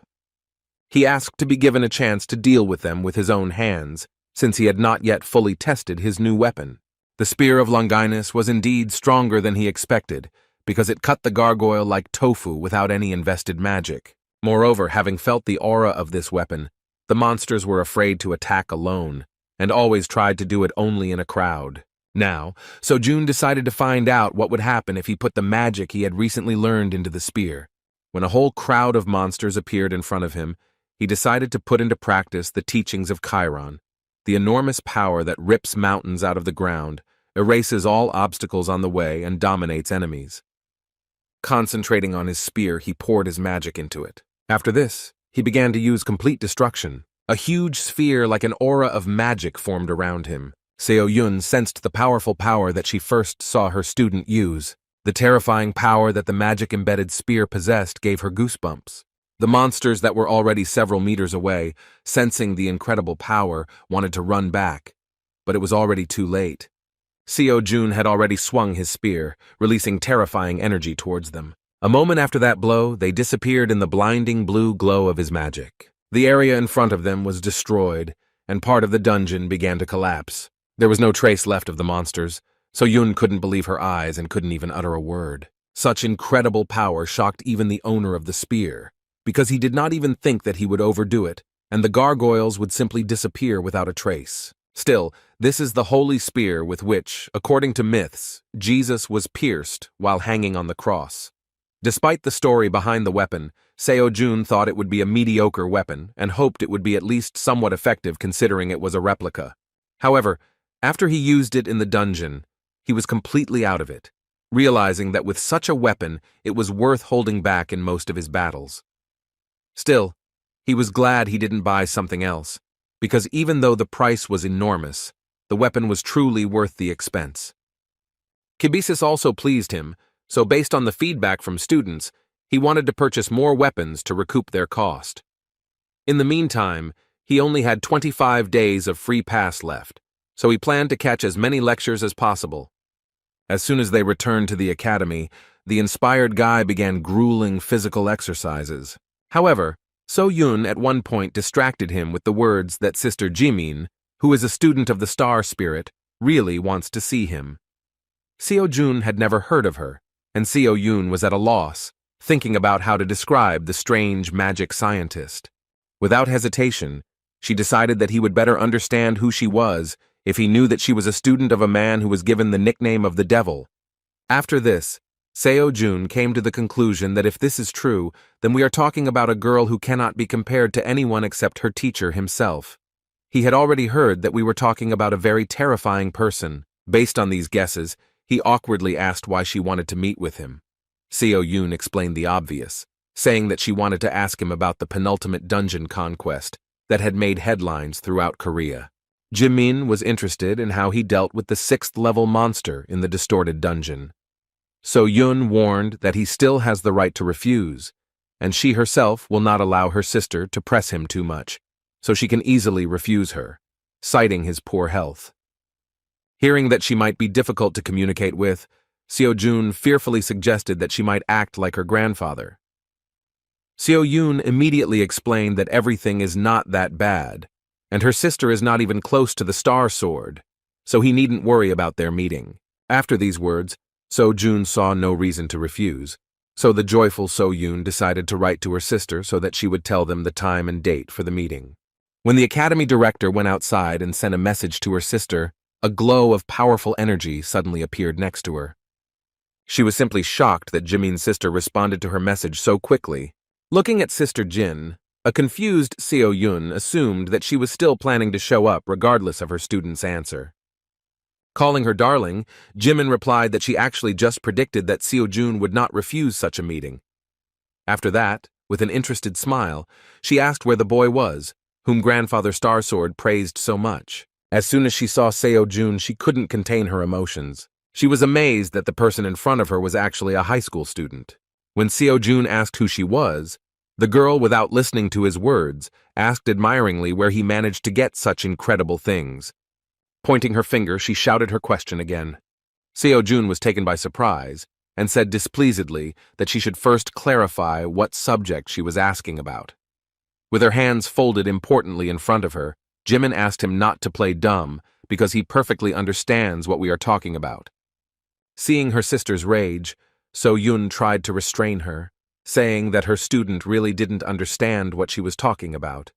He asked to be given a chance to deal with them with his own hands, since he had not yet fully tested his new weapon. The Spear of Longinus was indeed stronger than he expected, because it cut the gargoyle like tofu without any invested magic. Moreover, having felt the aura of this weapon, the monsters were afraid to attack alone, and always tried to do it only in a crowd. Now, Seo-jun decided to find out what would happen if he put the magic he had recently learned into the spear. When a whole crowd of monsters appeared in front of him, he decided to put into practice the teachings of Chiron, the enormous power that rips mountains out of the ground, erases all obstacles on the way, and dominates enemies. Concentrating on his spear, he poured his magic into it. After this, he began to use complete destruction. A huge sphere like an aura of magic formed around him. Seo-jun sensed the powerful power that she first saw her student use. The terrifying power that the magic-embedded spear possessed gave her goosebumps. The monsters that were already several meters away, sensing the incredible power, wanted to run back. But it was already too late. Seo-jun had already swung his spear, releasing terrifying energy towards them. A moment after that blow, they disappeared in the blinding blue glow of his magic. The area in front of them was destroyed, and part of the dungeon began to collapse. There was no trace left of the monsters, so Yun couldn't believe her eyes and couldn't even utter a word. Such incredible power shocked even the owner of the spear, because he did not even think that he would overdo it, and the gargoyles would simply disappear without a trace. Still, this is the holy spear with which, according to myths, Jesus was pierced while hanging on the cross. Despite the story behind the weapon, Seo-jun thought it would be a mediocre weapon and hoped it would be at least somewhat effective considering it was a replica. However, after he used it in the dungeon, he was completely out of it, realizing that with such a weapon it was worth holding back in most of his battles. Still, he was glad he didn't buy something else, because even though the price was enormous, the weapon was truly worth the expense. Kibisis also pleased him, so based on the feedback from students, he wanted to purchase more weapons to recoup their cost. In the meantime, he only had 25 days of free pass left, so he planned to catch as many lectures as possible. As soon as they returned to the academy, the inspired guy began grueling physical exercises. However, So-yun at one point distracted him with the words that Sister Jimin, who is a student of the Star Spirit, really wants to see him. Seo-jun had never heard of her, and Seo-yun was at a loss, thinking about how to describe the strange magic scientist. Without hesitation, she decided that he would better understand who she was if he knew that she was a student of a man who was given the nickname of the Devil. After this, Seo-jun came to the conclusion that if this is true, then we are talking about a girl who cannot be compared to anyone except her teacher himself. He had already heard that we were talking about a very terrifying person. Based on these guesses, he awkwardly asked why she wanted to meet with him. Seo-yun explained the obvious, saying that she wanted to ask him about the penultimate dungeon conquest that had made headlines throughout Korea. Jimin was interested in how he dealt with the 6th-level monster in the distorted dungeon. So-yun warned that he still has the right to refuse, and she herself will not allow her sister to press him too much, so she can easily refuse her, citing his poor health. Hearing that she might be difficult to communicate with, Seo-jun fearfully suggested that she might act like her grandfather. Seo-yun immediately explained that everything is not that bad, and her sister is not even close to the Star Sword, so he needn't worry about their meeting. After these words, So-jun saw no reason to refuse, so the joyful So-yun decided to write to her sister so that she would tell them the time and date for the meeting. When the academy director went outside and sent a message to her sister, a glow of powerful energy suddenly appeared next to her. She was simply shocked that Jimin's sister responded to her message so quickly. Looking at Sister Jin, A confused Seo Yun assumed that she was still planning to show up regardless of her student's answer. Calling her darling, Jimin replied that she actually just predicted that Seo Jun would not refuse such a meeting. After that, with an interested smile, she asked where the boy was, whom Grandfather Starsword praised so much. As soon as she saw Seo Jun, she couldn't contain her emotions. She was amazed that the person in front of her was actually a high school student. When Seo Jun asked who she was, the girl, without listening to his words, asked admiringly where he managed to get such incredible things. Pointing her finger, she shouted her question again. Seo Jun was taken by surprise and said displeasedly that she should first clarify what subject she was asking about. With her hands folded importantly in front of her, Jimin asked him not to play dumb because he perfectly understands what we are talking about. Seeing her sister's rage, Seo Yun tried to restrain her, saying that her student really didn't understand what she was talking about.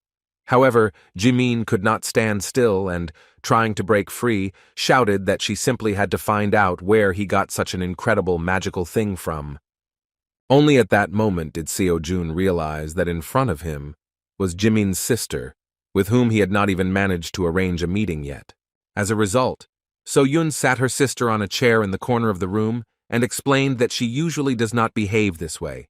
However, Jimin could not stand still and, trying to break free, shouted that she simply had to find out where he got such an incredible magical thing from. Only at that moment did Seo Jun realize that in front of him was Jimin's sister, with whom he had not even managed to arrange a meeting yet. As a result, Seo Yun sat her sister on a chair in the corner of the room and explained that she usually does not behave this way.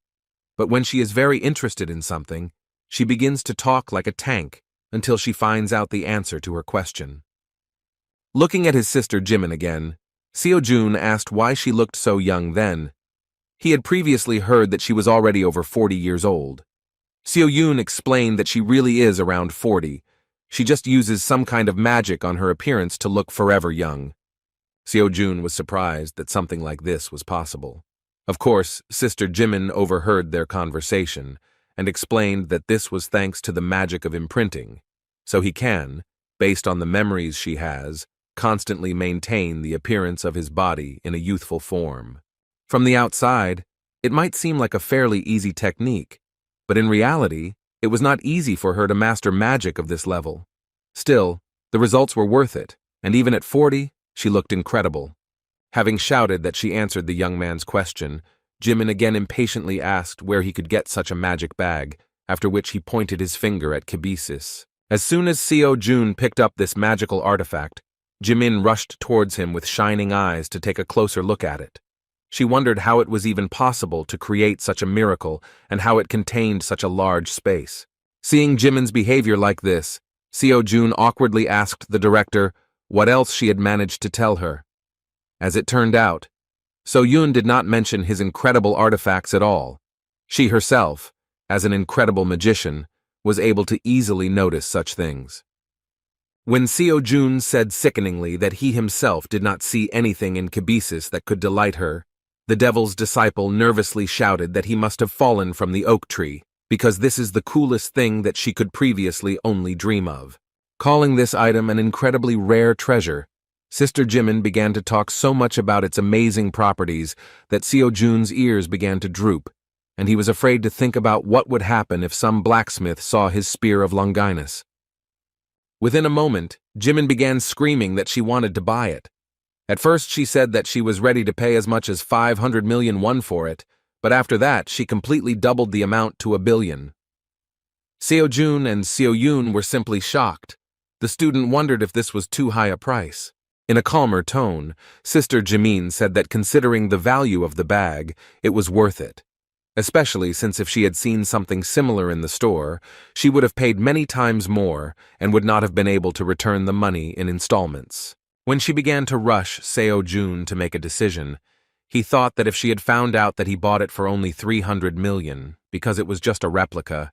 But when she is very interested in something, she begins to talk like a tank until she finds out the answer to her question. Looking at his sister Jimin again, Seo Jun asked why she looked so young then. He had previously heard that she was already over 40 years old. Seo Yun explained that she really is around 40. She just uses some kind of magic on her appearance to look forever young. Seo Jun was surprised that something like this was possible. Of course, Sister Jimin overheard their conversation and explained that this was thanks to the magic of imprinting, so he can, based on the memories she has, constantly maintain the appearance of his body in a youthful form. From the outside, it might seem like a fairly easy technique, but in reality, it was not easy for her to master magic of this level. Still, the results were worth it, and even at 40, she looked incredible. Having shouted that she answered the young man's question, Jimin again impatiently asked where he could get such a magic bag, after which he pointed his finger at Kibisis. As soon as Seo Jun picked up this magical artifact, Jimin rushed towards him with shining eyes to take a closer look at it. She wondered how it was even possible to create such a miracle and how it contained such a large space. Seeing Jimin's behavior like this, Seo Jun awkwardly asked the director what else she had managed to tell her. As it turned out, Seo Yun did not mention his incredible artifacts at all. She herself, as an incredible magician, was able to easily notice such things. When Seo Jun said sickeningly that he himself did not see anything in Kibisis that could delight her, the devil's disciple nervously shouted that he must have fallen from the oak tree, because this is the coolest thing that she could previously only dream of. Calling this item an incredibly rare treasure, Sister Jimin began to talk so much about its amazing properties that Seo Jun's ears began to droop, and he was afraid to think about what would happen if some blacksmith saw his spear of Longinus. Within a moment, Jimin began screaming that she wanted to buy it. At first she said that she was ready to pay as much as 500 million won for it, but after that she completely doubled the amount to 1 billion. Seo Jun and Seo Yun were simply shocked. The student wondered if this was too high a price. In a calmer tone, Sister Jimin said that considering the value of the bag, it was worth it. Especially since if she had seen something similar in the store, she would have paid many times more and would not have been able to return the money in installments. When she began to rush Seo Jun to make a decision, he thought that if she had found out that he bought it for only 300 million, because it was just a replica,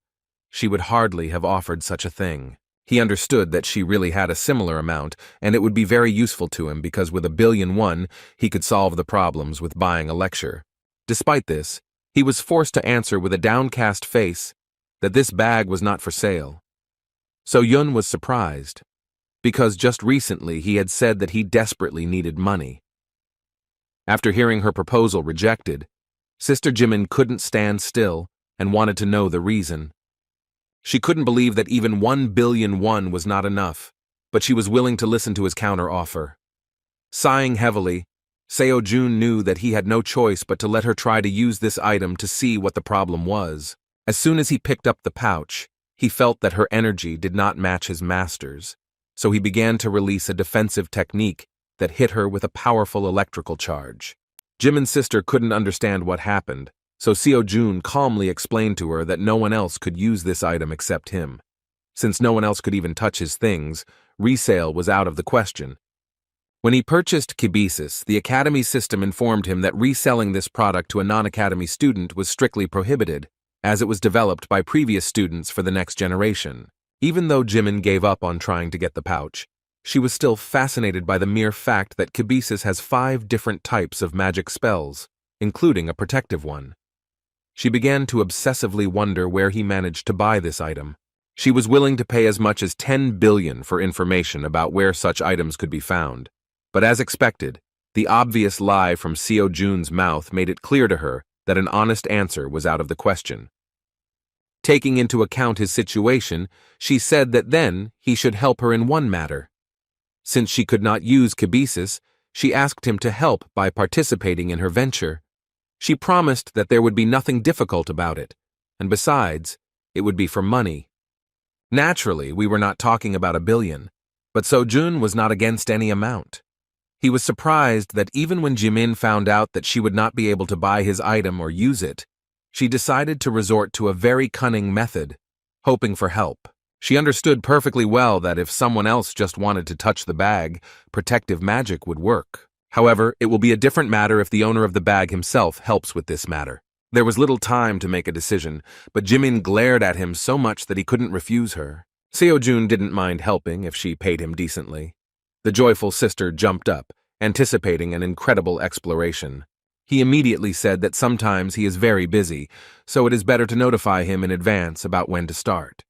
she would hardly have offered such a thing. He understood that she really had a similar amount, and it would be very useful to him because with 1 billion won, he could solve the problems with buying a lecture. Despite this, he was forced to answer with a downcast face that this bag was not for sale. So Yun was surprised, because just recently he had said that he desperately needed money. After hearing her proposal rejected, Sister Jimin couldn't stand still and wanted to know the reason. She couldn't believe that even 1 billion won was not enough, but she was willing to listen to his counter-offer. Sighing heavily, Seo Jun knew that he had no choice but to let her try to use this item to see what the problem was. As soon as he picked up the pouch, He felt that her energy did not match his master's, so he began to release a defensive technique that hit her with a powerful electrical charge. Jimin's sister couldn't understand what happened, so Seo-jun calmly explained to her that no one else could use this item except him. Since no one else could even touch his things, resale was out of the question. When he purchased Kibisis, the Academy system informed him that reselling this product to a non-Academy student was strictly prohibited, as it was developed by previous students for the next generation. Even though Jimin gave up on trying to get the pouch, she was still fascinated by the mere fact that Kibisis has 5 different types of magic spells, including a protective one. She began to obsessively wonder where he managed to buy this item. She was willing to pay as much as 10 billion for information about where such items could be found. But as expected, the obvious lie from Seo-jun's mouth made it clear to her that an honest answer was out of the question. Taking into account his situation, she said that then he should help her in one matter. Since she could not use Kibisis, she asked him to help by participating in her venture. She promised that there would be nothing difficult about it, and besides, it would be for money. Naturally, we were not talking about 1 billion, but Seo-jun was not against any amount. He was surprised that even when Jimin found out that she would not be able to buy his item or use it, she decided to resort to a very cunning method, hoping for help. She understood perfectly well that if someone else just wanted to touch the bag, protective magic would work. However, it will be a different matter if the owner of the bag himself helps with this matter. There was little time to make a decision, but Jimin glared at him so much that he couldn't refuse her. Seo-jun didn't mind helping if she paid him decently. The joyful sister jumped up, anticipating an incredible exploration. He immediately said that sometimes he is very busy, so it is better to notify him in advance about when to start.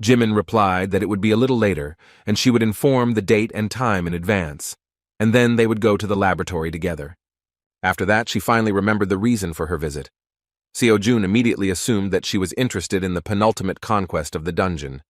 Jimin replied that it would be a little later, and she would inform the date and time in advance, and then they would go to the laboratory together. After that, she finally remembered the reason for her visit. Seo-jun immediately assumed that she was interested in the penultimate conquest of the dungeon.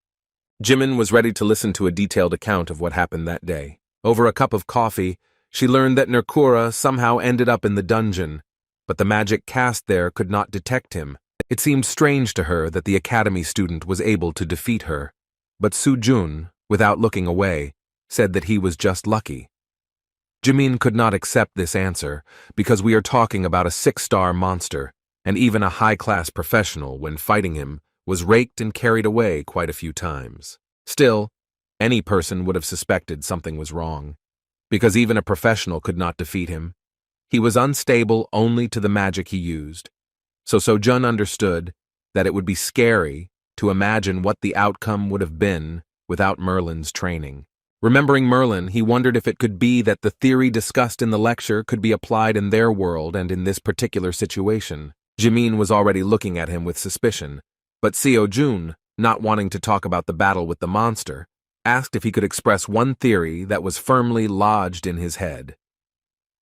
Jimin was ready to listen to a detailed account of what happened that day. Over a cup of coffee, she learned that Nerkura somehow ended up in the dungeon, but the magic cast there could not detect him. It seemed strange to her that the academy student was able to defeat her, but Seo-jun, without looking away, said that he was just lucky. Jimin could not accept this answer because we are talking about a 6-star monster, and even a high-class professional, when fighting him, was raked and carried away quite a few times. Still, any person would have suspected something was wrong, because even a professional could not defeat him. He was unstable only to the magic he used. So Seo-jun understood that it would be scary to imagine what the outcome would have been without Merlin's training. Remembering Merlin, he wondered if it could be that the theory discussed in the lecture could be applied in their world and in this particular situation. Jimin was already looking at him with suspicion, but Seo-jun, not wanting to talk about the battle with the monster, asked if he could express one theory that was firmly lodged in his head.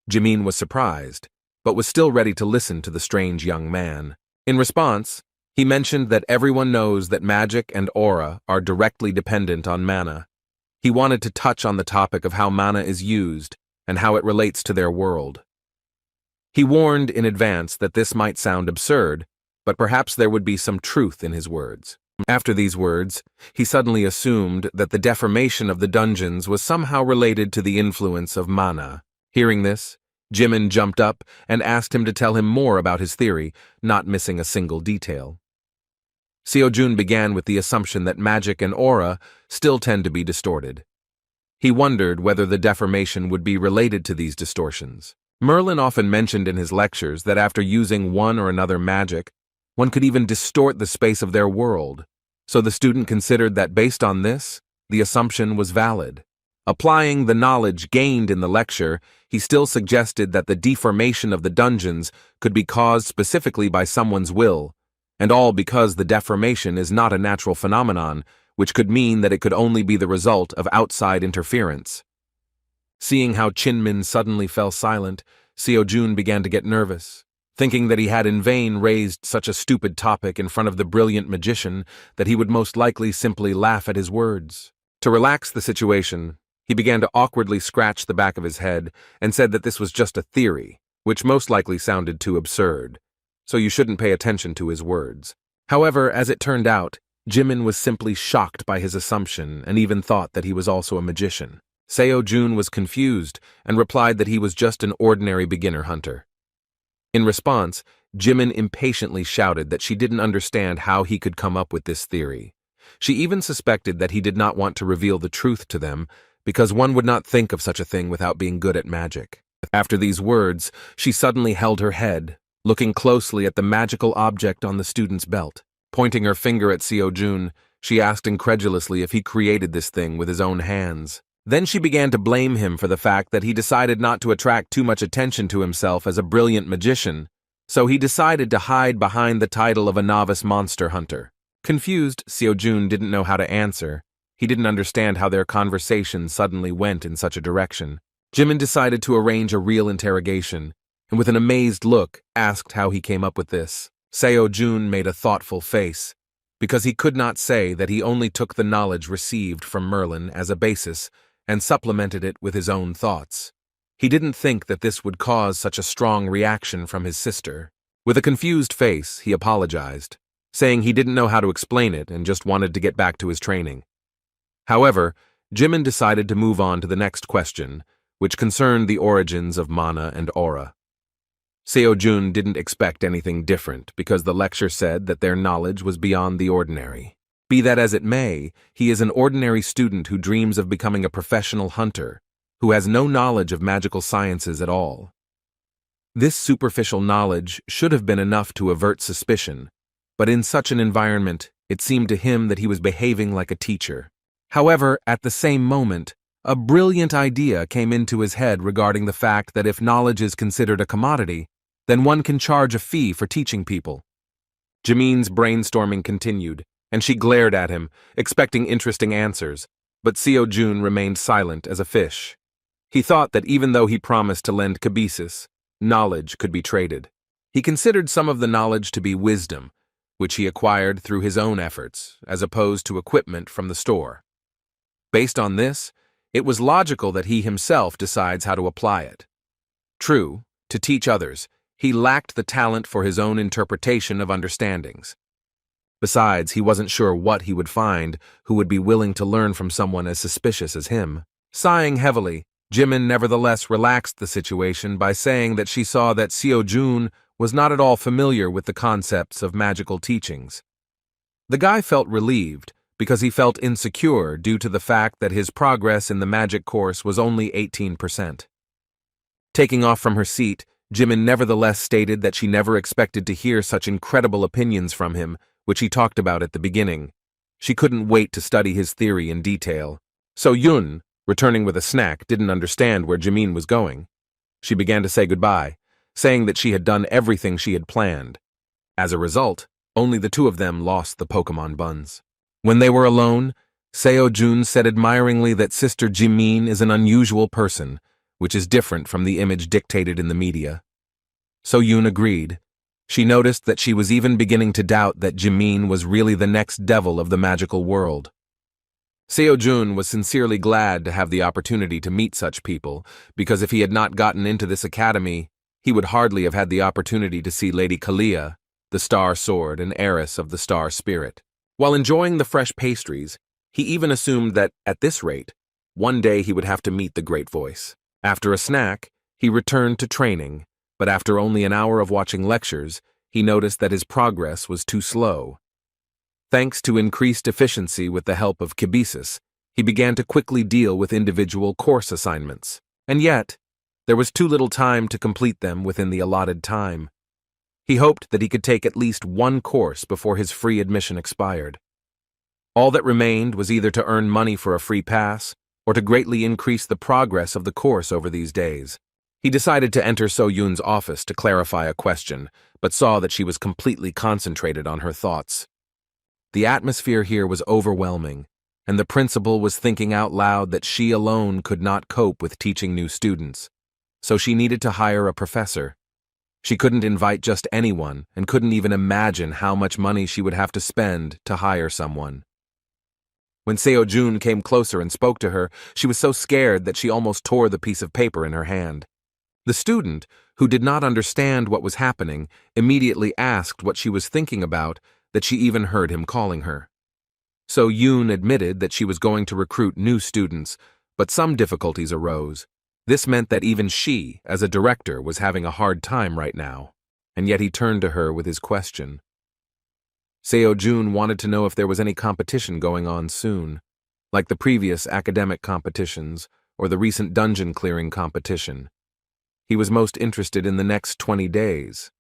Jimin was surprised, but was still ready to listen to the strange young man. In response, he mentioned that everyone knows that magic and aura are directly dependent on mana. He wanted to touch on the topic of how mana is used and how it relates to their world. He warned in advance that this might sound absurd, but perhaps there would be some truth in his words. After these words, he suddenly assumed that the deformation of the dungeons was somehow related to the influence of mana. Hearing this, Jimin jumped up and asked him to tell him more about his theory, not missing a single detail. Seo-jun began with the assumption that magic and aura still tend to be distorted. He wondered whether the deformation would be related to these distortions. Merlin often mentioned in his lectures that after using one or another magic, one could even distort the space of their world, so the student considered that based on this, the assumption was valid. Applying the knowledge gained in the lecture, he still suggested that the deformation of the dungeons could be caused specifically by someone's will, and all because the deformation is not a natural phenomenon, which could mean that it could only be the result of outside interference. Seeing how Chinmin suddenly fell silent, Seo-jun began to get nervous, thinking that he had in vain raised such a stupid topic in front of the brilliant magician that he would most likely simply laugh at his words. To relax the situation, he began to awkwardly scratch the back of his head and said that this was just a theory, which most likely sounded too absurd, so you shouldn't pay attention to his words. However, as it turned out, Jimin was simply shocked by his assumption and even thought that he was also a magician. Seo-jun was confused and replied that he was just an ordinary beginner hunter. In response, Jimin impatiently shouted that she didn't understand how he could come up with this theory. She even suspected that he did not want to reveal the truth to them because one would not think of such a thing without being good at magic. After these words, she suddenly held her head, looking closely at the magical object on the student's belt. Pointing her finger at Seo-jun, she asked incredulously if he created this thing with his own hands. Then she began to blame him for the fact that he decided not to attract too much attention to himself as a brilliant magician, so he decided to hide behind the title of a novice monster hunter. Confused, Seo-jun didn't know how to answer. He didn't understand how their conversation suddenly went in such a direction. Jimin decided to arrange a real interrogation, and with an amazed look, asked how he came up with this. Seo-jun made a thoughtful face, because he could not say that he only took the knowledge received from Merlin as a basis and supplemented it with his own thoughts. He didn't think that this would cause such a strong reaction from his sister. With a confused face, he apologized, saying he didn't know how to explain it and just wanted to get back to his training. However, Jimin decided to move on to the next question, which concerned the origins of mana and aura. Seo-jun didn't expect anything different because the lecture said that their knowledge was beyond the ordinary. Be that as it may, he is an ordinary student who dreams of becoming a professional hunter, who has no knowledge of magical sciences at all. This superficial knowledge should have been enough to avert suspicion, but in such an environment, it seemed to him that he was behaving like a teacher. However, at the same moment, a brilliant idea came into his head regarding the fact that if knowledge is considered a commodity, then one can charge a fee for teaching people. Jimin's brainstorming continued, and she glared at him, expecting interesting answers, but Seo-jun remained silent as a fish. He thought that even though he promised to lend kibisis, knowledge could be traded. He considered some of the knowledge to be wisdom, which he acquired through his own efforts, as opposed to equipment from the store. Based on this, it was logical that he himself decides how to apply it. True, to teach others, he lacked the talent for his own interpretation of understandings. Besides, he wasn't sure what he would find who would be willing to learn from someone as suspicious as him. Sighing heavily, Jimin nevertheless relaxed the situation by saying that she saw that Seo-jun was not at all familiar with the concepts of magical teachings. The guy felt relieved because he felt insecure due to the fact that his progress in the magic course was only 18%. Taking off from her seat, Jimin nevertheless stated that she never expected to hear such incredible opinions from him, which he talked about at the beginning. She couldn't wait to study his theory in detail. So Yun, returning with a snack, didn't understand where Jimin was going. She began to say goodbye, saying that she had done everything she had planned. As a result, only the two of them lost the Pokemon buns. When they were alone, Seo-jun said admiringly that Sister Jimin is an unusual person, which is different from the image dictated in the media. So Yun agreed. She noticed that she was even beginning to doubt that Jimin was really the next devil of the magical world. Seo-jun was sincerely glad to have the opportunity to meet such people, because if he had not gotten into this academy, he would hardly have had the opportunity to see Lady Kalia, the Star Sword and heiress of the Star Spirit. While enjoying the fresh pastries, he even assumed that, at this rate, one day he would have to meet the Great Voice. After a snack, he returned to training, but after only an hour of watching lectures, he noticed that his progress was too slow. Thanks to increased efficiency with the help of kibisis, he began to quickly deal with individual course assignments. And yet, there was too little time to complete them within the allotted time. He hoped that he could take at least one course before his free admission expired. All that remained was either to earn money for a free pass or to greatly increase the progress of the course over these days. He decided to enter So-yun's office to clarify a question, but saw that she was completely concentrated on her thoughts. The atmosphere here was overwhelming, and the principal was thinking out loud that she alone could not cope with teaching new students, so she needed to hire a professor. She couldn't invite just anyone and couldn't even imagine how much money she would have to spend to hire someone. When Seo-jun came closer and spoke to her, she was so scared that she almost tore the piece of paper in her hand. The student, who did not understand what was happening, immediately asked what she was thinking about, that she even heard him calling her. So Yoon admitted that she was going to recruit new students, but some difficulties arose. This meant that even she, as a director, was having a hard time right now, and yet he turned to her with his question. Seo-jun wanted to know if there was any competition going on soon, like the previous academic competitions or the recent dungeon clearing competition. He was most interested in the next 20 days.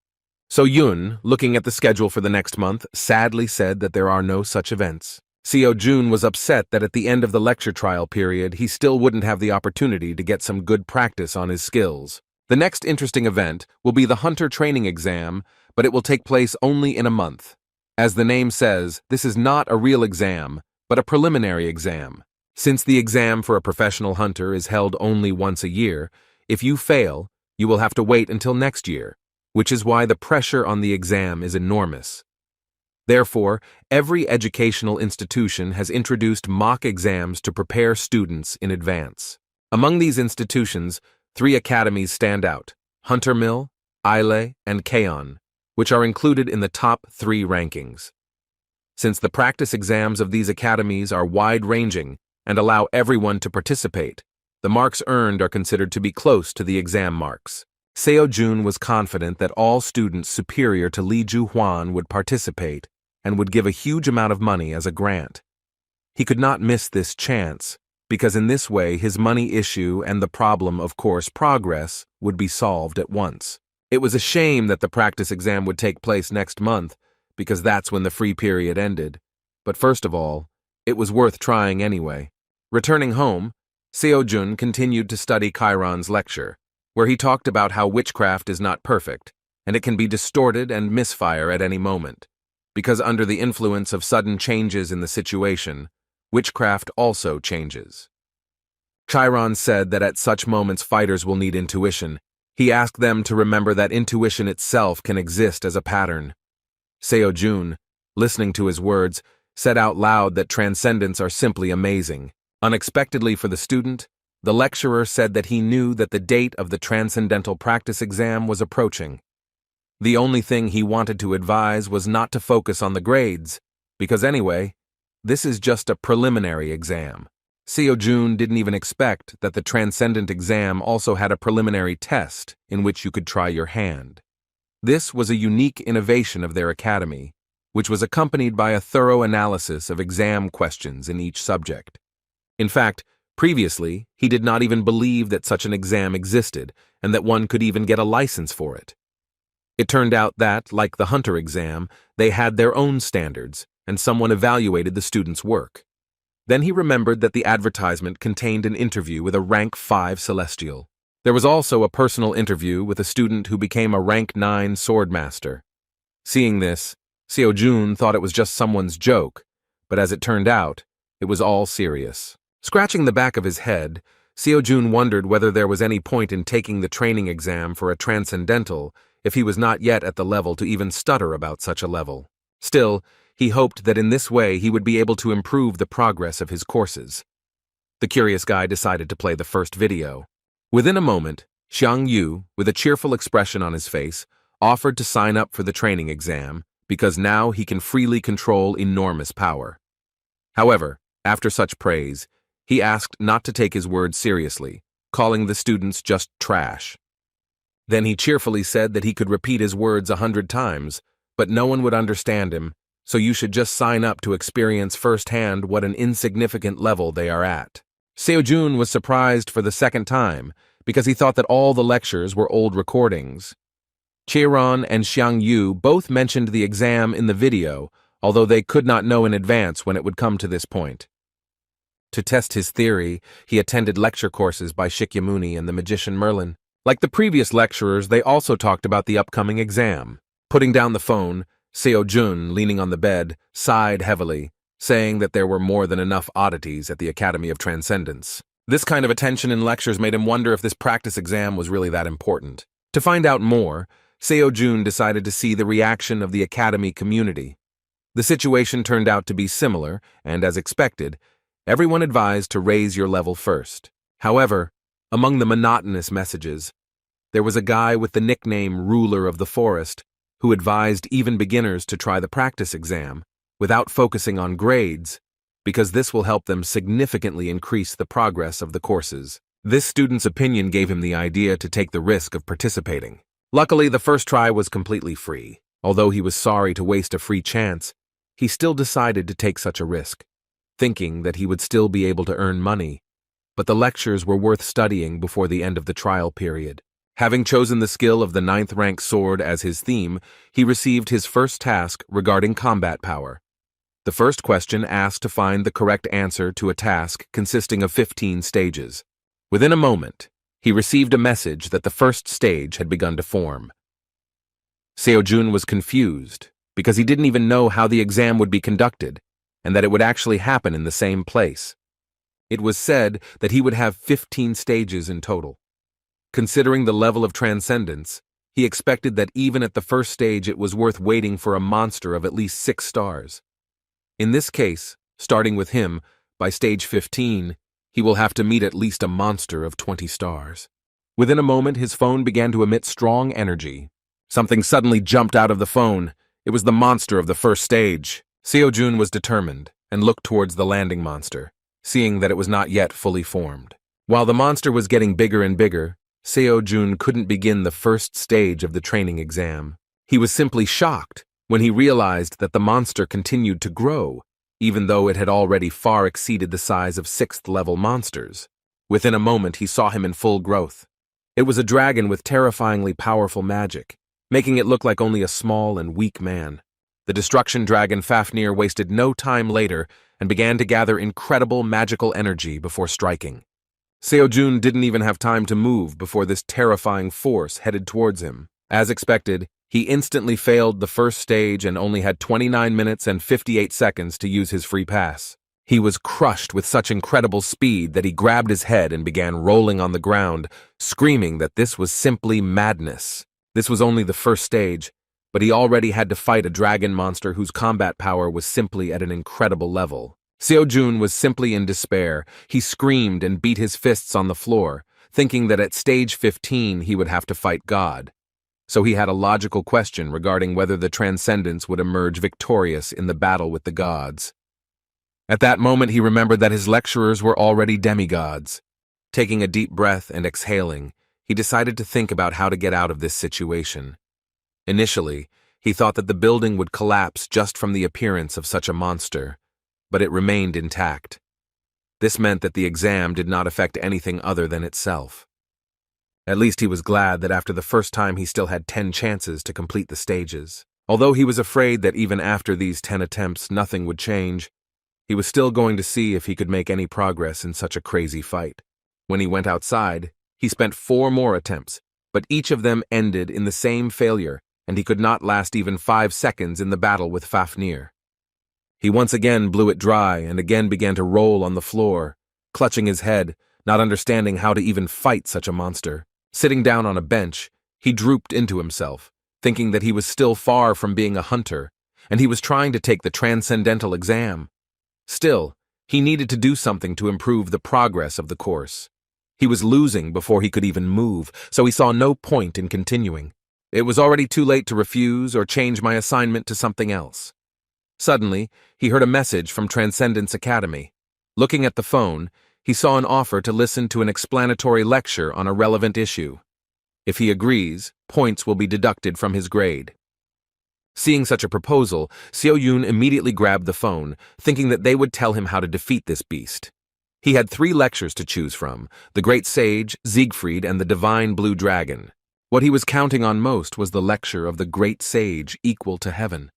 So Yoon, looking at the schedule for the next month, sadly said that there are no such events. Seo-jun was upset that at the end of the lecture trial period, he still wouldn't have the opportunity to get some good practice on his skills. The next interesting event will be the Hunter Training Exam, but it will take place only in a month. As the name says, this is not a real exam, but a preliminary exam. Since the exam for a professional hunter is held only once a year, if you fail, you will have to wait until next year, which is why the pressure on the exam is enormous. Therefore, every educational institution has introduced mock exams to prepare students in advance. Among these institutions, 3 academies stand out: Hunter Mill, Ile, and Kaon, which are included in the top 3 rankings. Since the practice exams of these academies are wide-ranging and allow everyone to participate, the marks earned are considered to be close to the exam marks. Seo-jun was confident that all students superior to Lee Ju-hwan would participate and would give a huge amount of money as a grant. He could not miss this chance, because in this way his money issue and the problem of course progress would be solved at once. It was a shame that the practice exam would take place next month, because that's when the free period ended. But first of all, it was worth trying anyway. Returning home, Seo-jun continued to study Chiron's lecture, where he talked about how witchcraft is not perfect, and it can be distorted and misfire at any moment. Because under the influence of sudden changes in the situation, witchcraft also changes. Chiron said that at such moments fighters will need intuition. He asked them to remember that intuition itself can exist as a pattern. Seo-jun, listening to his words, said out loud that transcendents are simply amazing. Unexpectedly for the student, the lecturer said that he knew that the date of the transcendental practice exam was approaching. The only thing he wanted to advise was not to focus on the grades, because anyway, this is just a preliminary exam. Seo-jun didn't even expect that the transcendent exam also had a preliminary test in which you could try your hand. This was a unique innovation of their academy, which was accompanied by a thorough analysis of exam questions in each subject. In fact, previously, he did not even believe that such an exam existed and that one could even get a license for it. It turned out that, like the Hunter exam, they had their own standards, and someone evaluated the student's work. Then he remembered that the advertisement contained an interview with a rank 5 celestial. There was also a personal interview with a student who became a rank 9 swordmaster. Seeing this, Seo-jun thought it was just someone's joke, but as it turned out, it was all serious. Scratching the back of his head, Seo-jun wondered whether there was any point in taking the training exam for a transcendental if he was not yet at the level to even stutter about such a level. Still, he hoped that in this way he would be able to improve the progress of his courses. The curious guy decided to play the first video. Within a moment, Xiang Yu, with a cheerful expression on his face, offered to sign up for the training exam because now he can freely control enormous power. However, after such praise, he asked not to take his words seriously, calling the students just trash. Then he cheerfully said that he could repeat his words 100 times, but no one would understand him, so you should just sign up to experience firsthand what an insignificant level they are at. Seo-jun was surprised for the second time, because he thought that all the lectures were old recordings. Chiron and Xiang Yu both mentioned the exam in the video, although they could not know in advance when it would come to this point. To test his theory, he attended lecture courses by Shakyamuni and the magician Merlin. Like the previous lecturers, they also talked about the upcoming exam. Putting down the phone, Seo-jun, leaning on the bed, sighed heavily, saying that there were more than enough oddities at the Academy of Transcendence. This kind of attention in lectures made him wonder if this practice exam was really that important. To find out more, Seo-jun decided to see the reaction of the Academy community. The situation turned out to be similar, and as expected, everyone advised to raise your level first. However, among the monotonous messages, there was a guy with the nickname Ruler of the Forest who advised even beginners to try the practice exam, without focusing on grades, because this will help them significantly increase the progress of the courses. This student's opinion gave him the idea to take the risk of participating. Luckily, the first try was completely free. Although he was sorry to waste a free chance, he still decided to take such a risk, thinking that he would still be able to earn money. But the lectures were worth studying before the end of the trial period. Having chosen the skill of the 9th rank sword as his theme, he received his first task regarding combat power. The first question asked to find the correct answer to a task consisting of 15 stages. Within a moment, he received a message that the first stage had begun to form. Seo-jun was confused because he didn't even know how the exam would be conducted and that it would actually happen in the same place. It was said that he would have 15 stages in total. Considering the level of transcendence, he expected that even at the first stage it was worth waiting for a monster of at least 6 stars. In this case, starting with him, by stage 15, he will have to meet at least a monster of 20 stars. Within a moment, his phone began to emit strong energy. Something suddenly jumped out of the phone. It was the monster of the first stage. Seo-jun was determined and looked towards the landing monster, seeing that it was not yet fully formed. While the monster was getting bigger and bigger, Seo-jun couldn't begin the first stage of the training exam. He was simply shocked when he realized that the monster continued to grow, even though it had already far exceeded the size of 6th-level monsters. Within a moment, he saw him in full growth. It was a dragon with terrifyingly powerful magic, making it look like only a small and weak man. The destruction dragon Fafnir wasted no time later and began to gather incredible magical energy before striking. Seo-jun didn't even have time to move before this terrifying force headed towards him. As expected, he instantly failed the first stage and only had 29 minutes and 58 seconds to use his free pass. He was crushed with such incredible speed that he grabbed his head and began rolling on the ground, screaming that this was simply madness. This was only the first stage, but he already had to fight a dragon monster whose combat power was simply at an incredible level. Seo-jun was simply in despair. He screamed and beat his fists on the floor, thinking that at stage 15 he would have to fight God. So he had a logical question regarding whether the Transcendence would emerge victorious in the battle with the gods. At that moment he remembered that his lecturers were already demigods. Taking a deep breath and exhaling, he decided to think about how to get out of this situation. Initially, he thought that the building would collapse just from the appearance of such a monster, but it remained intact. This meant that the exam did not affect anything other than itself. At least he was glad that after the first time he still had 10 chances to complete the stages. Although he was afraid that even after these 10 attempts nothing would change, he was still going to see if he could make any progress in such a crazy fight. When he went outside, he spent 4 more attempts, but each of them ended in the same failure, and he could not last even 5 seconds in the battle with Fafnir. He once again blew it dry and again began to roll on the floor, clutching his head, not understanding how to even fight such a monster. Sitting down on a bench, he drooped into himself, thinking that he was still far from being a hunter, and he was trying to take the transcendental exam. Still, he needed to do something to improve the progress of the course. He was losing before he could even move, so he saw no point in continuing. It was already too late to refuse or change my assignment to something else. Suddenly, he heard a message from Transcendence Academy. Looking at the phone, he saw an offer to listen to an explanatory lecture on a relevant issue. If he agrees, points will be deducted from his grade. Seeing such a proposal, Seo-jun immediately grabbed the phone, thinking that they would tell him how to defeat this beast. He had 3 lectures to choose from: the Great Sage, Siegfried, and the Divine Blue Dragon. What he was counting on most was the lecture of the Great Sage equal to heaven.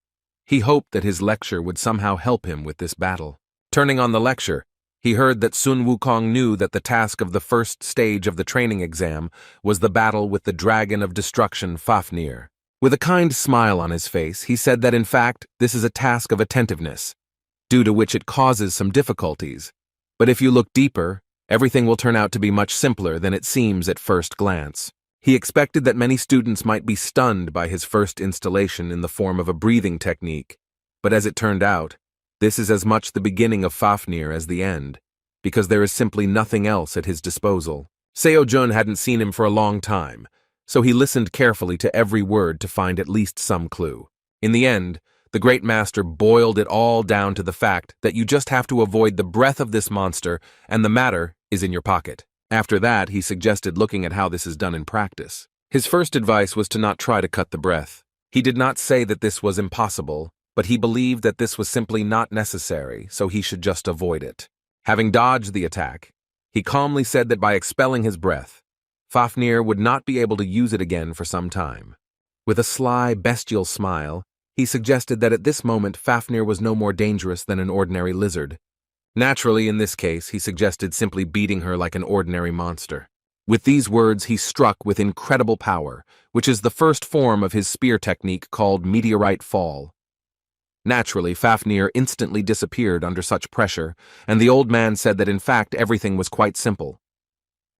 He hoped that his lecture would somehow help him with this battle. Turning on the lecture, he heard that Sun Wukong knew that the task of the first stage of the training exam was the battle with the Dragon of Destruction Fafnir. With a kind smile on his face, he said that in fact this is a task of attentiveness, due to which it causes some difficulties. But if you look deeper, everything will turn out to be much simpler than it seems at first glance. He expected that many students might be stunned by his first installation in the form of a breathing technique, but as it turned out, this is as much the beginning of Fafnir as the end, because there is simply nothing else at his disposal. Seo-jun hadn't seen him for a long time, so he listened carefully to every word to find at least some clue. In the end, The Great Master boiled it all down to the fact that you just have to avoid the breath of this monster, and the matter is in your pocket. After that, he suggested looking at how this is done in practice. His first advice was to not try to cut the breath. He did not say that this was impossible, but he believed that this was simply not necessary, so he should just avoid it. Having dodged the attack, he calmly said that by expelling his breath, Fafnir would not be able to use it again for some time. With a sly, bestial smile, he suggested that at this moment Fafnir was no more dangerous than an ordinary lizard. Naturally, in this case, he suggested simply beating her like an ordinary monster. With these words, he struck with incredible power, which is the first form of his spear technique called meteorite fall. Naturally, Fafnir instantly disappeared under such pressure, and the old man said that in fact everything was quite simple.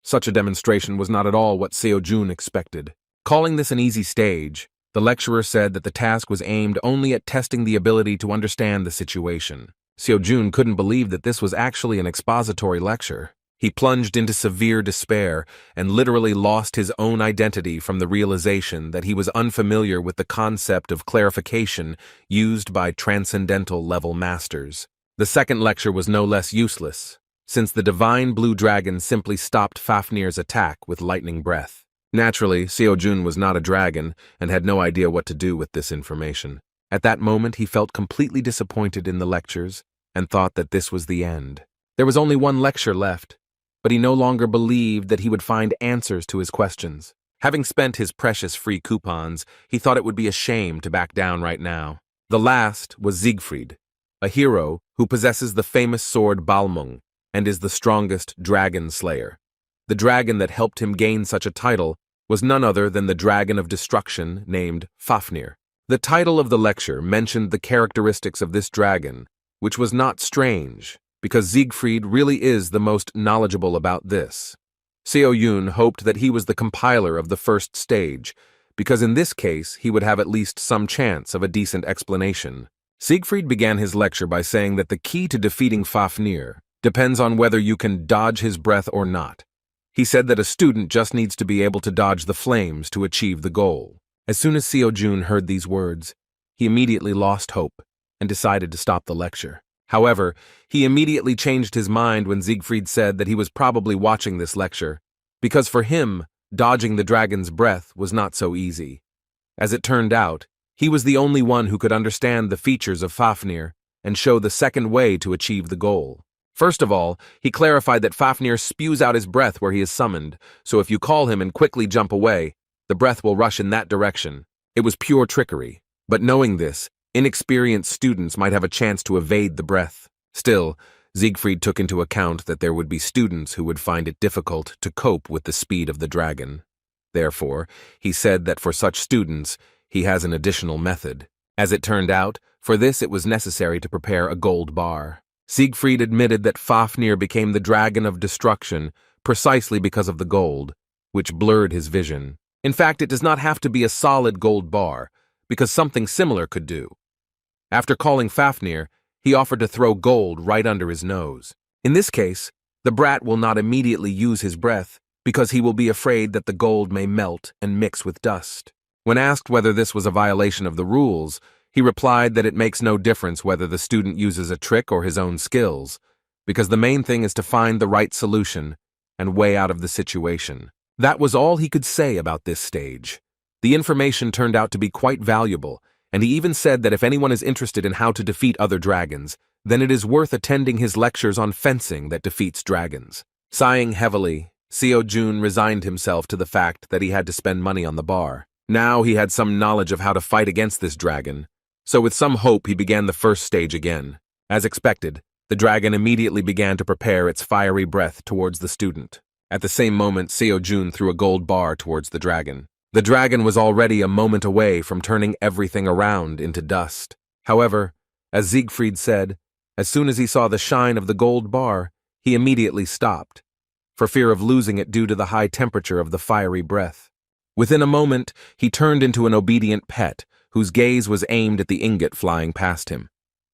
Such a demonstration was not at all what Seo-jun expected. Calling this an easy stage, the lecturer said that the task was aimed only at testing the ability to understand the situation. Seo-jun couldn't believe that this was actually an expository lecture. He plunged into severe despair and literally lost his own identity from the realization that he was unfamiliar with the concept of clarification used by transcendental-level masters. The second lecture was no less useless, since the divine blue dragon simply stopped Fafnir's attack with lightning breath. Naturally, Seo-jun was not a dragon and had no idea what to do with this information. At that moment, he felt completely disappointed in the lectures and thought that this was the end. There was only one lecture left, but he no longer believed that he would find answers to his questions. Having spent his precious free coupons, he thought it would be a shame to back down right now. The last was Siegfried, a hero who possesses the famous sword Balmung and is the strongest dragon slayer. The dragon that helped him gain such a title was none other than the dragon of destruction named Fafnir. The title of the lecture mentioned the characteristics of this dragon, which was not strange, because Siegfried really is the most knowledgeable about this. Seo-jun hoped that he was the compiler of the first stage, because in this case he would have at least some chance of a decent explanation. Siegfried began his lecture by saying that the key to defeating Fafnir depends on whether you can dodge his breath or not. He said that a student just needs to be able to dodge the flames to achieve the goal. As soon as Seo-jun heard these words, he immediately lost hope and decided to stop the lecture. However, he immediately changed his mind when Siegfried said that he was probably watching this lecture, because for him, dodging the dragon's breath was not so easy. As it turned out, he was the only one who could understand the features of Fafnir and show the second way to achieve the goal. First of all, he clarified that Fafnir spews out his breath where he is summoned, so if you call him and quickly jump away, the breath will rush in that direction. It was pure trickery, but knowing this, inexperienced students might have a chance to evade the breath. Still, Siegfried took into account that there would be students who would find it difficult to cope with the speed of the dragon. Therefore, he said that for such students, he has an additional method. As it turned out, for this it was necessary to prepare a gold bar. Siegfried admitted that Fafnir became the dragon of destruction precisely because of the gold, which blurred his vision. In fact, it does not have to be a solid gold bar, because something similar could do. After calling Fafnir, he offered to throw gold right under his nose. In this case, the brat will not immediately use his breath because he will be afraid that the gold may melt and mix with dust. When asked whether this was a violation of the rules, he replied that it makes no difference whether the student uses a trick or his own skills, because the main thing is to find the right solution and way out of the situation. That was all he could say about this stage. The information turned out to be quite valuable, and he even said that if anyone is interested in how to defeat other dragons, then it is worth attending his lectures on fencing that defeats dragons. Sighing heavily, Seo-jun resigned himself to the fact that he had to spend money on the bar. Now he had some knowledge of how to fight against this dragon, so with some hope he began the first stage again. As expected, the dragon immediately began to prepare its fiery breath towards the student. At the same moment, Seo-jun threw a gold bar towards the dragon. The dragon was already a moment away from turning everything around into dust. However, as Siegfried said, as soon as he saw the shine of the gold bar, he immediately stopped, for fear of losing it due to the high temperature of the fiery breath. Within a moment, he turned into an obedient pet, whose gaze was aimed at the ingot flying past him.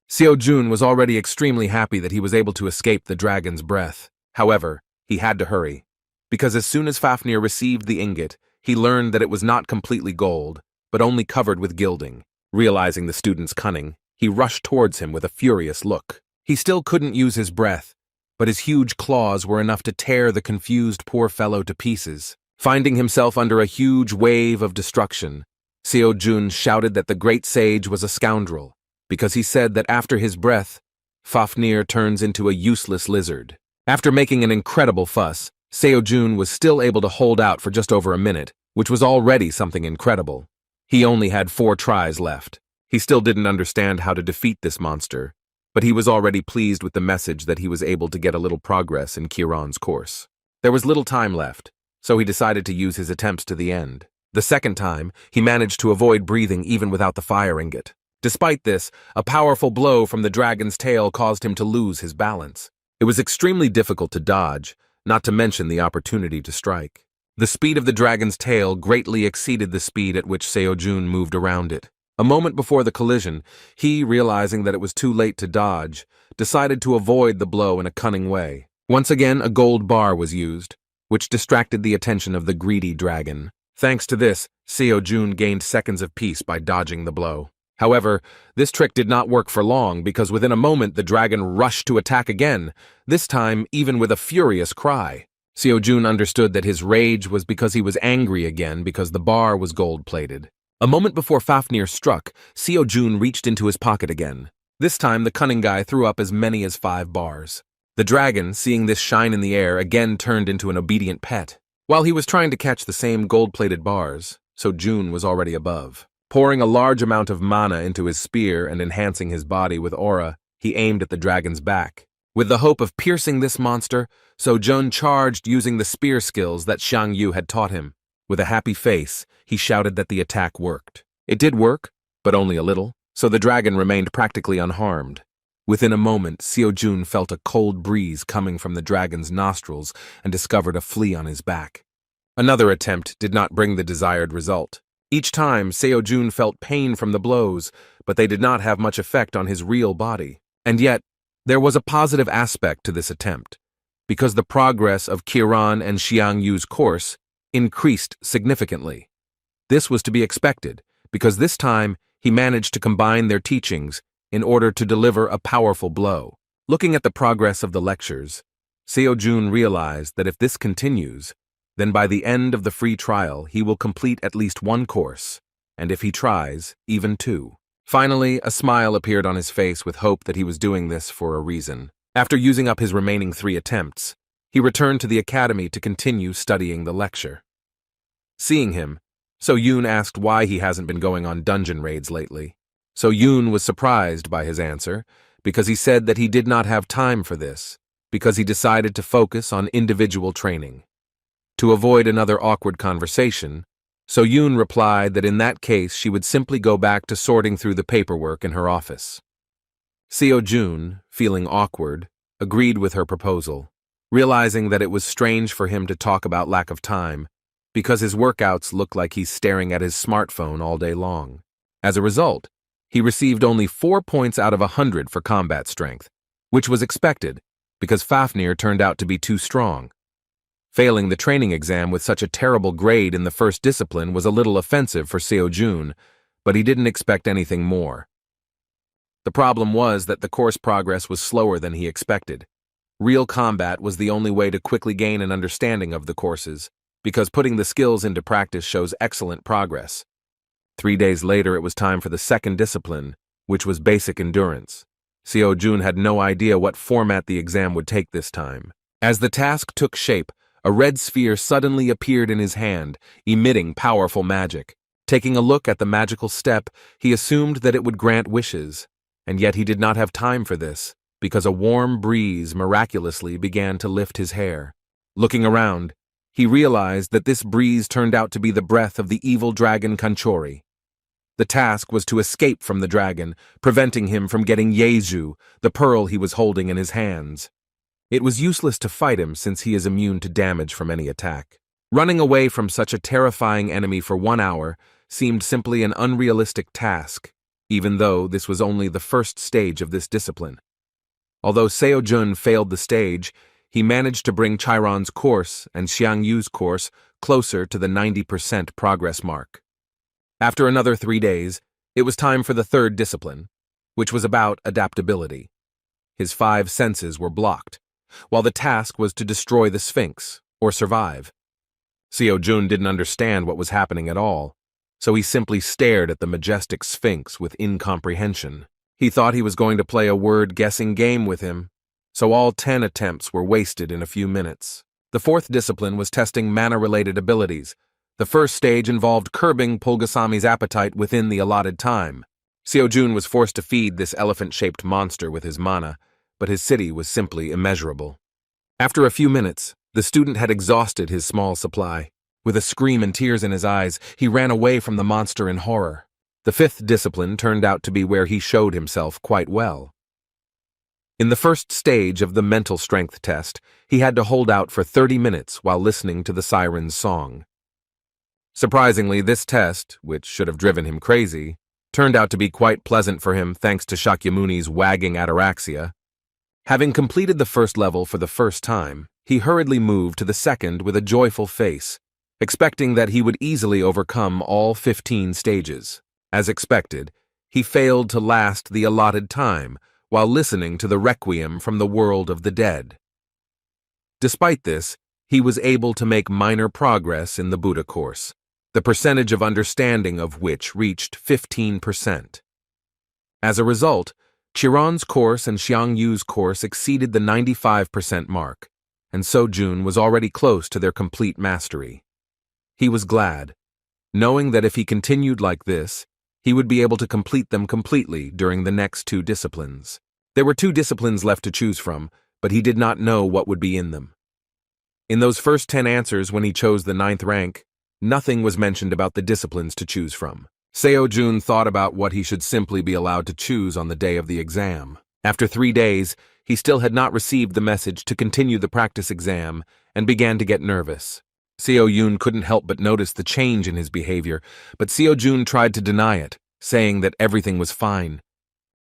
Seo-jun was already extremely happy that he was able to escape the dragon's breath. However, he had to hurry, because as soon as Fafnir received the ingot, he learned that it was not completely gold, but only covered with gilding. Realizing the student's cunning, he rushed towards him with a furious look. He still couldn't use his breath, but his huge claws were enough to tear the confused poor fellow to pieces. Finding himself under a huge wave of destruction, Seo-jun shouted that the great sage was a scoundrel, because he said that after his breath, Fafnir turns into a useless lizard. After making an incredible fuss, Seo-jun was still able to hold out for just over a minute, which was already something incredible. He only had 4 tries left. He still didn't understand how to defeat this monster, but he was already pleased with the message that he was able to get a little progress in Kiran's course. There was little time left, so he decided to use his attempts to the end. The second time, he managed to avoid breathing even without the fire ingot. Despite this, a powerful blow from the dragon's tail caused him to lose his balance. It was extremely difficult to dodge, not to mention the opportunity to strike. The speed of the dragon's tail greatly exceeded the speed at which Seo-jun moved around it. A moment before the collision, he, realizing that it was too late to dodge, decided to avoid the blow in a cunning way. Once again, a gold bar was used, which distracted the attention of the greedy dragon. Thanks to this, Seo-jun gained seconds of peace by dodging the blow. However, this trick did not work for long because within a moment the dragon rushed to attack again, this time even with a furious cry. Seo-jun understood that his rage was because he was angry again because the bar was gold-plated. A moment before Fafnir struck, Seo-jun reached into his pocket again. This time the cunning guy threw up as many as 5 bars. The dragon, seeing this shine in the air, again turned into an obedient pet. While he was trying to catch the same gold-plated bars, Seo-jun was already above. Pouring a large amount of mana into his spear and enhancing his body with aura, he aimed at the dragon's back. With the hope of piercing this monster, Seo-jun charged using the spear skills that Xiang Yu had taught him. With a happy face, he shouted that the attack worked. It did work, but only a little, so the dragon remained practically unharmed. Within a moment, Seo-jun felt a cold breeze coming from the dragon's nostrils and discovered a flea on his back. Another attempt did not bring the desired result. Each time, Seo-jun felt pain from the blows, but they did not have much effect on his real body. And yet, there was a positive aspect to this attempt, because the progress of Kiran and Xiang Yu's course increased significantly. This was to be expected, because this time he managed to combine their teachings in order to deliver a powerful blow. Looking at the progress of the lectures, Seo-jun realized that if this continues, then by the end of the free trial he will complete at least 1 course, and if he tries, even 2. Finally, a smile appeared on his face with hope that he was doing this for a reason. After using up his remaining 3 attempts, he returned to the academy to continue studying the lecture. Seeing him, Seo-jun asked why he hasn't been going on dungeon raids lately. Seo-jun was surprised by his answer, because he said that he did not have time for this, because he decided to focus on individual training. To avoid another awkward conversation, Seo-jun replied that in that case she would simply go back to sorting through the paperwork in her office. Seo-jun, feeling awkward, agreed with her proposal, realizing that it was strange for him to talk about lack of time, because his workouts looked like he's staring at his smartphone all day long. As a result, he received only 4 points out of 100 for combat strength, which was expected, because Fafnir turned out to be too strong. Failing the training exam with such a terrible grade in the first discipline was a little offensive for Seo-jun, but he didn't expect anything more. The problem was that the course progress was slower than he expected. Real combat was the only way to quickly gain an understanding of the courses, because putting the skills into practice shows excellent progress. 3 days later, it was time for the second discipline, which was basic endurance. Seo-jun had no idea what format the exam would take this time. As the task took shape, a red sphere suddenly appeared in his hand, emitting powerful magic. Taking a look at the magical step, he assumed that it would grant wishes, and yet he did not have time for this, because a warm breeze miraculously began to lift his hair. Looking around, he realized that this breeze turned out to be the breath of the evil dragon Kanchori. The task was to escape from the dragon, preventing him from getting Yeju, the pearl he was holding in his hands. It was useless to fight him since he is immune to damage from any attack. Running away from such a terrifying enemy for 1 hour seemed simply an unrealistic task, even though this was only the first stage of this discipline. Although Seo-jun failed the stage, he managed to bring Chiron's course and Xiang Yu's course closer to the 90% progress mark. After another 3 days, It was time for the third discipline, which was about adaptability. His 5 senses were blocked, while the task was to destroy the Sphinx, or survive. Seo-jun didn't understand what was happening at all, so he simply stared at the majestic Sphinx with incomprehension. He thought he was going to play a word-guessing game with him, so all 10 attempts were wasted in a few minutes. The fourth discipline was testing mana-related abilities. The first stage involved curbing Pulgasami's appetite within the allotted time. Seo-jun was forced to feed this elephant-shaped monster with his mana, but his city was simply immeasurable. After a few minutes, the student had exhausted his small supply. With a scream and tears in his eyes, he ran away from the monster in horror. The fifth discipline turned out to be where he showed himself quite well. In the first stage of the mental strength test, he had to hold out for 30 minutes while listening to the siren's song. Surprisingly, this test, which should have driven him crazy, turned out to be quite pleasant for him thanks to Shakyamuni's wagging ataraxia. Having completed the first level for the first time, he hurriedly moved to the second with a joyful face, expecting that he would easily overcome all 15 stages. As expected, he failed to last the allotted time while listening to the requiem from the world of the dead. Despite this, he was able to make minor progress in the Buddha course, the percentage of understanding of which reached 15%. As a result, Chiron's course and Xiangyu's course exceeded the 95% mark, and Seo-jun was already close to their complete mastery. He was glad, knowing that if he continued like this, he would be able to complete them completely during the next 2 disciplines. There were 2 disciplines left to choose from, but he did not know what would be in them. In those first 10 answers when he chose the 9th rank, nothing was mentioned about the disciplines to choose from. Seo-jun thought about what he should simply be allowed to choose on the day of the exam. After 3 days, he still had not received the message to continue the practice exam and began to get nervous. Seo-jun couldn't help but notice the change in his behavior, but Seo-jun tried to deny it, saying that everything was fine.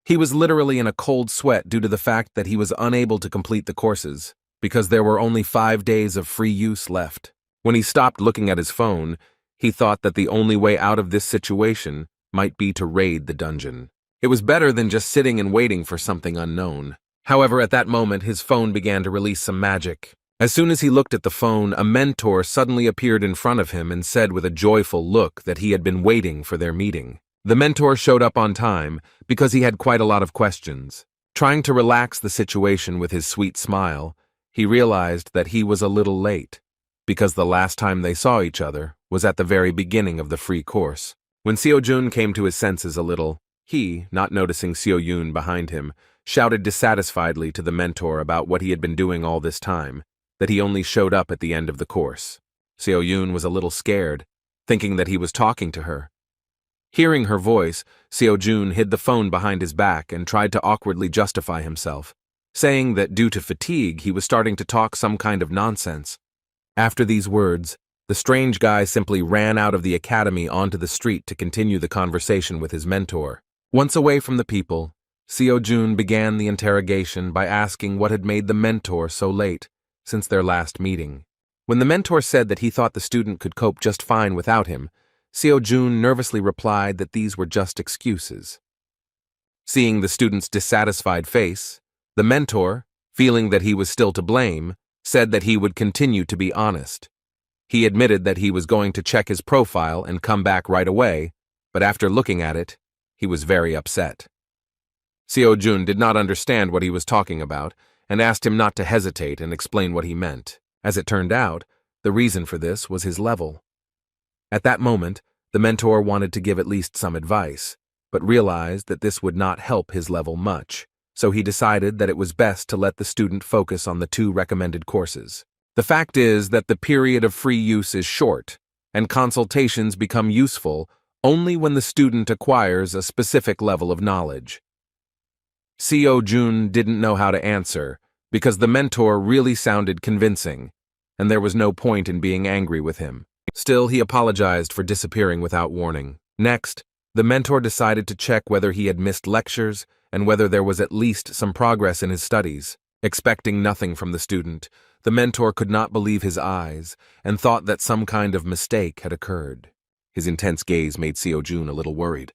He was literally in a cold sweat due to the fact that he was unable to complete the courses, because there were only 5 days of free use left. When he stopped looking at his phone, he thought that the only way out of this situation might be to raid the dungeon. It was better than just sitting and waiting for something unknown. However, at that moment, his phone began to release some magic. As soon as he looked at the phone, a mentor suddenly appeared in front of him and said with a joyful look that he had been waiting for their meeting. The mentor showed up on time because he had quite a lot of questions. Trying to relax the situation with his sweet smile, he realized that he was a little late, because the last time they saw each other was at the very beginning of the free course. When Seo-jun came to his senses a little, he, not noticing Seo-jun behind him, shouted dissatisfiedly to the mentor about what he had been doing all this time, that he only showed up at the end of the course. Seo-jun was a little scared, thinking that he was talking to her. Hearing her voice, Seo-jun hid the phone behind his back and tried to awkwardly justify himself, saying that due to fatigue he was starting to talk some kind of nonsense. After these words, the strange guy simply ran out of the academy onto the street to continue the conversation with his mentor. Once away from the people, Seo-jun began the interrogation by asking what had made the mentor so late since their last meeting. When the mentor said that he thought the student could cope just fine without him, Seo-jun nervously replied that these were just excuses. Seeing the student's dissatisfied face, the mentor, feeling that he was still to blame, said that he would continue to be honest. He admitted that he was going to check his profile and come back right away, but after looking at it, he was very upset. Seo-jun did not understand what he was talking about and asked him not to hesitate and explain what he meant. As it turned out, the reason for this was his level. At that moment, the mentor wanted to give at least some advice, but realized that this would not help his level much, so he decided that it was best to let the student focus on the 2 recommended courses. The fact is that the period of free use is short, and consultations become useful only when the student acquires a specific level of knowledge. Seo-jun didn't know how to answer, because the mentor really sounded convincing, and there was no point in being angry with him. Still, he apologized for disappearing without warning. Next, the mentor decided to check whether he had missed lectures and whether there was at least some progress in his studies. Expecting nothing from the student, the mentor could not believe his eyes and thought that some kind of mistake had occurred. His intense gaze made Seo-jun a little worried.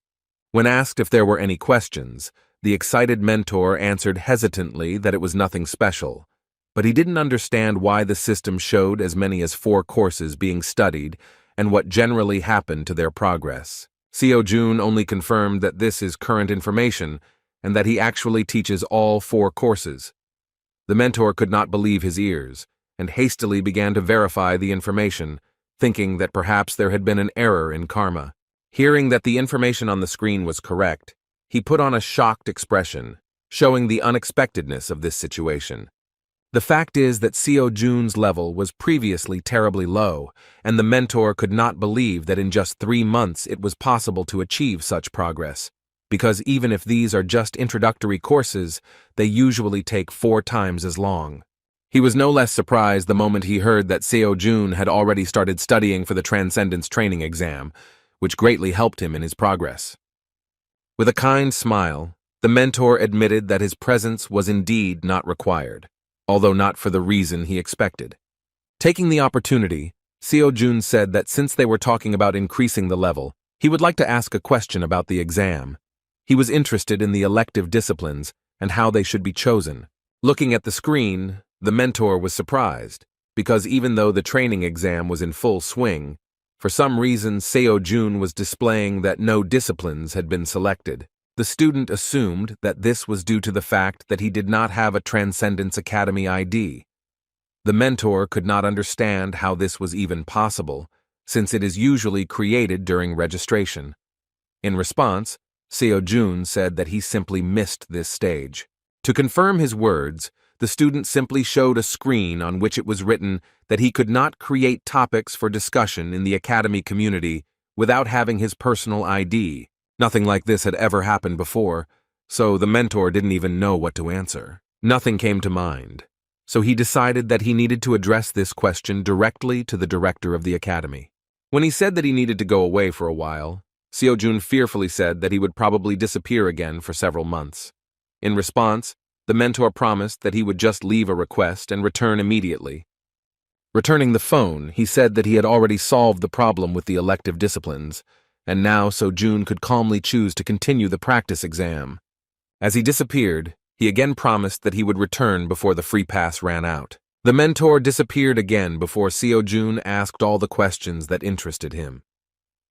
When asked if there were any questions, the excited mentor answered hesitantly that it was nothing special, but he didn't understand why the system showed as many as 4 courses being studied and what generally happened to their progress. Seo-jun only confirmed that this is current information and that he actually teaches all 4 courses. The mentor could not believe his ears and hastily began to verify the information, thinking that perhaps there had been an error in karma. Hearing that the information on the screen was correct, he put on a shocked expression, showing the unexpectedness of this situation. The fact is that Seo-jun's level was previously terribly low, and the mentor could not believe that in just 3 months it was possible to achieve such progress, because even if these are just introductory courses, they usually take 4 times as long. He was no less surprised the moment he heard that Seo-jun had already started studying for the Transcendence Training exam, which greatly helped him in his progress. With a kind smile, the mentor admitted that his presence was indeed not required, although not for the reason he expected. Taking the opportunity, Seo-jun said that since they were talking about increasing the level, he would like to ask a question about the exam. He was interested in the elective disciplines and how they should be chosen. Looking at the screen, the mentor was surprised, because even though the training exam was in full swing, for some reason Seo-jun was displaying that no disciplines had been selected. The student assumed that this was due to the fact that he did not have a Transcendence Academy ID. The mentor could not understand how this was even possible, since it is usually created during registration. In response, Seo-jun said that he simply missed this stage. To confirm his words, the student simply showed a screen on which it was written that he could not create topics for discussion in the Academy community without having his personal ID. Nothing like this had ever happened before, so the mentor didn't even know what to answer. Nothing came to mind, so he decided that he needed to address this question directly to the director of the Academy. When he said that he needed to go away for a while, Seo-jun fearfully said that he would probably disappear again for several months. In response, the mentor promised that he would just leave a request and return immediately. Returning the phone, he said that he had already solved the problem with the elective disciplines, and now Seo-jun could calmly choose to continue the practice exam. As he disappeared, he again promised that he would return before the free pass ran out. The mentor disappeared again before Seo-jun asked all the questions that interested him.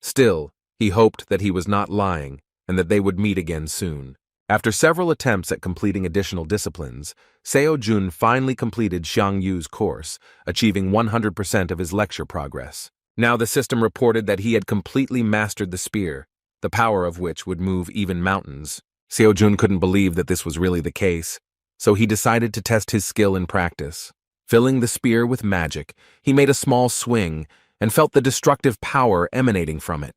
Still, he hoped that he was not lying and that they would meet again soon. After several attempts at completing additional disciplines, Seo-jun finally completed Xiang Yu's course, achieving 100% of his lecture progress. Now the system reported that he had completely mastered the spear, the power of which would move even mountains. Seo-jun couldn't believe that this was really the case, so he decided to test his skill in practice. Filling the spear with magic, he made a small swing and felt the destructive power emanating from it.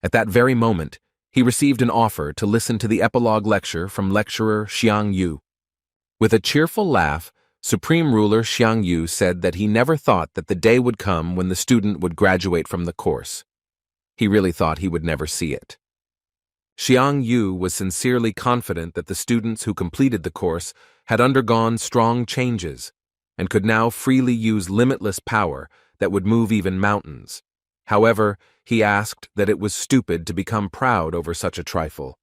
At that very moment, he received an offer to listen to the epilogue lecture from lecturer Xiang Yu. With a cheerful laugh, Supreme Ruler Xiang Yu said that he never thought that the day would come when the student would graduate from the course. He really thought he would never see it. Xiang Yu was sincerely confident that the students who completed the course had undergone strong changes and could now freely use limitless power that would move even mountains. However, he asked that it was stupid to become proud over such a trifle,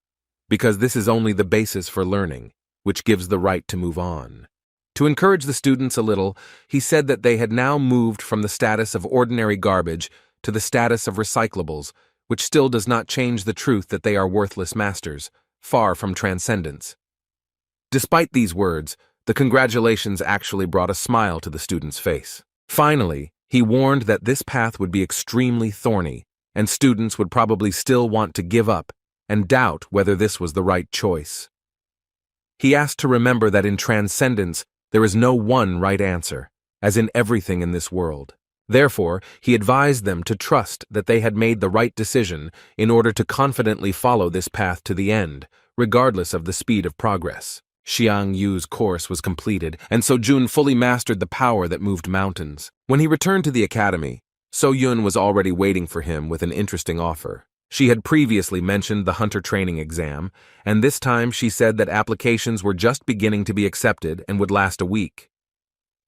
because this is only the basis for learning, which gives the right to move on. To encourage the students a little, he said that they had now moved from the status of ordinary garbage to the status of recyclables, which still does not change the truth that they are worthless masters, far from transcendence. Despite these words, the congratulations actually brought a smile to the student's face. Finally, he warned that this path would be extremely thorny, and students would probably still want to give up and doubt whether this was the right choice. He asked to remember that in transcendence, there is no one right answer, as in everything in this world. Therefore, he advised them to trust that they had made the right decision in order to confidently follow this path to the end, regardless of the speed of progress. Xiang Yu's course was completed, and Seo-jun fully mastered the power that moved mountains. When he returned to the academy, So-yun was already waiting for him with an interesting offer. She had previously mentioned the hunter training exam, and this time she said that applications were just beginning to be accepted and would last a week.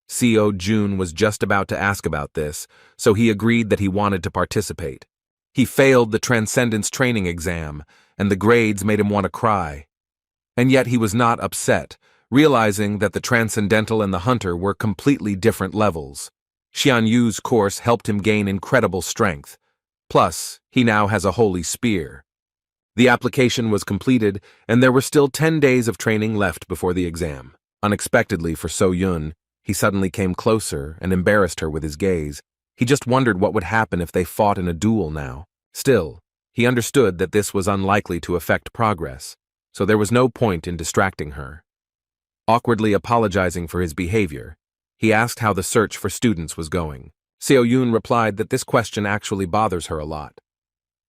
Seo-jun was just about to ask about this, so he agreed that he wanted to participate. He failed the Transcendence training exam, and the grades made him want to cry. And yet he was not upset, realizing that the Transcendental and the Hunter were completely different levels. Xian Yu's course helped him gain incredible strength. Plus, he now has a holy spear. The application was completed, and there were still 10 days of training left before the exam. Unexpectedly for So-Yun, he suddenly came closer and embarrassed her with his gaze. He just wondered what would happen if they fought in a duel now. Still, he understood that this was unlikely to affect progress, so there was no point in distracting her. Awkwardly apologizing for his behavior, he asked how the search for students was going. So-Yun replied that this question actually bothers her a lot.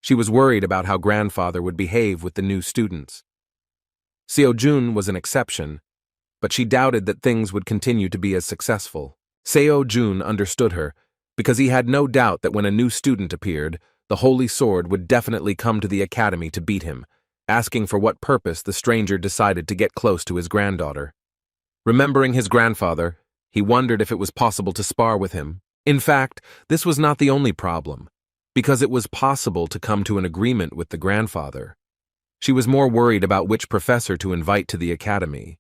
She was worried about how grandfather would behave with the new students. So-Jun was an exception, but she doubted that things would continue to be as successful. So-Jun understood her, because he had no doubt that when a new student appeared, the Holy Sword would definitely come to the academy to beat him, asking for what purpose the stranger decided to get close to his granddaughter. Remembering his grandfather, he wondered if it was possible to spar with him. In fact, this was not the only problem, because it was possible to come to an agreement with the grandfather. She was more worried about which professor to invite to the academy.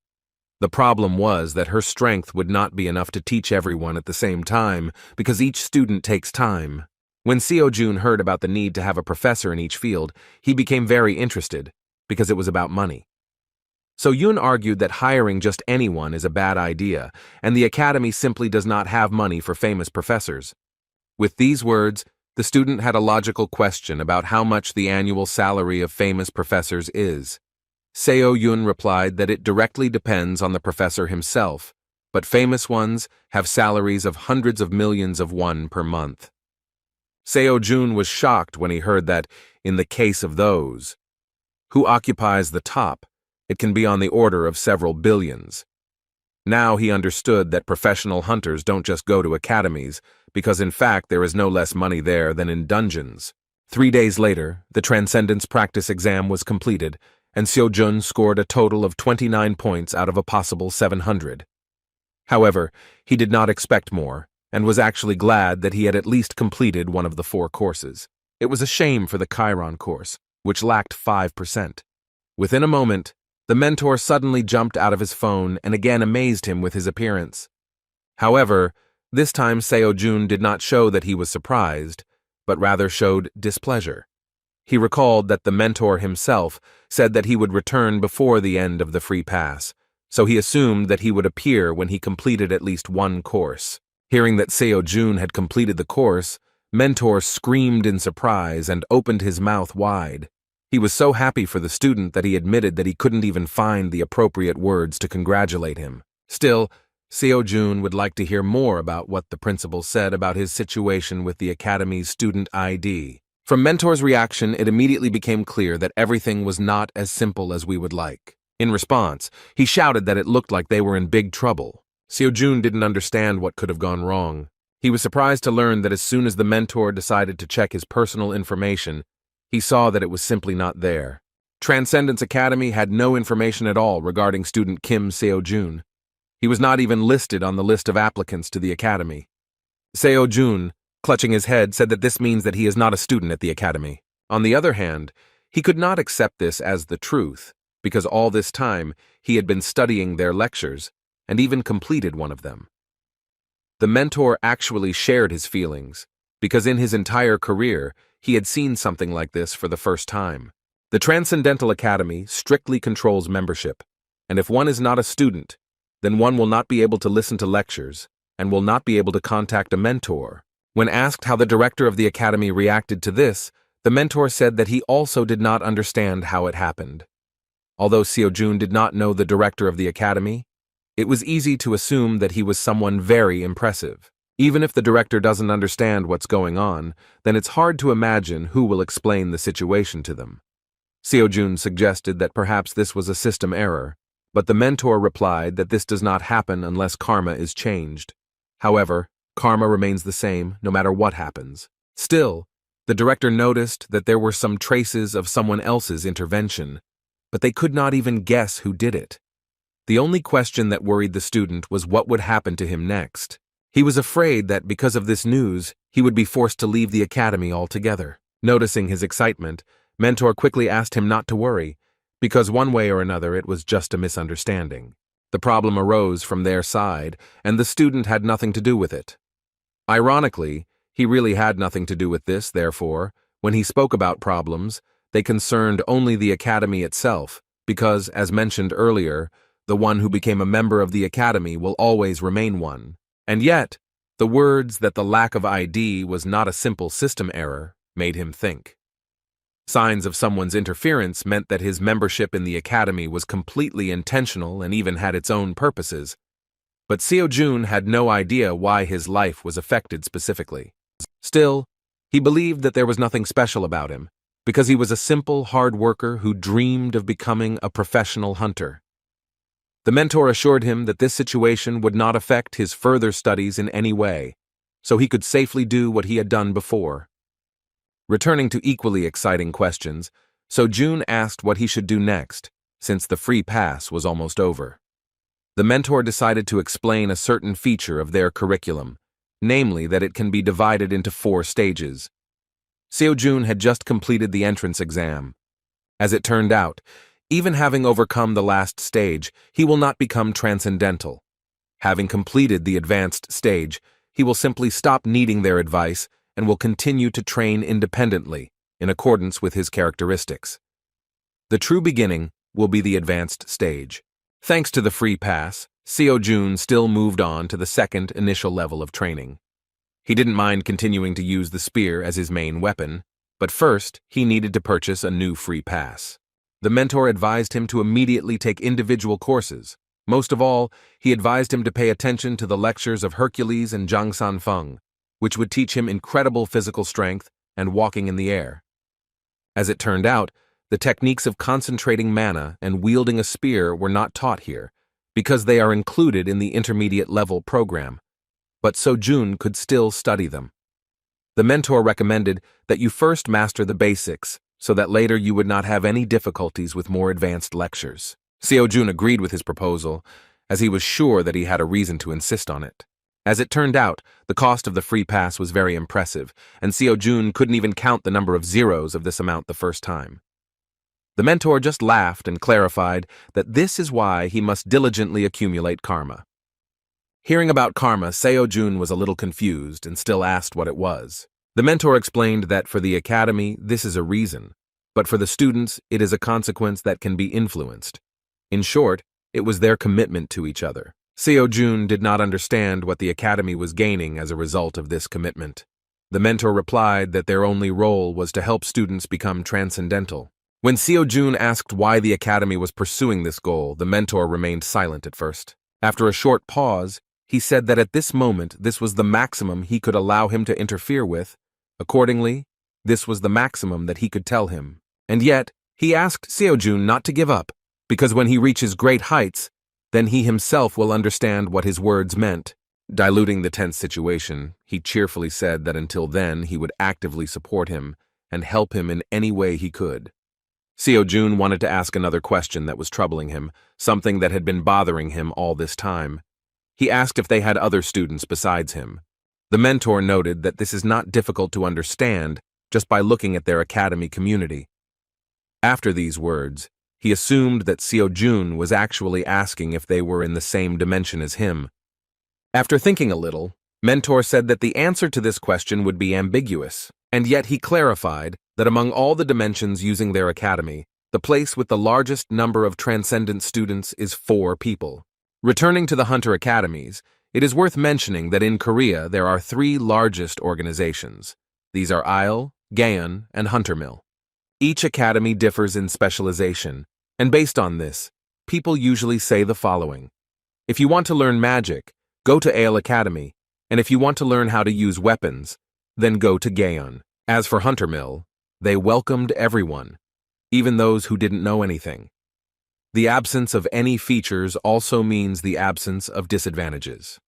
The problem was that her strength would not be enough to teach everyone at the same time, because each student takes time. When So-Jun heard about the need to have a professor in each field, he became very interested, because it was about money. So-Yun argued that hiring just anyone is a bad idea, and the academy simply does not have money for famous professors. With these words, the student had a logical question about how much the annual salary of famous professors is. So-Yun replied that it directly depends on the professor himself, but famous ones have salaries of hundreds of millions of won per month. So-Jun was shocked when he heard that, in the case of those who occupies the top, it can be on the order of several billions. Now he understood that professional hunters don't just go to academies, because in fact there is no less money there than in dungeons. 3 days later, the Transcendence practice exam was completed, and So-Jun scored a total of 29 points out of a possible 700. However, he did not expect more, and was actually glad that he had at least completed one of the 4 courses. It was a shame for the Chiron course, which lacked 5%. Within a moment, the mentor suddenly jumped out of his phone and again amazed him with his appearance. However, this time So-Jun did not show that he was surprised, but rather showed displeasure. He recalled that the mentor himself said that he would return before the end of the free pass, so he assumed that he would appear when he completed at least one course. Hearing that So-Jun had completed the course, Mentor screamed in surprise and opened his mouth wide. He was so happy for the student that he admitted that he couldn't even find the appropriate words to congratulate him. Still, So-Jun would like to hear more about what the principal said about his situation with the academy's student ID. From Mentor's reaction, it immediately became clear that everything was not as simple as we would like. In response, he shouted that it looked like they were in big trouble. So-Jun didn't understand what could have gone wrong. He was surprised to learn that as soon as the mentor decided to check his personal information, he saw that it was simply not there. Transcendence Academy had no information at all regarding student Kim So-Jun. He was not even listed on the list of applicants to the academy. So-Jun, clutching his head, said that this means that he is not a student at the academy. On the other hand, he could not accept this as the truth, because all this time he had been studying their lectures and even completed one of them. The mentor actually shared his feelings, because in his entire career, he had seen something like this for the first time. The Transcendental Academy strictly controls membership, and if one is not a student, then one will not be able to listen to lectures and will not be able to contact a mentor. When asked how the director of the academy reacted to this, the mentor said that he also did not understand how it happened. Although So-Jun did not know the director of the academy, it was easy to assume that he was someone very impressive. Even if the director doesn't understand what's going on, then it's hard to imagine who will explain the situation to them. So-Jun suggested that perhaps this was a system error, but the mentor replied that this does not happen unless karma is changed. However, karma remains the same no matter what happens. Still, the director noticed that there were some traces of someone else's intervention, but they could not even guess who did it. The only question that worried the student was what would happen to him next. He was afraid that because of this news, he would be forced to leave the academy altogether. Noticing his excitement, Mentor quickly asked him not to worry, because one way or another it was just a misunderstanding. The problem arose from their side, and the student had nothing to do with it. Ironically, he really had nothing to do with this, therefore, when he spoke about problems, they concerned only the academy itself, because, as mentioned earlier, the one who became a member of the academy will always remain one. And yet, the words that the lack of ID was not a simple system error made him think. Signs of someone's interference meant that his membership in the academy was completely intentional and even had its own purposes. But Seo-jun had no idea why his life was affected specifically. Still, he believed that there was nothing special about him, because he was a simple, hard worker who dreamed of becoming a professional hunter. The mentor assured him that this situation would not affect his further studies in any way, so he could safely do what he had done before. Returning to equally exciting questions, Seo-jun asked what he should do next, since the free pass was almost over. The mentor decided to explain a certain feature of their curriculum, namely that it can be divided into 4 stages. Seo-jun had just completed the entrance exam. As it turned out, even having overcome the last stage, he will not become transcendental. Having completed the advanced stage, he will simply stop needing their advice and will continue to train independently, in accordance with his characteristics. The true beginning will be the advanced stage. Thanks to the free pass, Seo-jun still moved on to the second initial level of training. He didn't mind continuing to use the spear as his main weapon, but first he needed to purchase a new free pass. The mentor advised him to immediately take individual courses. Most of all, he advised him to pay attention to the lectures of Hercules and Zhang Sanfeng, which would teach him incredible physical strength and walking in the air. As it turned out, the techniques of concentrating mana and wielding a spear were not taught here, because they are included in the intermediate level program, but Seo-jun could still study them. The mentor recommended that you first master the basics, so that later you would not have any difficulties with more advanced lectures. Seo-jun agreed with his proposal, as he was sure that he had a reason to insist on it. As it turned out, the cost of the free pass was very impressive, and Seo-jun couldn't even count the number of zeros of this amount the first time. The mentor just laughed and clarified that this is why he must diligently accumulate karma. Hearing about karma, Seo-jun was a little confused and still asked what it was. The mentor explained that for the academy, this is a reason, but for the students, it is a consequence that can be influenced. In short, it was their commitment to each other. Seo-jun did not understand what the academy was gaining as a result of this commitment. The mentor replied that their only role was to help students become transcendental. When Seo-jun asked why the academy was pursuing this goal, the mentor remained silent at first. After a short pause, he said that at this moment this was the maximum he could allow him to interfere with. Accordingly, this was the maximum that he could tell him. And yet, he asked Seo-jun not to give up, because when he reaches great heights, then he himself will understand what his words meant. Diluting the tense situation, he cheerfully said that until then he would actively support him and help him in any way he could. Seo-jun wanted to ask another question that was troubling him, something that had been bothering him all this time. He asked if they had other students besides him. The mentor noted that this is not difficult to understand just by looking at their academy community. After these words, he assumed that Seo-jun was actually asking if they were in the same dimension as him. After thinking a little, Mentor said that the answer to this question would be ambiguous, and yet he clarified that among all the dimensions using their academy, the place with the largest number of transcendent students is 4 people. Returning to the Hunter Academies, it is worth mentioning that in Korea there are 3 largest organizations. These are Isle, Gaon, and Huntermill. Each academy differs in specialization, and based on this, people usually say the following. If you want to learn magic, go to Isle Academy, and if you want to learn how to use weapons, then go to Gaon. As for Huntermill, they welcomed everyone, even those who didn't know anything. The absence of any features also means the absence of disadvantages.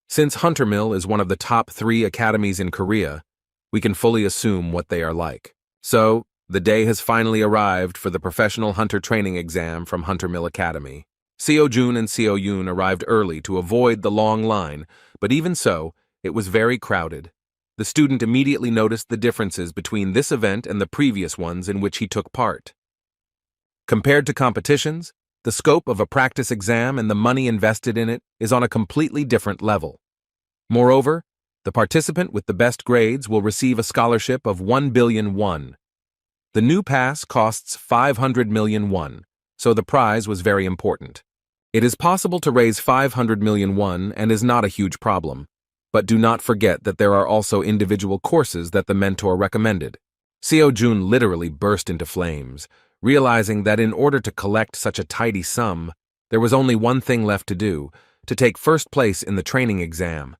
Since Huntermill is one of the top 3 academies in Korea, we can fully assume what they are like. So, the day has finally arrived for the professional hunter training exam from Huntermill Academy. Seo-jun and Seo-yun arrived early to avoid the long line, but even so, it was very crowded. The student immediately noticed the differences between this event and the previous ones in which he took part. Compared to competitions, the scope of a practice exam and the money invested in it is on a completely different level. Moreover, the participant with the best grades will receive a scholarship of 1 billion won. The new pass costs 500 million won, so the prize was very important. It is possible to raise 500 million won and is not a huge problem, but do not forget that there are also individual courses that the mentor recommended. Seo-jun literally burst into flames, realizing that in order to collect such a tidy sum, there was only one thing left to do, to take first place in the training exam.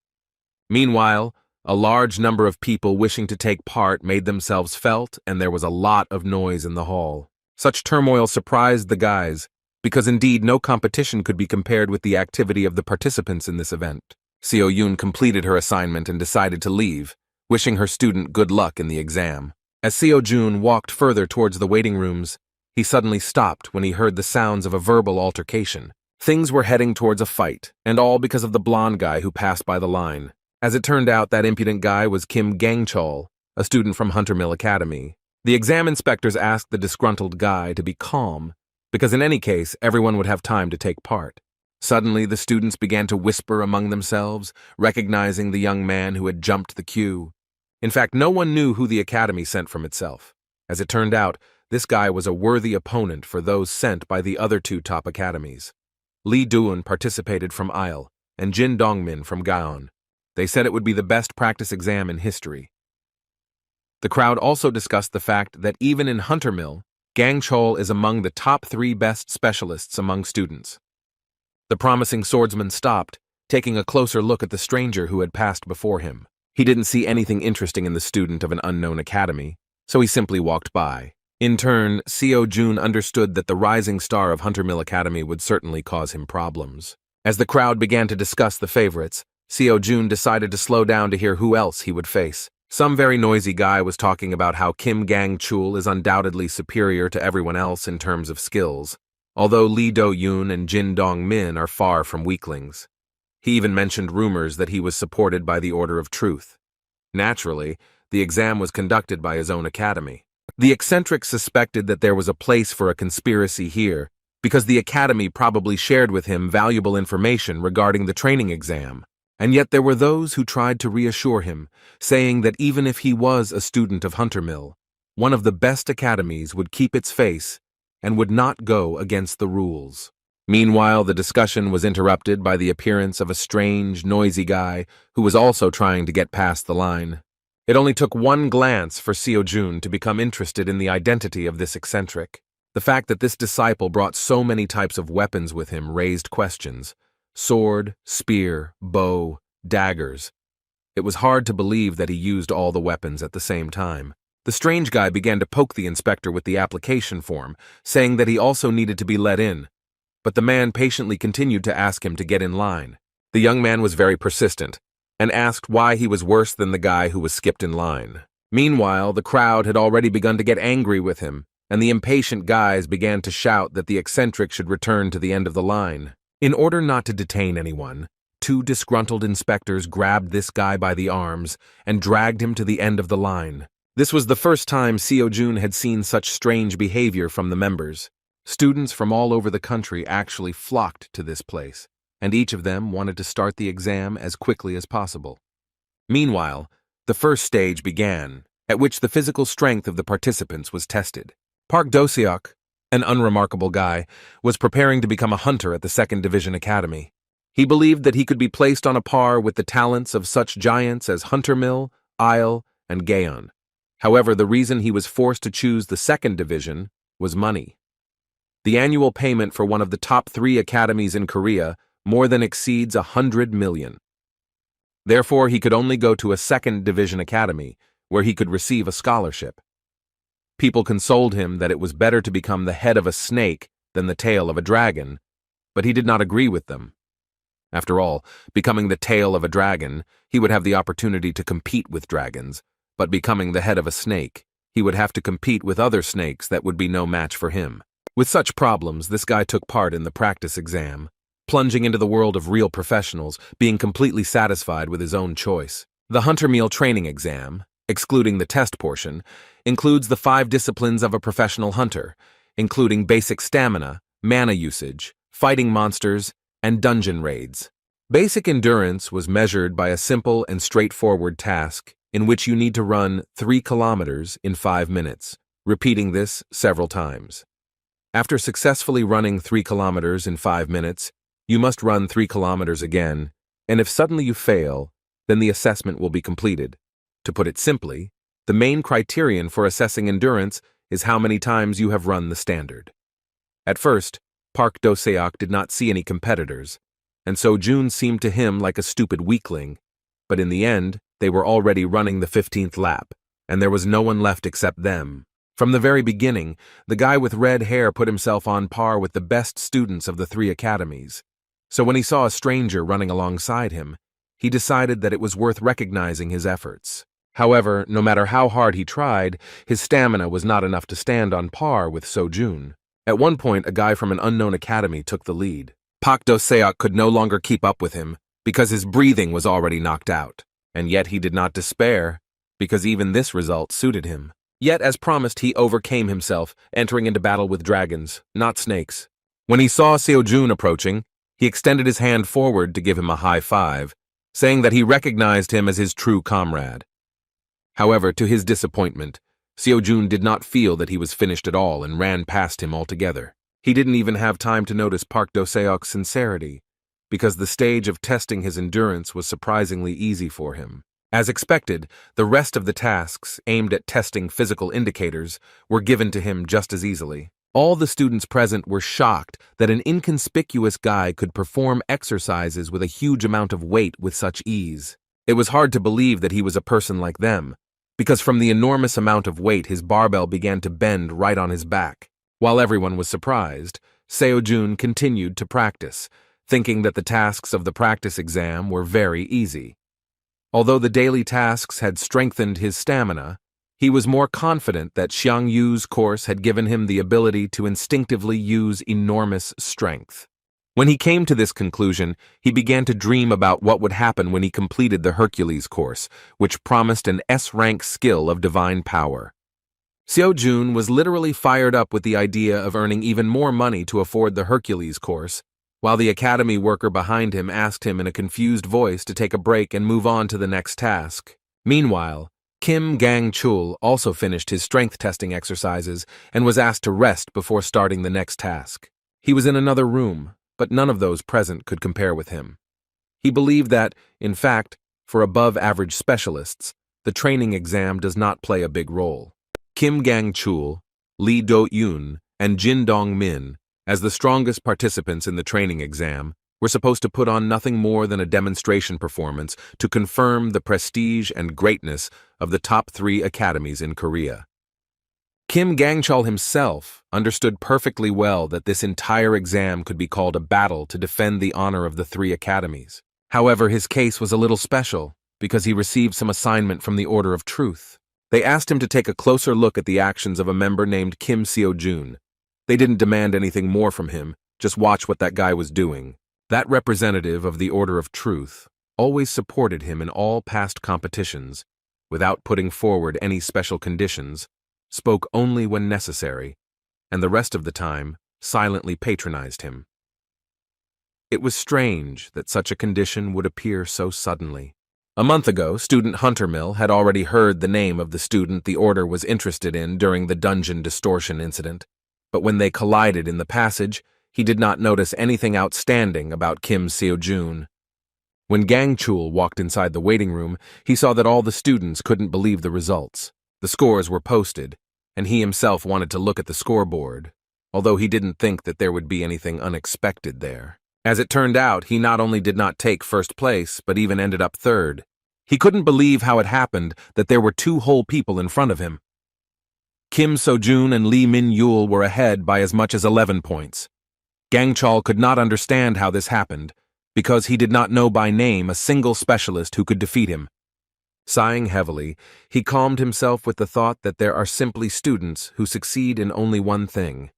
Meanwhile, a large number of people wishing to take part made themselves felt, and there was a lot of noise in the hall. Such turmoil surprised the guys, because indeed no competition could be compared with the activity of the participants in this event. Seo-yun completed her assignment and decided to leave, wishing her student good luck in the exam. As Seo-jun walked further towards the waiting rooms, he suddenly stopped when he heard the sounds of a verbal altercation. Things were heading towards a fight, and all because of the blonde guy who passed by the line. As it turned out, that impudent guy was Kim Gang-chol, a student from Hunter Mill Academy. The exam inspectors asked the disgruntled guy to be calm, because in any case, everyone would have time to take part. Suddenly, the students began to whisper among themselves, recognizing the young man who had jumped the queue. In fact, no one knew who the academy sent from itself. As it turned out, this guy was a worthy opponent for those sent by the other two top academies. Lee Doon participated from Isle, and Jin Dongmin from Gaon. They said it would be the best practice exam in history. The crowd also discussed the fact that even in Hunter Mill, Gang Chol is among the top 3 best specialists among students. The promising swordsman stopped, taking a closer look at the stranger who had passed before him. He didn't see anything interesting in the student of an unknown academy, so he simply walked by. In turn, Seo-jun understood that the rising star of Hunter Mill Academy would certainly cause him problems. As the crowd began to discuss the favorites, Seo-jun decided to slow down to hear who else he would face. Some very noisy guy was talking about how Kim Gang-chul is undoubtedly superior to everyone else in terms of skills, although Lee Do-yoon and Jin Dong-min are far from weaklings. He even mentioned rumors that he was supported by the Order of Truth. Naturally, the exam was conducted by his own academy. The eccentric suspected that there was a place for a conspiracy here, because the academy probably shared with him valuable information regarding the training exam. And yet there were those who tried to reassure him, saying that even if he was a student of Hunter Mill, one of the best academies would keep its face and would not go against the rules. Meanwhile, the discussion was interrupted by the appearance of a strange, noisy guy who was also trying to get past the line. It only took one glance for Seo-jun to become interested in the identity of this eccentric. The fact that this disciple brought so many types of weapons with him raised questions. Sword, spear, bow, daggers. It was hard to believe that he used all the weapons at the same time. The strange guy began to poke the inspector with the application form, saying that he also needed to be let in. But the man patiently continued to ask him to get in line. The young man was very persistent, and asked why he was worse than the guy who was skipped in line. Meanwhile, the crowd had already begun to get angry with him, and the impatient guys began to shout that the eccentric should return to the end of the line. In order not to detain anyone, 2 disgruntled inspectors grabbed this guy by the arms and dragged him to the end of the line. This was the first time Seo-jun had seen such strange behavior from the members. Students from all over the country actually flocked to this place, and each of them wanted to start the exam as quickly as possible. Meanwhile, the first stage began, at which the physical strength of the participants was tested. Park Do-seok, an unremarkable guy, was preparing to become a hunter at the 2nd Division Academy. He believed that he could be placed on a par with the talents of such giants as Hunter Mill, Isle, and Gaon. However, the reason he was forced to choose the 2nd Division was money. The annual payment for one of the top 3 academies in Korea more than exceeds 100 million. Therefore, he could only go to a 2nd Division Academy, where he could receive a scholarship. People consoled him that it was better to become the head of a snake than the tail of a dragon, but he did not agree with them. After all, becoming the tail of a dragon, he would have the opportunity to compete with dragons, but becoming the head of a snake, he would have to compete with other snakes that would be no match for him. With such problems, this guy took part in the practice exam, plunging into the world of real professionals, being completely satisfied with his own choice. The Hunter Meal training exam, excluding the test portion, includes the 5 disciplines of a professional hunter, including basic stamina, mana usage, fighting monsters, and dungeon raids. Basic endurance was measured by a simple and straightforward task in which you need to run 3 kilometers in 5 minutes, repeating this several times. After successfully running 3 kilometers in 5 minutes, you must run 3 kilometers again, and if suddenly you fail, then the assessment will be completed. To put it simply, the main criterion for assessing endurance is how many times you have run the standard. At first, Park Do-seok did not see any competitors, and so June seemed to him like a stupid weakling, but in the end, they were already running the 15th lap, and there was no one left except them. From the very beginning, the guy with red hair put himself on par with the best students of the 3 academies. So when he saw a stranger running alongside him, he decided that it was worth recognizing his efforts. However, no matter how hard he tried, his stamina was not enough to stand on par with Sojun. At one point, a guy from an unknown academy took the lead. Park Do-seok could no longer keep up with him because his breathing was already knocked out. And yet he did not despair, because even this result suited him. Yet, as promised, he overcame himself, entering into battle with dragons, not snakes. When he saw Seojun approaching, he extended his hand forward to give him a high five, saying that he recognized him as his true comrade. However, to his disappointment, Seojun did not feel that he was finished at all and ran past him altogether. He didn't even have time to notice Park Do-seok's sincerity, because the stage of testing his endurance was surprisingly easy for him. As expected, the rest of the tasks aimed at testing physical indicators were given to him just as easily. All the students present were shocked that an inconspicuous guy could perform exercises with a huge amount of weight with such ease. It was hard to believe that he was a person like them, because from the enormous amount of weight his barbell began to bend right on his back. While everyone was surprised, Seojun continued to practice, thinking that the tasks of the practice exam were very easy. Although the daily tasks had strengthened his stamina, he was more confident that Xiang Yu's course had given him the ability to instinctively use enormous strength. When he came to this conclusion, he began to dream about what would happen when he completed the Hercules course, which promised an S-rank skill of divine power. Seojun was literally fired up with the idea of earning even more money to afford the Hercules course, while the academy worker behind him asked him in a confused voice to take a break and move on to the next task. Meanwhile, Kim Gang-chul also finished his strength testing exercises and was asked to rest before starting the next task. He was in another room, but none of those present could compare with him. He believed that, in fact, for above-average specialists, the training exam does not play a big role. Kim Gang-chul, Lee Do-yoon, and Jin Dong-min, as the strongest participants in the training exam, were supposed to put on nothing more than a demonstration performance to confirm the prestige and greatness of the top 3 academies in Korea. Kim Gang-chul himself understood perfectly well that this entire exam could be called a battle to defend the honor of the 3 academies. However, his case was a little special because he received some assignment from the Order of Truth. They asked him to take a closer look at the actions of a member named Kim Seojun. They didn't demand anything more from him, just watch what that guy was doing. That representative of the Order of Truth always supported him in all past competitions, without putting forward any special conditions, spoke only when necessary, and the rest of the time silently patronized him. It was strange that such a condition would appear so suddenly. A month ago, Student Huntermill had already heard the name of the student the Order was interested in during the dungeon distortion incident. But when they collided in the passage, he did not notice anything outstanding about Kim Seojun. When Gang-chul walked inside the waiting room, he saw that all the students couldn't believe the results. The scores were posted, and he himself wanted to look at the scoreboard, although he didn't think that there would be anything unexpected there. As it turned out, he not only did not take first place, but even ended up third. He couldn't believe how it happened that there were 2 whole people in front of him. Kim Sojun and Lee Min-yul were ahead by as much as 11 points. Gang-chul could not understand how this happened, because he did not know by name a single specialist who could defeat him. Sighing heavily, he calmed himself with the thought that there are simply students who succeed in only one thing.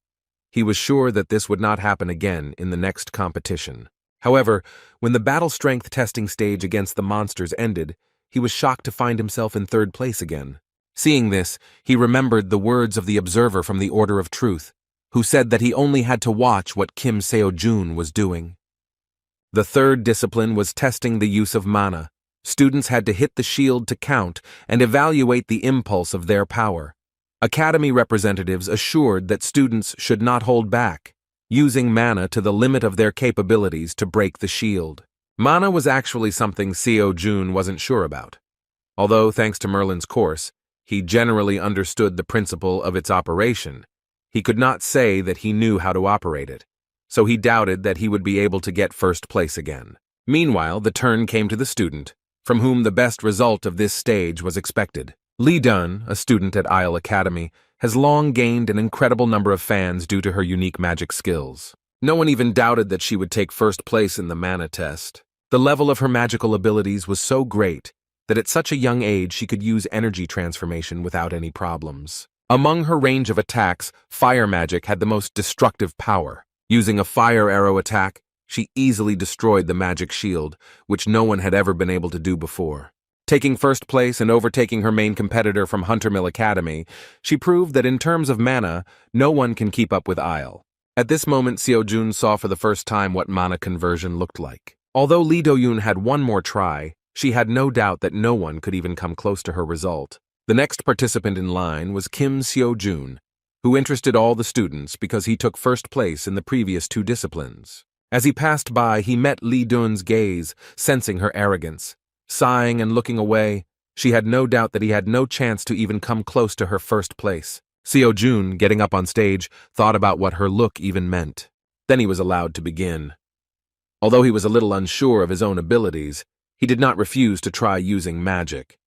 He was sure that this would not happen again in the next competition. However, when the battle strength testing stage against the monsters ended, he was shocked to find himself in third place again. Seeing this, he remembered the words of the observer from the Order of Truth, who said that he only had to watch what Kim Seo-jun was doing. The third discipline was testing the use of mana. Students had to hit the shield to count and evaluate the impulse of their power. Academy representatives assured that students should not hold back, using mana to the limit of their capabilities to break the shield. Mana was actually something Seo-jun wasn't sure about. Although, thanks to Merlin's course, he generally understood the principle of its operation, he could not say that he knew how to operate it, so he doubted that he would be able to get first place again. Meanwhile, the turn came to the student, from whom the best result of this stage was expected. Lee Dun, a student at Isle Academy, has long gained an incredible number of fans due to her unique magic skills. No one even doubted that she would take first place in the mana test. The level of her magical abilities was so great that at such a young age she could use energy transformation without any problems. Among her range of attacks, fire magic had the most destructive power. Using a fire arrow attack, she easily destroyed the magic shield, which no one had ever been able to do before. Taking first place and overtaking her main competitor from Huntermill Academy, she proved that in terms of mana, no one can keep up with Isle. At this moment, Seo-jun saw for the first time what mana conversion looked like. Although Lee Do-yoon had one more try, she had no doubt that no one could even come close to her result. The next participant in line was Kim Seo-jun, who interested all the students because he took first place in the previous two disciplines. As he passed by, he met Lee Dun's gaze, sensing her arrogance. Sighing and looking away, she had no doubt that he had no chance to even come close to her first place. Seo-jun, getting up on stage, thought about what her look even meant. Then he was allowed to begin. Although he was a little unsure of his own abilities, he did not refuse to try using magic.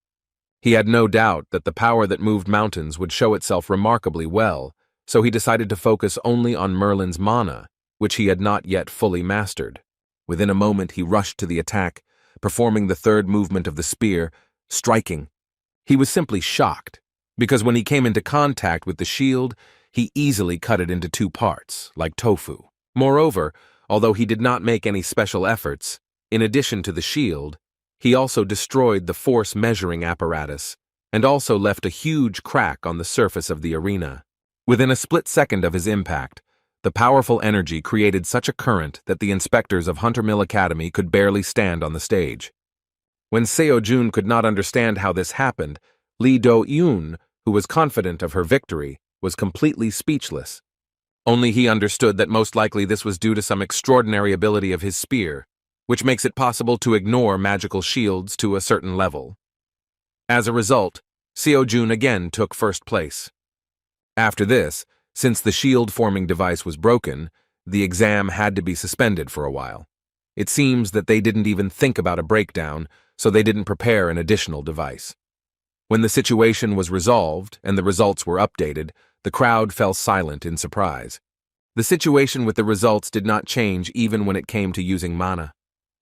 He had no doubt that the power that moved mountains would show itself remarkably well, so he decided to focus only on Merlin's mana, which he had not yet fully mastered. Within a moment he rushed to the attack, performing the third movement of the spear, striking. He was simply shocked, because when he came into contact with the shield, he easily cut it into two parts, like tofu. Moreover, although he did not make any special efforts, in addition to the shield, he also destroyed the force measuring apparatus, and also left a huge crack on the surface of the arena. Within a split second of his impact, the powerful energy created such a current that the inspectors of Huntermill Academy could barely stand on the stage. When Seo-jun could not understand how this happened, Lee Do-yoon, who was confident of her victory, was completely speechless. Only he understood that most likely this was due to some extraordinary ability of his spear, which makes it possible to ignore magical shields to a certain level. As a result, Seo-jun again took first place. After this, since the shield-forming device was broken, the exam had to be suspended for a while. It seems that they didn't even think about a breakdown, so they didn't prepare an additional device. When the situation was resolved and the results were updated, the crowd fell silent in surprise. The situation with the results did not change even when it came to using mana.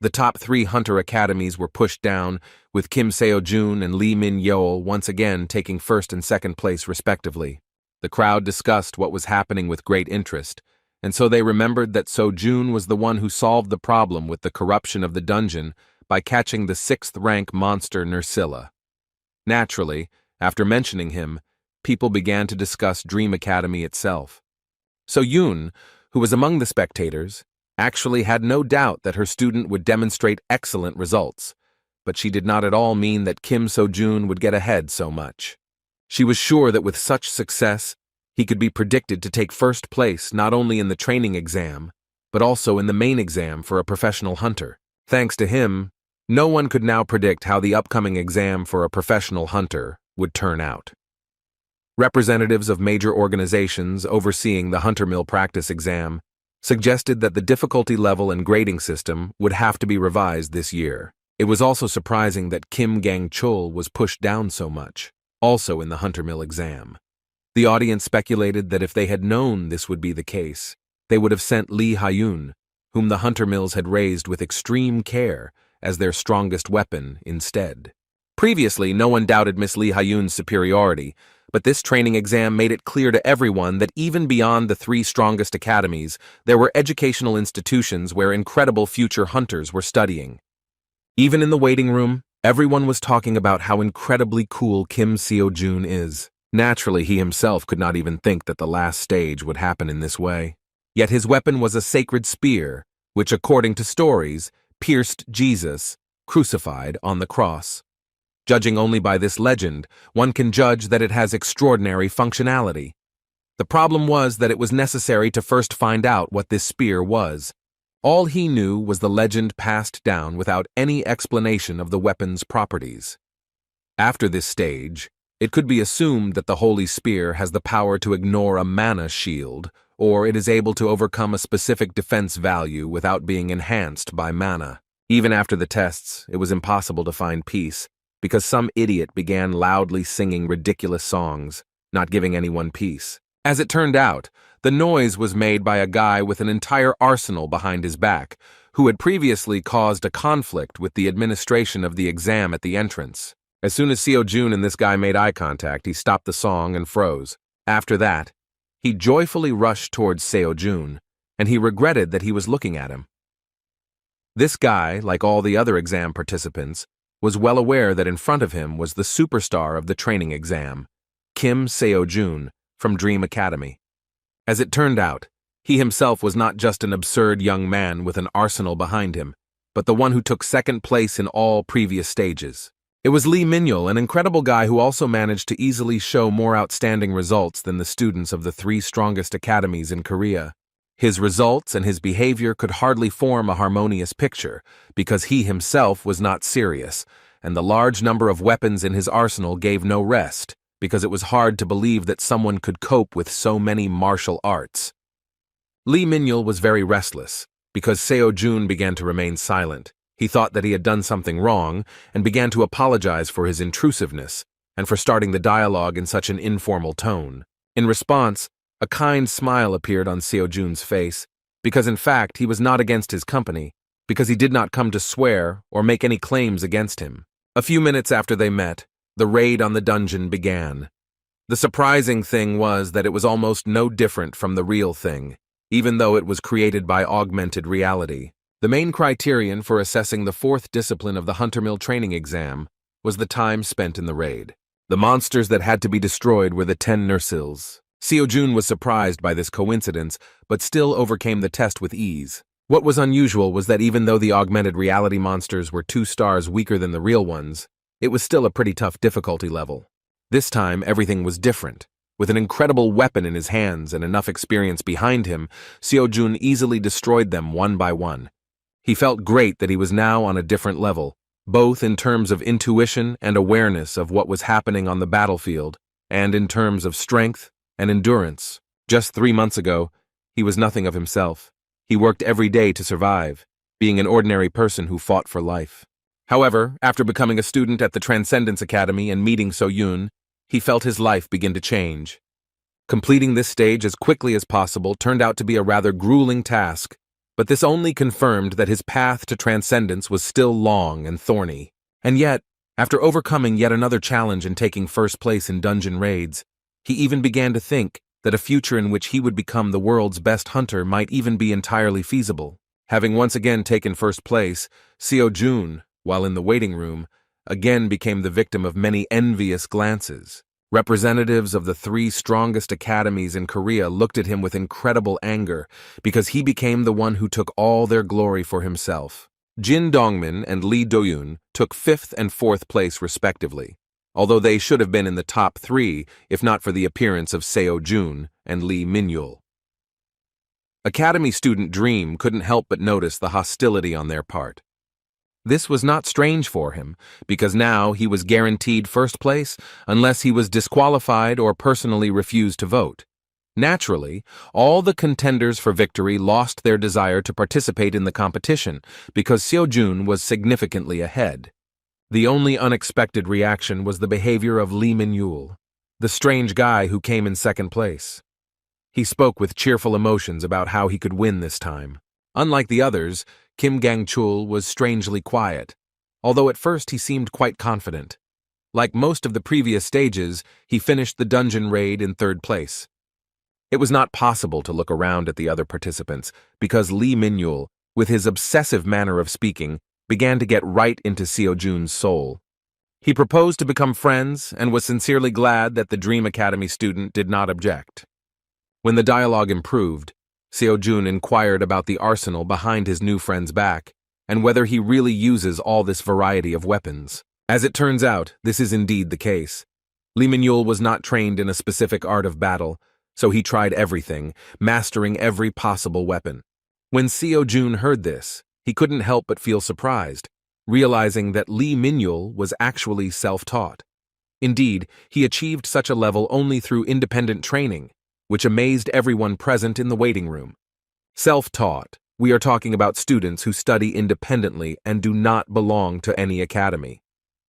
The top 3 Hunter Academies were pushed down, with Kim Seo-jun and Lee Min-yeol once again taking first and second place respectively. The crowd discussed what was happening with great interest, and so they remembered that Seo-jun was the one who solved the problem with the corruption of the dungeon by catching the 6th rank monster Nerscylla. Naturally, after mentioning him, people began to discuss Dream Academy itself. Seo-jun, who was among the spectators, actually had no doubt that her student would demonstrate excellent results, but she did not at all mean that Kim Seo-jun would get ahead so much. She was sure that with such success, he could be predicted to take first place not only in the training exam, but also in the main exam for a professional hunter. Thanks to him, no one could now predict how the upcoming exam for a professional hunter would turn out. Representatives of major organizations overseeing the Huntermill practice exam suggested that the difficulty level and grading system would have to be revised this year. It was also surprising that Kim Gang-chul was pushed down so much, also in the Huntermill exam. The audience speculated that if they had known this would be the case, they would have sent Lee Ha-yoon, whom the Huntermills had raised with extreme care, as their strongest weapon instead. Previously, no one doubted Miss Lee Ha-yoon's superiority, but this training exam made it clear to everyone that even beyond the 3 strongest academies, there were educational institutions where incredible future hunters were studying. Even in the waiting room, Everyone was talking about how incredibly cool Kim Seo-jun is. Naturally, he himself could not even think that the last stage would happen in this way. Yet his weapon was a sacred spear, which, according to stories, pierced Jesus, crucified on the cross. Judging only by this legend, one can judge that it has extraordinary functionality. The problem was that it was necessary to first find out what this spear was. All he knew was the legend passed down without any explanation of the weapon's properties. After this stage, it could be assumed that the holy spear has the power to ignore a mana shield, or it is able to overcome a specific defense value without being enhanced by mana. Even after the tests, it was impossible to find peace, because some idiot began loudly singing ridiculous songs, not giving anyone peace. As it turned out, the noise was made by a guy with an entire arsenal behind his back, who had previously caused a conflict with the administration of the exam at the entrance. As soon as Seo-jun and this guy made eye contact, he stopped the song and froze. After that, he joyfully rushed towards Seo-jun, and he regretted that he was looking at him. This guy, like all the other exam participants, was well aware that in front of him was the superstar of the training exam, Kim Seo-jun, from Dream Academy. As it turned out, he himself was not just an absurd young man with an arsenal behind him, but the one who took second place in all previous stages. It was Lee Min-yul, an incredible guy who also managed to easily show more outstanding results than the students of the 3 strongest academies in Korea. His results and his behavior could hardly form a harmonious picture, because he himself was not serious, and the large number of weapons in his arsenal gave no rest, because it was hard to believe that someone could cope with so many martial arts. Lee Min-yul was very restless, because Seo-jun began to remain silent. He thought that he had done something wrong, and began to apologize for his intrusiveness, and for starting the dialogue in such an informal tone. In response, a kind smile appeared on Seo-jun's face, because in fact he was not against his company, because he did not come to swear or make any claims against him. A few minutes after they met, the raid on the dungeon began. The surprising thing was that it was almost no different from the real thing, even though it was created by augmented reality. The main criterion for assessing the 4th discipline of the Huntermill training exam was the time spent in the raid. The monsters that had to be destroyed were the 10 Nursils. Seo-jun was surprised by this coincidence, but still overcame the test with ease. What was unusual was that even though the augmented reality monsters were 2 stars weaker than the real ones, it was still a pretty tough difficulty level. This time, everything was different. With an incredible weapon in his hands and enough experience behind him, Seo-jun easily destroyed them one by one. He felt great that he was now on a different level, both in terms of intuition and awareness of what was happening on the battlefield, and in terms of strength and endurance. Just 3 months ago, he was nothing of himself. He worked every day to survive, being an ordinary person who fought for life. However, after becoming a student at the Transcendence Academy and meeting So-yun, he felt his life begin to change. Completing this stage as quickly as possible turned out to be a rather grueling task, but this only confirmed that his path to transcendence was still long and thorny. And yet, after overcoming yet another challenge and taking first place in dungeon raids, he even began to think that a future in which he would become the world's best hunter might even be entirely feasible. Having once again taken first place, Seo-jun, while in the waiting room, again became the victim of many envious glances. Representatives of the 3 strongest academies in Korea looked at him with incredible anger because he became the one who took all their glory for himself. Jin Dongmin and Lee Do-yoon took 5th and 4th place respectively, although they should have been in the top 3 if not for the appearance of Seo-jun and Lee Min-yul. Academy student Dream couldn't help but notice the hostility on their part. This was not strange for him, because now he was guaranteed first place unless he was disqualified or personally refused to vote. Naturally, all the contenders for victory lost their desire to participate in the competition because Seo-jun was significantly ahead. The only unexpected reaction was the behavior of Lee Min-yul, the strange guy who came in 2nd place. He spoke with cheerful emotions about how he could win this time. Unlike the others, Kim Gang-chul was strangely quiet, although at first he seemed quite confident. Like most of the previous stages, he finished the dungeon raid in 3rd place. It was not possible to look around at the other participants because Lee Min-yul, with his obsessive manner of speaking, began to get right into Seo-jun's soul. He proposed to become friends and was sincerely glad that the Dream Academy student did not object. When the dialogue improved, Seo-jun inquired about the arsenal behind his new friend's back and whether he really uses all this variety of weapons. As it turns out, this is indeed the case. Lee Min-yul was not trained in a specific art of battle, so he tried everything, mastering every possible weapon. When Seo-jun heard this, he couldn't help but feel surprised, realizing that Lee Min-yul was actually self-taught. Indeed, he achieved such a level only through independent training, which amazed everyone present in the waiting room. Self-taught, we are talking about students who study independently and do not belong to any academy.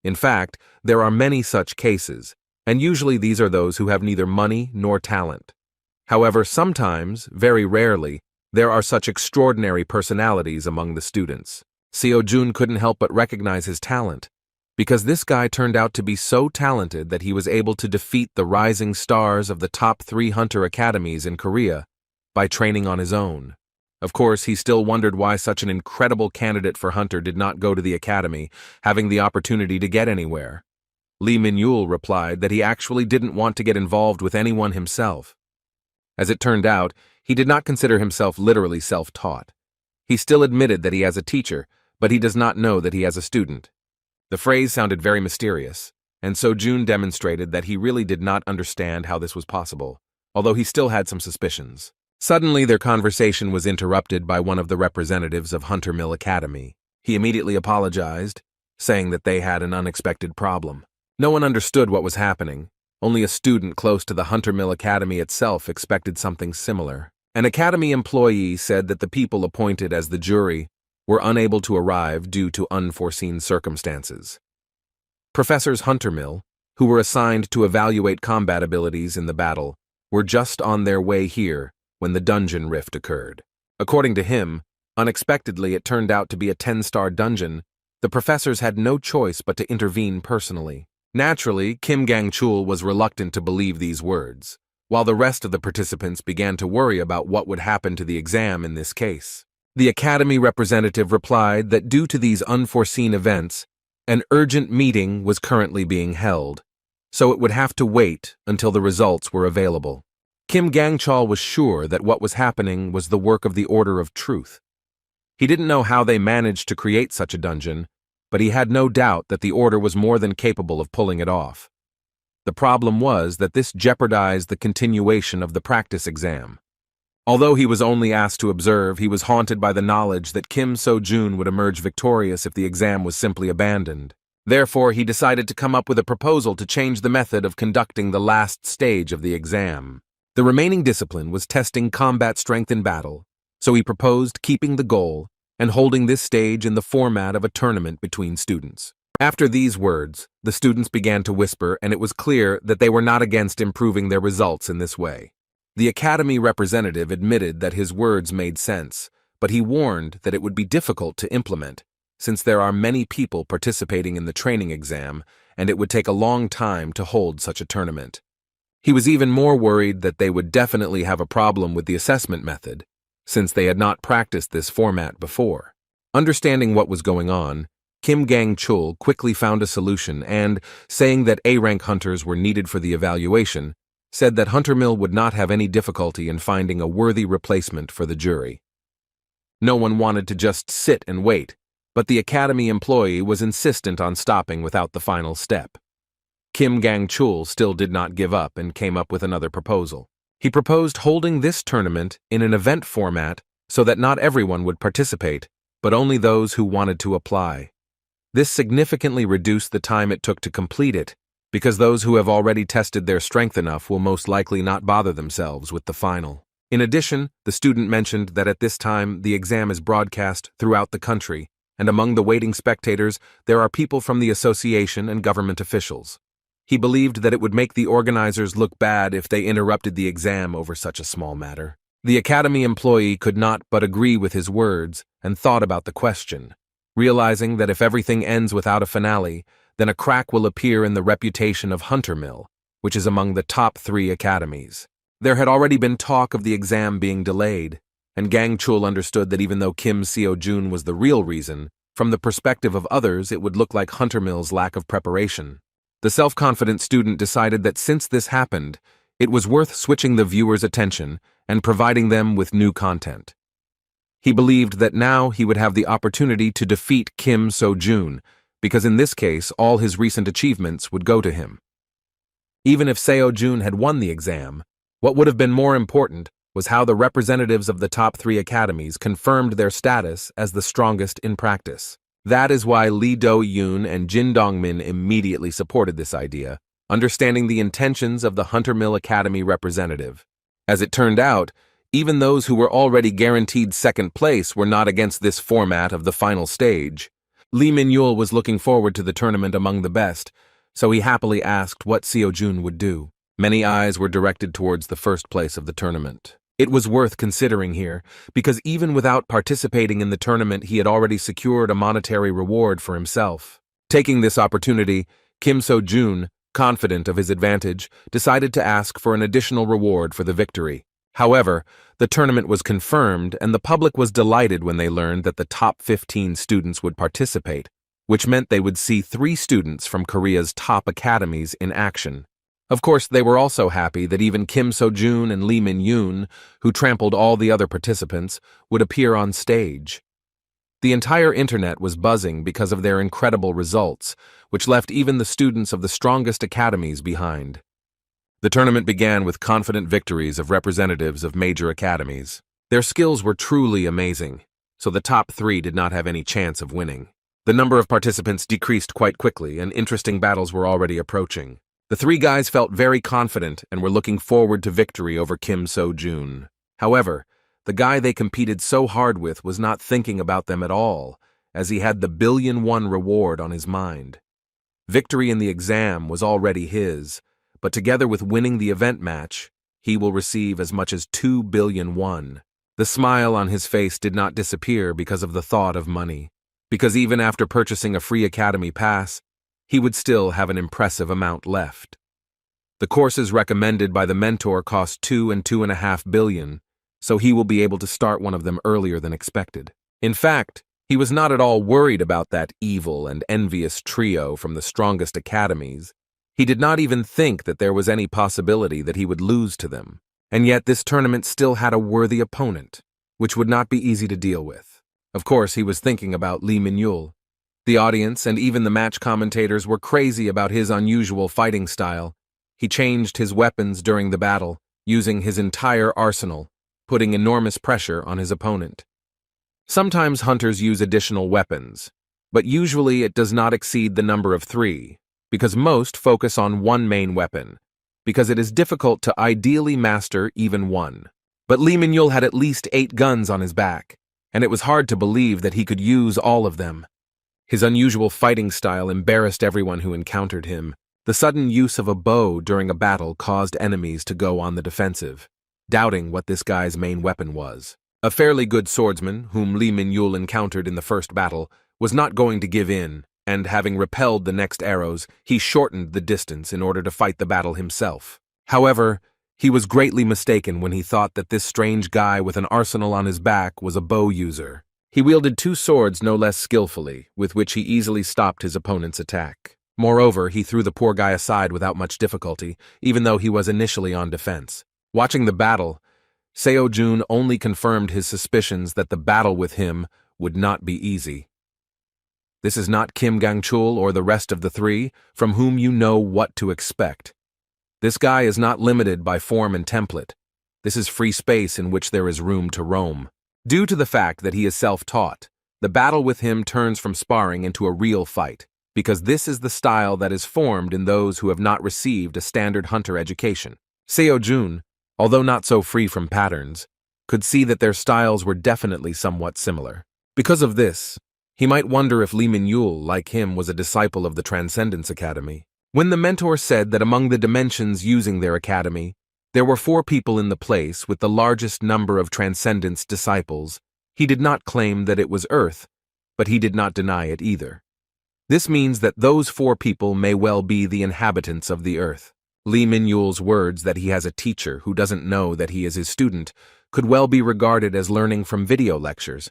In fact, there are many such cases, and usually these are those who have neither money nor talent. However, sometimes, very rarely, there are such extraordinary personalities among the students. Seo-jun couldn't help but recognize his talent, because this guy turned out to be so talented that he was able to defeat the rising stars of the top 3 hunter academies in Korea by training on his own. Of course, he still wondered why such an incredible candidate for hunter did not go to the academy, having the opportunity to get anywhere. Lee Min-yul replied that he actually didn't want to get involved with anyone himself. As it turned out, he did not consider himself literally self-taught. He still admitted that he has a teacher, but he does not know that he has a student. The phrase sounded very mysterious, and Seo-jun demonstrated that he really did not understand how this was possible, although he still had some suspicions. Suddenly, their conversation was interrupted by one of the representatives of Hunter Mill Academy. He immediately apologized, saying that they had an unexpected problem. No one understood what was happening. Only a student close to the Hunter Mill Academy itself expected something similar. An academy employee said that the people appointed as the jury were unable to arrive due to unforeseen circumstances. Professors Hunter Mill, who were assigned to evaluate combat abilities in the battle, were just on their way here when the dungeon rift occurred. According to him, unexpectedly it turned out to be a 10-star dungeon. The professors had no choice but to intervene personally. Naturally, Kim Gang-chul was reluctant to believe these words, while the rest of the participants began to worry about what would happen to the exam in this case. The academy representative replied that due to these unforeseen events, an urgent meeting was currently being held, so it would have to wait until the results were available. Kim Gang-chul was sure that what was happening was the work of the Order of Truth. He didn't know how they managed to create such a dungeon, but he had no doubt that the Order was more than capable of pulling it off. The problem was that this jeopardized the continuation of the practice exam. Although he was only asked to observe, he was haunted by the knowledge that Kim So-jun would emerge victorious if the exam was simply abandoned. Therefore, he decided to come up with a proposal to change the method of conducting the last stage of the exam. The remaining discipline was testing combat strength in battle, so he proposed keeping the goal and holding this stage in the format of a tournament between students. After these words, the students began to whisper, and it was clear that they were not against improving their results in this way. The academy representative admitted that his words made sense, but he warned that it would be difficult to implement, since there are many people participating in the training exam, and it would take a long time to hold such a tournament. He was even more worried that they would definitely have a problem with the assessment method, since they had not practiced this format before. Understanding what was going on, Kim Gang-chul quickly found a solution and, saying that A-rank hunters were needed for the evaluation, said that Hunter Mill would not have any difficulty in finding a worthy replacement for the jury. No one wanted to just sit and wait, but the academy employee was insistent on stopping without the final step. Kim Gang-chul still did not give up and came up with another proposal. He proposed holding this tournament in an event format so that not everyone would participate, but only those who wanted to apply. This significantly reduced the time it took to complete it, because those who have already tested their strength enough will most likely not bother themselves with the final. In addition, the student mentioned that at this time the exam is broadcast throughout the country, and among the waiting spectators there are people from the association and government officials. He believed that it would make the organizers look bad if they interrupted the exam over such a small matter. The academy employee could not but agree with his words and thought about the question, realizing that if everything ends without a finale, then a crack will appear in the reputation of Hunter Mill, which is among the top 3 academies. There had already been talk of the exam being delayed, and Gang-chul understood that even though Kim Seo-jun was the real reason, From the perspective of others, it would look like Huntermill's lack of preparation. The self-confident student decided that since this happened, it was worth switching the viewer's attention and providing them with new content. He believed that now he would have the opportunity to defeat Kim So-jun, because in this case, all his recent achievements would go to him. Even if Seo-jun had won the exam, what would have been more important was how the representatives of the top 3 academies confirmed their status as the strongest in practice. That is why Lee Do-yoon and Jin Dong-min immediately supported this idea, understanding the intentions of the Huntermill Academy representative. As it turned out, even those who were already guaranteed second place were not against this format of the final stage. Lee Min-yul was looking forward to the tournament among the best, so he happily asked what Seo-jun would do. Many eyes were directed towards the first place of the tournament. It was worth considering here, because even without participating in the tournament, he had already secured a monetary reward for himself. Taking this opportunity, Kim So-jun, confident of his advantage, decided to ask for an additional reward for the victory. However, the tournament was confirmed, and the public was delighted when they learned that the top 15 students would participate, which meant they would see 3 students from Korea's top academies in action. Of course, they were also happy that even Kim So-jun and Lee Min-yoon, who trampled all the other participants, would appear on stage. The entire internet was buzzing because of their incredible results, which left even the students of the strongest academies behind. The tournament began with confident victories of representatives of major academies. Their skills were truly amazing, so the top 3 did not have any chance of winning. The number of participants decreased quite quickly, and interesting battles were already approaching. The 3 guys felt very confident and were looking forward to victory over Kim So-jun. However, the guy they competed so hard with was not thinking about them at all, as he had the $1 billion reward on his mind. Victory in the exam was already his, but together with winning the event match, he will receive as much as $2 billion. The smile on his face did not disappear because of the thought of money, because even after purchasing a free academy pass, he would still have an impressive amount left. The courses recommended by the mentor cost $2 and $2.5 billion, so he will be able to start one of them earlier than expected. In fact, he was not at all worried about that evil and envious trio from the strongest academies. He did not even think that there was any possibility that he would lose to them. And yet this tournament still had a worthy opponent, which would not be easy to deal with. Of course, he was thinking about Lee Min-yul. The audience and even the match commentators were crazy about his unusual fighting style. He changed his weapons during the battle, using his entire arsenal, putting enormous pressure on his opponent. Sometimes hunters use additional weapons, but usually it does not exceed the number of 3, because most focus on one main weapon, because it is difficult to ideally master even one. But Lee Min-yul had at least 8 guns on his back, and it was hard to believe that he could use all of them. His unusual fighting style embarrassed everyone who encountered him. The sudden use of a bow during a battle caused enemies to go on the defensive, doubting what this guy's main weapon was. A fairly good swordsman, whom Lee Min-yul encountered in the first battle, was not going to give in, and having repelled the next arrows, he shortened the distance in order to fight the battle himself. However, he was greatly mistaken when he thought that this strange guy with an arsenal on his back was a bow user. He wielded 2 swords no less skillfully, with which he easily stopped his opponent's attack. Moreover, he threw the poor guy aside without much difficulty, even though he was initially on defense. Watching the battle, Seo-jun only confirmed his suspicions that the battle with him would not be easy. This is not Kim Gang-chul or the rest of the 3, from whom you know what to expect. This guy is not limited by form and template. This is free space in which there is room to roam. Due to the fact that he is self-taught, the battle with him turns from sparring into a real fight, because this is the style that is formed in those who have not received a standard hunter education. Seo-jun, although not so free from patterns, could see that their styles were definitely somewhat similar. Because of this, he might wonder if Lee Min-yul, like him, was a disciple of the Transcendence Academy. When the mentor said that among the dimensions using their academy, there were 4 people in the place with the largest number of Transcendence disciples, he did not claim that it was Earth, but he did not deny it either. This means that those 4 people may well be the inhabitants of the Earth. Lee Min-yul's words that he has a teacher who doesn't know that he is his student could well be regarded as learning from video lectures,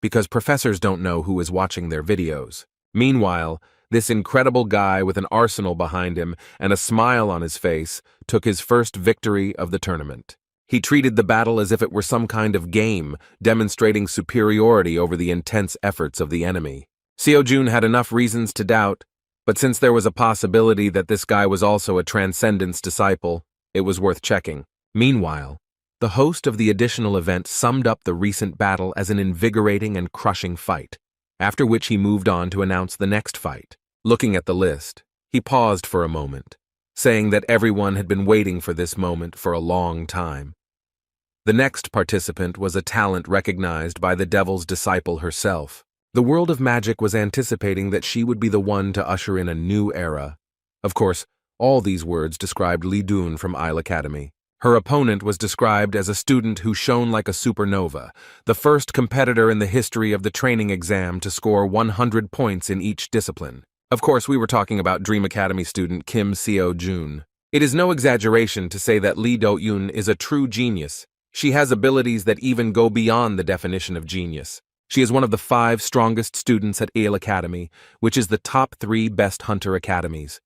because professors don't know who is watching their videos. Meanwhile, this incredible guy with an arsenal behind him and a smile on his face took his first victory of the tournament. He treated the battle as if it were some kind of game, demonstrating superiority over the intense efforts of the enemy. Seo-jun had enough reasons to doubt, but since there was a possibility that this guy was also a Transcendence disciple, it was worth checking. Meanwhile, the host of the additional event summed up the recent battle as an invigorating and crushing fight, after which he moved on to announce the next fight. Looking at the list, he paused for a moment, saying that everyone had been waiting for this moment for a long time. The next participant was a talent recognized by the Devil's disciple herself. The world of magic was anticipating that she would be the one to usher in a new era. Of course, all these words described Lee Dun from Isle Academy. Her opponent was described as a student who shone like a supernova, the first competitor in the history of the training exam to score 100 points in each discipline. Of course, we were talking about Dream Academy student Kim Seo-jun. It is no exaggeration to say that Lee Do-yoon is a true genius. She has abilities that even go beyond the definition of genius. She is one of the 5 strongest students at Isle Academy, which is the top 3 best hunter academies.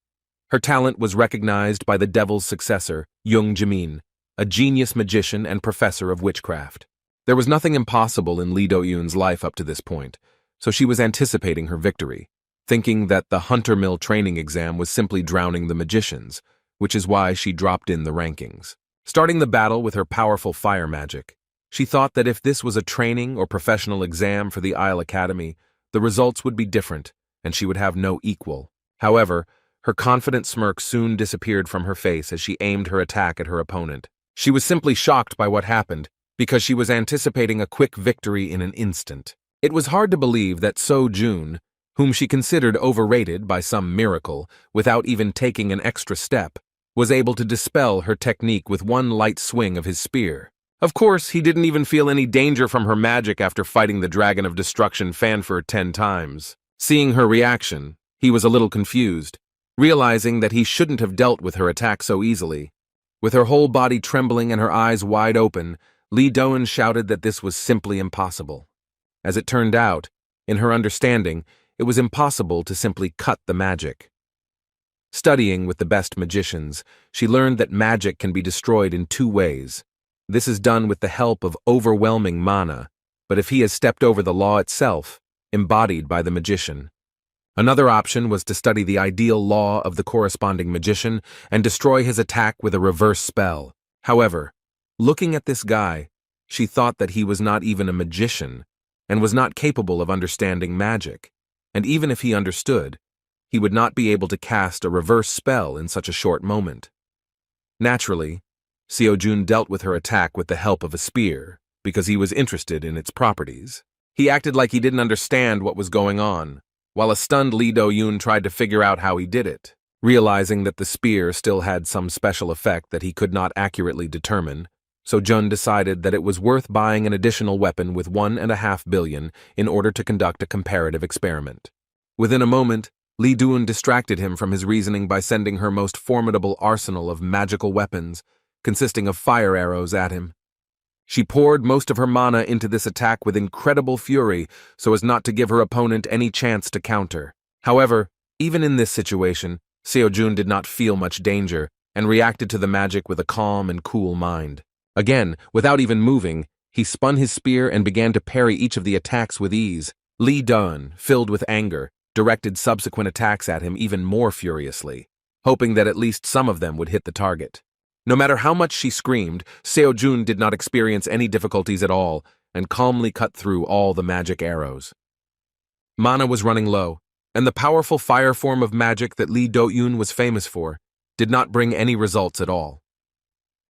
Her talent was recognized by the Devil's successor, Young Jamin, a genius magician and professor of witchcraft. There was nothing impossible in Lee Do-yoon's life up to this point, so she was anticipating her victory, thinking that the Hunter Mill training exam was simply drowning the magicians, which is why she dropped in the rankings. Starting the battle with her powerful fire magic, she thought that if this was a training or professional exam for the Isle Academy, the results would be different, and she would have no equal. However, her confident smirk soon disappeared from her face as she aimed her attack at her opponent. She was simply shocked by what happened, because she was anticipating a quick victory in an instant. It was hard to believe that Seo-jun, whom she considered overrated by some miracle, without even taking an extra step, was able to dispel her technique with one light swing of his spear. Of course, he didn't even feel any danger from her magic after fighting the Dragon of Destruction Fanfur 10 times. Seeing her reaction, he was a little confused, realizing that he shouldn't have dealt with her attack so easily. With her whole body trembling and her eyes wide open, Lee Do-yoon shouted that this was simply impossible. As it turned out, in her understanding, it was impossible to simply cut the magic. Studying with the best magicians, she learned that magic can be destroyed in 2 ways. This is done with the help of overwhelming mana, but if he has stepped over the law itself, embodied by the magician. Another option was to study the ideal law of the corresponding magician and destroy his attack with a reverse spell. However, looking at this guy, she thought that he was not even a magician and was not capable of understanding magic, and even if he understood, he would not be able to cast a reverse spell in such a short moment. Naturally, Seo-jun dealt with her attack with the help of a spear, because he was interested in its properties. He acted like he didn't understand what was going on, while a stunned Lee Do-yoon tried to figure out how he did it. Realizing that the spear still had some special effect that he could not accurately determine, Seo-jun decided that it was worth buying an additional weapon with 1.5 billion in order to conduct a comparative experiment. Within a moment, Lee Do-yoon distracted him from his reasoning by sending her most formidable arsenal of magical weapons, consisting of fire arrows, at him. She poured most of her mana into this attack with incredible fury so as not to give her opponent any chance to counter. However, even in this situation, Seo-jun did not feel much danger and reacted to the magic with a calm and cool mind. Again, without even moving, he spun his spear and began to parry each of the attacks with ease. Lee Do-yoon, filled with anger, directed subsequent attacks at him even more furiously, hoping that at least some of them would hit the target. No matter how much she screamed, Seo-jun did not experience any difficulties at all and calmly cut through all the magic arrows. Mana was running low, and the powerful fire form of magic that Lee Do-yoon was famous for did not bring any results at all.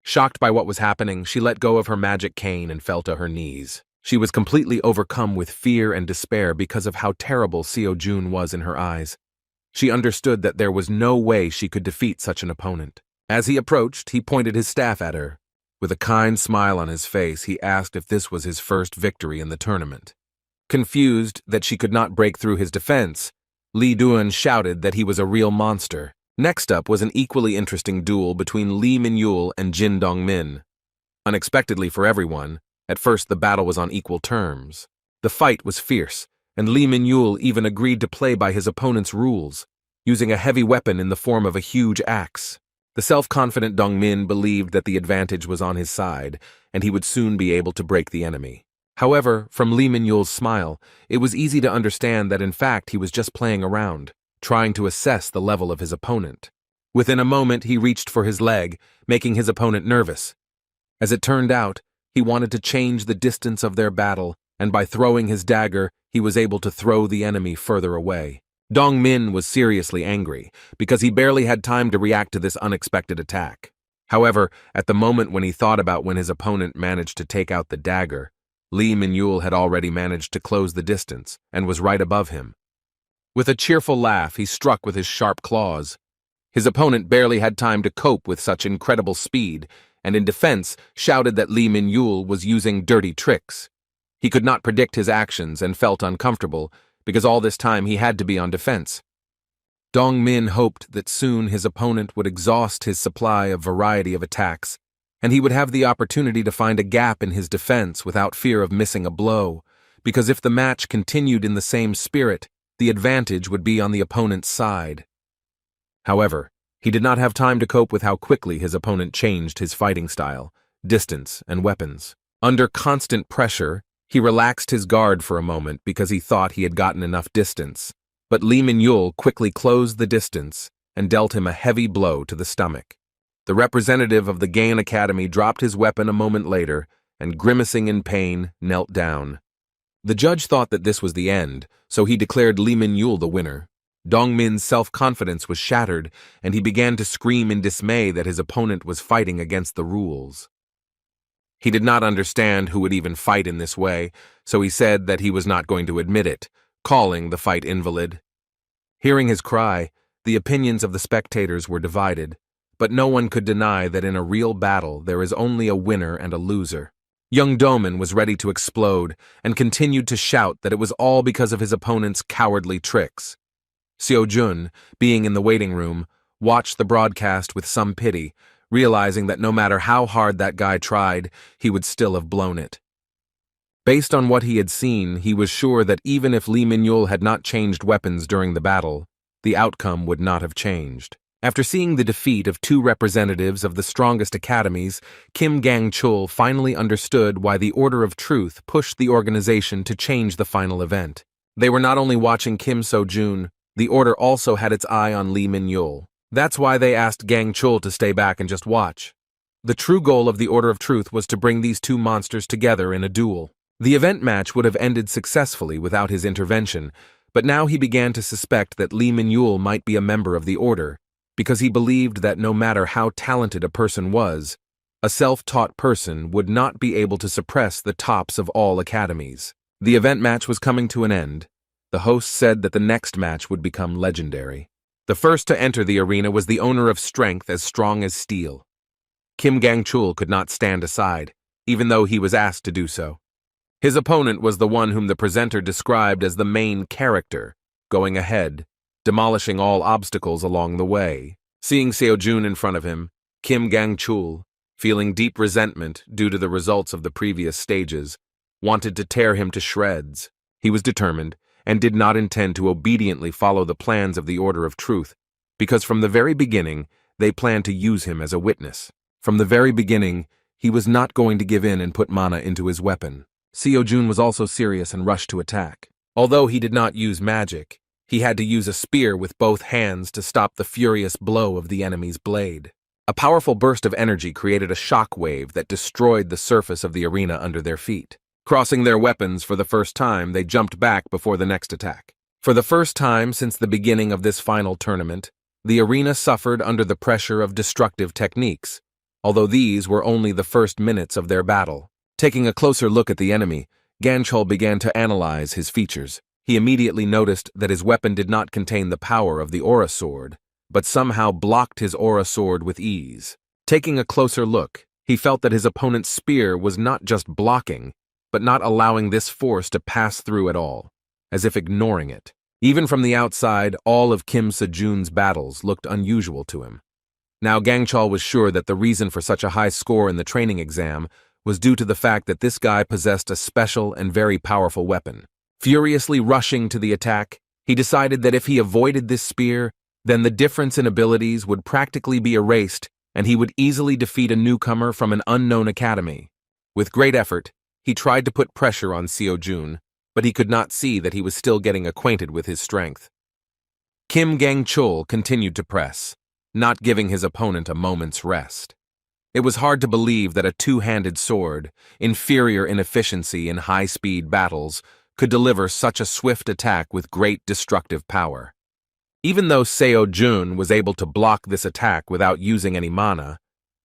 Shocked by what was happening, she let go of her magic cane and fell to her knees. She was completely overcome with fear and despair because of how terrible Seo-jun was in her eyes. She understood that there was no way she could defeat such an opponent. As he approached, he pointed his staff at her. With a kind smile on his face, he asked if this was his first victory in the tournament. Confused that she could not break through his defense, Lee Do-yoon shouted that he was a real monster. Next up was an equally interesting duel between Lee Min-yul and Jin Dong-min. Unexpectedly for everyone, at first the battle was on equal terms. The fight was fierce, and Lee Min-yul even agreed to play by his opponent's rules, using a heavy weapon in the form of a huge axe. The self-confident Dongmin believed that the advantage was on his side, and he would soon be able to break the enemy. However, from Lee Min-yul's smile, it was easy to understand that in fact he was just playing around, trying to assess the level of his opponent. Within a moment, he reached for his leg, making his opponent nervous. As it turned out, he wanted to change the distance of their battle, and by throwing his dagger, he was able to throw the enemy further away. Dong Min was seriously angry, because he barely had time to react to this unexpected attack. However, at the moment when he thought about when his opponent managed to take out the dagger, Lee Min-yul had already managed to close the distance and was right above him. With a cheerful laugh, he struck with his sharp claws. His opponent barely had time to cope with such incredible speed, and in defense shouted that Lee Min-yul was using dirty tricks. He could not predict his actions and felt uncomfortable, because all this time he had to be on defense. Dong Min hoped that soon his opponent would exhaust his supply of variety of attacks, and he would have the opportunity to find a gap in his defense without fear of missing a blow, because if the match continued in the same spirit, the advantage would be on the opponent's side. However, he did not have time to cope with how quickly his opponent changed his fighting style, distance, and weapons. Under constant pressure, he relaxed his guard for a moment because he thought he had gotten enough distance, but Lee Min-yul quickly closed the distance and dealt him a heavy blow to the stomach. The representative of the Gaon Academy dropped his weapon a moment later and, grimacing in pain, knelt down. The judge thought that this was the end, so he declared Lee Min-yul the winner. Dong Min's self-confidence was shattered, and he began to scream in dismay that his opponent was fighting against the rules. He did not understand who would even fight in this way, so he said that he was not going to admit it, calling the fight invalid. Hearing his cry, the opinions of the spectators were divided, but no one could deny that in a real battle there is only a winner and a loser. Young Doman was ready to explode and continued to shout that it was all because of his opponent's cowardly tricks. Seo-jun, being in the waiting room, watched the broadcast with some pity, realizing that no matter how hard that guy tried, he would still have blown it. Based on what he had seen, he was sure that even if Lee Min-yul had not changed weapons during the battle, the outcome would not have changed. After seeing the defeat of two representatives of the strongest academies, Kim Gang-chul finally understood why the Order of Truth pushed the organization to change the final event. They were not only watching Kim So-jun, the Order also had its eye on Lee Min-yul. That's why they asked Gang-chul to stay back and just watch. The true goal of the Order of Truth was to bring these two monsters together in a duel. The event match would have ended successfully without his intervention, but now he began to suspect that Lee Min-yul might be a member of the Order, because he believed that no matter how talented a person was, a self-taught person would not be able to suppress the tops of all academies. The event match was coming to an end. The host said that the next match would become legendary. The first to enter the arena was the owner of strength as strong as steel. Kim Gang-chul could not stand aside, even though he was asked to do so. His opponent was the one whom the presenter described as the main character, going ahead, demolishing all obstacles along the way. Seeing Seo-jun in front of him, Kim Gang-chul, feeling deep resentment due to the results of the previous stages, wanted to tear him to shreds. He was determined, and did not intend to obediently follow the plans of the Order of Truth, because from the very beginning, they planned to use him as a witness. From the very beginning, he was not going to give in and put mana into his weapon. Seo-jun was also serious and rushed to attack. Although he did not use magic, he had to use a spear with both hands to stop the furious blow of the enemy's blade. A powerful burst of energy created a shock wave that destroyed the surface of the arena under their feet. Crossing their weapons for the first time, they jumped back before the next attack. For the first time since the beginning of this final tournament, the arena suffered under the pressure of destructive techniques, although these were only the first minutes of their battle. Taking a closer look at the enemy, Gan-chul began to analyze his features. He immediately noticed that his weapon did not contain the power of the aura sword, but somehow blocked his aura sword with ease. Taking a closer look, he felt that his opponent's spear was not just blocking, but not allowing this force to pass through at all, as if ignoring it. Even from the outside, all of Kim Se-jun's battles looked unusual to him. Now Gang-chul was sure that the reason for such a high score in the training exam was due to the fact that this guy possessed a special and very powerful weapon. Furiously rushing to the attack, he decided that if he avoided this spear, then the difference in abilities would practically be erased and he would easily defeat a newcomer from an unknown academy. With great effort, he tried to put pressure on Seo-jun, but he could not see that he was still getting acquainted with his strength. Kim Gang-chul continued to press, not giving his opponent a moment's rest. It was hard to believe that a two-handed sword, inferior in efficiency in high-speed battles, could deliver such a swift attack with great destructive power. Even though Seo-jun was able to block this attack without using any mana,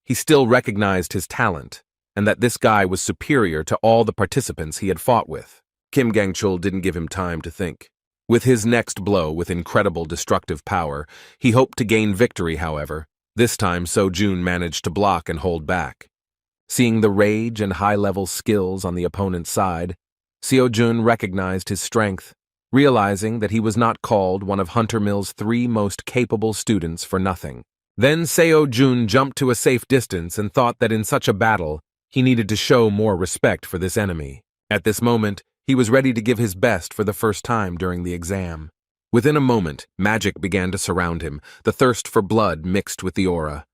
he still recognized his talent, and that this guy was superior to all the participants he had fought with. Kim Gang-chul didn't give him time to think. With his next blow with incredible destructive power, he hoped to gain victory, however. This time Seo-jun managed to block and hold back. Seeing the rage and high-level skills on the opponent's side, Seo-jun recognized his strength, realizing that he was not called one of Hunter Mill's 3 most capable students for nothing. Then Seo-jun jumped to a safe distance and thought that in such a battle, he needed to show more respect for this enemy. At this moment, he was ready to give his best for the first time during the exam. Within a moment, magic began to surround him, the thirst for blood mixed with the aura.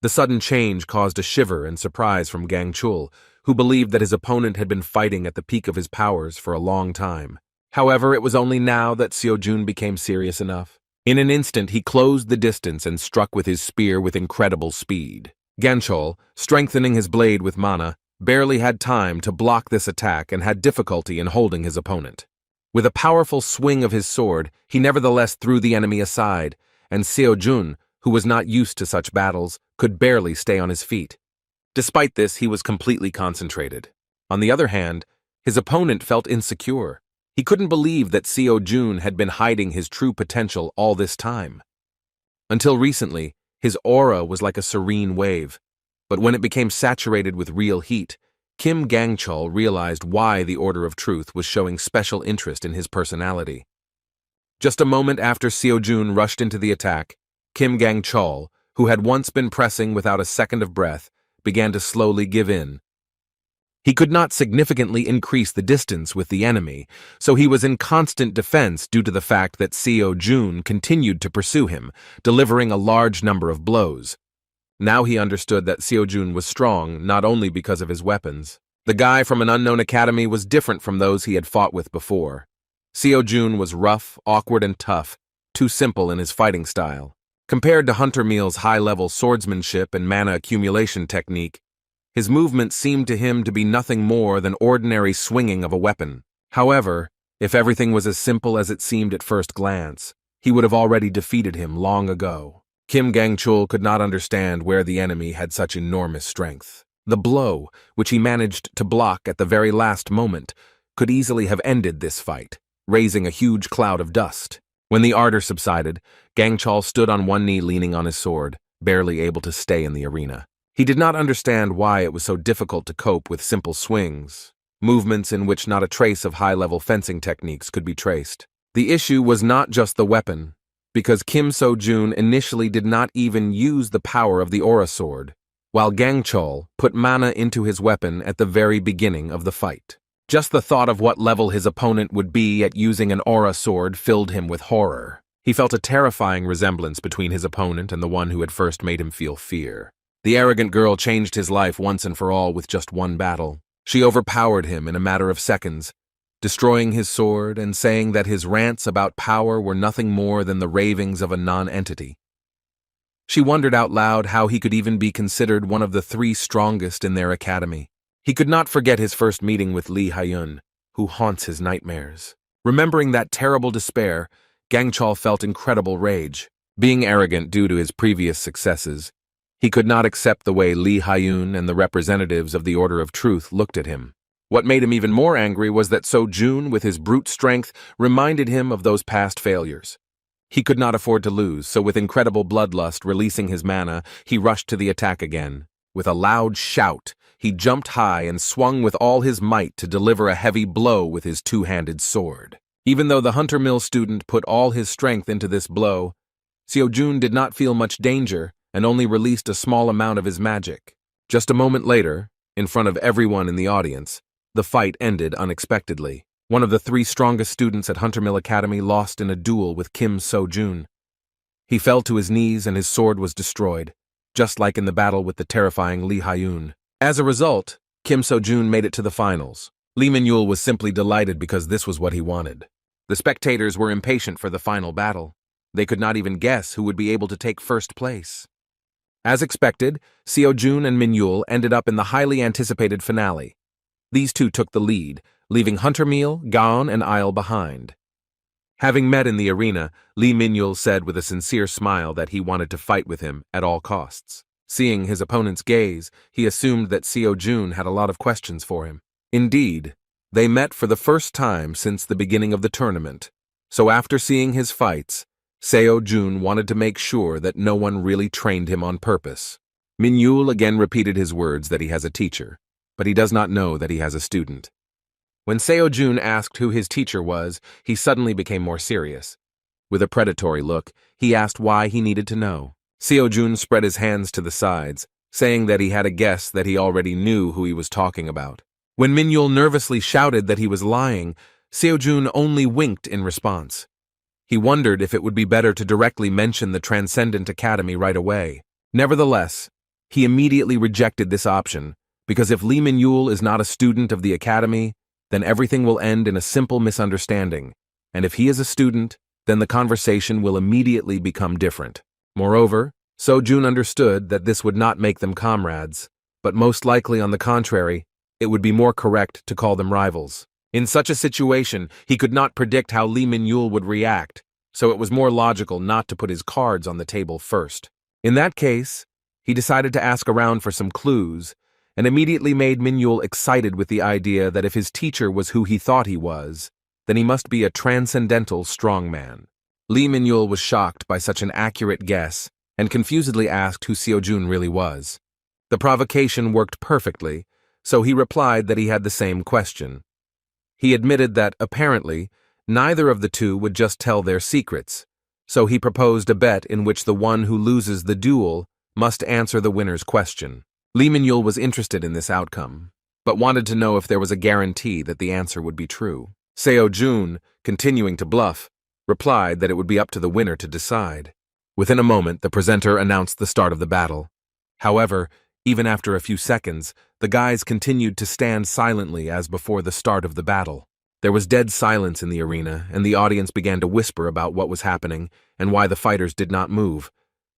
The sudden change caused a shiver and surprise from Gang-chul, who believed that his opponent had been fighting at the peak of his powers for a long time. However, it was only now that Seo-jun became serious enough. In an instant, he closed the distance and struck with his spear with incredible speed. Gang-chul, strengthening his blade with mana, barely had time to block this attack and had difficulty in holding his opponent. With a powerful swing of his sword, he nevertheless threw the enemy aside, and Seo-jun, who was not used to such battles, could barely stay on his feet. Despite this, he was completely concentrated. On the other hand, his opponent felt insecure. He couldn't believe that Seo-jun had been hiding his true potential all this time. Until recently, his aura was like a serene wave, but when it became saturated with real heat, Kim Gang-chul realized why the Order of Truth was showing special interest in his personality. Just a moment after Seo-jun rushed into the attack, Kim Gang-chul, who had once been pressing without a second of breath, began to slowly give in. He could not significantly increase the distance with the enemy, so he was in constant defense due to the fact that Seo-jun continued to pursue him, delivering a large number of blows. Now he understood that Seo-jun was strong not only because of his weapons. The guy from an unknown academy was different from those he had fought with before. Seo-jun was rough, awkward, and tough, too simple in his fighting style. Compared to Hunter Mill's high-level swordsmanship and mana accumulation technique, his movement seemed to him to be nothing more than ordinary swinging of a weapon. However, if everything was as simple as it seemed at first glance, he would have already defeated him long ago. Kim Gang-chul could not understand where the enemy had such enormous strength. The blow, which he managed to block at the very last moment, could easily have ended this fight, raising a huge cloud of dust. When the ardor subsided, Gang-chul stood on one knee leaning on his sword, barely able to stay in the arena. He did not understand why it was so difficult to cope with simple swings, movements in which not a trace of high-level fencing techniques could be traced. The issue was not just the weapon, because Kim Seo-jun initially did not even use the power of the aura sword, while Gang-chul put mana into his weapon at the very beginning of the fight. Just the thought of what level his opponent would be at using an aura sword filled him with horror. He felt a terrifying resemblance between his opponent and the one who had first made him feel fear. The arrogant girl changed his life once and for all with just one battle. She overpowered him in a matter of seconds, destroying his sword and saying that his rants about power were nothing more than the ravings of a non-entity. She wondered out loud how he could even be considered one of the 3 strongest in their academy. He could not forget his first meeting with Lee Ha-yun, who haunts his nightmares. Remembering that terrible despair, Gang-chul felt incredible rage. Being arrogant due to his previous successes, he could not accept the way Lee Ha-yun and the representatives of the Order of Truth looked at him. What made him even more angry was that Seo-jun, with his brute strength, reminded him of those past failures. He could not afford to lose, so with incredible bloodlust releasing his mana, he rushed to the attack again. With a loud shout, he jumped high and swung with all his might to deliver a heavy blow with his two-handed sword. Even though the Hunter Mill student put all his strength into this blow, Seo-jun did not feel much danger and only released a small amount of his magic. Just a moment later, In front of everyone in the audience, the fight ended unexpectedly. One of the 3 strongest students at Hunter Mill Academy lost in a duel with Kim So-jun. He fell to his knees and his sword was destroyed, just like in the battle with the terrifying Lee Hyun. As a result, Kim So-jun made it to the finals. Lee Min-yul was simply delighted because this was what he wanted. The spectators were impatient for the final battle. They could not even guess who would be able to take first place. As expected, Seo-jun and Min-yul ended up in the highly anticipated finale. These two took the lead, leaving Hunter Mill, Gaon, and Isle behind. Having met in the arena, Lee Min-yul said with a sincere smile that he wanted to fight with him at all costs. Seeing his opponent's gaze, he assumed that Seo-jun had a lot of questions for him. Indeed, they met for the first time since the beginning of the tournament, so after seeing his fights, Seo-jun wanted to make sure that no one really trained him on purpose. Min-yul again repeated his words that he has a teacher, but he does not know that he has a student. When Seo-jun asked who his teacher was, he suddenly became more serious. With a predatory look, he asked why he needed to know. Seo-jun spread his hands to the sides, saying that he had a guess that he already knew who he was talking about. When Min-yul nervously shouted that he was lying, Seo-jun only winked in response. He wondered if it would be better to directly mention the Transcendent Academy right away. Nevertheless, he immediately rejected this option, because if Lee Min-yul is not a student of the academy, then everything will end in a simple misunderstanding, and if he is a student, then the conversation will immediately become different. Moreover, Seo-jun understood that this would not make them comrades, but most likely on the contrary, it would be more correct to call them rivals. In such a situation, he could not predict how Lee Min-yul would react, so it was more logical not to put his cards on the table first. In that case, he decided to ask around for some clues, and immediately made Min-yul excited with the idea that if his teacher was who he thought he was, then he must be a transcendental strongman. Lee Min-yul was shocked by such an accurate guess and confusedly asked who Seo-jun really was. The provocation worked perfectly, so he replied that he had the same question. He admitted that, apparently, neither of the two would just tell their secrets, so he proposed a bet in which the one who loses the duel must answer the winner's question. Lee Min-yul was interested in this outcome, but wanted to know if there was a guarantee that the answer would be true. Seo-jun, continuing to bluff, replied that it would be up to the winner to decide. Within a moment, the presenter announced the start of the battle. However, even after a few seconds, the guys continued to stand silently as before the start of the battle. There was dead silence in the arena, and the audience began to whisper about what was happening and why the fighters did not move,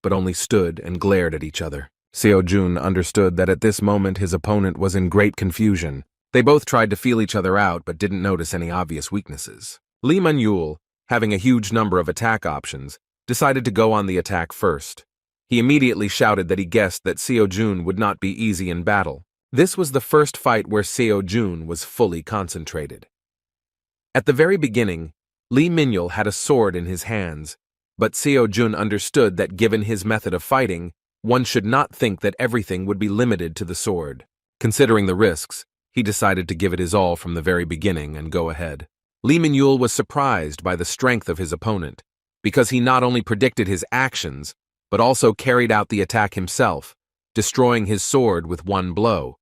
but only stood and glared at each other. Seo-jun understood that at this moment his opponent was in great confusion. They both tried to feel each other out but didn't notice any obvious weaknesses. Lee Min-yul, having a huge number of attack options, decided to go on the attack first. He immediately shouted that he guessed that Seo-jun would not be easy in battle. This was the first fight where Seo-jun was fully concentrated. At the very beginning, Lee Min-yul had a sword in his hands, but Seo-jun understood that given his method of fighting, one should not think that everything would be limited to the sword. Considering the risks, he decided to give it his all from the very beginning and go ahead. Lee Min-yul was surprised by the strength of his opponent, because he not only predicted his actions, but also carried out the attack himself, destroying his sword with one blow.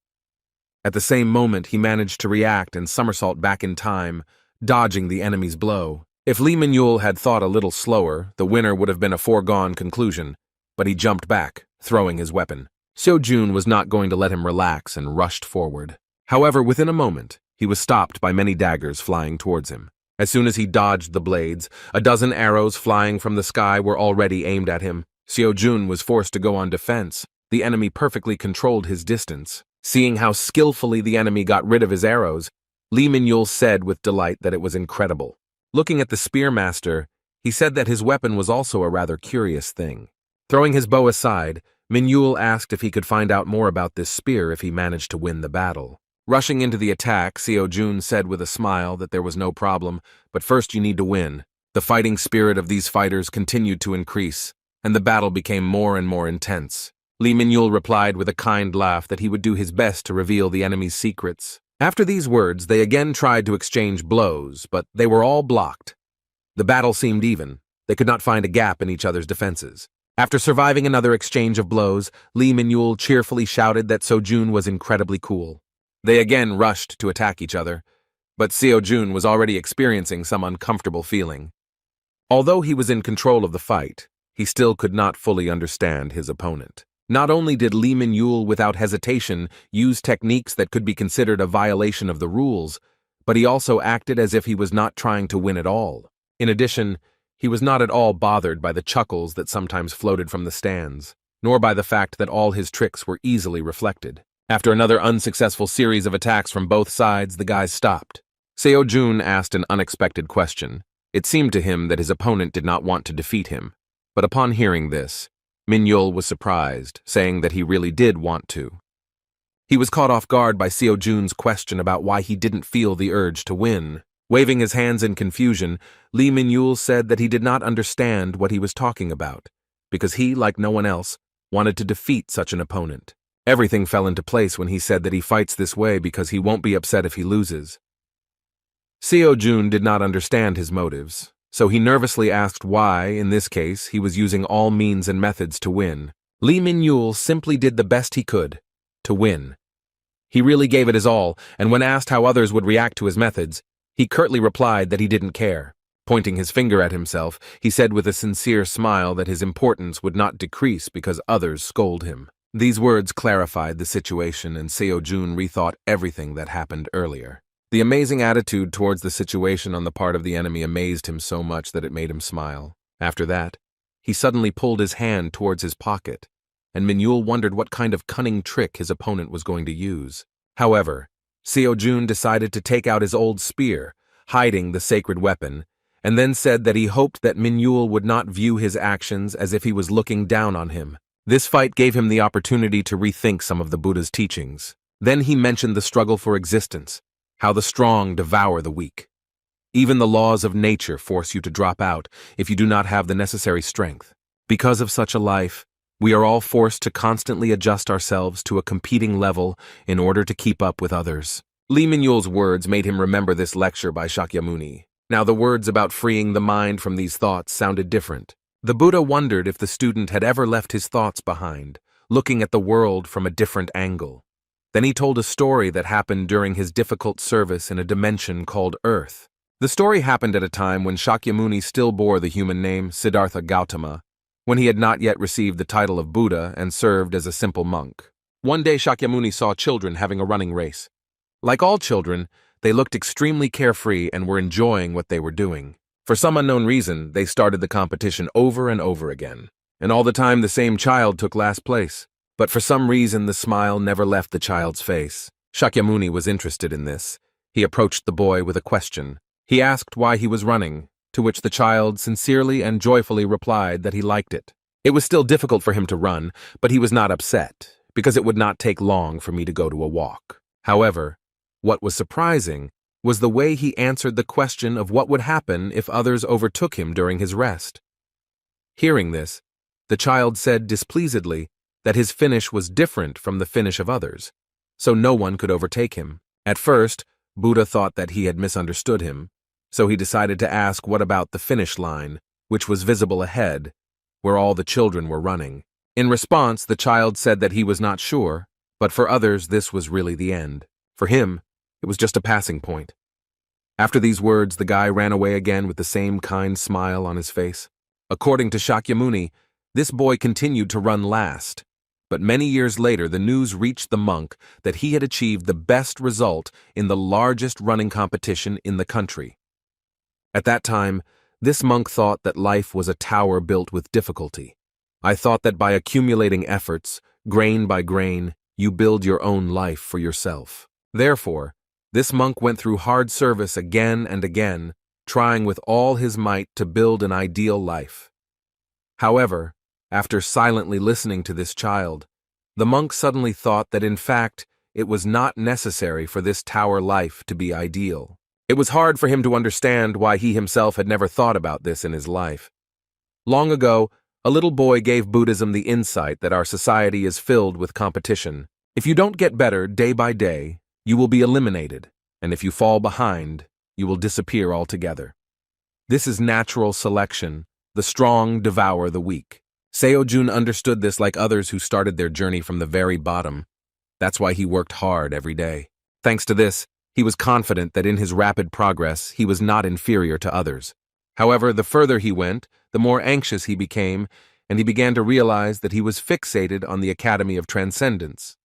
At the same moment, he managed to react and somersault back in time, dodging the enemy's blow. If Lee Min-yul had thought a little slower, the winner would have been a foregone conclusion, but he jumped back, throwing his weapon. Seo-jun was not going to let him relax and rushed forward. However, within a moment, he was stopped by many daggers flying towards him. As soon as he dodged the blades, a dozen arrows flying from the sky were already aimed at him. Seo-jun was forced to go on defense. The enemy perfectly controlled his distance. Seeing how skillfully the enemy got rid of his arrows, Lee Min-yul said with delight that it was incredible. Looking at the spearmaster, he said that his weapon was also a rather curious thing. Throwing his bow aside, Min-yul asked if he could find out more about this spear if he managed to win the battle. Rushing into the attack, Seo-jun said with a smile that there was no problem, but first you need to win. The fighting spirit of these fighters continued to increase, and the battle became more and more intense. Lee Min-yul replied with a kind laugh that he would do his best to reveal the enemy's secrets. After these words, they again tried to exchange blows, but they were all blocked. The battle seemed even. They could not find a gap in each other's defenses. After surviving another exchange of blows, Lee Min-yul cheerfully shouted that Seo-jun was incredibly cool. They again rushed to attack each other, but Seo-jun was already experiencing some uncomfortable feeling. Although he was in control of the fight, he still could not fully understand his opponent. Not only did Lee Min-yul without hesitation use techniques that could be considered a violation of the rules, but he also acted as if he was not trying to win at all. In addition, he was not at all bothered by the chuckles that sometimes floated from the stands, nor by the fact that all his tricks were easily reflected. After another unsuccessful series of attacks from both sides, the guys stopped. Seo-jun asked an unexpected question. It seemed to him that his opponent did not want to defeat him, but upon hearing this, Min-yul was surprised, saying that he really did want to. He was caught off guard by Seo-jun's question about why he didn't feel the urge to win. Waving his hands in confusion, Lee Min-yul said that he did not understand what he was talking about, because he, like no one else, wanted to defeat such an opponent. Everything fell into place when he said that he fights this way because he won't be upset if he loses. Seo-jun did not understand his motives, so he nervously asked why, in this case, he was using all means and methods to win. Lee Min-yul simply did the best he could to win. He really gave it his all, and when asked how others would react to his methods, he curtly replied that he didn't care. Pointing his finger at himself, he said with a sincere smile that his importance would not decrease because others scold him. These words clarified the situation, and Seo-jun rethought everything that happened earlier. The amazing attitude towards the situation on the part of the enemy amazed him so much that it made him smile. After that, he suddenly pulled his hand towards his pocket, and Min-yul wondered what kind of cunning trick his opponent was going to use. However, Seo-jun decided to take out his old spear, hiding the sacred weapon, and then said that he hoped that Min-yul would not view his actions as if he was looking down on him. This fight gave him the opportunity to rethink some of the Buddha's teachings. Then he mentioned the struggle for existence, how the strong devour the weak. Even the laws of nature force you to drop out if you do not have the necessary strength. Because of such a life, we are all forced to constantly adjust ourselves to a competing level in order to keep up with others. Lee Min-yul's words made him remember this lecture by Shakyamuni. Now the words about freeing the mind from these thoughts sounded different. The Buddha wondered if the student had ever left his thoughts behind, looking at the world from a different angle. Then he told a story that happened during his difficult service in a dimension called Earth. The story happened at a time when Shakyamuni still bore the human name Siddhartha Gautama, when he had not yet received the title of Buddha and served as a simple monk. One day Shakyamuni saw children having a running race. Like all children, they looked extremely carefree and were enjoying what they were doing. For some unknown reason, they started the competition over and over again. And all the time the same child took last place. But for some reason, the smile never left the child's face. Shakyamuni was interested in this. He approached the boy with a question. He asked why he was running, to which the child sincerely and joyfully replied that he liked it. It was still difficult for him to run, but he was not upset, because it would not take long for me to go to a walk. However, what was surprising was the way he answered the question of what would happen if others overtook him during his rest. Hearing this, the child said displeasedly that his finish was different from the finish of others, so no one could overtake him. At first, Buddha thought that he had misunderstood him, so he decided to ask what about the finish line, which was visible ahead, where all the children were running. In response, the child said that he was not sure, but for others this was really the end. For him, it was just a passing point. After these words, the guy ran away again with the same kind smile on his face. According to Shakyamuni, this boy continued to run last. But many years later, the news reached the monk that he had achieved the best result in the largest running competition in the country. At that time, this monk thought that life was a tower built with difficulty. I thought that by accumulating efforts, grain by grain, you build your own life for yourself. Therefore, this monk went through hard service again and again, trying with all his might to build an ideal life. However, after silently listening to this child, the monk suddenly thought that in fact it was not necessary for this tower life to be ideal. It was hard for him to understand why he himself had never thought about this in his life. Long ago, a little boy gave Buddhism the insight that our society is filled with competition. If you don't get better day by day, you will be eliminated, and if you fall behind, you will disappear altogether. This is natural selection. The strong devour the weak. Seo-jun understood this like others who started their journey from the very bottom. That's why he worked hard every day. Thanks to this, he was confident that in his rapid progress, he was not inferior to others. However, the further he went, the more anxious he became, and he began to realize that he was fixated on the Academy of Transcendence.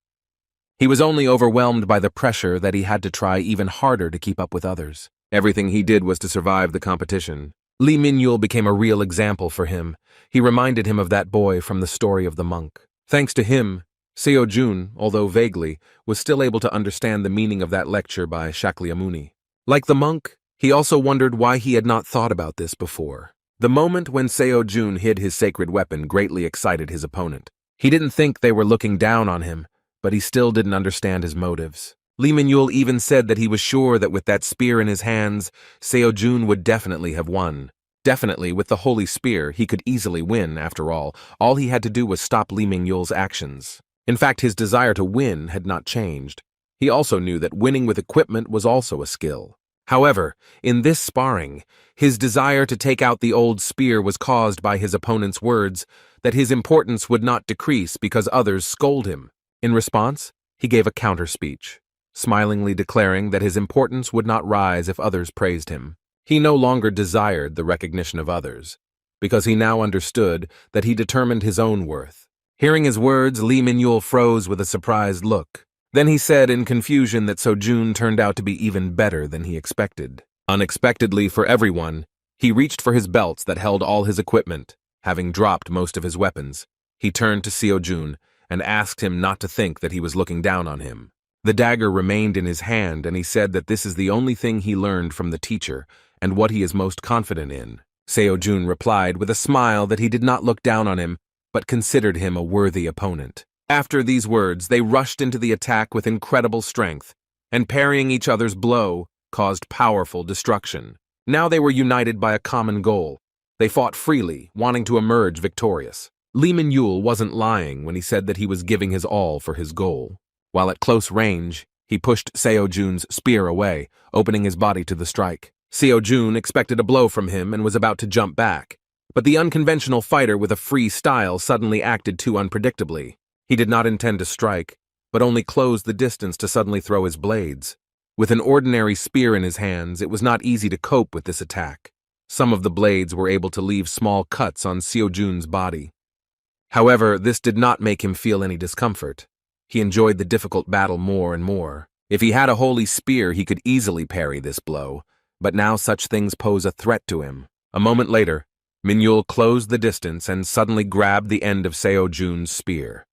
He was only overwhelmed by the pressure that he had to try even harder to keep up with others. Everything he did was to survive the competition. Lee Min-yul became a real example for him. He reminded him of that boy from the story of the monk. Thanks to him, Seo-jun, although vaguely, was still able to understand the meaning of that lecture by Shakyamuni. Like the monk, he also wondered why he had not thought about this before. The moment when Seo-jun hid his sacred weapon greatly excited his opponent. He didn't think they were looking down on him, but he still didn't understand his motives. Lee Min-yul even said that he was sure that with that spear in his hands, Seo-jun would definitely have won. Definitely, with the holy spear, he could easily win, after all. All he had to do was stop Lee Min-yul's actions. In fact, his desire to win had not changed. He also knew that winning with equipment was also a skill. However, in this sparring, his desire to take out the old spear was caused by his opponent's words that his importance would not decrease because others scold him. In response, he gave a counter-speech, smilingly declaring that his importance would not rise if others praised him. He no longer desired the recognition of others, because he now understood that he determined his own worth. Hearing his words, Lee Min-yul froze with a surprised look. Then he said in confusion that Seo-jun turned out to be even better than he expected. Unexpectedly for everyone, he reached for his belts that held all his equipment, having dropped most of his weapons. He turned to Seo-jun and asked him not to think that he was looking down on him. The dagger remained in his hand, and he said that this is the only thing he learned from the teacher and what he is most confident in. Seo-jun replied with a smile that he did not look down on him, but considered him a worthy opponent. After these words, they rushed into the attack with incredible strength, and parrying each other's blow caused powerful destruction. Now they were united by a common goal. They fought freely, wanting to emerge victorious. Lee Min-yul wasn't lying when he said that he was giving his all for his goal. While at close range, he pushed Seo-jun's spear away, opening his body to the strike. Seo-jun expected a blow from him and was about to jump back, but the unconventional fighter with a free style suddenly acted too unpredictably. He did not intend to strike, but only closed the distance to suddenly throw his blades. With an ordinary spear in his hands, it was not easy to cope with this attack. Some of the blades were able to leave small cuts on Seo-jun's body. However, this did not make him feel any discomfort. He enjoyed the difficult battle more and more. If he had a holy spear, he could easily parry this blow, but now such things pose a threat to him. A moment later, Min-yul closed the distance and suddenly grabbed the end of Seo-jun's spear.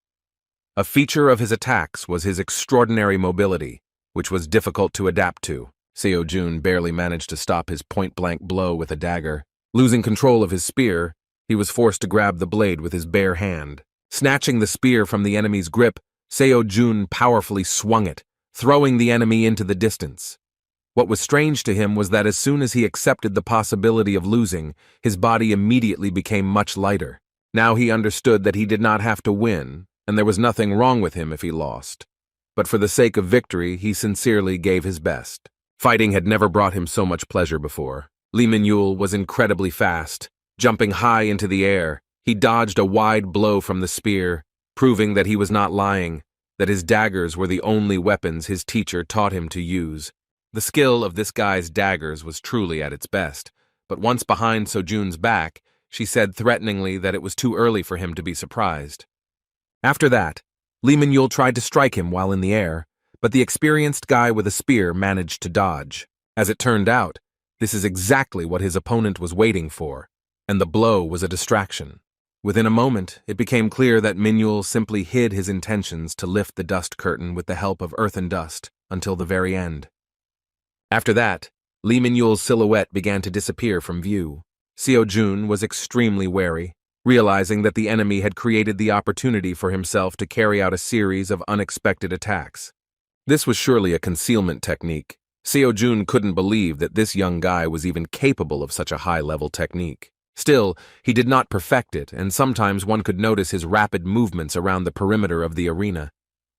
A feature of his attacks was his extraordinary mobility, which was difficult to adapt to. Seo-jun barely managed to stop his point-blank blow with a dagger. Losing control of his spear, he was forced to grab the blade with his bare hand. Snatching the spear from the enemy's grip, Seo-jun powerfully swung it, throwing the enemy into the distance. What was strange to him was that as soon as he accepted the possibility of losing, his body immediately became much lighter. Now he understood that he did not have to win, and there was nothing wrong with him if he lost. But for the sake of victory, he sincerely gave his best. Fighting had never brought him so much pleasure before. Lee Min-yul was incredibly fast. Jumping high into the air, he dodged a wide blow from the spear, proving that he was not lying, that his daggers were the only weapons his teacher taught him to use. The skill of this guy's daggers was truly at its best, but once behind Seo-jun's back, she said threateningly that it was too early for him to be surprised. After that, Lee Min-yul tried to strike him while in the air, but the experienced guy with a spear managed to dodge. As it turned out, this is exactly what his opponent was waiting for, and the blow was a distraction. Within a moment, it became clear that Min-yul simply hid his intentions to lift the dust curtain with the help of earth and dust until the very end. After that, Lee Min-yul's silhouette began to disappear from view. Seo-jun was extremely wary, realizing that the enemy had created the opportunity for himself to carry out a series of unexpected attacks. This was surely a concealment technique. Seo-jun couldn't believe that this young guy was even capable of such a high-level technique. Still, he did not perfect it, and sometimes one could notice his rapid movements around the perimeter of the arena.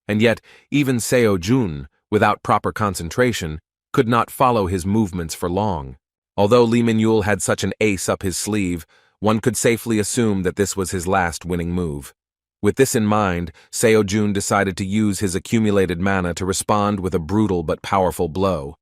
And yet, even Seo-jun, without proper concentration, could not follow his movements for long. Although Lee Min-yul had such an ace up his sleeve, one could safely assume that this was his last winning move. With this in mind, Seo-jun decided to use his accumulated mana to respond with a brutal but powerful blow.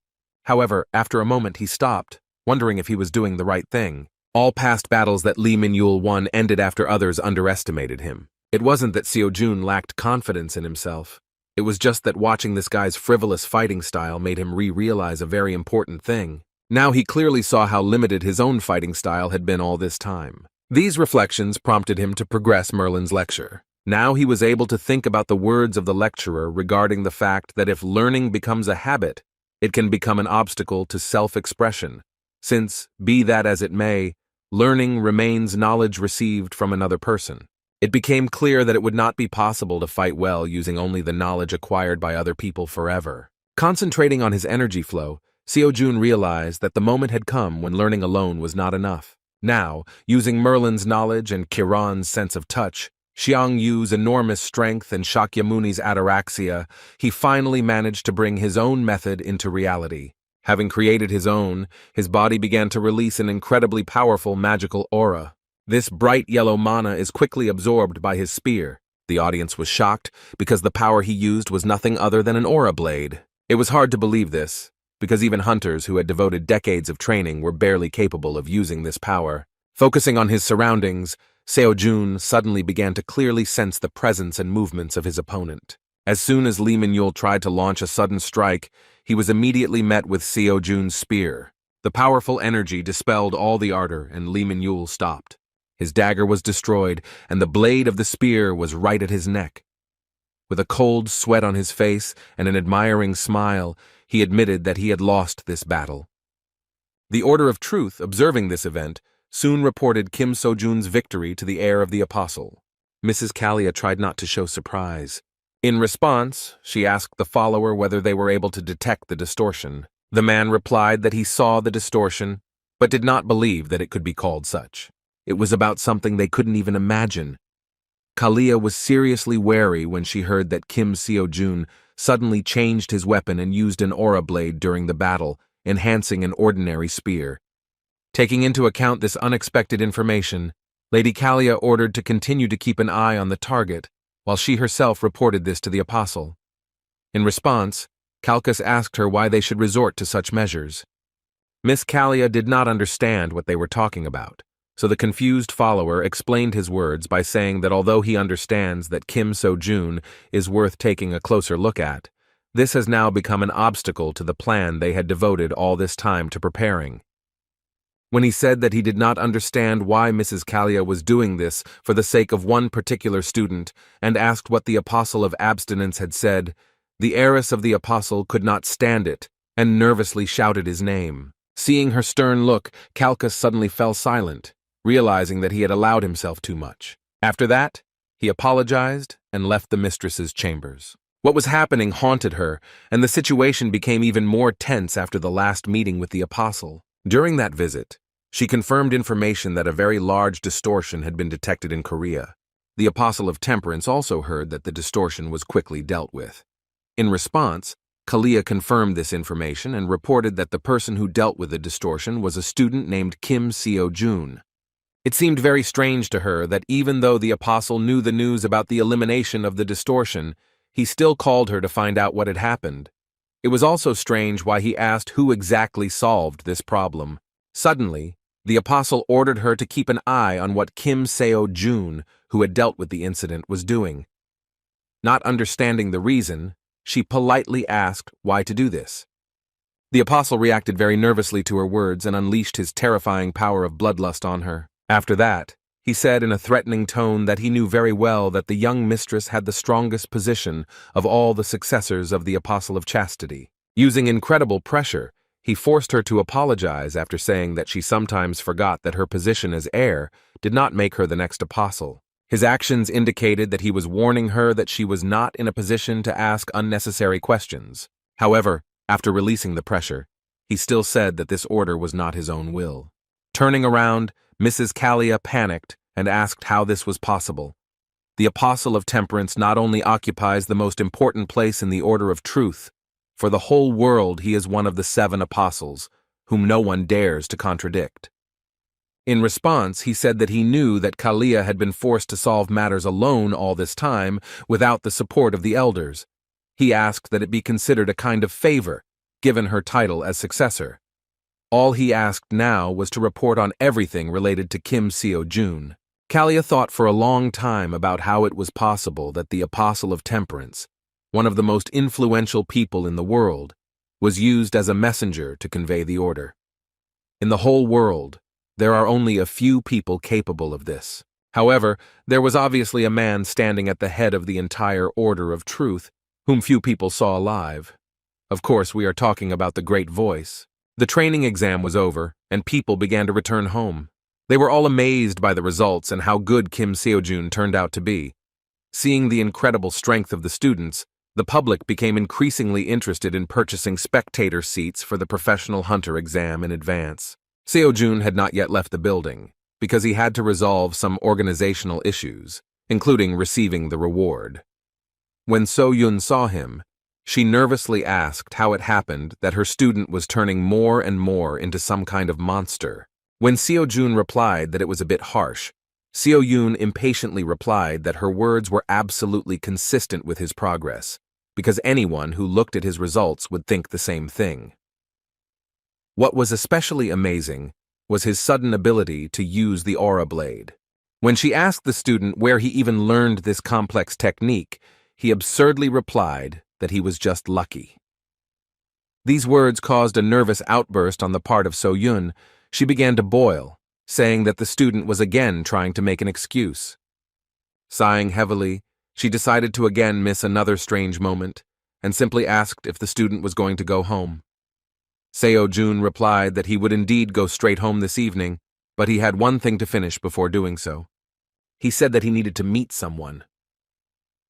However, after a moment he stopped, wondering if he was doing the right thing. All past battles that Lee Min-yul won ended after others underestimated him. It wasn't that Seo-jun lacked confidence in himself. It was just that watching this guy's frivolous fighting style made him realize a very important thing. Now he clearly saw how limited his own fighting style had been all this time. These reflections prompted him to progress Merlin's lecture. Now he was able to think about the words of the lecturer regarding the fact that if learning becomes a habit, it can become an obstacle to self-expression, since, be that as it may, learning remains knowledge received from another person. It became clear that it would not be possible to fight well using only the knowledge acquired by other people forever. Concentrating on his energy flow, Seo-jun realized that the moment had come when learning alone was not enough. Now, using Merlin's knowledge and Kiran's sense of touch, Xiang Yu's enormous strength and Shakyamuni's ataraxia, he finally managed to bring his own method into reality. Having created his own, his body began to release an incredibly powerful magical aura. This bright yellow mana is quickly absorbed by his spear. The audience was shocked because the power he used was nothing other than an aura blade. It was hard to believe this, because even hunters who had devoted decades of training were barely capable of using this power. Focusing on his surroundings, Seo-jun suddenly began to clearly sense the presence and movements of his opponent. As soon as Lee Min-yul tried to launch a sudden strike, he was immediately met with Seo-jun's spear. The powerful energy dispelled all the ardor, and Lee Min-yul stopped. His dagger was destroyed, and the blade of the spear was right at his neck. With a cold sweat on his face and an admiring smile, he admitted that he had lost this battle. The Order of Truth, observing this event, soon reported Kim So-jun's victory to the heir of the apostle. Mrs. Kalia tried not to show surprise. In response, she asked the follower whether they were able to detect the distortion. The man replied that he saw the distortion, but did not believe that it could be called such. It was about something they couldn't even imagine. Kalia was seriously wary when she heard that Kim Seo-jun suddenly changed his weapon and used an aura blade during the battle, enhancing an ordinary spear. Taking into account this unexpected information, Lady Kalia ordered to continue to keep an eye on the target, while she herself reported this to the apostle. In response, Calchas asked her why they should resort to such measures. Miss Kalia did not understand what they were talking about, so the confused follower explained his words by saying that although he understands that Kim So-jun is worth taking a closer look at, this has now become an obstacle to the plan they had devoted all this time to preparing. When he said that he did not understand why Mrs. Kalia was doing this for the sake of one particular student and asked what the apostle of abstinence had said, the heiress of the apostle could not stand it and nervously shouted his name. Seeing her stern look, Calchas suddenly fell silent, realizing that he had allowed himself too much. After that, he apologized and left the mistress's chambers. What was happening haunted her, and the situation became even more tense after the last meeting with the apostle. During that visit, she confirmed information that a very large distortion had been detected in Korea. The Apostle of Temperance also heard that the distortion was quickly dealt with. In response, Kalia confirmed this information and reported that the person who dealt with the distortion was a student named Kim Seo-jun. It seemed very strange to her that even though the apostle knew the news about the elimination of the distortion, he still called her to find out what had happened. It was also strange why he asked who exactly solved this problem. Suddenly, the apostle ordered her to keep an eye on what Kim Seo-jun, who had dealt with the incident, was doing. Not understanding the reason, she politely asked why to do this. The apostle reacted very nervously to her words and unleashed his terrifying power of bloodlust on her. After that, he said in a threatening tone that he knew very well that the young mistress had the strongest position of all the successors of the Apostle of Chastity. Using incredible pressure, he forced her to apologize after saying that she sometimes forgot that her position as heir did not make her the next apostle. His actions indicated that he was warning her that she was not in a position to ask unnecessary questions. However, after releasing the pressure, he still said that this order was not his own will. Turning around, Mrs. Kalia panicked and asked how this was possible. The Apostle of Temperance not only occupies the most important place in the Order of Truth, for the whole world he is one of the 7 apostles, whom no one dares to contradict. In response, he said that he knew that Kalia had been forced to solve matters alone all this time without the support of the elders. He asked that it be considered a kind of favor, given her title as successor. All he asked now was to report on everything related to Kim Seo-jun. Kalia thought for a long time about how it was possible that the Apostle of Temperance, one of the most influential people in the world, was used as a messenger to convey the order. In the whole world, there are only a few people capable of this. However, there was obviously a man standing at the head of the entire order of truth, whom few people saw alive. Of course, we are talking about the Great Voice. The training exam was over, and people began to return home. They were all amazed by the results and how good Kim Seo-jun turned out to be. Seeing the incredible strength of the students, the public became increasingly interested in purchasing spectator seats for the professional hunter exam in advance. Seo-jun had not yet left the building, because he had to resolve some organizational issues, including receiving the reward. When So-yun saw him, she nervously asked how it happened that her student was turning more and more into some kind of monster. When Seo-jun replied that it was a bit harsh, Seo-yun impatiently replied that her words were absolutely consistent with his progress, because anyone who looked at his results would think the same thing. What was especially amazing was his sudden ability to use the aura blade. When she asked the student where he even learned this complex technique, he absurdly replied that he was just lucky. These words caused a nervous outburst on the part of So-yun. She began to boil, saying that the student was again trying to make an excuse. Sighing heavily, she decided to again miss another strange moment, and simply asked if the student was going to go home. Seo-jun replied that he would indeed go straight home this evening, but he had one thing to finish before doing so. He said that he needed to meet someone.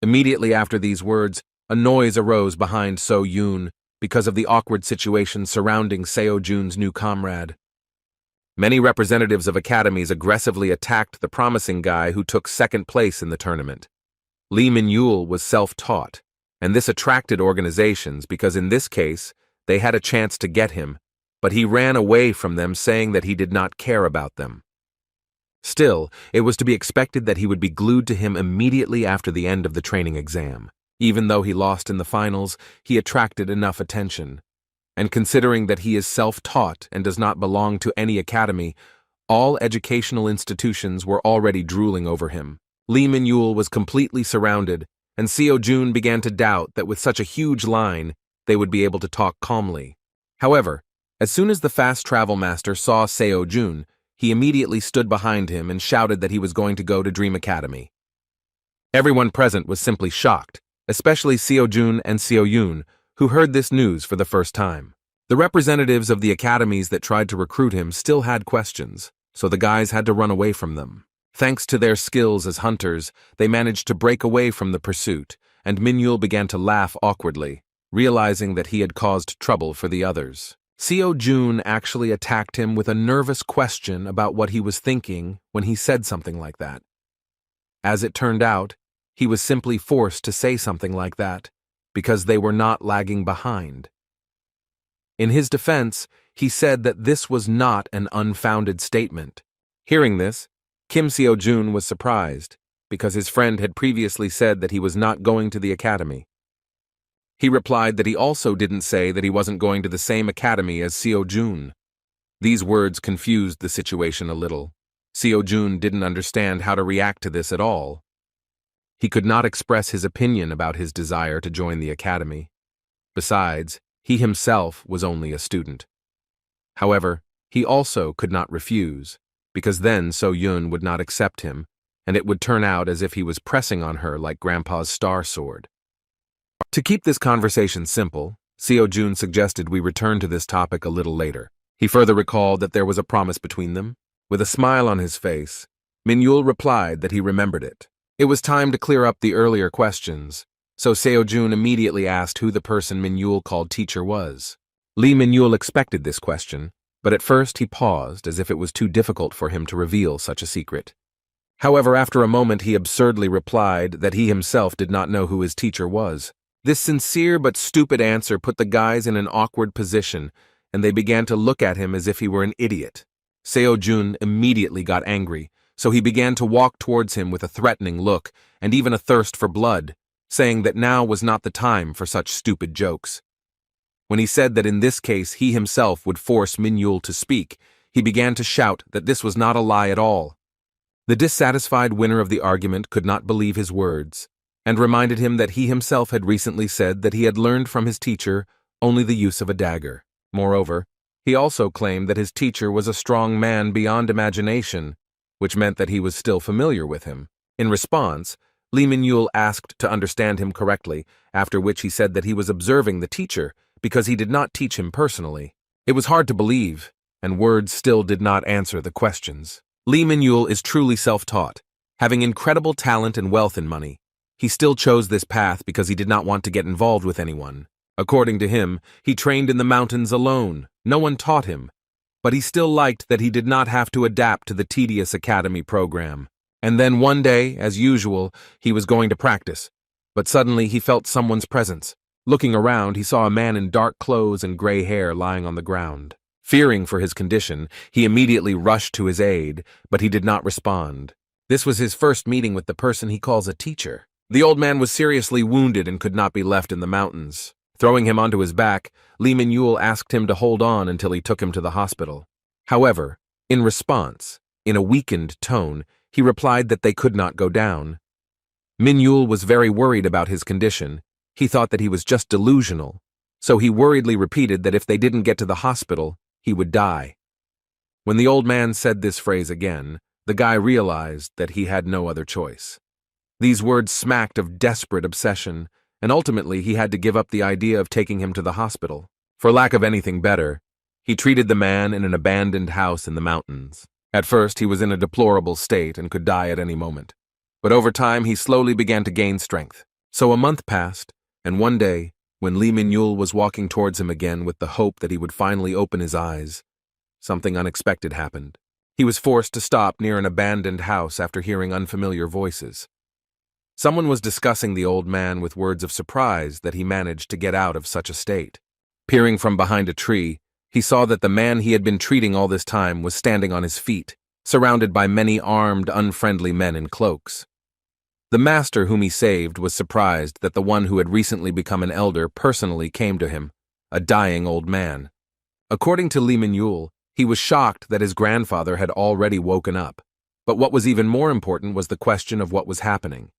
Immediately after these words, a noise arose behind So-yun because of the awkward situation surrounding Seo-jun's new comrade. Many representatives of academies aggressively attacked the promising guy who took second place in the tournament. Lee Min-yul was self-taught, and this attracted organizations because in this case, they had a chance to get him, but he ran away from them saying that he did not care about them. Still, it was to be expected that he would be glued to him immediately after the end of the training exam. Even though he lost in the finals, he attracted enough attention. And considering that he is self-taught and does not belong to any academy, all educational institutions were already drooling over him. Lee Min-yul was completely surrounded, and Seo-jun began to doubt that with such a huge line, they would be able to talk calmly. However, as soon as the fast travel master saw Seo-jun, he immediately stood behind him and shouted that he was going to go to Dream Academy. Everyone present was simply shocked, especially Seo-jun and Seo-yun, who heard this news for the first time. The representatives of the academies that tried to recruit him still had questions, so the guys had to run away from them. Thanks to their skills as hunters, they managed to break away from the pursuit, and Min-yul began to laugh awkwardly, realizing that he had caused trouble for the others. Seo-jun actually attacked him with a nervous question about what he was thinking when he said something like that. As it turned out, he was simply forced to say something like that, because they were not lagging behind. In his defense, he said that this was not an unfounded statement. Hearing this, Kim Seo-jun was surprised, because his friend had previously said that he was not going to the academy. He replied that he also didn't say that he wasn't going to the same academy as Seo-jun. These words confused the situation a little. Seo-jun didn't understand how to react to this at all. He could not express his opinion about his desire to join the academy. Besides, he himself was only a student. However, he also could not refuse, because then So-yun would not accept him, and it would turn out as if he was pressing on her like Grandpa's star sword. To keep this conversation simple, Seo-jun suggested we return to this topic a little later. He further recalled that there was a promise between them. With a smile on his face, Min-yul replied that he remembered it. It was time to clear up the earlier questions, so Seo-jun immediately asked who the person Min-yul called teacher was. Lee Min-yul expected this question, but at first he paused as if it was too difficult for him to reveal such a secret. However, after a moment he absurdly replied that he himself did not know who his teacher was. This sincere but stupid answer put the guys in an awkward position, and they began to look at him as if he were an idiot. Seo-jun immediately got angry, so he began to walk towards him with a threatening look and even a thirst for blood, saying that now was not the time for such stupid jokes. When he said that in this case he himself would force Min-yul to speak, he began to shout that this was not a lie at all. The dissatisfied winner of the argument could not believe his words, and reminded him that he himself had recently said that he had learned from his teacher only the use of a dagger. Moreover, he also claimed that his teacher was a strong man beyond imagination, which meant that he was still familiar with him. In response, Lee Min-yul asked to understand him correctly, after which he said that he was observing the teacher because he did not teach him personally. It was hard to believe, and words still did not answer the questions. Lee Min-yul is truly self-taught. Having incredible talent and wealth and money, he still chose this path because he did not want to get involved with anyone. According to him, he trained in the mountains alone. No one taught him, but he still liked that he did not have to adapt to the tedious academy program. And then one day, as usual, he was going to practice, but suddenly he felt someone's presence. Looking around, he saw a man in dark clothes and gray hair lying on the ground. Fearing for his condition, he immediately rushed to his aid, but he did not respond. This was his first meeting with the person he calls a teacher. The old man was seriously wounded and could not be left in the mountains. Throwing him onto his back, Lee Min-yul asked him to hold on until he took him to the hospital. However, in response, in a weakened tone, he replied that they could not go down. Min-yul was very worried about his condition. He thought that he was just delusional, so he worriedly repeated that if they didn't get to the hospital, he would die. When the old man said this phrase again, the guy realized that he had no other choice. These words smacked of desperate obsession, and ultimately he had to give up the idea of taking him to the hospital. For lack of anything better, he treated the man in an abandoned house in the mountains. At first, he was in a deplorable state and could die at any moment. But over time, he slowly began to gain strength. So a month passed, and one day, when Lee Min-yul was walking towards him again with the hope that he would finally open his eyes, something unexpected happened. He was forced to stop near an abandoned house after hearing unfamiliar voices. Someone was discussing the old man with words of surprise that he managed to get out of such a state. Peering from behind a tree, he saw that the man he had been treating all this time was standing on his feet, surrounded by many armed, unfriendly men in cloaks. The master whom he saved was surprised that the one who had recently become an elder personally came to him, a dying old man. According to Lee Min-yul, he was shocked that his grandfather had already woken up, but what was even more important was the question of what was happening.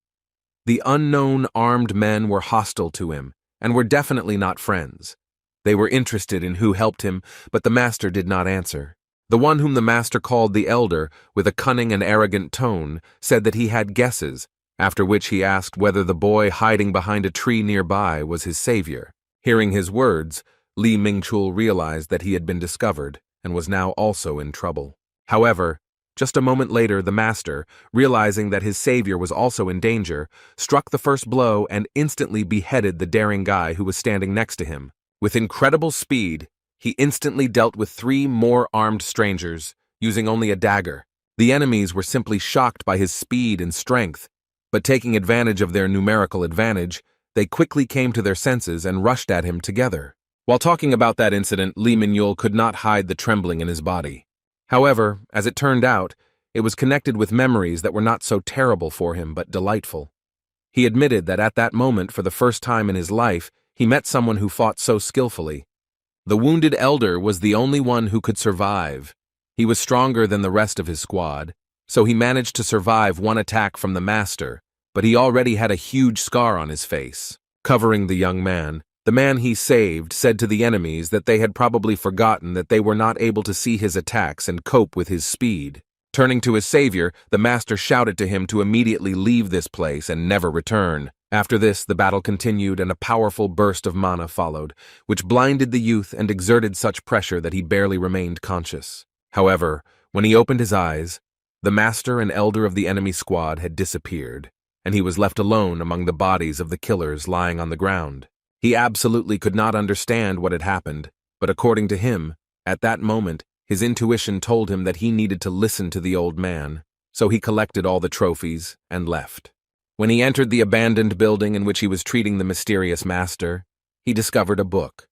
The unknown armed men were hostile to him, and were definitely not friends. They were interested in who helped him, but the master did not answer. The one whom the master called the elder, with a cunning and arrogant tone, said that he had guesses, after which he asked whether the boy hiding behind a tree nearby was his savior. Hearing his words, Lee Min-yul realized that he had been discovered, and was now also in trouble. However, just a moment later, the master, realizing that his savior was also in danger, struck the first blow and instantly beheaded the daring guy who was standing next to him. With incredible speed, he instantly dealt with 3 more armed strangers, using only a dagger. The enemies were simply shocked by his speed and strength, but taking advantage of their numerical advantage, they quickly came to their senses and rushed at him together. While talking about that incident, Lee Min-yul could not hide the trembling in his body. However, as it turned out, it was connected with memories that were not so terrible for him but delightful. He admitted that at that moment, for the first time in his life, he met someone who fought so skillfully. The wounded elder was the only one who could survive. He was stronger than the rest of his squad, so he managed to survive one attack from the master, but he already had a huge scar on his face. Covering the young man, the man he saved said to the enemies that they had probably forgotten that they were not able to see his attacks and cope with his speed. Turning to his savior, the master shouted to him to immediately leave this place and never return. After this, the battle continued and a powerful burst of mana followed, which blinded the youth and exerted such pressure that he barely remained conscious. However, when he opened his eyes, the master and elder of the enemy squad had disappeared, and he was left alone among the bodies of the killers lying on the ground. He absolutely could not understand what had happened, but according to him, at that moment, his intuition told him that he needed to listen to the old man, so he collected all the trophies and left. When he entered the abandoned building in which he was treating the mysterious master, he discovered a book.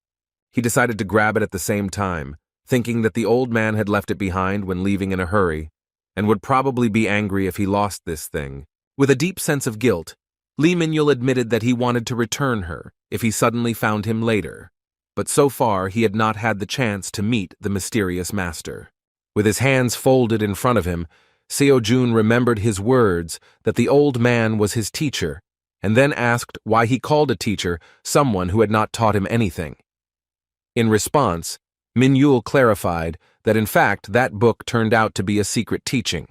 He decided to grab it at the same time, thinking that the old man had left it behind when leaving in a hurry, and would probably be angry if he lost this thing. With a deep sense of guilt, Lee Min-yul admitted that he wanted to return her if he suddenly found him later, but so far he had not had the chance to meet the mysterious master. With his hands folded in front of him, Seo-jun remembered his words that the old man was his teacher, and then asked why he called a teacher someone who had not taught him anything. In response, Min-yul clarified that in fact that book turned out to be a secret teaching.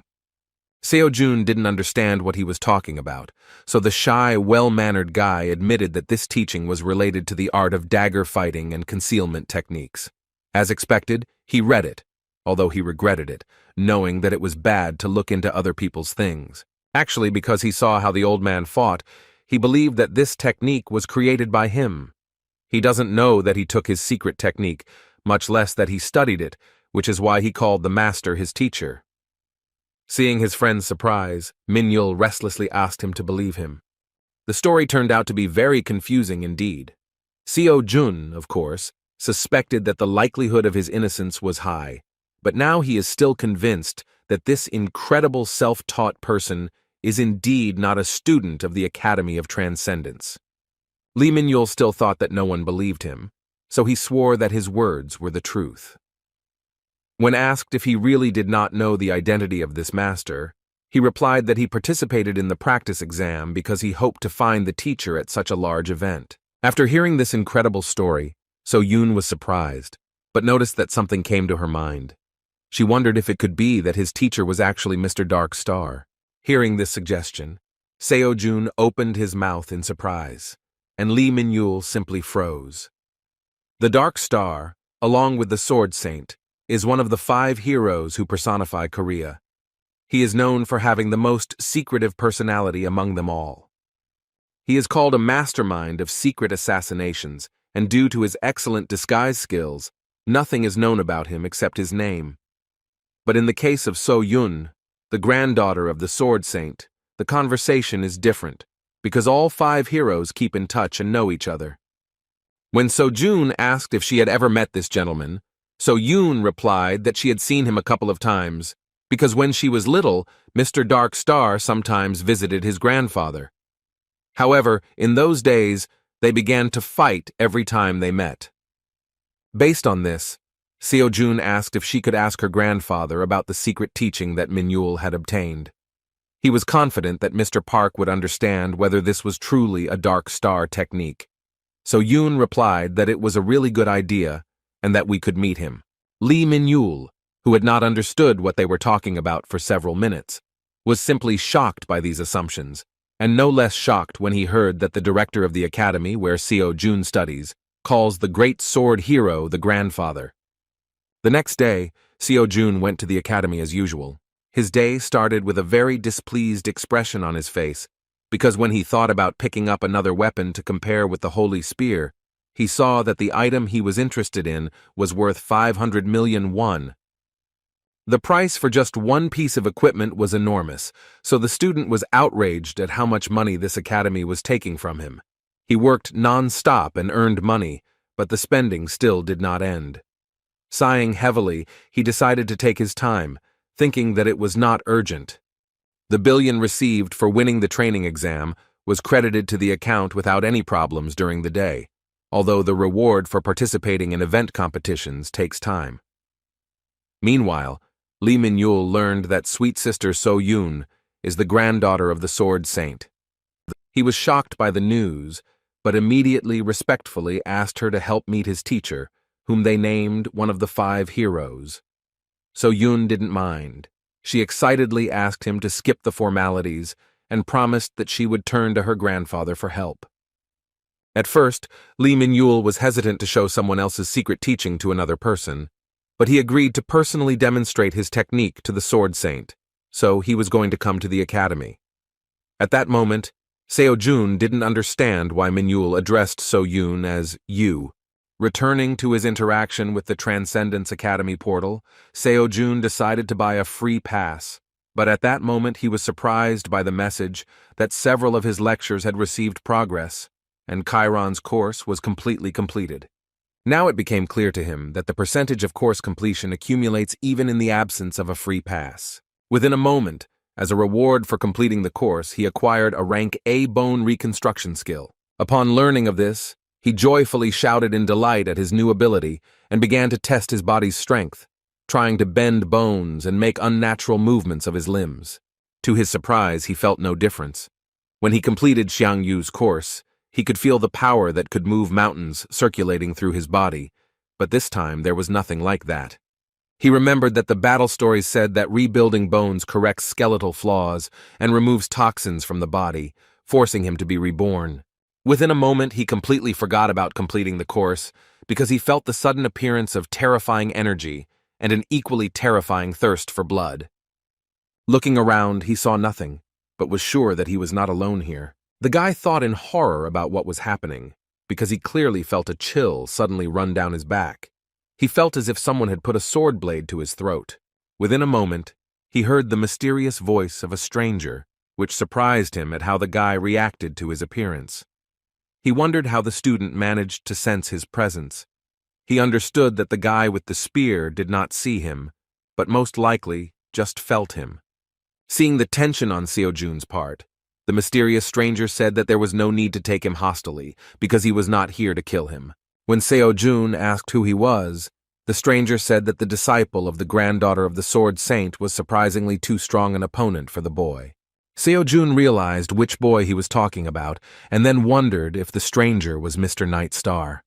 Seo-jun didn't understand what he was talking about, so the shy, well-mannered guy admitted that this teaching was related to the art of dagger fighting and concealment techniques. As expected, he read it, although he regretted it, knowing that it was bad to look into other people's things. Actually, because he saw how the old man fought, he believed that this technique was created by him. He doesn't know that he took his secret technique, much less that he studied it, which is why he called the master his teacher. Seeing his friend's surprise, Min-yul restlessly asked him to believe him. The story turned out to be very confusing indeed. Seo-jun, of course, suspected that the likelihood of his innocence was high, but now he is still convinced that this incredible self-taught person is indeed not a student of the Academy of Transcendence. Lee Min-yul still thought that no one believed him, so he swore that his words were the truth. When asked if he really did not know the identity of this master, he replied that he participated in the practice exam because he hoped to find the teacher at such a large event. After hearing this incredible story, So-yoon was surprised, but noticed that something came to her mind. She wondered if it could be that his teacher was actually Mr. Dark Star. Hearing this suggestion, Seo-jun opened his mouth in surprise, and Lee Min-yul simply froze. The Dark Star, along with the Sword Saint, is one of the 5 heroes who personify Korea. He is known for having the most secretive personality among them all. He is called a mastermind of secret assassinations, and due to his excellent disguise skills, nothing is known about him except his name. But in the case of So-yoon, the granddaughter of the Sword Saint, the conversation is different, because all 5 heroes keep in touch and know each other. When So-jun asked if she had ever met this gentleman, So-yoon replied that she had seen him a couple of times, because when she was little, Mr. Dark Star sometimes visited his grandfather. However, in those days, they began to fight every time they met. Based on this, Seo-jun asked if she could ask her grandfather about the secret teaching that Min-yul had obtained. He was confident that Mr. Park would understand whether this was truly a Dark Star technique. So-yoon replied that it was a really good idea and that we could meet him. Lee Min-yul, who had not understood what they were talking about for several minutes, was simply shocked by these assumptions, and no less shocked when he heard that the director of the academy where Seo-jun studies calls the great sword hero the grandfather. The next day, Seo-jun went to the academy as usual. His day started with a very displeased expression on his face, because when he thought about picking up another weapon to compare with the Holy Spear, he saw that the item he was interested in was worth 500 million won. The price for just one piece of equipment was enormous, so the student was outraged at how much money this academy was taking from him. He worked non-stop and earned money, but the spending still did not end. Sighing heavily, he decided to take his time, thinking that it was not urgent. The billion received for winning the training exam was credited to the account without any problems during the day, although the reward for participating in event competitions takes time. Meanwhile, Lee Min-yul learned that sweet sister So-yoon is the granddaughter of the Sword Saint. He was shocked by the news, but immediately respectfully asked her to help meet his teacher, whom they named one of the 5 heroes. So-yoon didn't mind. She excitedly asked him to skip the formalities and promised that she would turn to her grandfather for help. At first, Lee Min-yul was hesitant to show someone else's secret teaching to another person, but he agreed to personally demonstrate his technique to the Sword Saint, so he was going to come to the academy. At that moment, Seo-jun didn't understand why Min-yul addressed So-yoon as you. Returning to his interaction with the Transcendence Academy portal, Seo-jun decided to buy a free pass, but at that moment he was surprised by the message that several of his lectures had received progress, and Chiron's course was completely completed. Now it became clear to him that the percentage of course completion accumulates even in the absence of a free pass. Within a moment, as a reward for completing the course, he acquired a rank A bone reconstruction skill. Upon learning of this, he joyfully shouted in delight at his new ability and began to test his body's strength, trying to bend bones and make unnatural movements of his limbs. To his surprise, he felt no difference. When he completed Xiang Yu's course, he could feel the power that could move mountains circulating through his body, but this time there was nothing like that. He remembered that the battle stories said that rebuilding bones corrects skeletal flaws and removes toxins from the body, forcing him to be reborn. Within a moment, he completely forgot about completing the course because he felt the sudden appearance of terrifying energy and an equally terrifying thirst for blood. Looking around, he saw nothing, but was sure that he was not alone here. The guy thought in horror about what was happening, because he clearly felt a chill suddenly run down his back. He felt as if someone had put a sword blade to his throat. Within a moment, he heard the mysterious voice of a stranger, which surprised him at how the guy reacted to his appearance. He wondered how the student managed to sense his presence. He understood that the guy with the spear did not see him, but most likely just felt him. Seeing the tension on Seo Jun's part, the mysterious stranger said that there was no need to take him hostilely, because he was not here to kill him. When Seo Jun asked who he was, the stranger said that the disciple of the granddaughter of the Sword Saint was surprisingly too strong an opponent for the boy. Seo Jun realized which boy he was talking about, and then wondered if the stranger was Mr. Nightstar.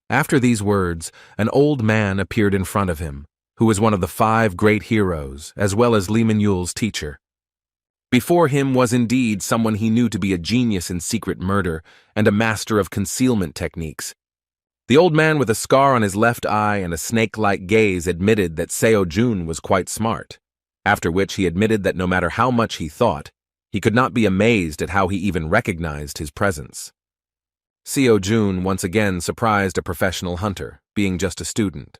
After these words, an old man appeared in front of him, who was one of the 5 great heroes, as well as Li Minyul's teacher. Before him was indeed someone he knew to be a genius in secret murder and a master of concealment techniques. The old man with a scar on his left eye and a snake-like gaze admitted that Seo Jun was quite smart, after which he admitted that no matter how much he thought, he could not be amazed at how he even recognized his presence. Seo Jun once again surprised a professional hunter, being just a student.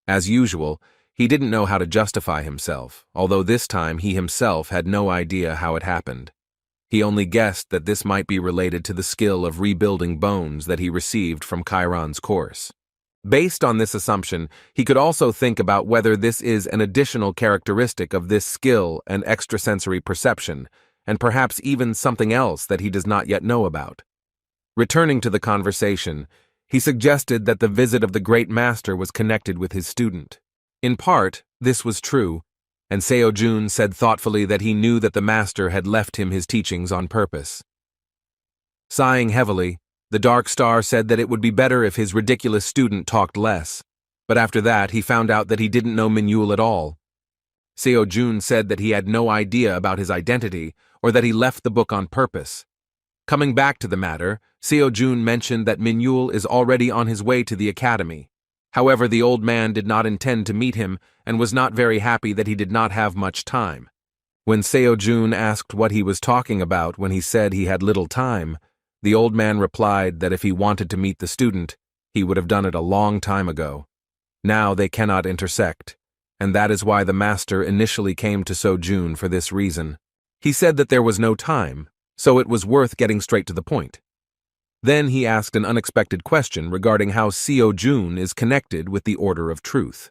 As usual, he didn't know how to justify himself, although this time he himself had no idea how it happened. He only guessed that this might be related to the skill of rebuilding bones that he received from Chiron's course. Based on this assumption, he could also think about whether this is an additional characteristic of this skill and extrasensory perception, and perhaps even something else that he does not yet know about. Returning to the conversation, he suggested that the visit of the great master was connected with his student. In part, this was true, and Seo Jun said thoughtfully that he knew that the master had left him his teachings on purpose. Sighing heavily, the Dark Star said that it would be better if his ridiculous student talked less, but after that he found out that he didn't know Minyul at all. Seo Jun said that he had no idea about his identity or that he left the book on purpose. Coming back to the matter, Seo Jun mentioned that Minyul is already on his way to the academy. However, the old man did not intend to meet him and was not very happy that he did not have much time. When Seo Jun asked what he was talking about when he said he had little time, the old man replied that if he wanted to meet the student, he would have done it a long time ago. Now they cannot intersect, and that is why the master initially came to Seo Jun for this reason. He said that there was no time, so it was worth getting straight to the point. Then he asked an unexpected question regarding how Seo Jun is connected with the Order of Truth.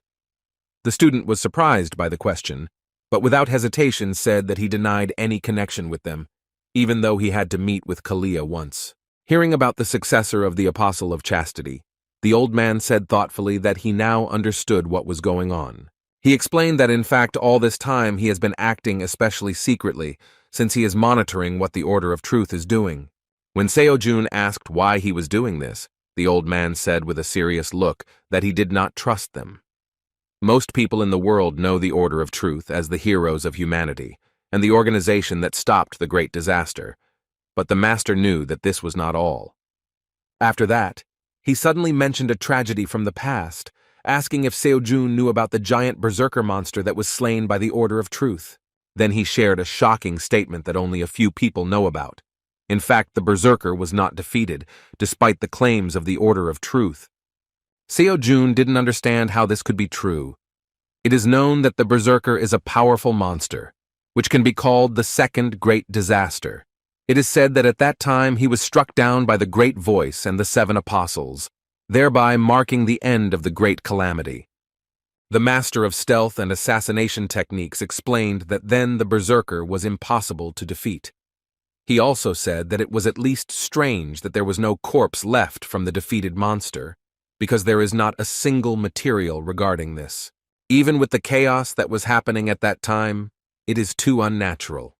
The student was surprised by the question, but without hesitation said that he denied any connection with them, even though he had to meet with Kalia once. Hearing about the successor of the Apostle of Chastity, the old man said thoughtfully that he now understood what was going on. He explained that in fact all this time he has been acting especially secretly, since he is monitoring what the Order of Truth is doing. When Seo Jun asked why he was doing this, the old man said with a serious look that he did not trust them. Most people in the world know the Order of Truth as the heroes of humanity, and the organization that stopped the great disaster, but the master knew that this was not all. After that, he suddenly mentioned a tragedy from the past, asking if Seo Jun knew about the giant berserker monster that was slain by the Order of Truth. Then he shared a shocking statement that only a few people know about. In fact, the berserker was not defeated, despite the claims of the Order of Truth. Seo Jun didn't understand how this could be true. It is known that the berserker is a powerful monster, which can be called the second great disaster. It is said that at that time he was struck down by the Great Voice and the 7 apostles. thereby marking the end of the great calamity. The master of stealth and assassination techniques explained that then the berserker was impossible to defeat. He also said that it was at least strange that there was no corpse left from the defeated monster, because there is not a single material regarding this. Even with the chaos that was happening at that time, it is too unnatural.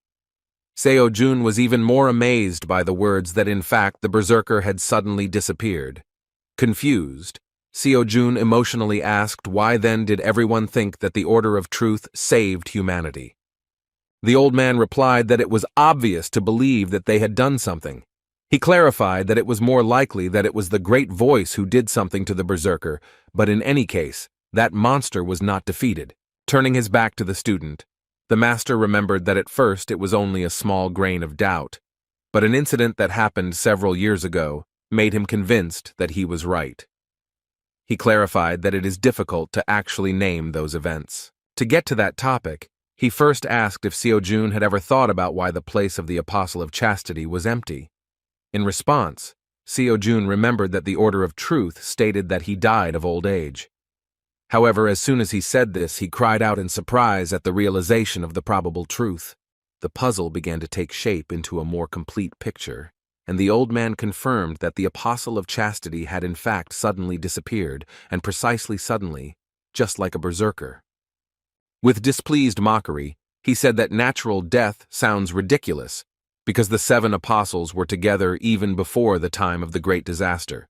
Seo-jun was even more amazed by the words that in fact the berserker had suddenly disappeared. Confused, Seo-jun emotionally asked why then did everyone think that the Order of Truth saved humanity. The old man replied that it was obvious to believe that they had done something. He clarified that it was more likely that it was the Great Voice who did something to the berserker, but in any case, that monster was not defeated. Turning his back to the student, the master remembered that at first it was only a small grain of doubt, but an incident that happened several years ago made him convinced that he was right. He clarified that it is difficult to actually name those events. To get to that topic, he first asked if Seo-jun had ever thought about why the place of the Apostle of Chastity was empty. In response, Seo-jun remembered that the Order of Truth stated that he died of old age. However, as soon as he said this, he cried out in surprise at the realization of the probable truth. The puzzle began to take shape into a more complete picture, and the old man confirmed that the Apostle of Chastity had in fact suddenly disappeared, and precisely suddenly, just like a berserker. With displeased mockery, he said that natural death sounds ridiculous, because the 7 apostles were together even before the time of the great disaster.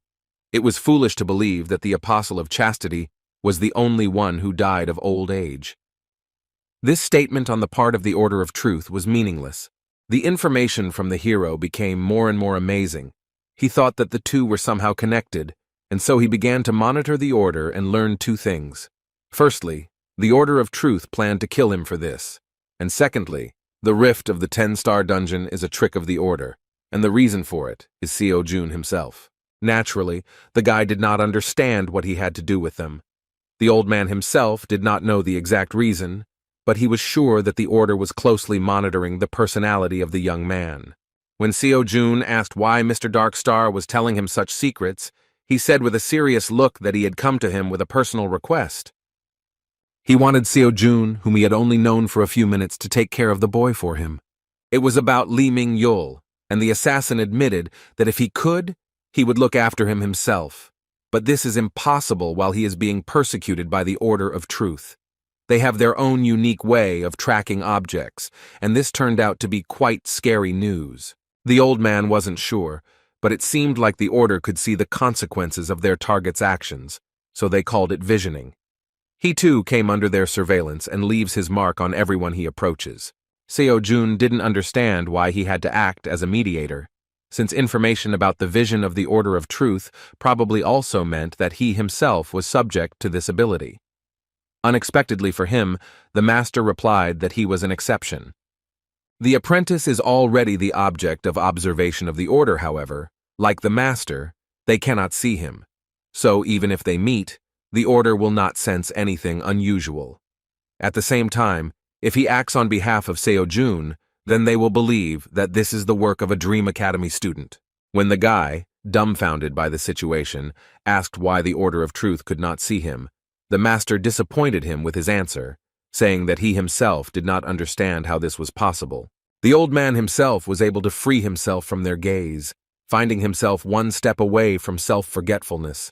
It was foolish to believe that the Apostle of Chastity was the only one who died of old age. This statement on the part of the Order of Truth was meaningless. The information from the hero became more and more amazing. He thought that the two were somehow connected, and so he began to monitor the Order and learn 2 things. Firstly, the Order of Truth planned to kill him for this, and secondly, the rift of the 10-star dungeon is a trick of the Order, and the reason for it is Seo-jun himself. Naturally, the guy did not understand what he had to do with them. The old man himself did not know the exact reason, but he was sure that the Order was closely monitoring the personality of the young man. When Seo-jun asked why Mr. Darkstar was telling him such secrets, he said with a serious look that he had come to him with a personal request. He wanted Seo-jun, whom he had only known for a few minutes, to take care of the boy for him. It was about Li Ming-yul, and the assassin admitted that if he could, he would look after him himself. But this is impossible while he is being persecuted by the Order of Truth. They have their own unique way of tracking objects, and this turned out to be quite scary news. The old man wasn't sure, but it seemed like the Order could see the consequences of their target's actions, so they called it visioning. He too came under their surveillance and leaves his mark on everyone he approaches. Seo-jun didn't understand why he had to act as a mediator, since information about the vision of the Order of Truth probably also meant that he himself was subject to this ability. Unexpectedly for him, the master replied that he was an exception. The apprentice is already the object of observation of the Order, however. Like the master, they cannot see him. So even if they meet, the Order will not sense anything unusual. At the same time, if he acts on behalf of Seo-jun, then they will believe that this is the work of a Dream Academy student. When the guy, dumbfounded by the situation, asked why the Order of Truth could not see him, the master disappointed him with his answer, saying that he himself did not understand how this was possible. The old man himself was able to free himself from their gaze, finding himself one step away from self-forgetfulness.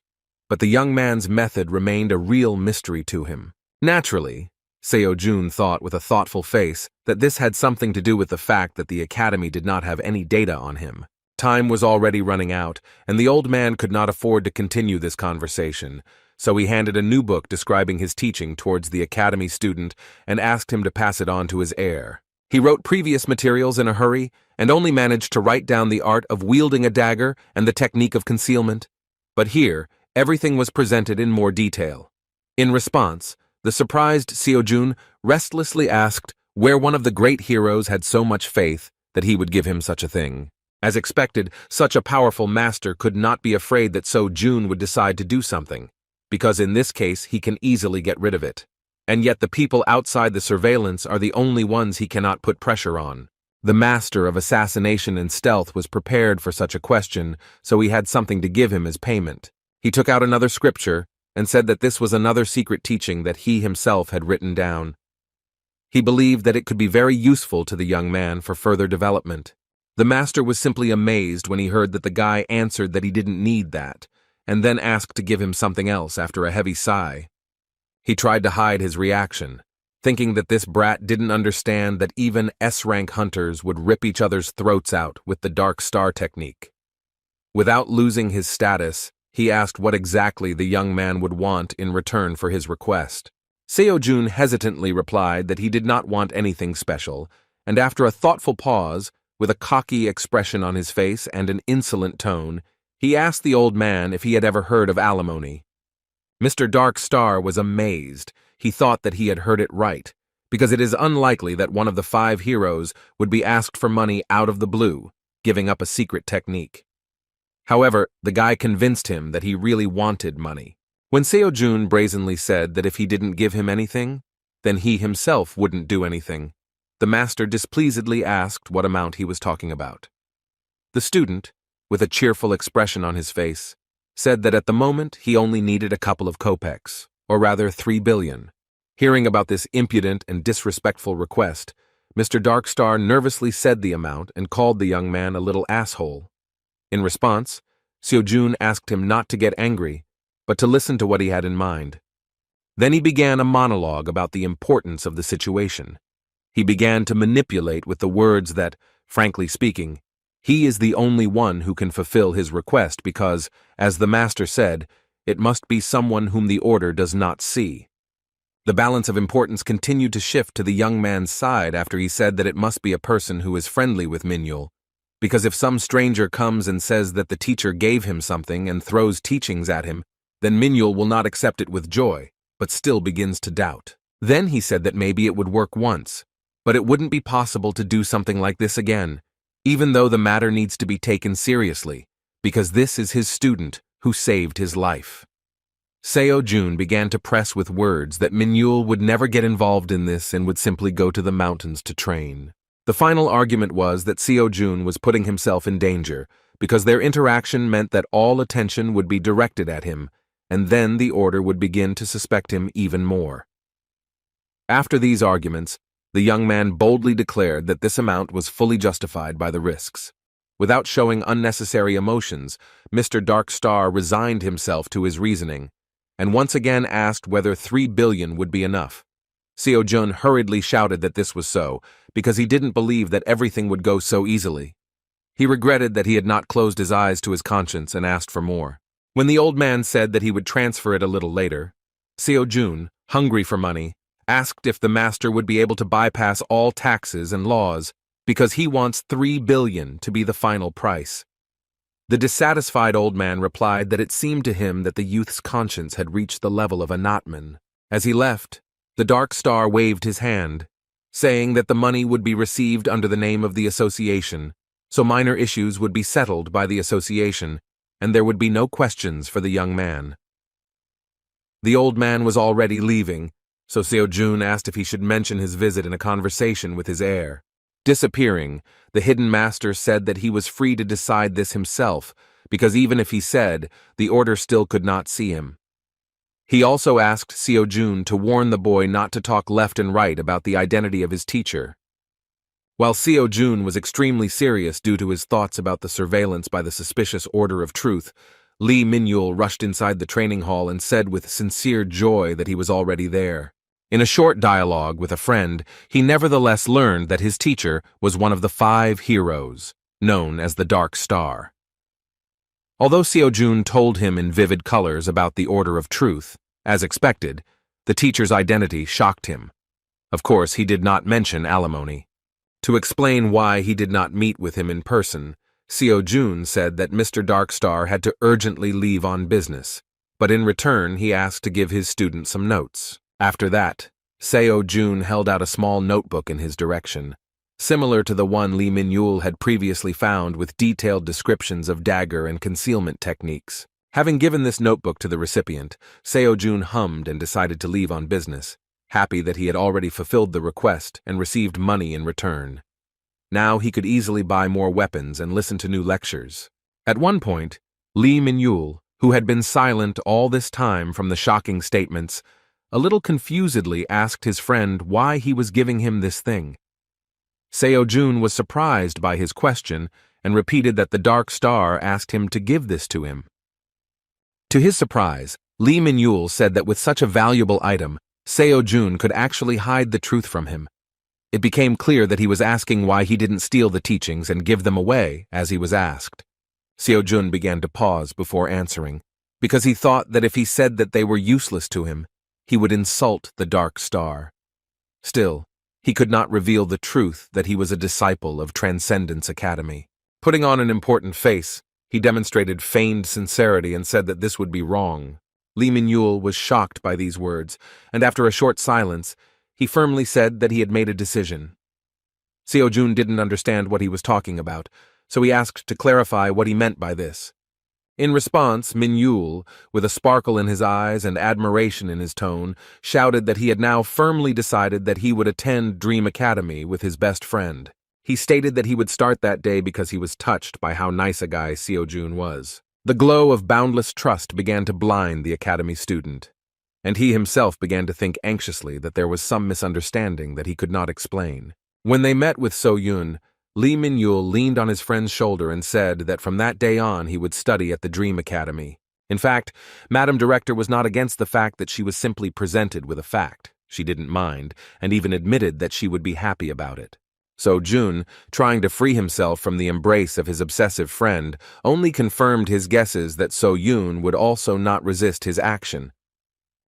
But the young man's method remained a real mystery to him. Naturally, Seo-jun thought with a thoughtful face that this had something to do with the fact that the academy did not have any data on him. Time was already running out, and the old man could not afford to continue this conversation, so he handed a new book describing his teaching towards the academy student and asked him to pass it on to his heir. He wrote previous materials in a hurry and only managed to write down the art of wielding a dagger and the technique of concealment. But here, everything was presented in more detail. In response, the surprised Seo-jun restlessly asked where one of the great heroes had so much faith that he would give him such a thing. As expected, such a powerful master could not be afraid that Seo-jun would decide to do something, because in this case he can easily get rid of it. And yet the people outside the surveillance are the only ones he cannot put pressure on. The master of assassination and stealth was prepared for such a question, so he had something to give him as payment. He took out another scripture and said that this was another secret teaching that he himself had written down. He believed that it could be very useful to the young man for further development. The master was simply amazed when he heard that the guy answered that he didn't need that, and then asked to give him something else after a heavy sigh. He tried to hide his reaction, thinking that this brat didn't understand that even S-rank hunters would rip each other's throats out with the dark star technique. Without losing his status, he asked what exactly the young man would want in return for his request. Seo-jun hesitantly replied that he did not want anything special, and after a thoughtful pause, with a cocky expression on his face and an insolent tone, he asked the old man if he had ever heard of alimony. Mr. Dark Star was amazed. He thought that he had heard it right, because it is unlikely that one of the 5 heroes would be asked for money out of the blue, giving up a secret technique. However, the guy convinced him that he really wanted money. When Seo-jun brazenly said that if he didn't give him anything, then he himself wouldn't do anything, the master displeasedly asked what amount he was talking about. The student, with a cheerful expression on his face, said that at the moment he only needed a couple of kopecks, or rather 3 billion. Hearing about this impudent and disrespectful request, Mr. Darkstar nervously said the amount and called the young man a little asshole. In response, Seo-jun asked him not to get angry, but to listen to what he had in mind. Then he began a monologue about the importance of the situation. He began to manipulate with the words that, frankly speaking, he is the only one who can fulfill his request because, as the master said, it must be someone whom the order does not see. The balance of importance continued to shift to the young man's side after he said that it must be a person who is friendly with Minhyul, because if some stranger comes and says that the teacher gave him something and throws teachings at him, then Minhyul will not accept it with joy, but still begins to doubt. Then he said that maybe it would work once, but it wouldn't be possible to do something like this again, even though the matter needs to be taken seriously, because this is his student who saved his life. Seo-jun began to press with words that Minhyul would never get involved in this and would simply go to the mountains to train. The final argument was that Seo-jun was putting himself in danger, because their interaction meant that all attention would be directed at him, and then the order would begin to suspect him even more. After these arguments, the young man boldly declared that this amount was fully justified by the risks. Without showing unnecessary emotions, Mr. Darkstar resigned himself to his reasoning, and once again asked whether 3 billion would be enough. Seo-jun hurriedly shouted that this was so, because he didn't believe that everything would go so easily. He regretted that he had not closed his eyes to his conscience and asked for more. When the old man said that he would transfer it a little later, Seo-jun, hungry for money, asked if the master would be able to bypass all taxes and laws because he wants 3 billion to be the final price. The dissatisfied old man replied that it seemed to him that the youth's conscience had reached the level of a knotman. As he left, the Dark Star waved his hand, saying that the money would be received under the name of the association, so minor issues would be settled by the association, and there would be no questions for the young man. The old man was already leaving, so Seo-jun asked if he should mention his visit in a conversation with his heir. Disappearing, the hidden master said that he was free to decide this himself, because even if he said, the order still could not see him. He also asked Seo-jun to warn the boy not to talk left and right about the identity of his teacher. While Seo-jun was extremely serious due to his thoughts about the surveillance by the suspicious Order of Truth, Lee Minhyul rushed inside the training hall and said with sincere joy that he was already there. In a short dialogue with a friend, he nevertheless learned that his teacher was one of the 5 heroes, known as the Dark Star. Although Seo-jun told him in vivid colors about the Order of Truth, as expected, the teacher's identity shocked him. Of course, he did not mention alimony. To explain why he did not meet with him in person, Seo-jun said that Mr. Darkstar had to urgently leave on business, but in return he asked to give his student some notes. After that, Seo-jun held out a small notebook in his direction, similar to the one Lee Minhyul had previously found with detailed descriptions of dagger and concealment techniques. Having given this notebook to the recipient, Seo-jun hummed and decided to leave on business, happy that he had already fulfilled the request and received money in return. Now he could easily buy more weapons and listen to new lectures. At one point, Lee Minhyul, who had been silent all this time from the shocking statements, a little confusedly asked his friend why he was giving him this thing. Seo-jun was surprised by his question and repeated that the Dark Star asked him to give this to him. To his surprise, Lee Min-yul said that with such a valuable item, Seo-jun could actually hide the truth from him. It became clear that he was asking why he didn't steal the teachings and give them away as he was asked. Seo-jun began to pause before answering, because he thought that if he said that they were useless to him, he would insult the Dark Star. Still, he could not reveal the truth that he was a disciple of Transcendence Academy. Putting on an important face, he demonstrated feigned sincerity and said that this would be wrong. Lee Min-yul was shocked by these words, and after a short silence, he firmly said that he had made a decision. Seo-jun didn't understand what he was talking about, so he asked to clarify what he meant by this. In response, Min-yul, with a sparkle in his eyes and admiration in his tone, shouted that he had now firmly decided that he would attend Dream Academy with his best friend. He stated that he would start that day because he was touched by how nice a guy Seo-jun was. The glow of boundless trust began to blind the academy student, and he himself began to think anxiously that there was some misunderstanding that he could not explain. When they met with So-yun, Lee Min-yul leaned on his friend's shoulder and said that from that day on he would study at the Dream Academy. In fact, Madam Director was not against the fact that she was simply presented with a fact. She didn't mind, and even admitted that she would be happy about it. So-jun, trying to free himself from the embrace of his obsessive friend, only confirmed his guesses that So-yun would also not resist his action.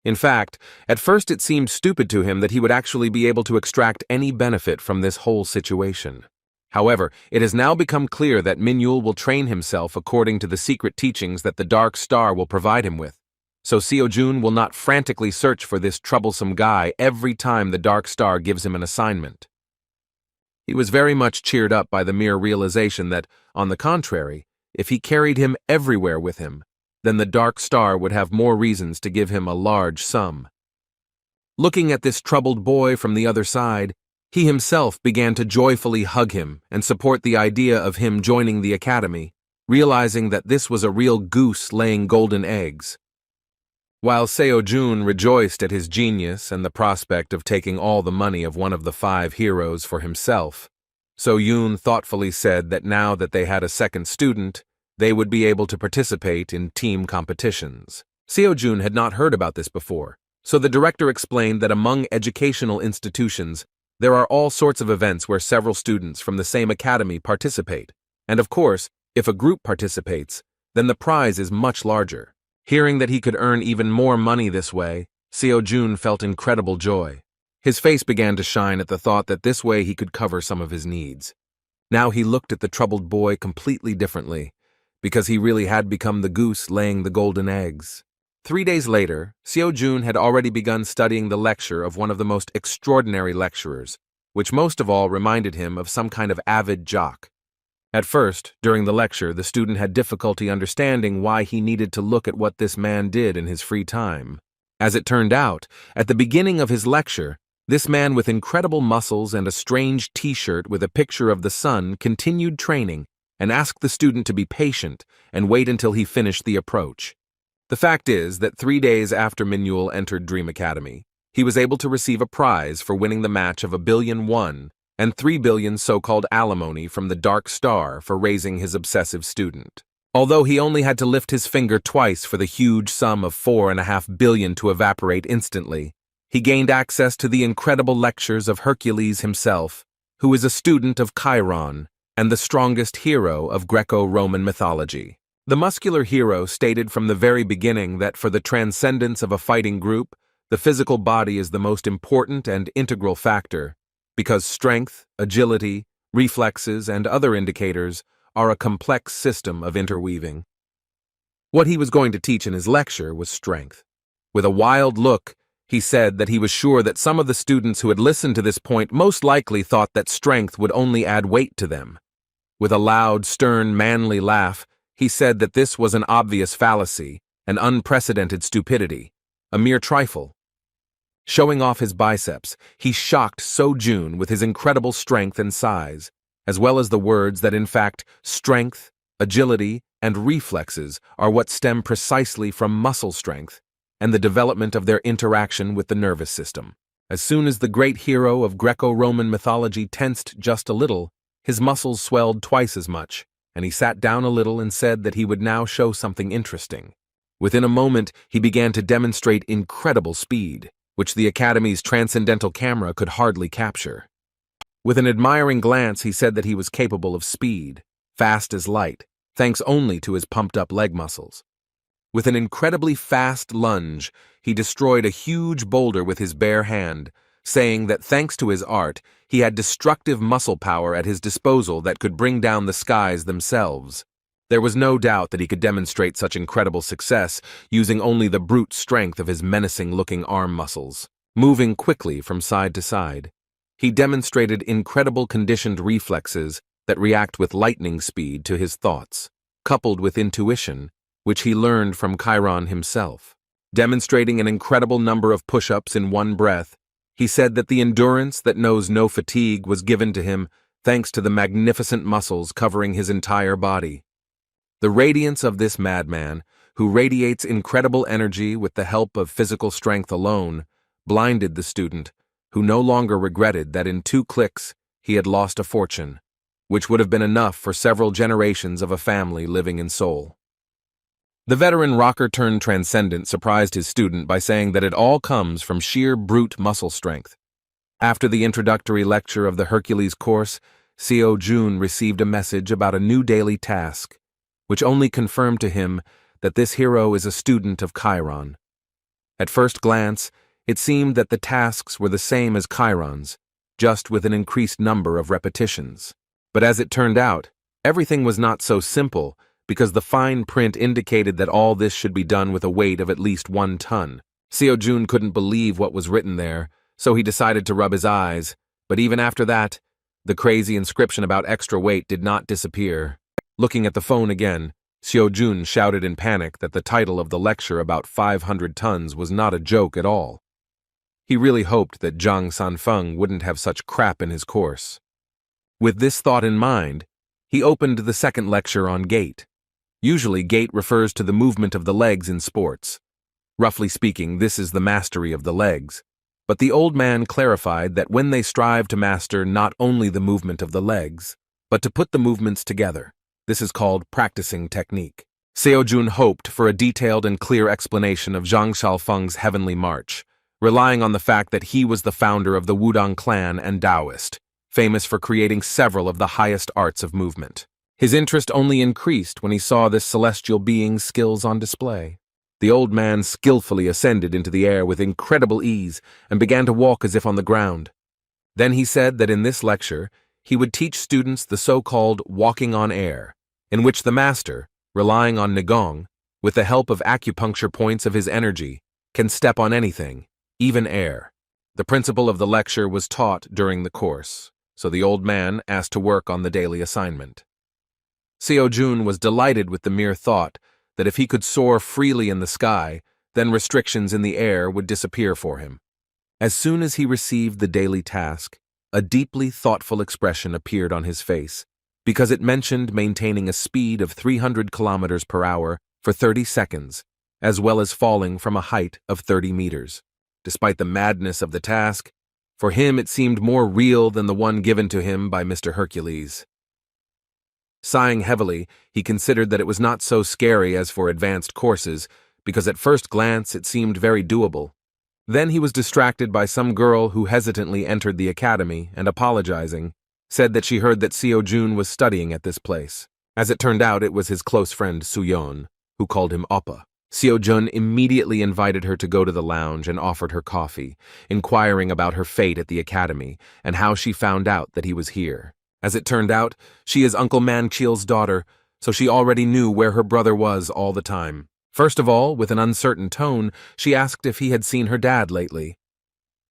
In fact, at first it seemed stupid to him that he would actually be able to extract any benefit from this whole situation. However, it has now become clear that Min-yul will train himself according to the secret teachings that the Dark Star will provide him with. So Seo-jun will not frantically search for this troublesome guy every time the Dark Star gives him an assignment. He was very much cheered up by the mere realization that, on the contrary, if he carried him everywhere with him, then the Dark Star would have more reasons to give him a large sum. Looking at this troubled boy from the other side, he himself began to joyfully hug him and support the idea of him joining the academy, realizing that this was a real goose laying golden eggs. While Seo-jun rejoiced at his genius and the prospect of taking all the money of one of the 5 heroes for himself, So-yun thoughtfully said that now that they had a second student, they would be able to participate in team competitions. Seo-jun had not heard about this before, so the director explained that among educational institutions, there are all sorts of events where several students from the same academy participate, and of course, if a group participates, then the prize is much larger. Hearing that he could earn even more money this way, Seo-jun felt incredible joy. His face began to shine at the thought that this way he could cover some of his needs. Now he looked at the troubled boy completely differently, because he really had become the goose laying the golden eggs. 3 days later, Seo-jun had already begun studying the lecture of one of the most extraordinary lecturers, which most of all reminded him of some kind of avid jock. At first, during the lecture, the student had difficulty understanding why he needed to look at what this man did in his free time. As it turned out, at the beginning of his lecture, this man with incredible muscles and a strange t-shirt with a picture of the sun continued training and asked the student to be patient and wait until he finished the approach. The fact is that 3 days after Min-yul entered Dream Academy, he was able to receive a prize for winning the match of 1 billion won and 3 billion so-called alimony from the Dark Star for raising his obsessive student. Although he only had to lift his finger twice for the huge sum of 4.5 billion to evaporate instantly, he gained access to the incredible lectures of Hercules himself, who is a student of Chiron and the strongest hero of Greco-Roman mythology. The muscular hero stated from the very beginning that for the transcendence of a fighting group, the physical body is the most important and integral factor, because strength, agility, reflexes, and other indicators are a complex system of interweaving. What he was going to teach in his lecture was strength. With a wild look, he said that he was sure that some of the students who had listened to this point most likely thought that strength would only add weight to them. With a loud, stern, manly laugh, he said that this was an obvious fallacy, an unprecedented stupidity, a mere trifle. Showing off his biceps, he shocked So-jun with his incredible strength and size, as well as the words that in fact, strength, agility, and reflexes are what stem precisely from muscle strength and the development of their interaction with the nervous system. As soon as the great hero of Greco-Roman mythology tensed just a little, his muscles swelled twice as much, and he sat down a little and said that he would now show something interesting. Within a moment, he began to demonstrate incredible speed, which the Academy's transcendental camera could hardly capture. With an admiring glance, he said that he was capable of speed, fast as light, thanks only to his pumped-up leg muscles. With an incredibly fast lunge, he destroyed a huge boulder with his bare hand, saying that thanks to his art, he had destructive muscle power at his disposal that could bring down the skies themselves. There was no doubt that he could demonstrate such incredible success using only the brute strength of his menacing-looking arm muscles. Moving quickly from side to side, he demonstrated incredible conditioned reflexes that react with lightning speed to his thoughts, coupled with intuition, which he learned from Chiron himself. Demonstrating an incredible number of push-ups in one breath, he said that the endurance that knows no fatigue was given to him thanks to the magnificent muscles covering his entire body. The radiance of this madman, who radiates incredible energy with the help of physical strength alone, blinded the student, who no longer regretted that in 2 clicks he had lost a fortune, which would have been enough for several generations of a family living in Seoul. The veteran rocker-turned-transcendent surprised his student by saying that it all comes from sheer brute muscle strength. After the introductory lecture of the Hercules course, Seo-jun received a message about a new daily task, which only confirmed to him that this hero is a student of Chiron. At first glance, it seemed that the tasks were the same as Chiron's, just with an increased number of repetitions. But as it turned out, everything was not so simple, because the fine print indicated that all this should be done with a weight of at least 1 ton. Seo-jun couldn't believe what was written there, so he decided to rub his eyes, but even after that, the crazy inscription about extra weight did not disappear. Looking at the phone again, Seo-jun shouted in panic that the title of the lecture about 500 tons was not a joke at all. He really hoped that Zhang Sanfeng wouldn't have such crap in his course. With this thought in mind, he opened the second lecture on gait. Usually, gait refers to the movement of the legs in sports. Roughly speaking, this is the mastery of the legs. But the old man clarified that when they strive to master not only the movement of the legs, but to put the movements together, this is called practicing technique. Seo-jun hoped for a detailed and clear explanation of Zhang Xiaofeng's heavenly march, relying on the fact that he was the founder of the Wudang clan and Taoist, famous for creating several of the highest arts of movement. His interest only increased when he saw this celestial being's skills on display. The old man skillfully ascended into the air with incredible ease and began to walk as if on the ground. Then he said that in this lecture, he would teach students the so-called walking on air, in which the master, relying on Nigong, with the help of acupuncture points of his energy, can step on anything, even air. The principle of the lecture was taught during the course, so the old man asked to work on the daily assignment. Seo-jun was delighted with the mere thought that if he could soar freely in the sky, then restrictions in the air would disappear for him. As soon as he received the daily task, a deeply thoughtful expression appeared on his face, because it mentioned maintaining a speed of 300 kilometers per hour for 30 seconds, as well as falling from a height of 30 meters. Despite the madness of the task, for him it seemed more real than the one given to him by Mr. Hercules. Sighing heavily, he considered that it was not so scary as for advanced courses, because at first glance it seemed very doable. Then he was distracted by some girl who hesitantly entered the academy and, apologizing, said that she heard that Seo-jun was studying at this place. As it turned out, it was his close friend Suyeon, who called him Oppa. Seo-jun immediately invited her to go to the lounge and offered her coffee, inquiring about her fate at the academy and how she found out that he was here. As it turned out, she is Uncle Manchil's daughter, so she already knew where her brother was all the time. First of all, with an uncertain tone, she asked if he had seen her dad lately.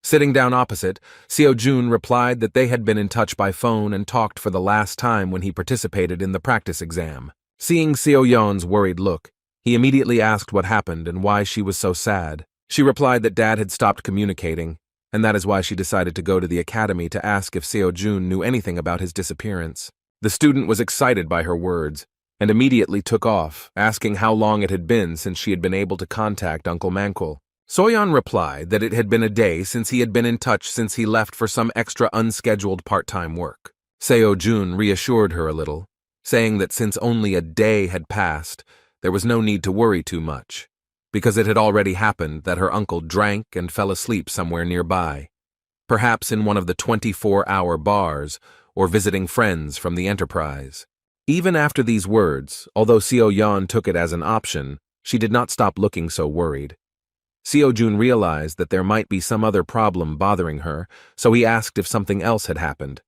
Sitting down opposite, Seo-jun replied that they had been in touch by phone and talked for the last time when he participated in the practice exam. Seeing Seo-yeon's worried look, he immediately asked what happened and why she was so sad. She replied that Dad had stopped communicating, and that is why she decided to go to the academy to ask if Seo-jun knew anything about his disappearance. The student was excited by her words, and immediately took off, asking how long it had been since she had been able to contact Uncle Manhwa. Soyeon replied that it had been a day since he had been in touch since he left for some extra unscheduled part-time work. Seo-jun reassured her a little, saying that since only a day had passed, there was no need to worry too much, because it had already happened that her uncle drank and fell asleep somewhere nearby, perhaps in one of the 24-hour bars or visiting friends from the enterprise. Even after these words, although Seo-yeon took it as an option, she did not stop looking so worried. Seo-jun realized that there might be some other problem bothering her, so he asked if something else had happened.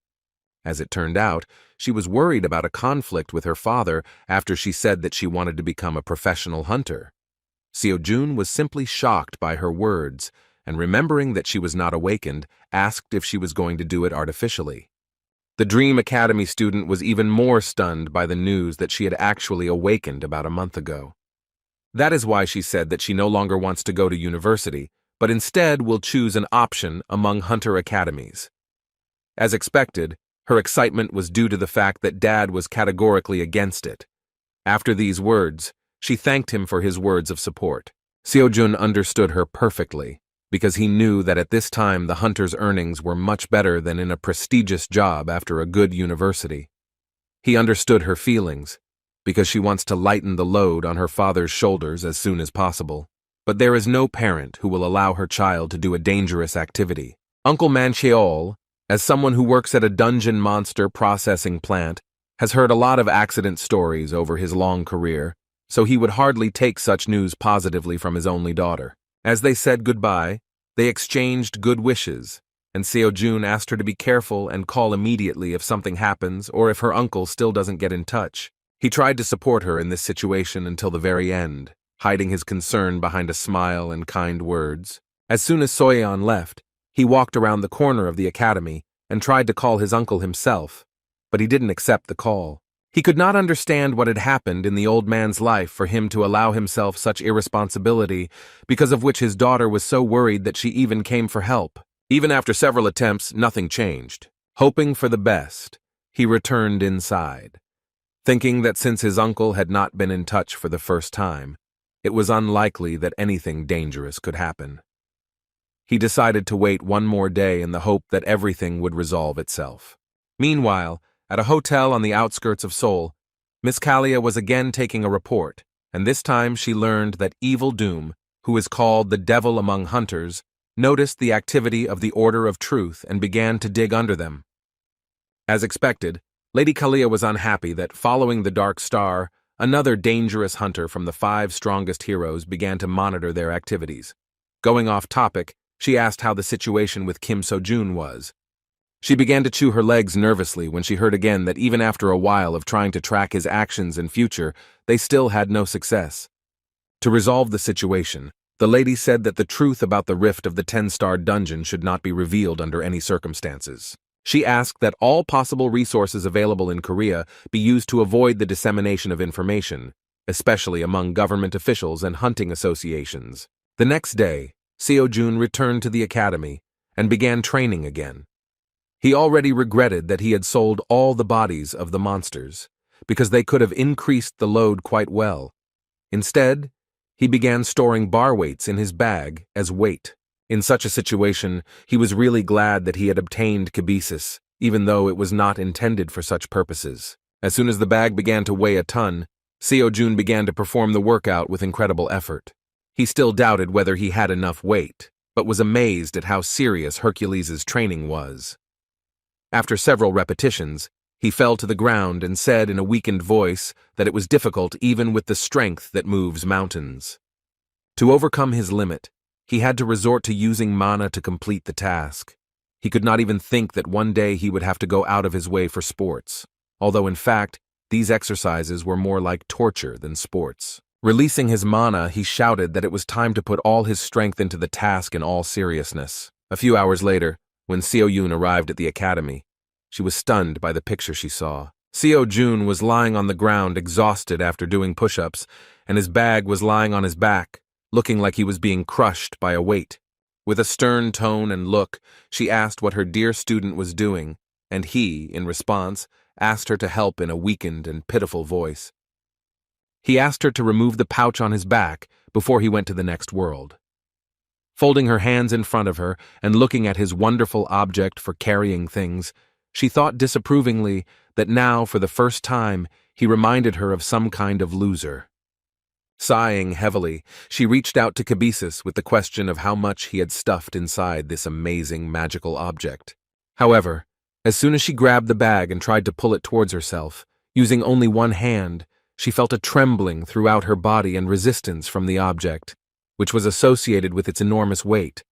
As it turned out, she was worried about a conflict with her father after she said that she wanted to become a professional hunter. Seo-jun was simply shocked by her words, and remembering that she was not awakened, asked if she was going to do it artificially. The Dream Academy student was even more stunned by the news that she had actually awakened about a month ago. That is why she said that she no longer wants to go to university, but instead will choose an option among hunter academies. As expected, her excitement was due to the fact that Dad was categorically against it. After these words, she thanked him for his words of support. Seo-jun understood her perfectly, because he knew that at this time the hunter's earnings were much better than in a prestigious job after a good university. He understood her feelings, because she wants to lighten the load on her father's shoulders as soon as possible. But there is no parent who will allow her child to do a dangerous activity. Uncle Manhwa, as someone who works at a dungeon monster processing plant, has heard a lot of accident stories over his long career, so he would hardly take such news positively from his only daughter. As they said goodbye, they exchanged good wishes, and Seo-jun asked her to be careful and call immediately if something happens or if her uncle still doesn't get in touch. He tried to support her in this situation until the very end, hiding his concern behind a smile and kind words. As soon as Soyeon left, he walked around the corner of the academy and tried to call his uncle himself, but he didn't accept the call. He could not understand what had happened in the old man's life for him to allow himself such irresponsibility, because of which his daughter was so worried that she even came for help. Even after several attempts, nothing changed. Hoping for the best, he returned inside, thinking that since his uncle had not been in touch for the first time, it was unlikely that anything dangerous could happen. He decided to wait one more day in the hope that everything would resolve itself. Meanwhile, at a hotel on the outskirts of Seoul, Miss Kalia was again taking a report, and this time she learned that Evil Doom, who is called the Devil among Hunters, noticed the activity of the Order of Truth and began to dig under them. As expected, Lady Kalia was unhappy that, following the Dark Star, another dangerous hunter from the 5 strongest heroes began to monitor their activities. Going off topic, she asked how the situation with Kim So-jun was. She began to chew her legs nervously when she heard again that even after a while of trying to track his actions and future, they still had no success. To resolve the situation, the lady said that the truth about the rift of the 10-star dungeon should not be revealed under any circumstances. She asked that all possible resources available in Korea be used to avoid the dissemination of information, especially among government officials and hunting associations. The next day, Seo-jun returned to the academy and began training again. He already regretted that he had sold all the bodies of the monsters, because they could have increased the load quite well. Instead, he began storing bar weights in his bag as weight. In such a situation, he was really glad that he had obtained kibesis, even though it was not intended for such purposes. As soon as the bag began to weigh a ton, Seo-jun began to perform the workout with incredible effort. He still doubted whether he had enough weight, but was amazed at how serious Hercules' training was. After several repetitions, he fell to the ground and said in a weakened voice that it was difficult even with the strength that moves mountains. To overcome his limit, he had to resort to using mana to complete the task. He could not even think that one day he would have to go out of his way for sports, although in fact, these exercises were more like torture than sports. Releasing his mana, he shouted that it was time to put all his strength into the task in all seriousness. A few hours later, when Seo-jun arrived at the academy, she was stunned by the picture she saw. Seo-jun was lying on the ground exhausted after doing push-ups, and his bag was lying on his back, looking like he was being crushed by a weight. With a stern tone and look, she asked what her dear student was doing, and he, in response, asked her to help in a weakened and pitiful voice. He asked her to remove the pouch on his back before he went to the next world. Folding her hands in front of her and looking at his wonderful object for carrying things, she thought disapprovingly that now, for the first time, he reminded her of some kind of loser. Sighing heavily, she reached out to Cabesus with the question of how much he had stuffed inside this amazing magical object. However, as soon as she grabbed the bag and tried to pull it towards herself, using only one hand, she felt a trembling throughout her body and resistance from the object, which was associated with its enormous weight.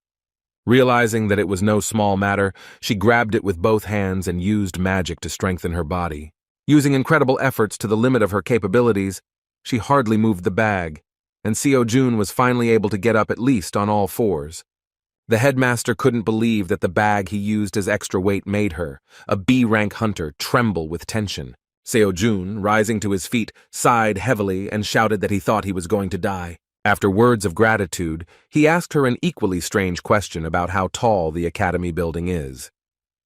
Realizing that it was no small matter, she grabbed it with both hands and used magic to strengthen her body. Using incredible efforts to the limit of her capabilities, she hardly moved the bag, and Seo-jun was finally able to get up at least on all fours. The headmaster couldn't believe that the bag he used as extra weight made her, a B-rank hunter, tremble with tension. Seo-jun, rising to his feet, sighed heavily and shouted that he thought he was going to die. After words of gratitude, he asked her an equally strange question about how tall the academy building is.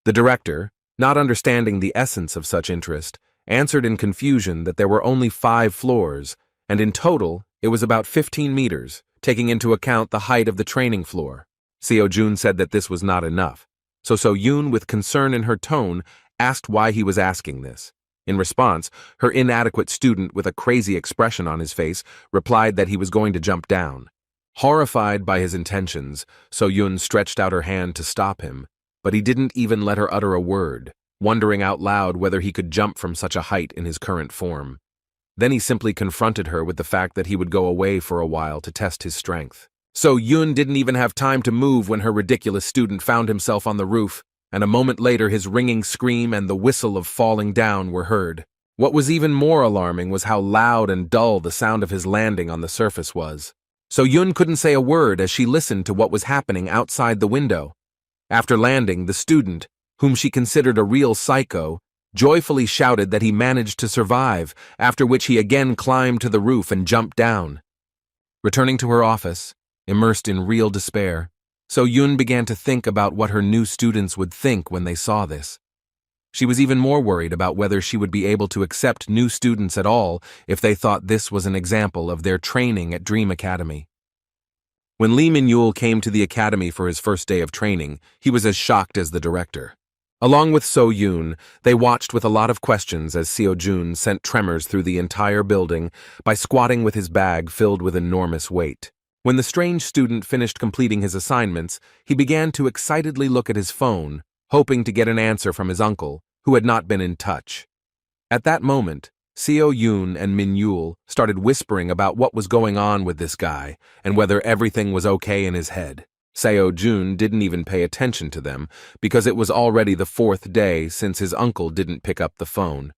The director, not understanding the essence of such interest, answered in confusion that there were only 5 floors, and in total it was about 15 meters, taking into account the height of the training floor. Seo-jun said that this was not enough, so So-yoon, with concern in her tone, asked why he was asking this. In response, her inadequate student, with a crazy expression on his face, replied that he was going to jump down. Horrified by his intentions, So-yoon stretched out her hand to stop him, but he didn't even let her utter a word, wondering out loud whether he could jump from such a height in his current form. Then he simply confronted her with the fact that he would go away for a while to test his strength. So-yoon didn't even have time to move when her ridiculous student found himself on the roof, and a moment later his ringing scream and the whistle of falling down were heard. What was even more alarming was how loud and dull the sound of his landing on the surface was. So-yoon couldn't say a word as she listened to what was happening outside the window. After landing, the student, whom she considered a real psycho, joyfully shouted that he managed to survive, after which he again climbed to the roof and jumped down. Returning to her office, immersed in real despair, So-yoon began to think about what her new students would think when they saw this. She was even more worried about whether she would be able to accept new students at all if they thought this was an example of their training at Dream Academy. When Lee Min-yul came to the academy for his first day of training, he was as shocked as the director. Along with So-yoon, they watched with a lot of questions as Seo-jun sent tremors through the entire building by squatting with his bag filled with enormous weight. When the strange student finished completing his assignments, he began to excitedly look at his phone, hoping to get an answer from his uncle, who had not been in touch. At that moment, Seo-yoon and Min-yul started whispering about what was going on with this guy and whether everything was okay in his head. Seo-jun didn't even pay attention to them because it was already the 4th day since his uncle didn't pick up the phone.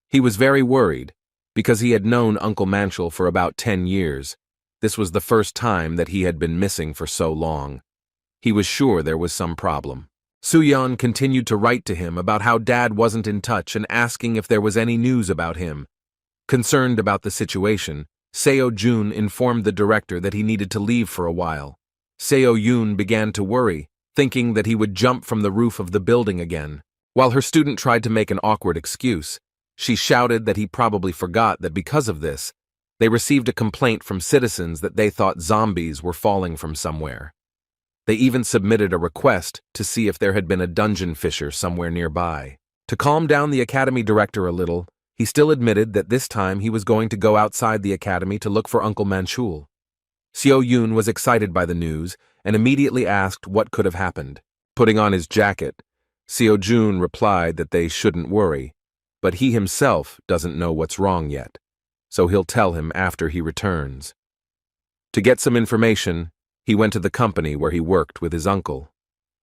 He was very worried because he had known Uncle Manchul for about 10 years. This was the first time that he had been missing for so long. He was sure there was some problem. Soo-yeon continued to write to him about how Dad wasn't in touch and asking if there was any news about him. Concerned about the situation, Seo-jun informed the director that he needed to leave for a while. Seo-yoon began to worry, thinking that he would jump from the roof of the building again. While her student tried to make an awkward excuse, she shouted that he probably forgot that because of this, they received a complaint from citizens that they thought zombies were falling from somewhere. They even submitted a request to see if there had been a dungeon fissure somewhere nearby. To calm down the academy director a little, he still admitted that this time he was going to go outside the academy to look for Uncle Manchul. Seo-yoon was excited by the news and immediately asked what could have happened. Putting on his jacket, Seo-jun replied that they shouldn't worry, but he himself doesn't know what's wrong yet, so he'll tell him after he returns. To get some information, he went to the company where he worked with his uncle.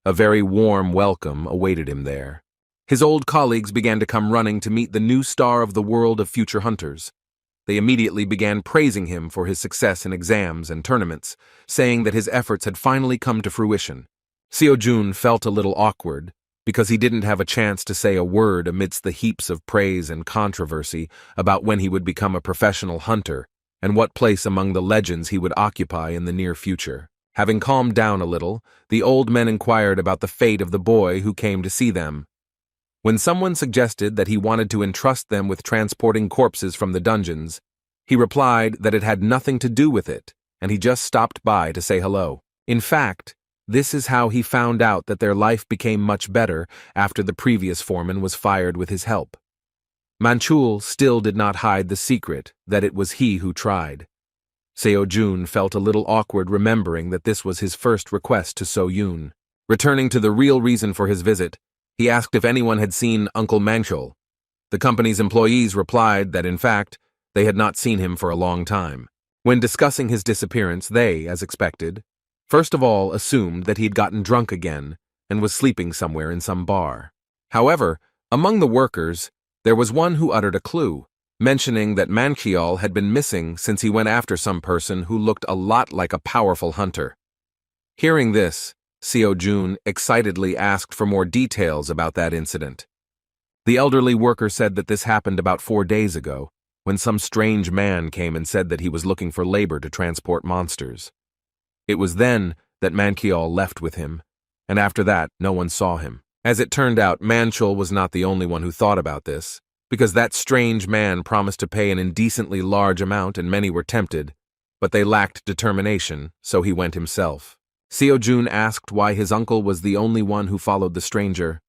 A very warm welcome awaited him there. His old colleagues began to come running to meet the new star of the world of future hunters. They immediately began praising him for his success in exams and tournaments, saying that his efforts had finally come to fruition. Seo-jun felt a little awkward, because he didn't have a chance to say a word amidst the heaps of praise and controversy about when he would become a professional hunter and what place among the legends he would occupy in the near future. Having calmed down a little, the old men inquired about the fate of the boy who came to see them. When someone suggested that he wanted to entrust them with transporting corpses from the dungeons, He replied that it had nothing to do with it, and he just stopped by to say hello. In fact, this is how he found out that their life became much better after the previous foreman was fired with his help. Manchul still did not hide the secret that it was he who tried. Seo-jun felt a little awkward remembering that this was his first request to So-yoon. Returning to the real reason for his visit, he asked if anyone had seen Uncle Manchul. The company's employees replied that, in fact, they had not seen him for a long time. When discussing his disappearance, they, as expected, first of all assumed that he'd gotten drunk again and was sleeping somewhere in some bar. However, among the workers, there was one who uttered a clue, mentioning that Manchul had been missing since he went after some person who looked a lot like a powerful hunter. Hearing this, Seo-jun excitedly asked for more details about that incident. The elderly worker said that this happened about 4 days ago, when some strange man came and said that he was looking for labor to transport monsters. It was then that Manchul left with him, and after that, no one saw him. As it turned out, Manchul was not the only one who thought about this, because that strange man promised to pay an indecently large amount and many were tempted, but they lacked determination, so he went himself. Seo-jun asked why his uncle was the only one who followed the stranger.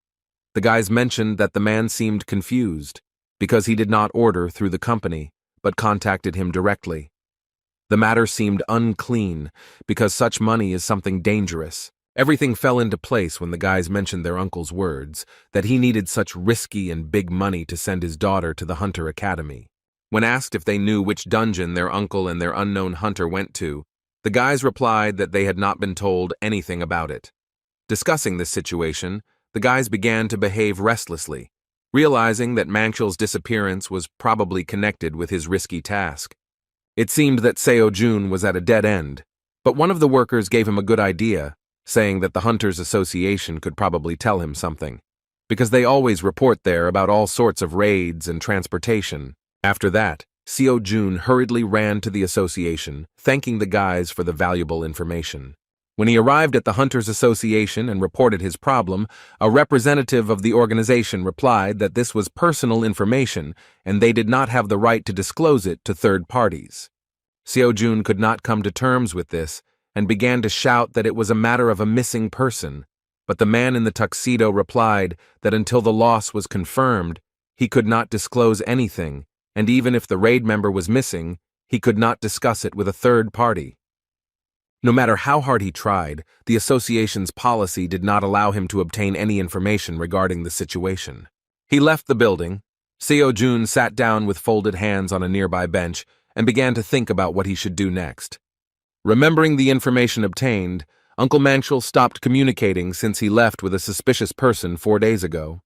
The guys mentioned that the man seemed confused, because he did not order through the company, but contacted him directly. The matter seemed unclean, because such money is something dangerous. Everything fell into place when the guys mentioned their uncle's words, that he needed such risky and big money to send his daughter to the Hunter Academy. When asked if they knew which dungeon their uncle and their unknown hunter went to, the guys replied that they had not been told anything about it. Discussing this situation, the guys began to behave restlessly, realizing that Manchul's disappearance was probably connected with his risky task. It seemed that Seo-jun was at a dead end, but one of the workers gave him a good idea, saying that the Hunters Association could probably tell him something, because they always report there about all sorts of raids and transportation. After that, Seo-jun hurriedly ran to the association, thanking the guys for the valuable information. When he arrived at the Hunters Association and reported his problem, a representative of the organization replied that this was personal information and they did not have the right to disclose it to third parties. Seo-jun could not come to terms with this and began to shout that it was a matter of a missing person, but the man in the tuxedo replied that until the loss was confirmed, he could not disclose anything, and even if the raid member was missing, he could not discuss it with a third party. No matter how hard he tried, the association's policy did not allow him to obtain any information regarding the situation. He left the building. Seo-jun sat down with folded hands on a nearby bench and began to think about what he should do next. Remembering the information obtained, Uncle Manchul stopped communicating since he left with a suspicious person 4 days ago.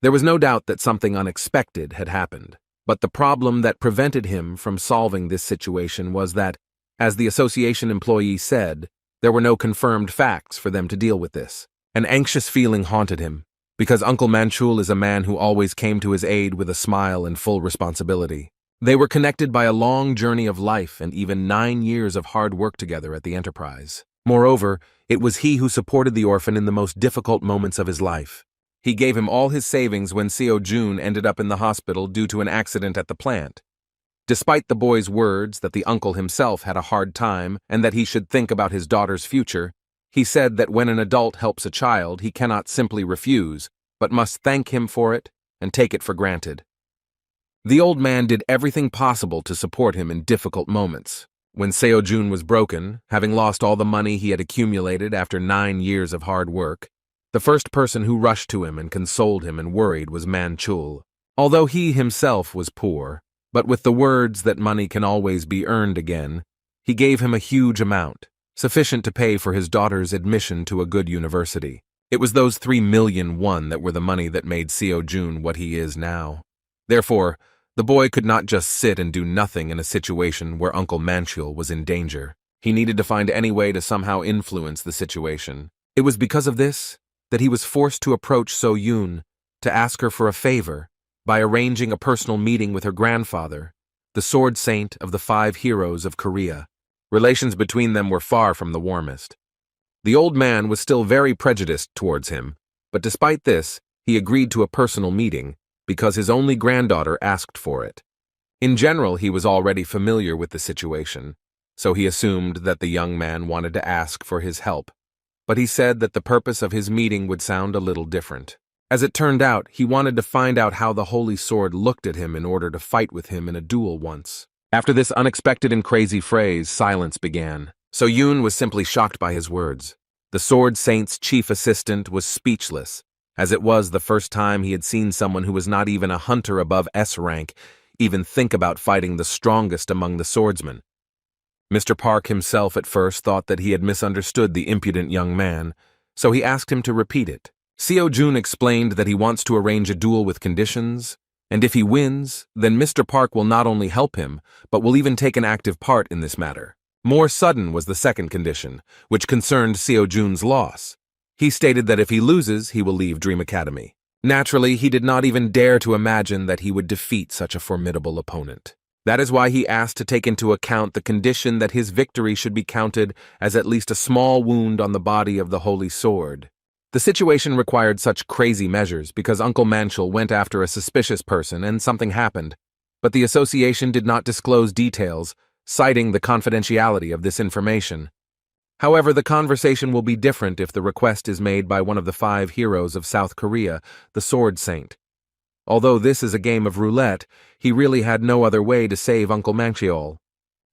There was no doubt that something unexpected had happened, but the problem that prevented him from solving this situation was that, as the association employee said, there were no confirmed facts for them to deal with this. An anxious feeling haunted him, because Uncle Manchul is a man who always came to his aid with a smile and full responsibility. They were connected by a long journey of life and even 9 years of hard work together at the enterprise. Moreover, it was he who supported the orphan in the most difficult moments of his life. He gave him all his savings when Seo-jun ended up in the hospital due to an accident at the plant. Despite the boy's words that the uncle himself had a hard time and that he should think about his daughter's future, he said that when an adult helps a child, he cannot simply refuse, but must thank him for it and take it for granted. The old man did everything possible to support him in difficult moments. When Seo-jun was broken, having lost all the money he had accumulated after 9 years of hard work, the first person who rushed to him and consoled him and worried was Manchul. Although he himself was poor, but with the words that money can always be earned again, he gave him a huge amount, sufficient to pay for his daughter's admission to a good university. It was those 3 million won that were the money that made Seo-jun what he is now. Therefore, the boy could not just sit and do nothing in a situation where Uncle Manchul was in danger. He needed to find any way to somehow influence the situation. It was because of this that he was forced to approach So-yoon to ask her for a favor by arranging a personal meeting with her grandfather, the sword saint of the 5 heroes of Korea. Relations between them were far from the warmest. The old man was still very prejudiced towards him, but despite this, he agreed to a personal meeting because his only granddaughter asked for it. In general, he was already familiar with the situation, so he assumed that the young man wanted to ask for his help. But he said that the purpose of his meeting would sound a little different. As it turned out, he wanted to find out how the Holy Sword looked at him in order to fight with him in a duel once. After this unexpected and crazy phrase, silence began. So Yoon was simply shocked by his words. The Sword Saint's chief assistant was speechless, as it was the first time he had seen someone who was not even a hunter above S rank even think about fighting the strongest among the swordsmen. Mr. Park himself at first thought that he had misunderstood the impudent young man, so he asked him to repeat it. Seo Jun explained that he wants to arrange a duel with conditions, and if he wins, then Mr. Park will not only help him, but will even take an active part in this matter. More sudden was the second condition, which concerned Seo Jun's loss. He stated that if he loses, he will leave Dream Academy. Naturally, he did not even dare to imagine that he would defeat such a formidable opponent. That is why he asked to take into account the condition that his victory should be counted as at least a small wound on the body of the Holy Sword. The situation required such crazy measures because Uncle Manchel went after a suspicious person and something happened, but the association did not disclose details, citing the confidentiality of this information. However, the conversation will be different if the request is made by one of the 5 heroes of South Korea, the Sword Saint. Although this is a game of roulette, he really had no other way to save Uncle Manchel.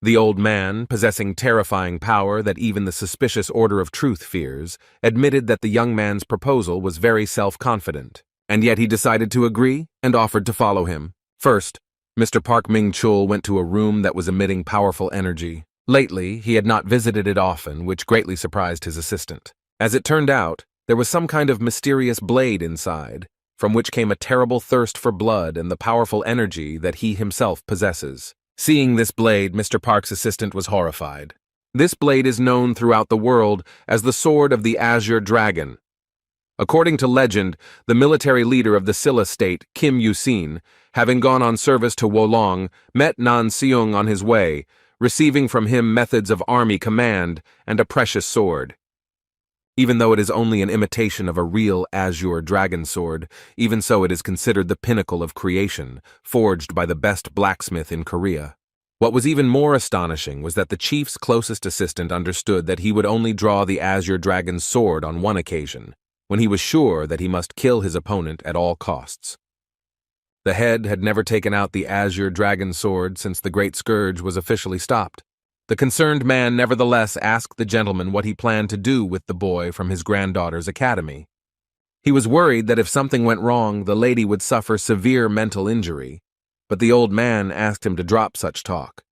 The old man, possessing terrifying power that even the suspicious Order of Truth fears, admitted that the young man's proposal was very self-confident, and yet he decided to agree and offered to follow him. First, Mr. Park Min-chul went to a room that was emitting powerful energy. Lately, he had not visited it often, which greatly surprised his assistant. As it turned out, there was some kind of mysterious blade inside, from which came a terrible thirst for blood and the powerful energy that he himself possesses. Seeing this blade, Mr. Park's assistant was horrified. This blade is known throughout the world as the Sword of the Azure Dragon. According to legend, the military leader of the Silla state, Kim Yusin, having gone on service to Wolong, met Nan Seung on his way, receiving from him methods of army command and a precious sword. Even though it is only an imitation of a real azure dragon sword, even so it is considered the pinnacle of creation, forged by the best blacksmith in Korea. What was even more astonishing was that the chief's closest assistant understood that he would only draw the azure dragon's sword on one occasion, when he was sure that he must kill his opponent at all costs. The head had never taken out the azure dragon sword since the Great Scourge was officially stopped. The concerned man nevertheless asked the gentleman what he planned to do with the boy from his granddaughter's academy. He was worried that if something went wrong, the lady would suffer severe mental injury, but the old man asked him to drop such talk.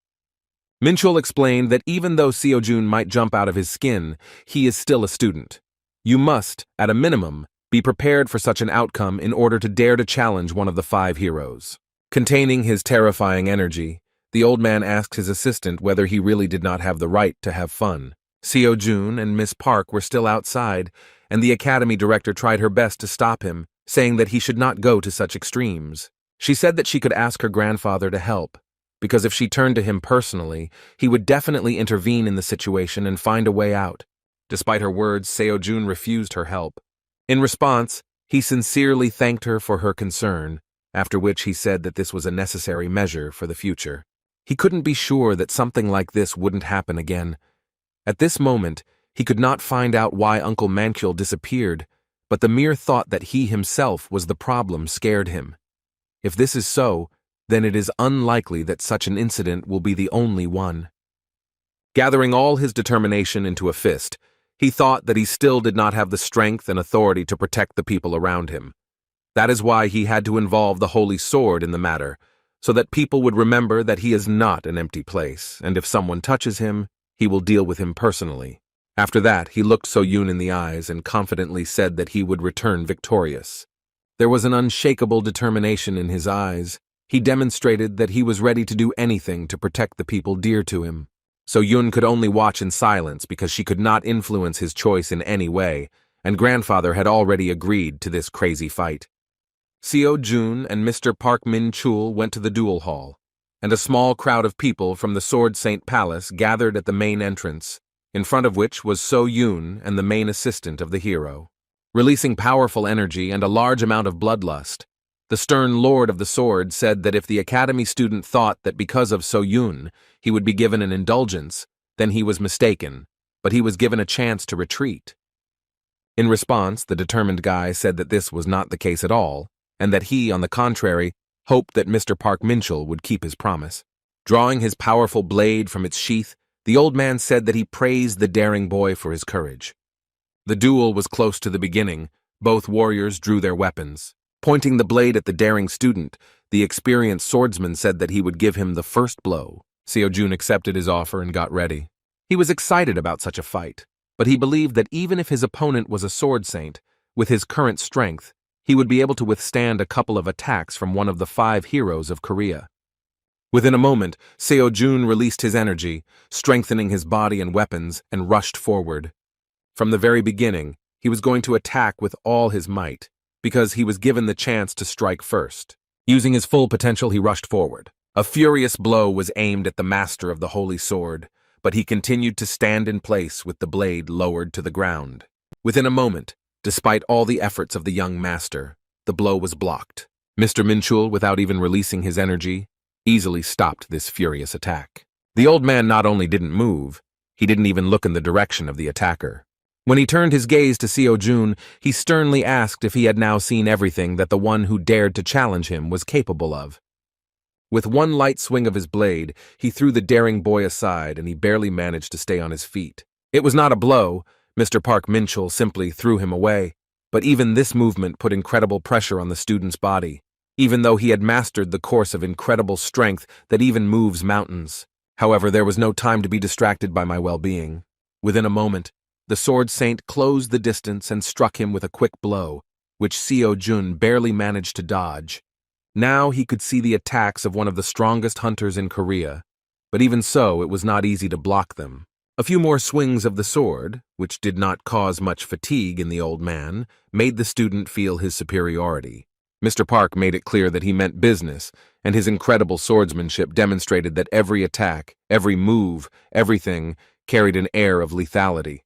Minchul explained that even though Seo Jun might jump out of his skin, he is still a student. You must, at a minimum, be prepared for such an outcome in order to dare to challenge one of the 5 heroes. Containing his terrifying energy, the old man asked his assistant whether he really did not have the right to have fun. Seo Jun and Miss Park were still outside, and the academy director tried her best to stop him, saying that he should not go to such extremes. She said that she could ask her grandfather to help, because if she turned to him personally, he would definitely intervene in the situation and find a way out. Despite her words, Seo Jun refused her help. In response, he sincerely thanked her for her concern, after which he said that this was a necessary measure for the future. He couldn't be sure that something like this wouldn't happen again. At this moment, he could not find out why Uncle Manchel disappeared, but the mere thought that he himself was the problem scared him. If this is so, then it is unlikely that such an incident will be the only one. Gathering all his determination into a fist, he thought that he still did not have the strength and authority to protect the people around him. That is why he had to involve the Holy Sword in the matter, so that people would remember that he is not an empty place, and if someone touches him, he will deal with him personally. After that, he looked So Yoon in the eyes and confidently said that he would return victorious. There was an unshakable determination in his eyes. He demonstrated that he was ready to do anything to protect the people dear to him. So Yoon could only watch in silence because she could not influence his choice in any way, and grandfather had already agreed to this crazy fight. Seo Jun and Mr. Park Min-chul went to the duel hall, and a small crowd of people from the Sword Saint Palace gathered at the main entrance, in front of which was So Yoon and the main assistant of the hero. Releasing powerful energy and a large amount of bloodlust, The stern lord of the sword said that if the academy student thought that because of So-yoon he would be given an indulgence, then he was mistaken, but he was given a chance to retreat. In response, the determined guy said that this was not the case at all, and that he, on the contrary, hoped that Mr. Park Minchul would keep his promise. Drawing his powerful blade from its sheath, the old man said that he praised the daring boy for his courage. The duel was close to the beginning. Both warriors drew their weapons. Pointing the blade at the daring student, the experienced swordsman said that he would give him the first blow. Seo-jun accepted his offer and got ready. He was excited about such a fight, but he believed that even if his opponent was a sword saint, with his current strength, he would be able to withstand a couple of attacks from one of the 5 heroes of Korea. Within a moment, Seo-jun released his energy, strengthening his body and weapons, and rushed forward. From the very beginning, he was going to attack with all his might, because he was given the chance to strike first. Using his full potential, he rushed forward. A furious blow was aimed at the master of the holy sword, but he continued to stand in place with the blade lowered to the ground. Within a moment, despite all the efforts of the young master, the blow was blocked. Mr. Minchul, without even releasing his energy, easily stopped this furious attack. The old man not only didn't move, he didn't even look in the direction of the attacker. When he turned his gaze to Seo-jun, he sternly asked if he had now seen everything that the one who dared to challenge him was capable of. With one light swing of his blade, he threw the daring boy aside, and he barely managed to stay on his feet. It was not a blow. Mr. Park Minchul simply threw him away, but even this movement put incredible pressure on the student's body, even though he had mastered the course of incredible strength that even moves mountains. However, there was no time to be distracted by my well-being. Within a moment, the sword saint closed the distance and struck him with a quick blow, which Seo-jun barely managed to dodge. Now he could see the attacks of one of the strongest hunters in Korea, but even so, it was not easy to block them. A few more swings of the sword, which did not cause much fatigue in the old man, made the student feel his superiority. Mr. Park made it clear that he meant business, and his incredible swordsmanship demonstrated that every attack, every move, everything carried an air of lethality.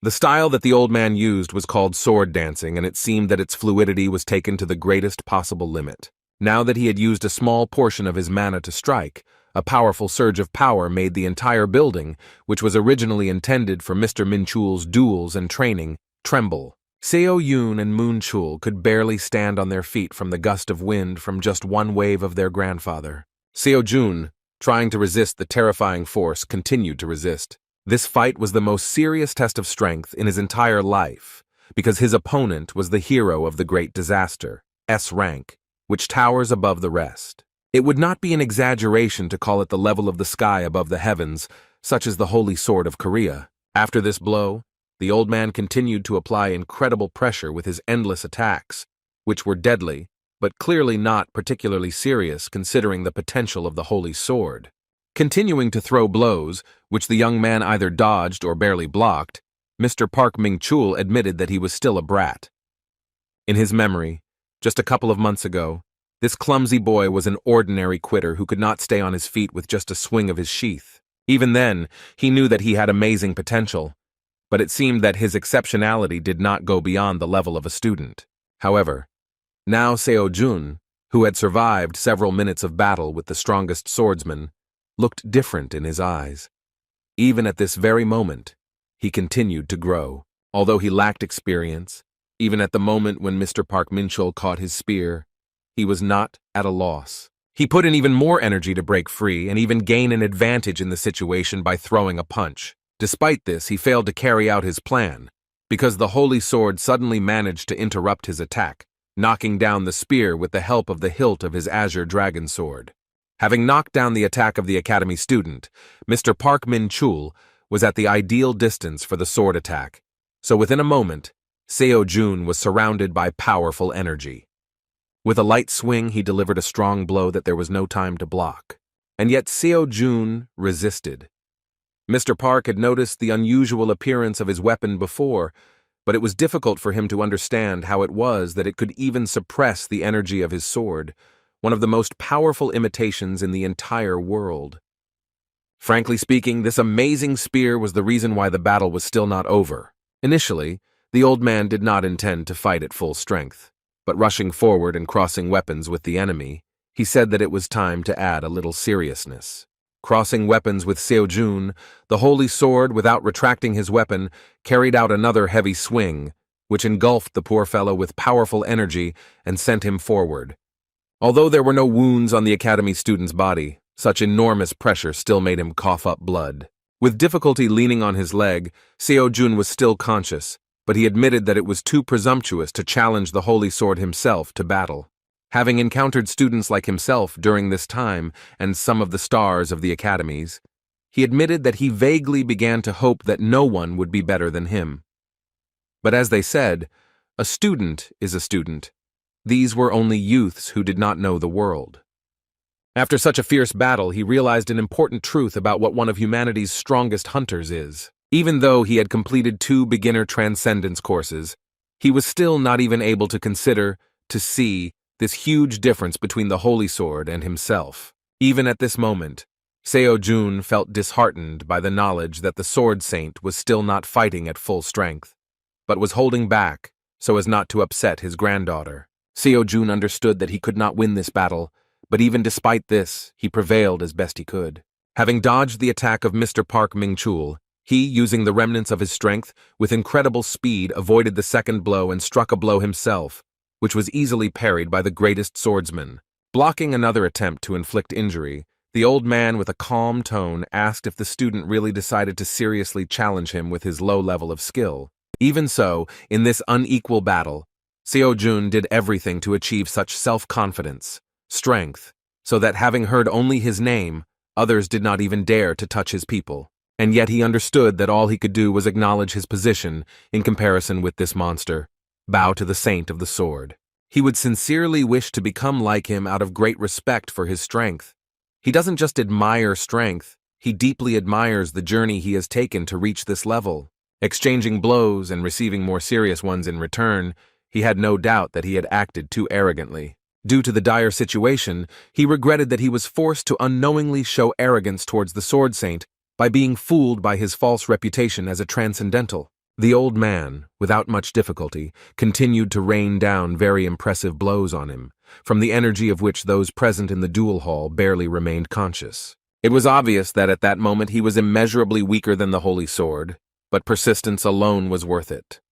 The style that the old man used was called sword dancing, and it seemed that its fluidity was taken to the greatest possible limit. Now that he had used a small portion of his mana to strike, a powerful surge of power made the entire building, which was originally intended for Mr. Minchul's duels and training, tremble. Seo-yoon and Moon-chul could barely stand on their feet from the gust of wind from just one wave of their grandfather. Seo-jun, trying to resist the terrifying force, continued to resist. This fight was the most serious test of strength in his entire life, because his opponent was the hero of the great disaster, S-Rank, which towers above the rest. It would not be an exaggeration to call it the level of the sky above the heavens, such as the Holy Sword of Korea. After this blow, the old man continued to apply incredible pressure with his endless attacks, which were deadly, but clearly not particularly serious considering the potential of the Holy Sword. Continuing to throw blows, which the young man either dodged or barely blocked, Mr. Park Minchul admitted that he was still a brat. In his memory, just a couple of months ago, this clumsy boy was an ordinary quitter who could not stay on his feet with just a swing of his sheath. Even then, he knew that he had amazing potential, but it seemed that his exceptionality did not go beyond the level of a student. However, now Seo-jun, who had survived several minutes of battle with the strongest swordsman, looked different in his eyes. Even at this very moment, he continued to grow. Although he lacked experience, even at the moment when Mr. Park Minchul caught his spear, he was not at a loss. He put in even more energy to break free and even gain an advantage in the situation by throwing a punch. Despite this, he failed to carry out his plan, because the holy sword suddenly managed to interrupt his attack, knocking down the spear with the help of the hilt of his azure dragon sword. Having knocked down the attack of the academy student, Mr. Park Minchul was at the ideal distance for the sword attack, so within a moment, Seo-jun was surrounded by powerful energy. With a light swing, he delivered a strong blow that there was no time to block. And yet Seo-jun resisted. Mr. Park had noticed the unusual appearance of his weapon before, but it was difficult for him to understand how it was that it could even suppress the energy of his sword, one of the most powerful imitations in the entire world. Frankly speaking, this amazing spear was the reason why the battle was still not over. Initially, the old man did not intend to fight at full strength. but rushing forward and crossing weapons with the enemy, he said that it was time to add a little seriousness. Crossing weapons with Seojun, the holy sword, without retracting his weapon, carried out another heavy swing, which engulfed the poor fellow with powerful energy and sent him forward. Although there were no wounds on the academy student's body, such enormous pressure still made him cough up blood. With difficulty leaning on his leg, Seojun was still conscious, but he admitted that it was too presumptuous to challenge the holy sword himself to battle. Having encountered students like himself during this time and some of the stars of the academies, he admitted that he vaguely began to hope that no one would be better than him. But as they said, a student is a student. These were only youths who did not know the world. After such a fierce battle, he realized an important truth about what one of humanity's strongest hunters is. Even though he had completed 2 beginner transcendence courses, he was still not even able to consider, to see, this huge difference between the holy sword and himself. Even at this moment, Seojun felt disheartened by the knowledge that the sword saint was still not fighting at full strength, but was holding back so as not to upset his granddaughter. Seojun understood that he could not win this battle, but even despite this, he prevailed as best he could. Having dodged the attack of Mr. Park Mingchul, he, using the remnants of his strength, with incredible speed avoided the second blow and struck a blow himself, which was easily parried by the greatest swordsman. Blocking another attempt to inflict injury, the old man with a calm tone asked if the student really decided to seriously challenge him with his low level of skill. Even so, in this unequal battle, Seojun did everything to achieve such self-confidence, strength, so that having heard only his name, others did not even dare to touch his people. And yet he understood that all he could do was acknowledge his position in comparison with this monster, bow to the saint of the sword. He would sincerely wish to become like him out of great respect for his strength. He doesn't just admire strength, he deeply admires the journey he has taken to reach this level. Exchanging blows and receiving more serious ones in return, he had no doubt that he had acted too arrogantly. Due to the dire situation, he regretted that he was forced to unknowingly show arrogance towards the sword saint by being fooled by his false reputation as a transcendental. The old man, without much difficulty, continued to rain down very impressive blows on him, from the energy of which those present in the duel hall barely remained conscious. It was obvious that at that moment he was immeasurably weaker than the holy sword, but persistence alone was worth it.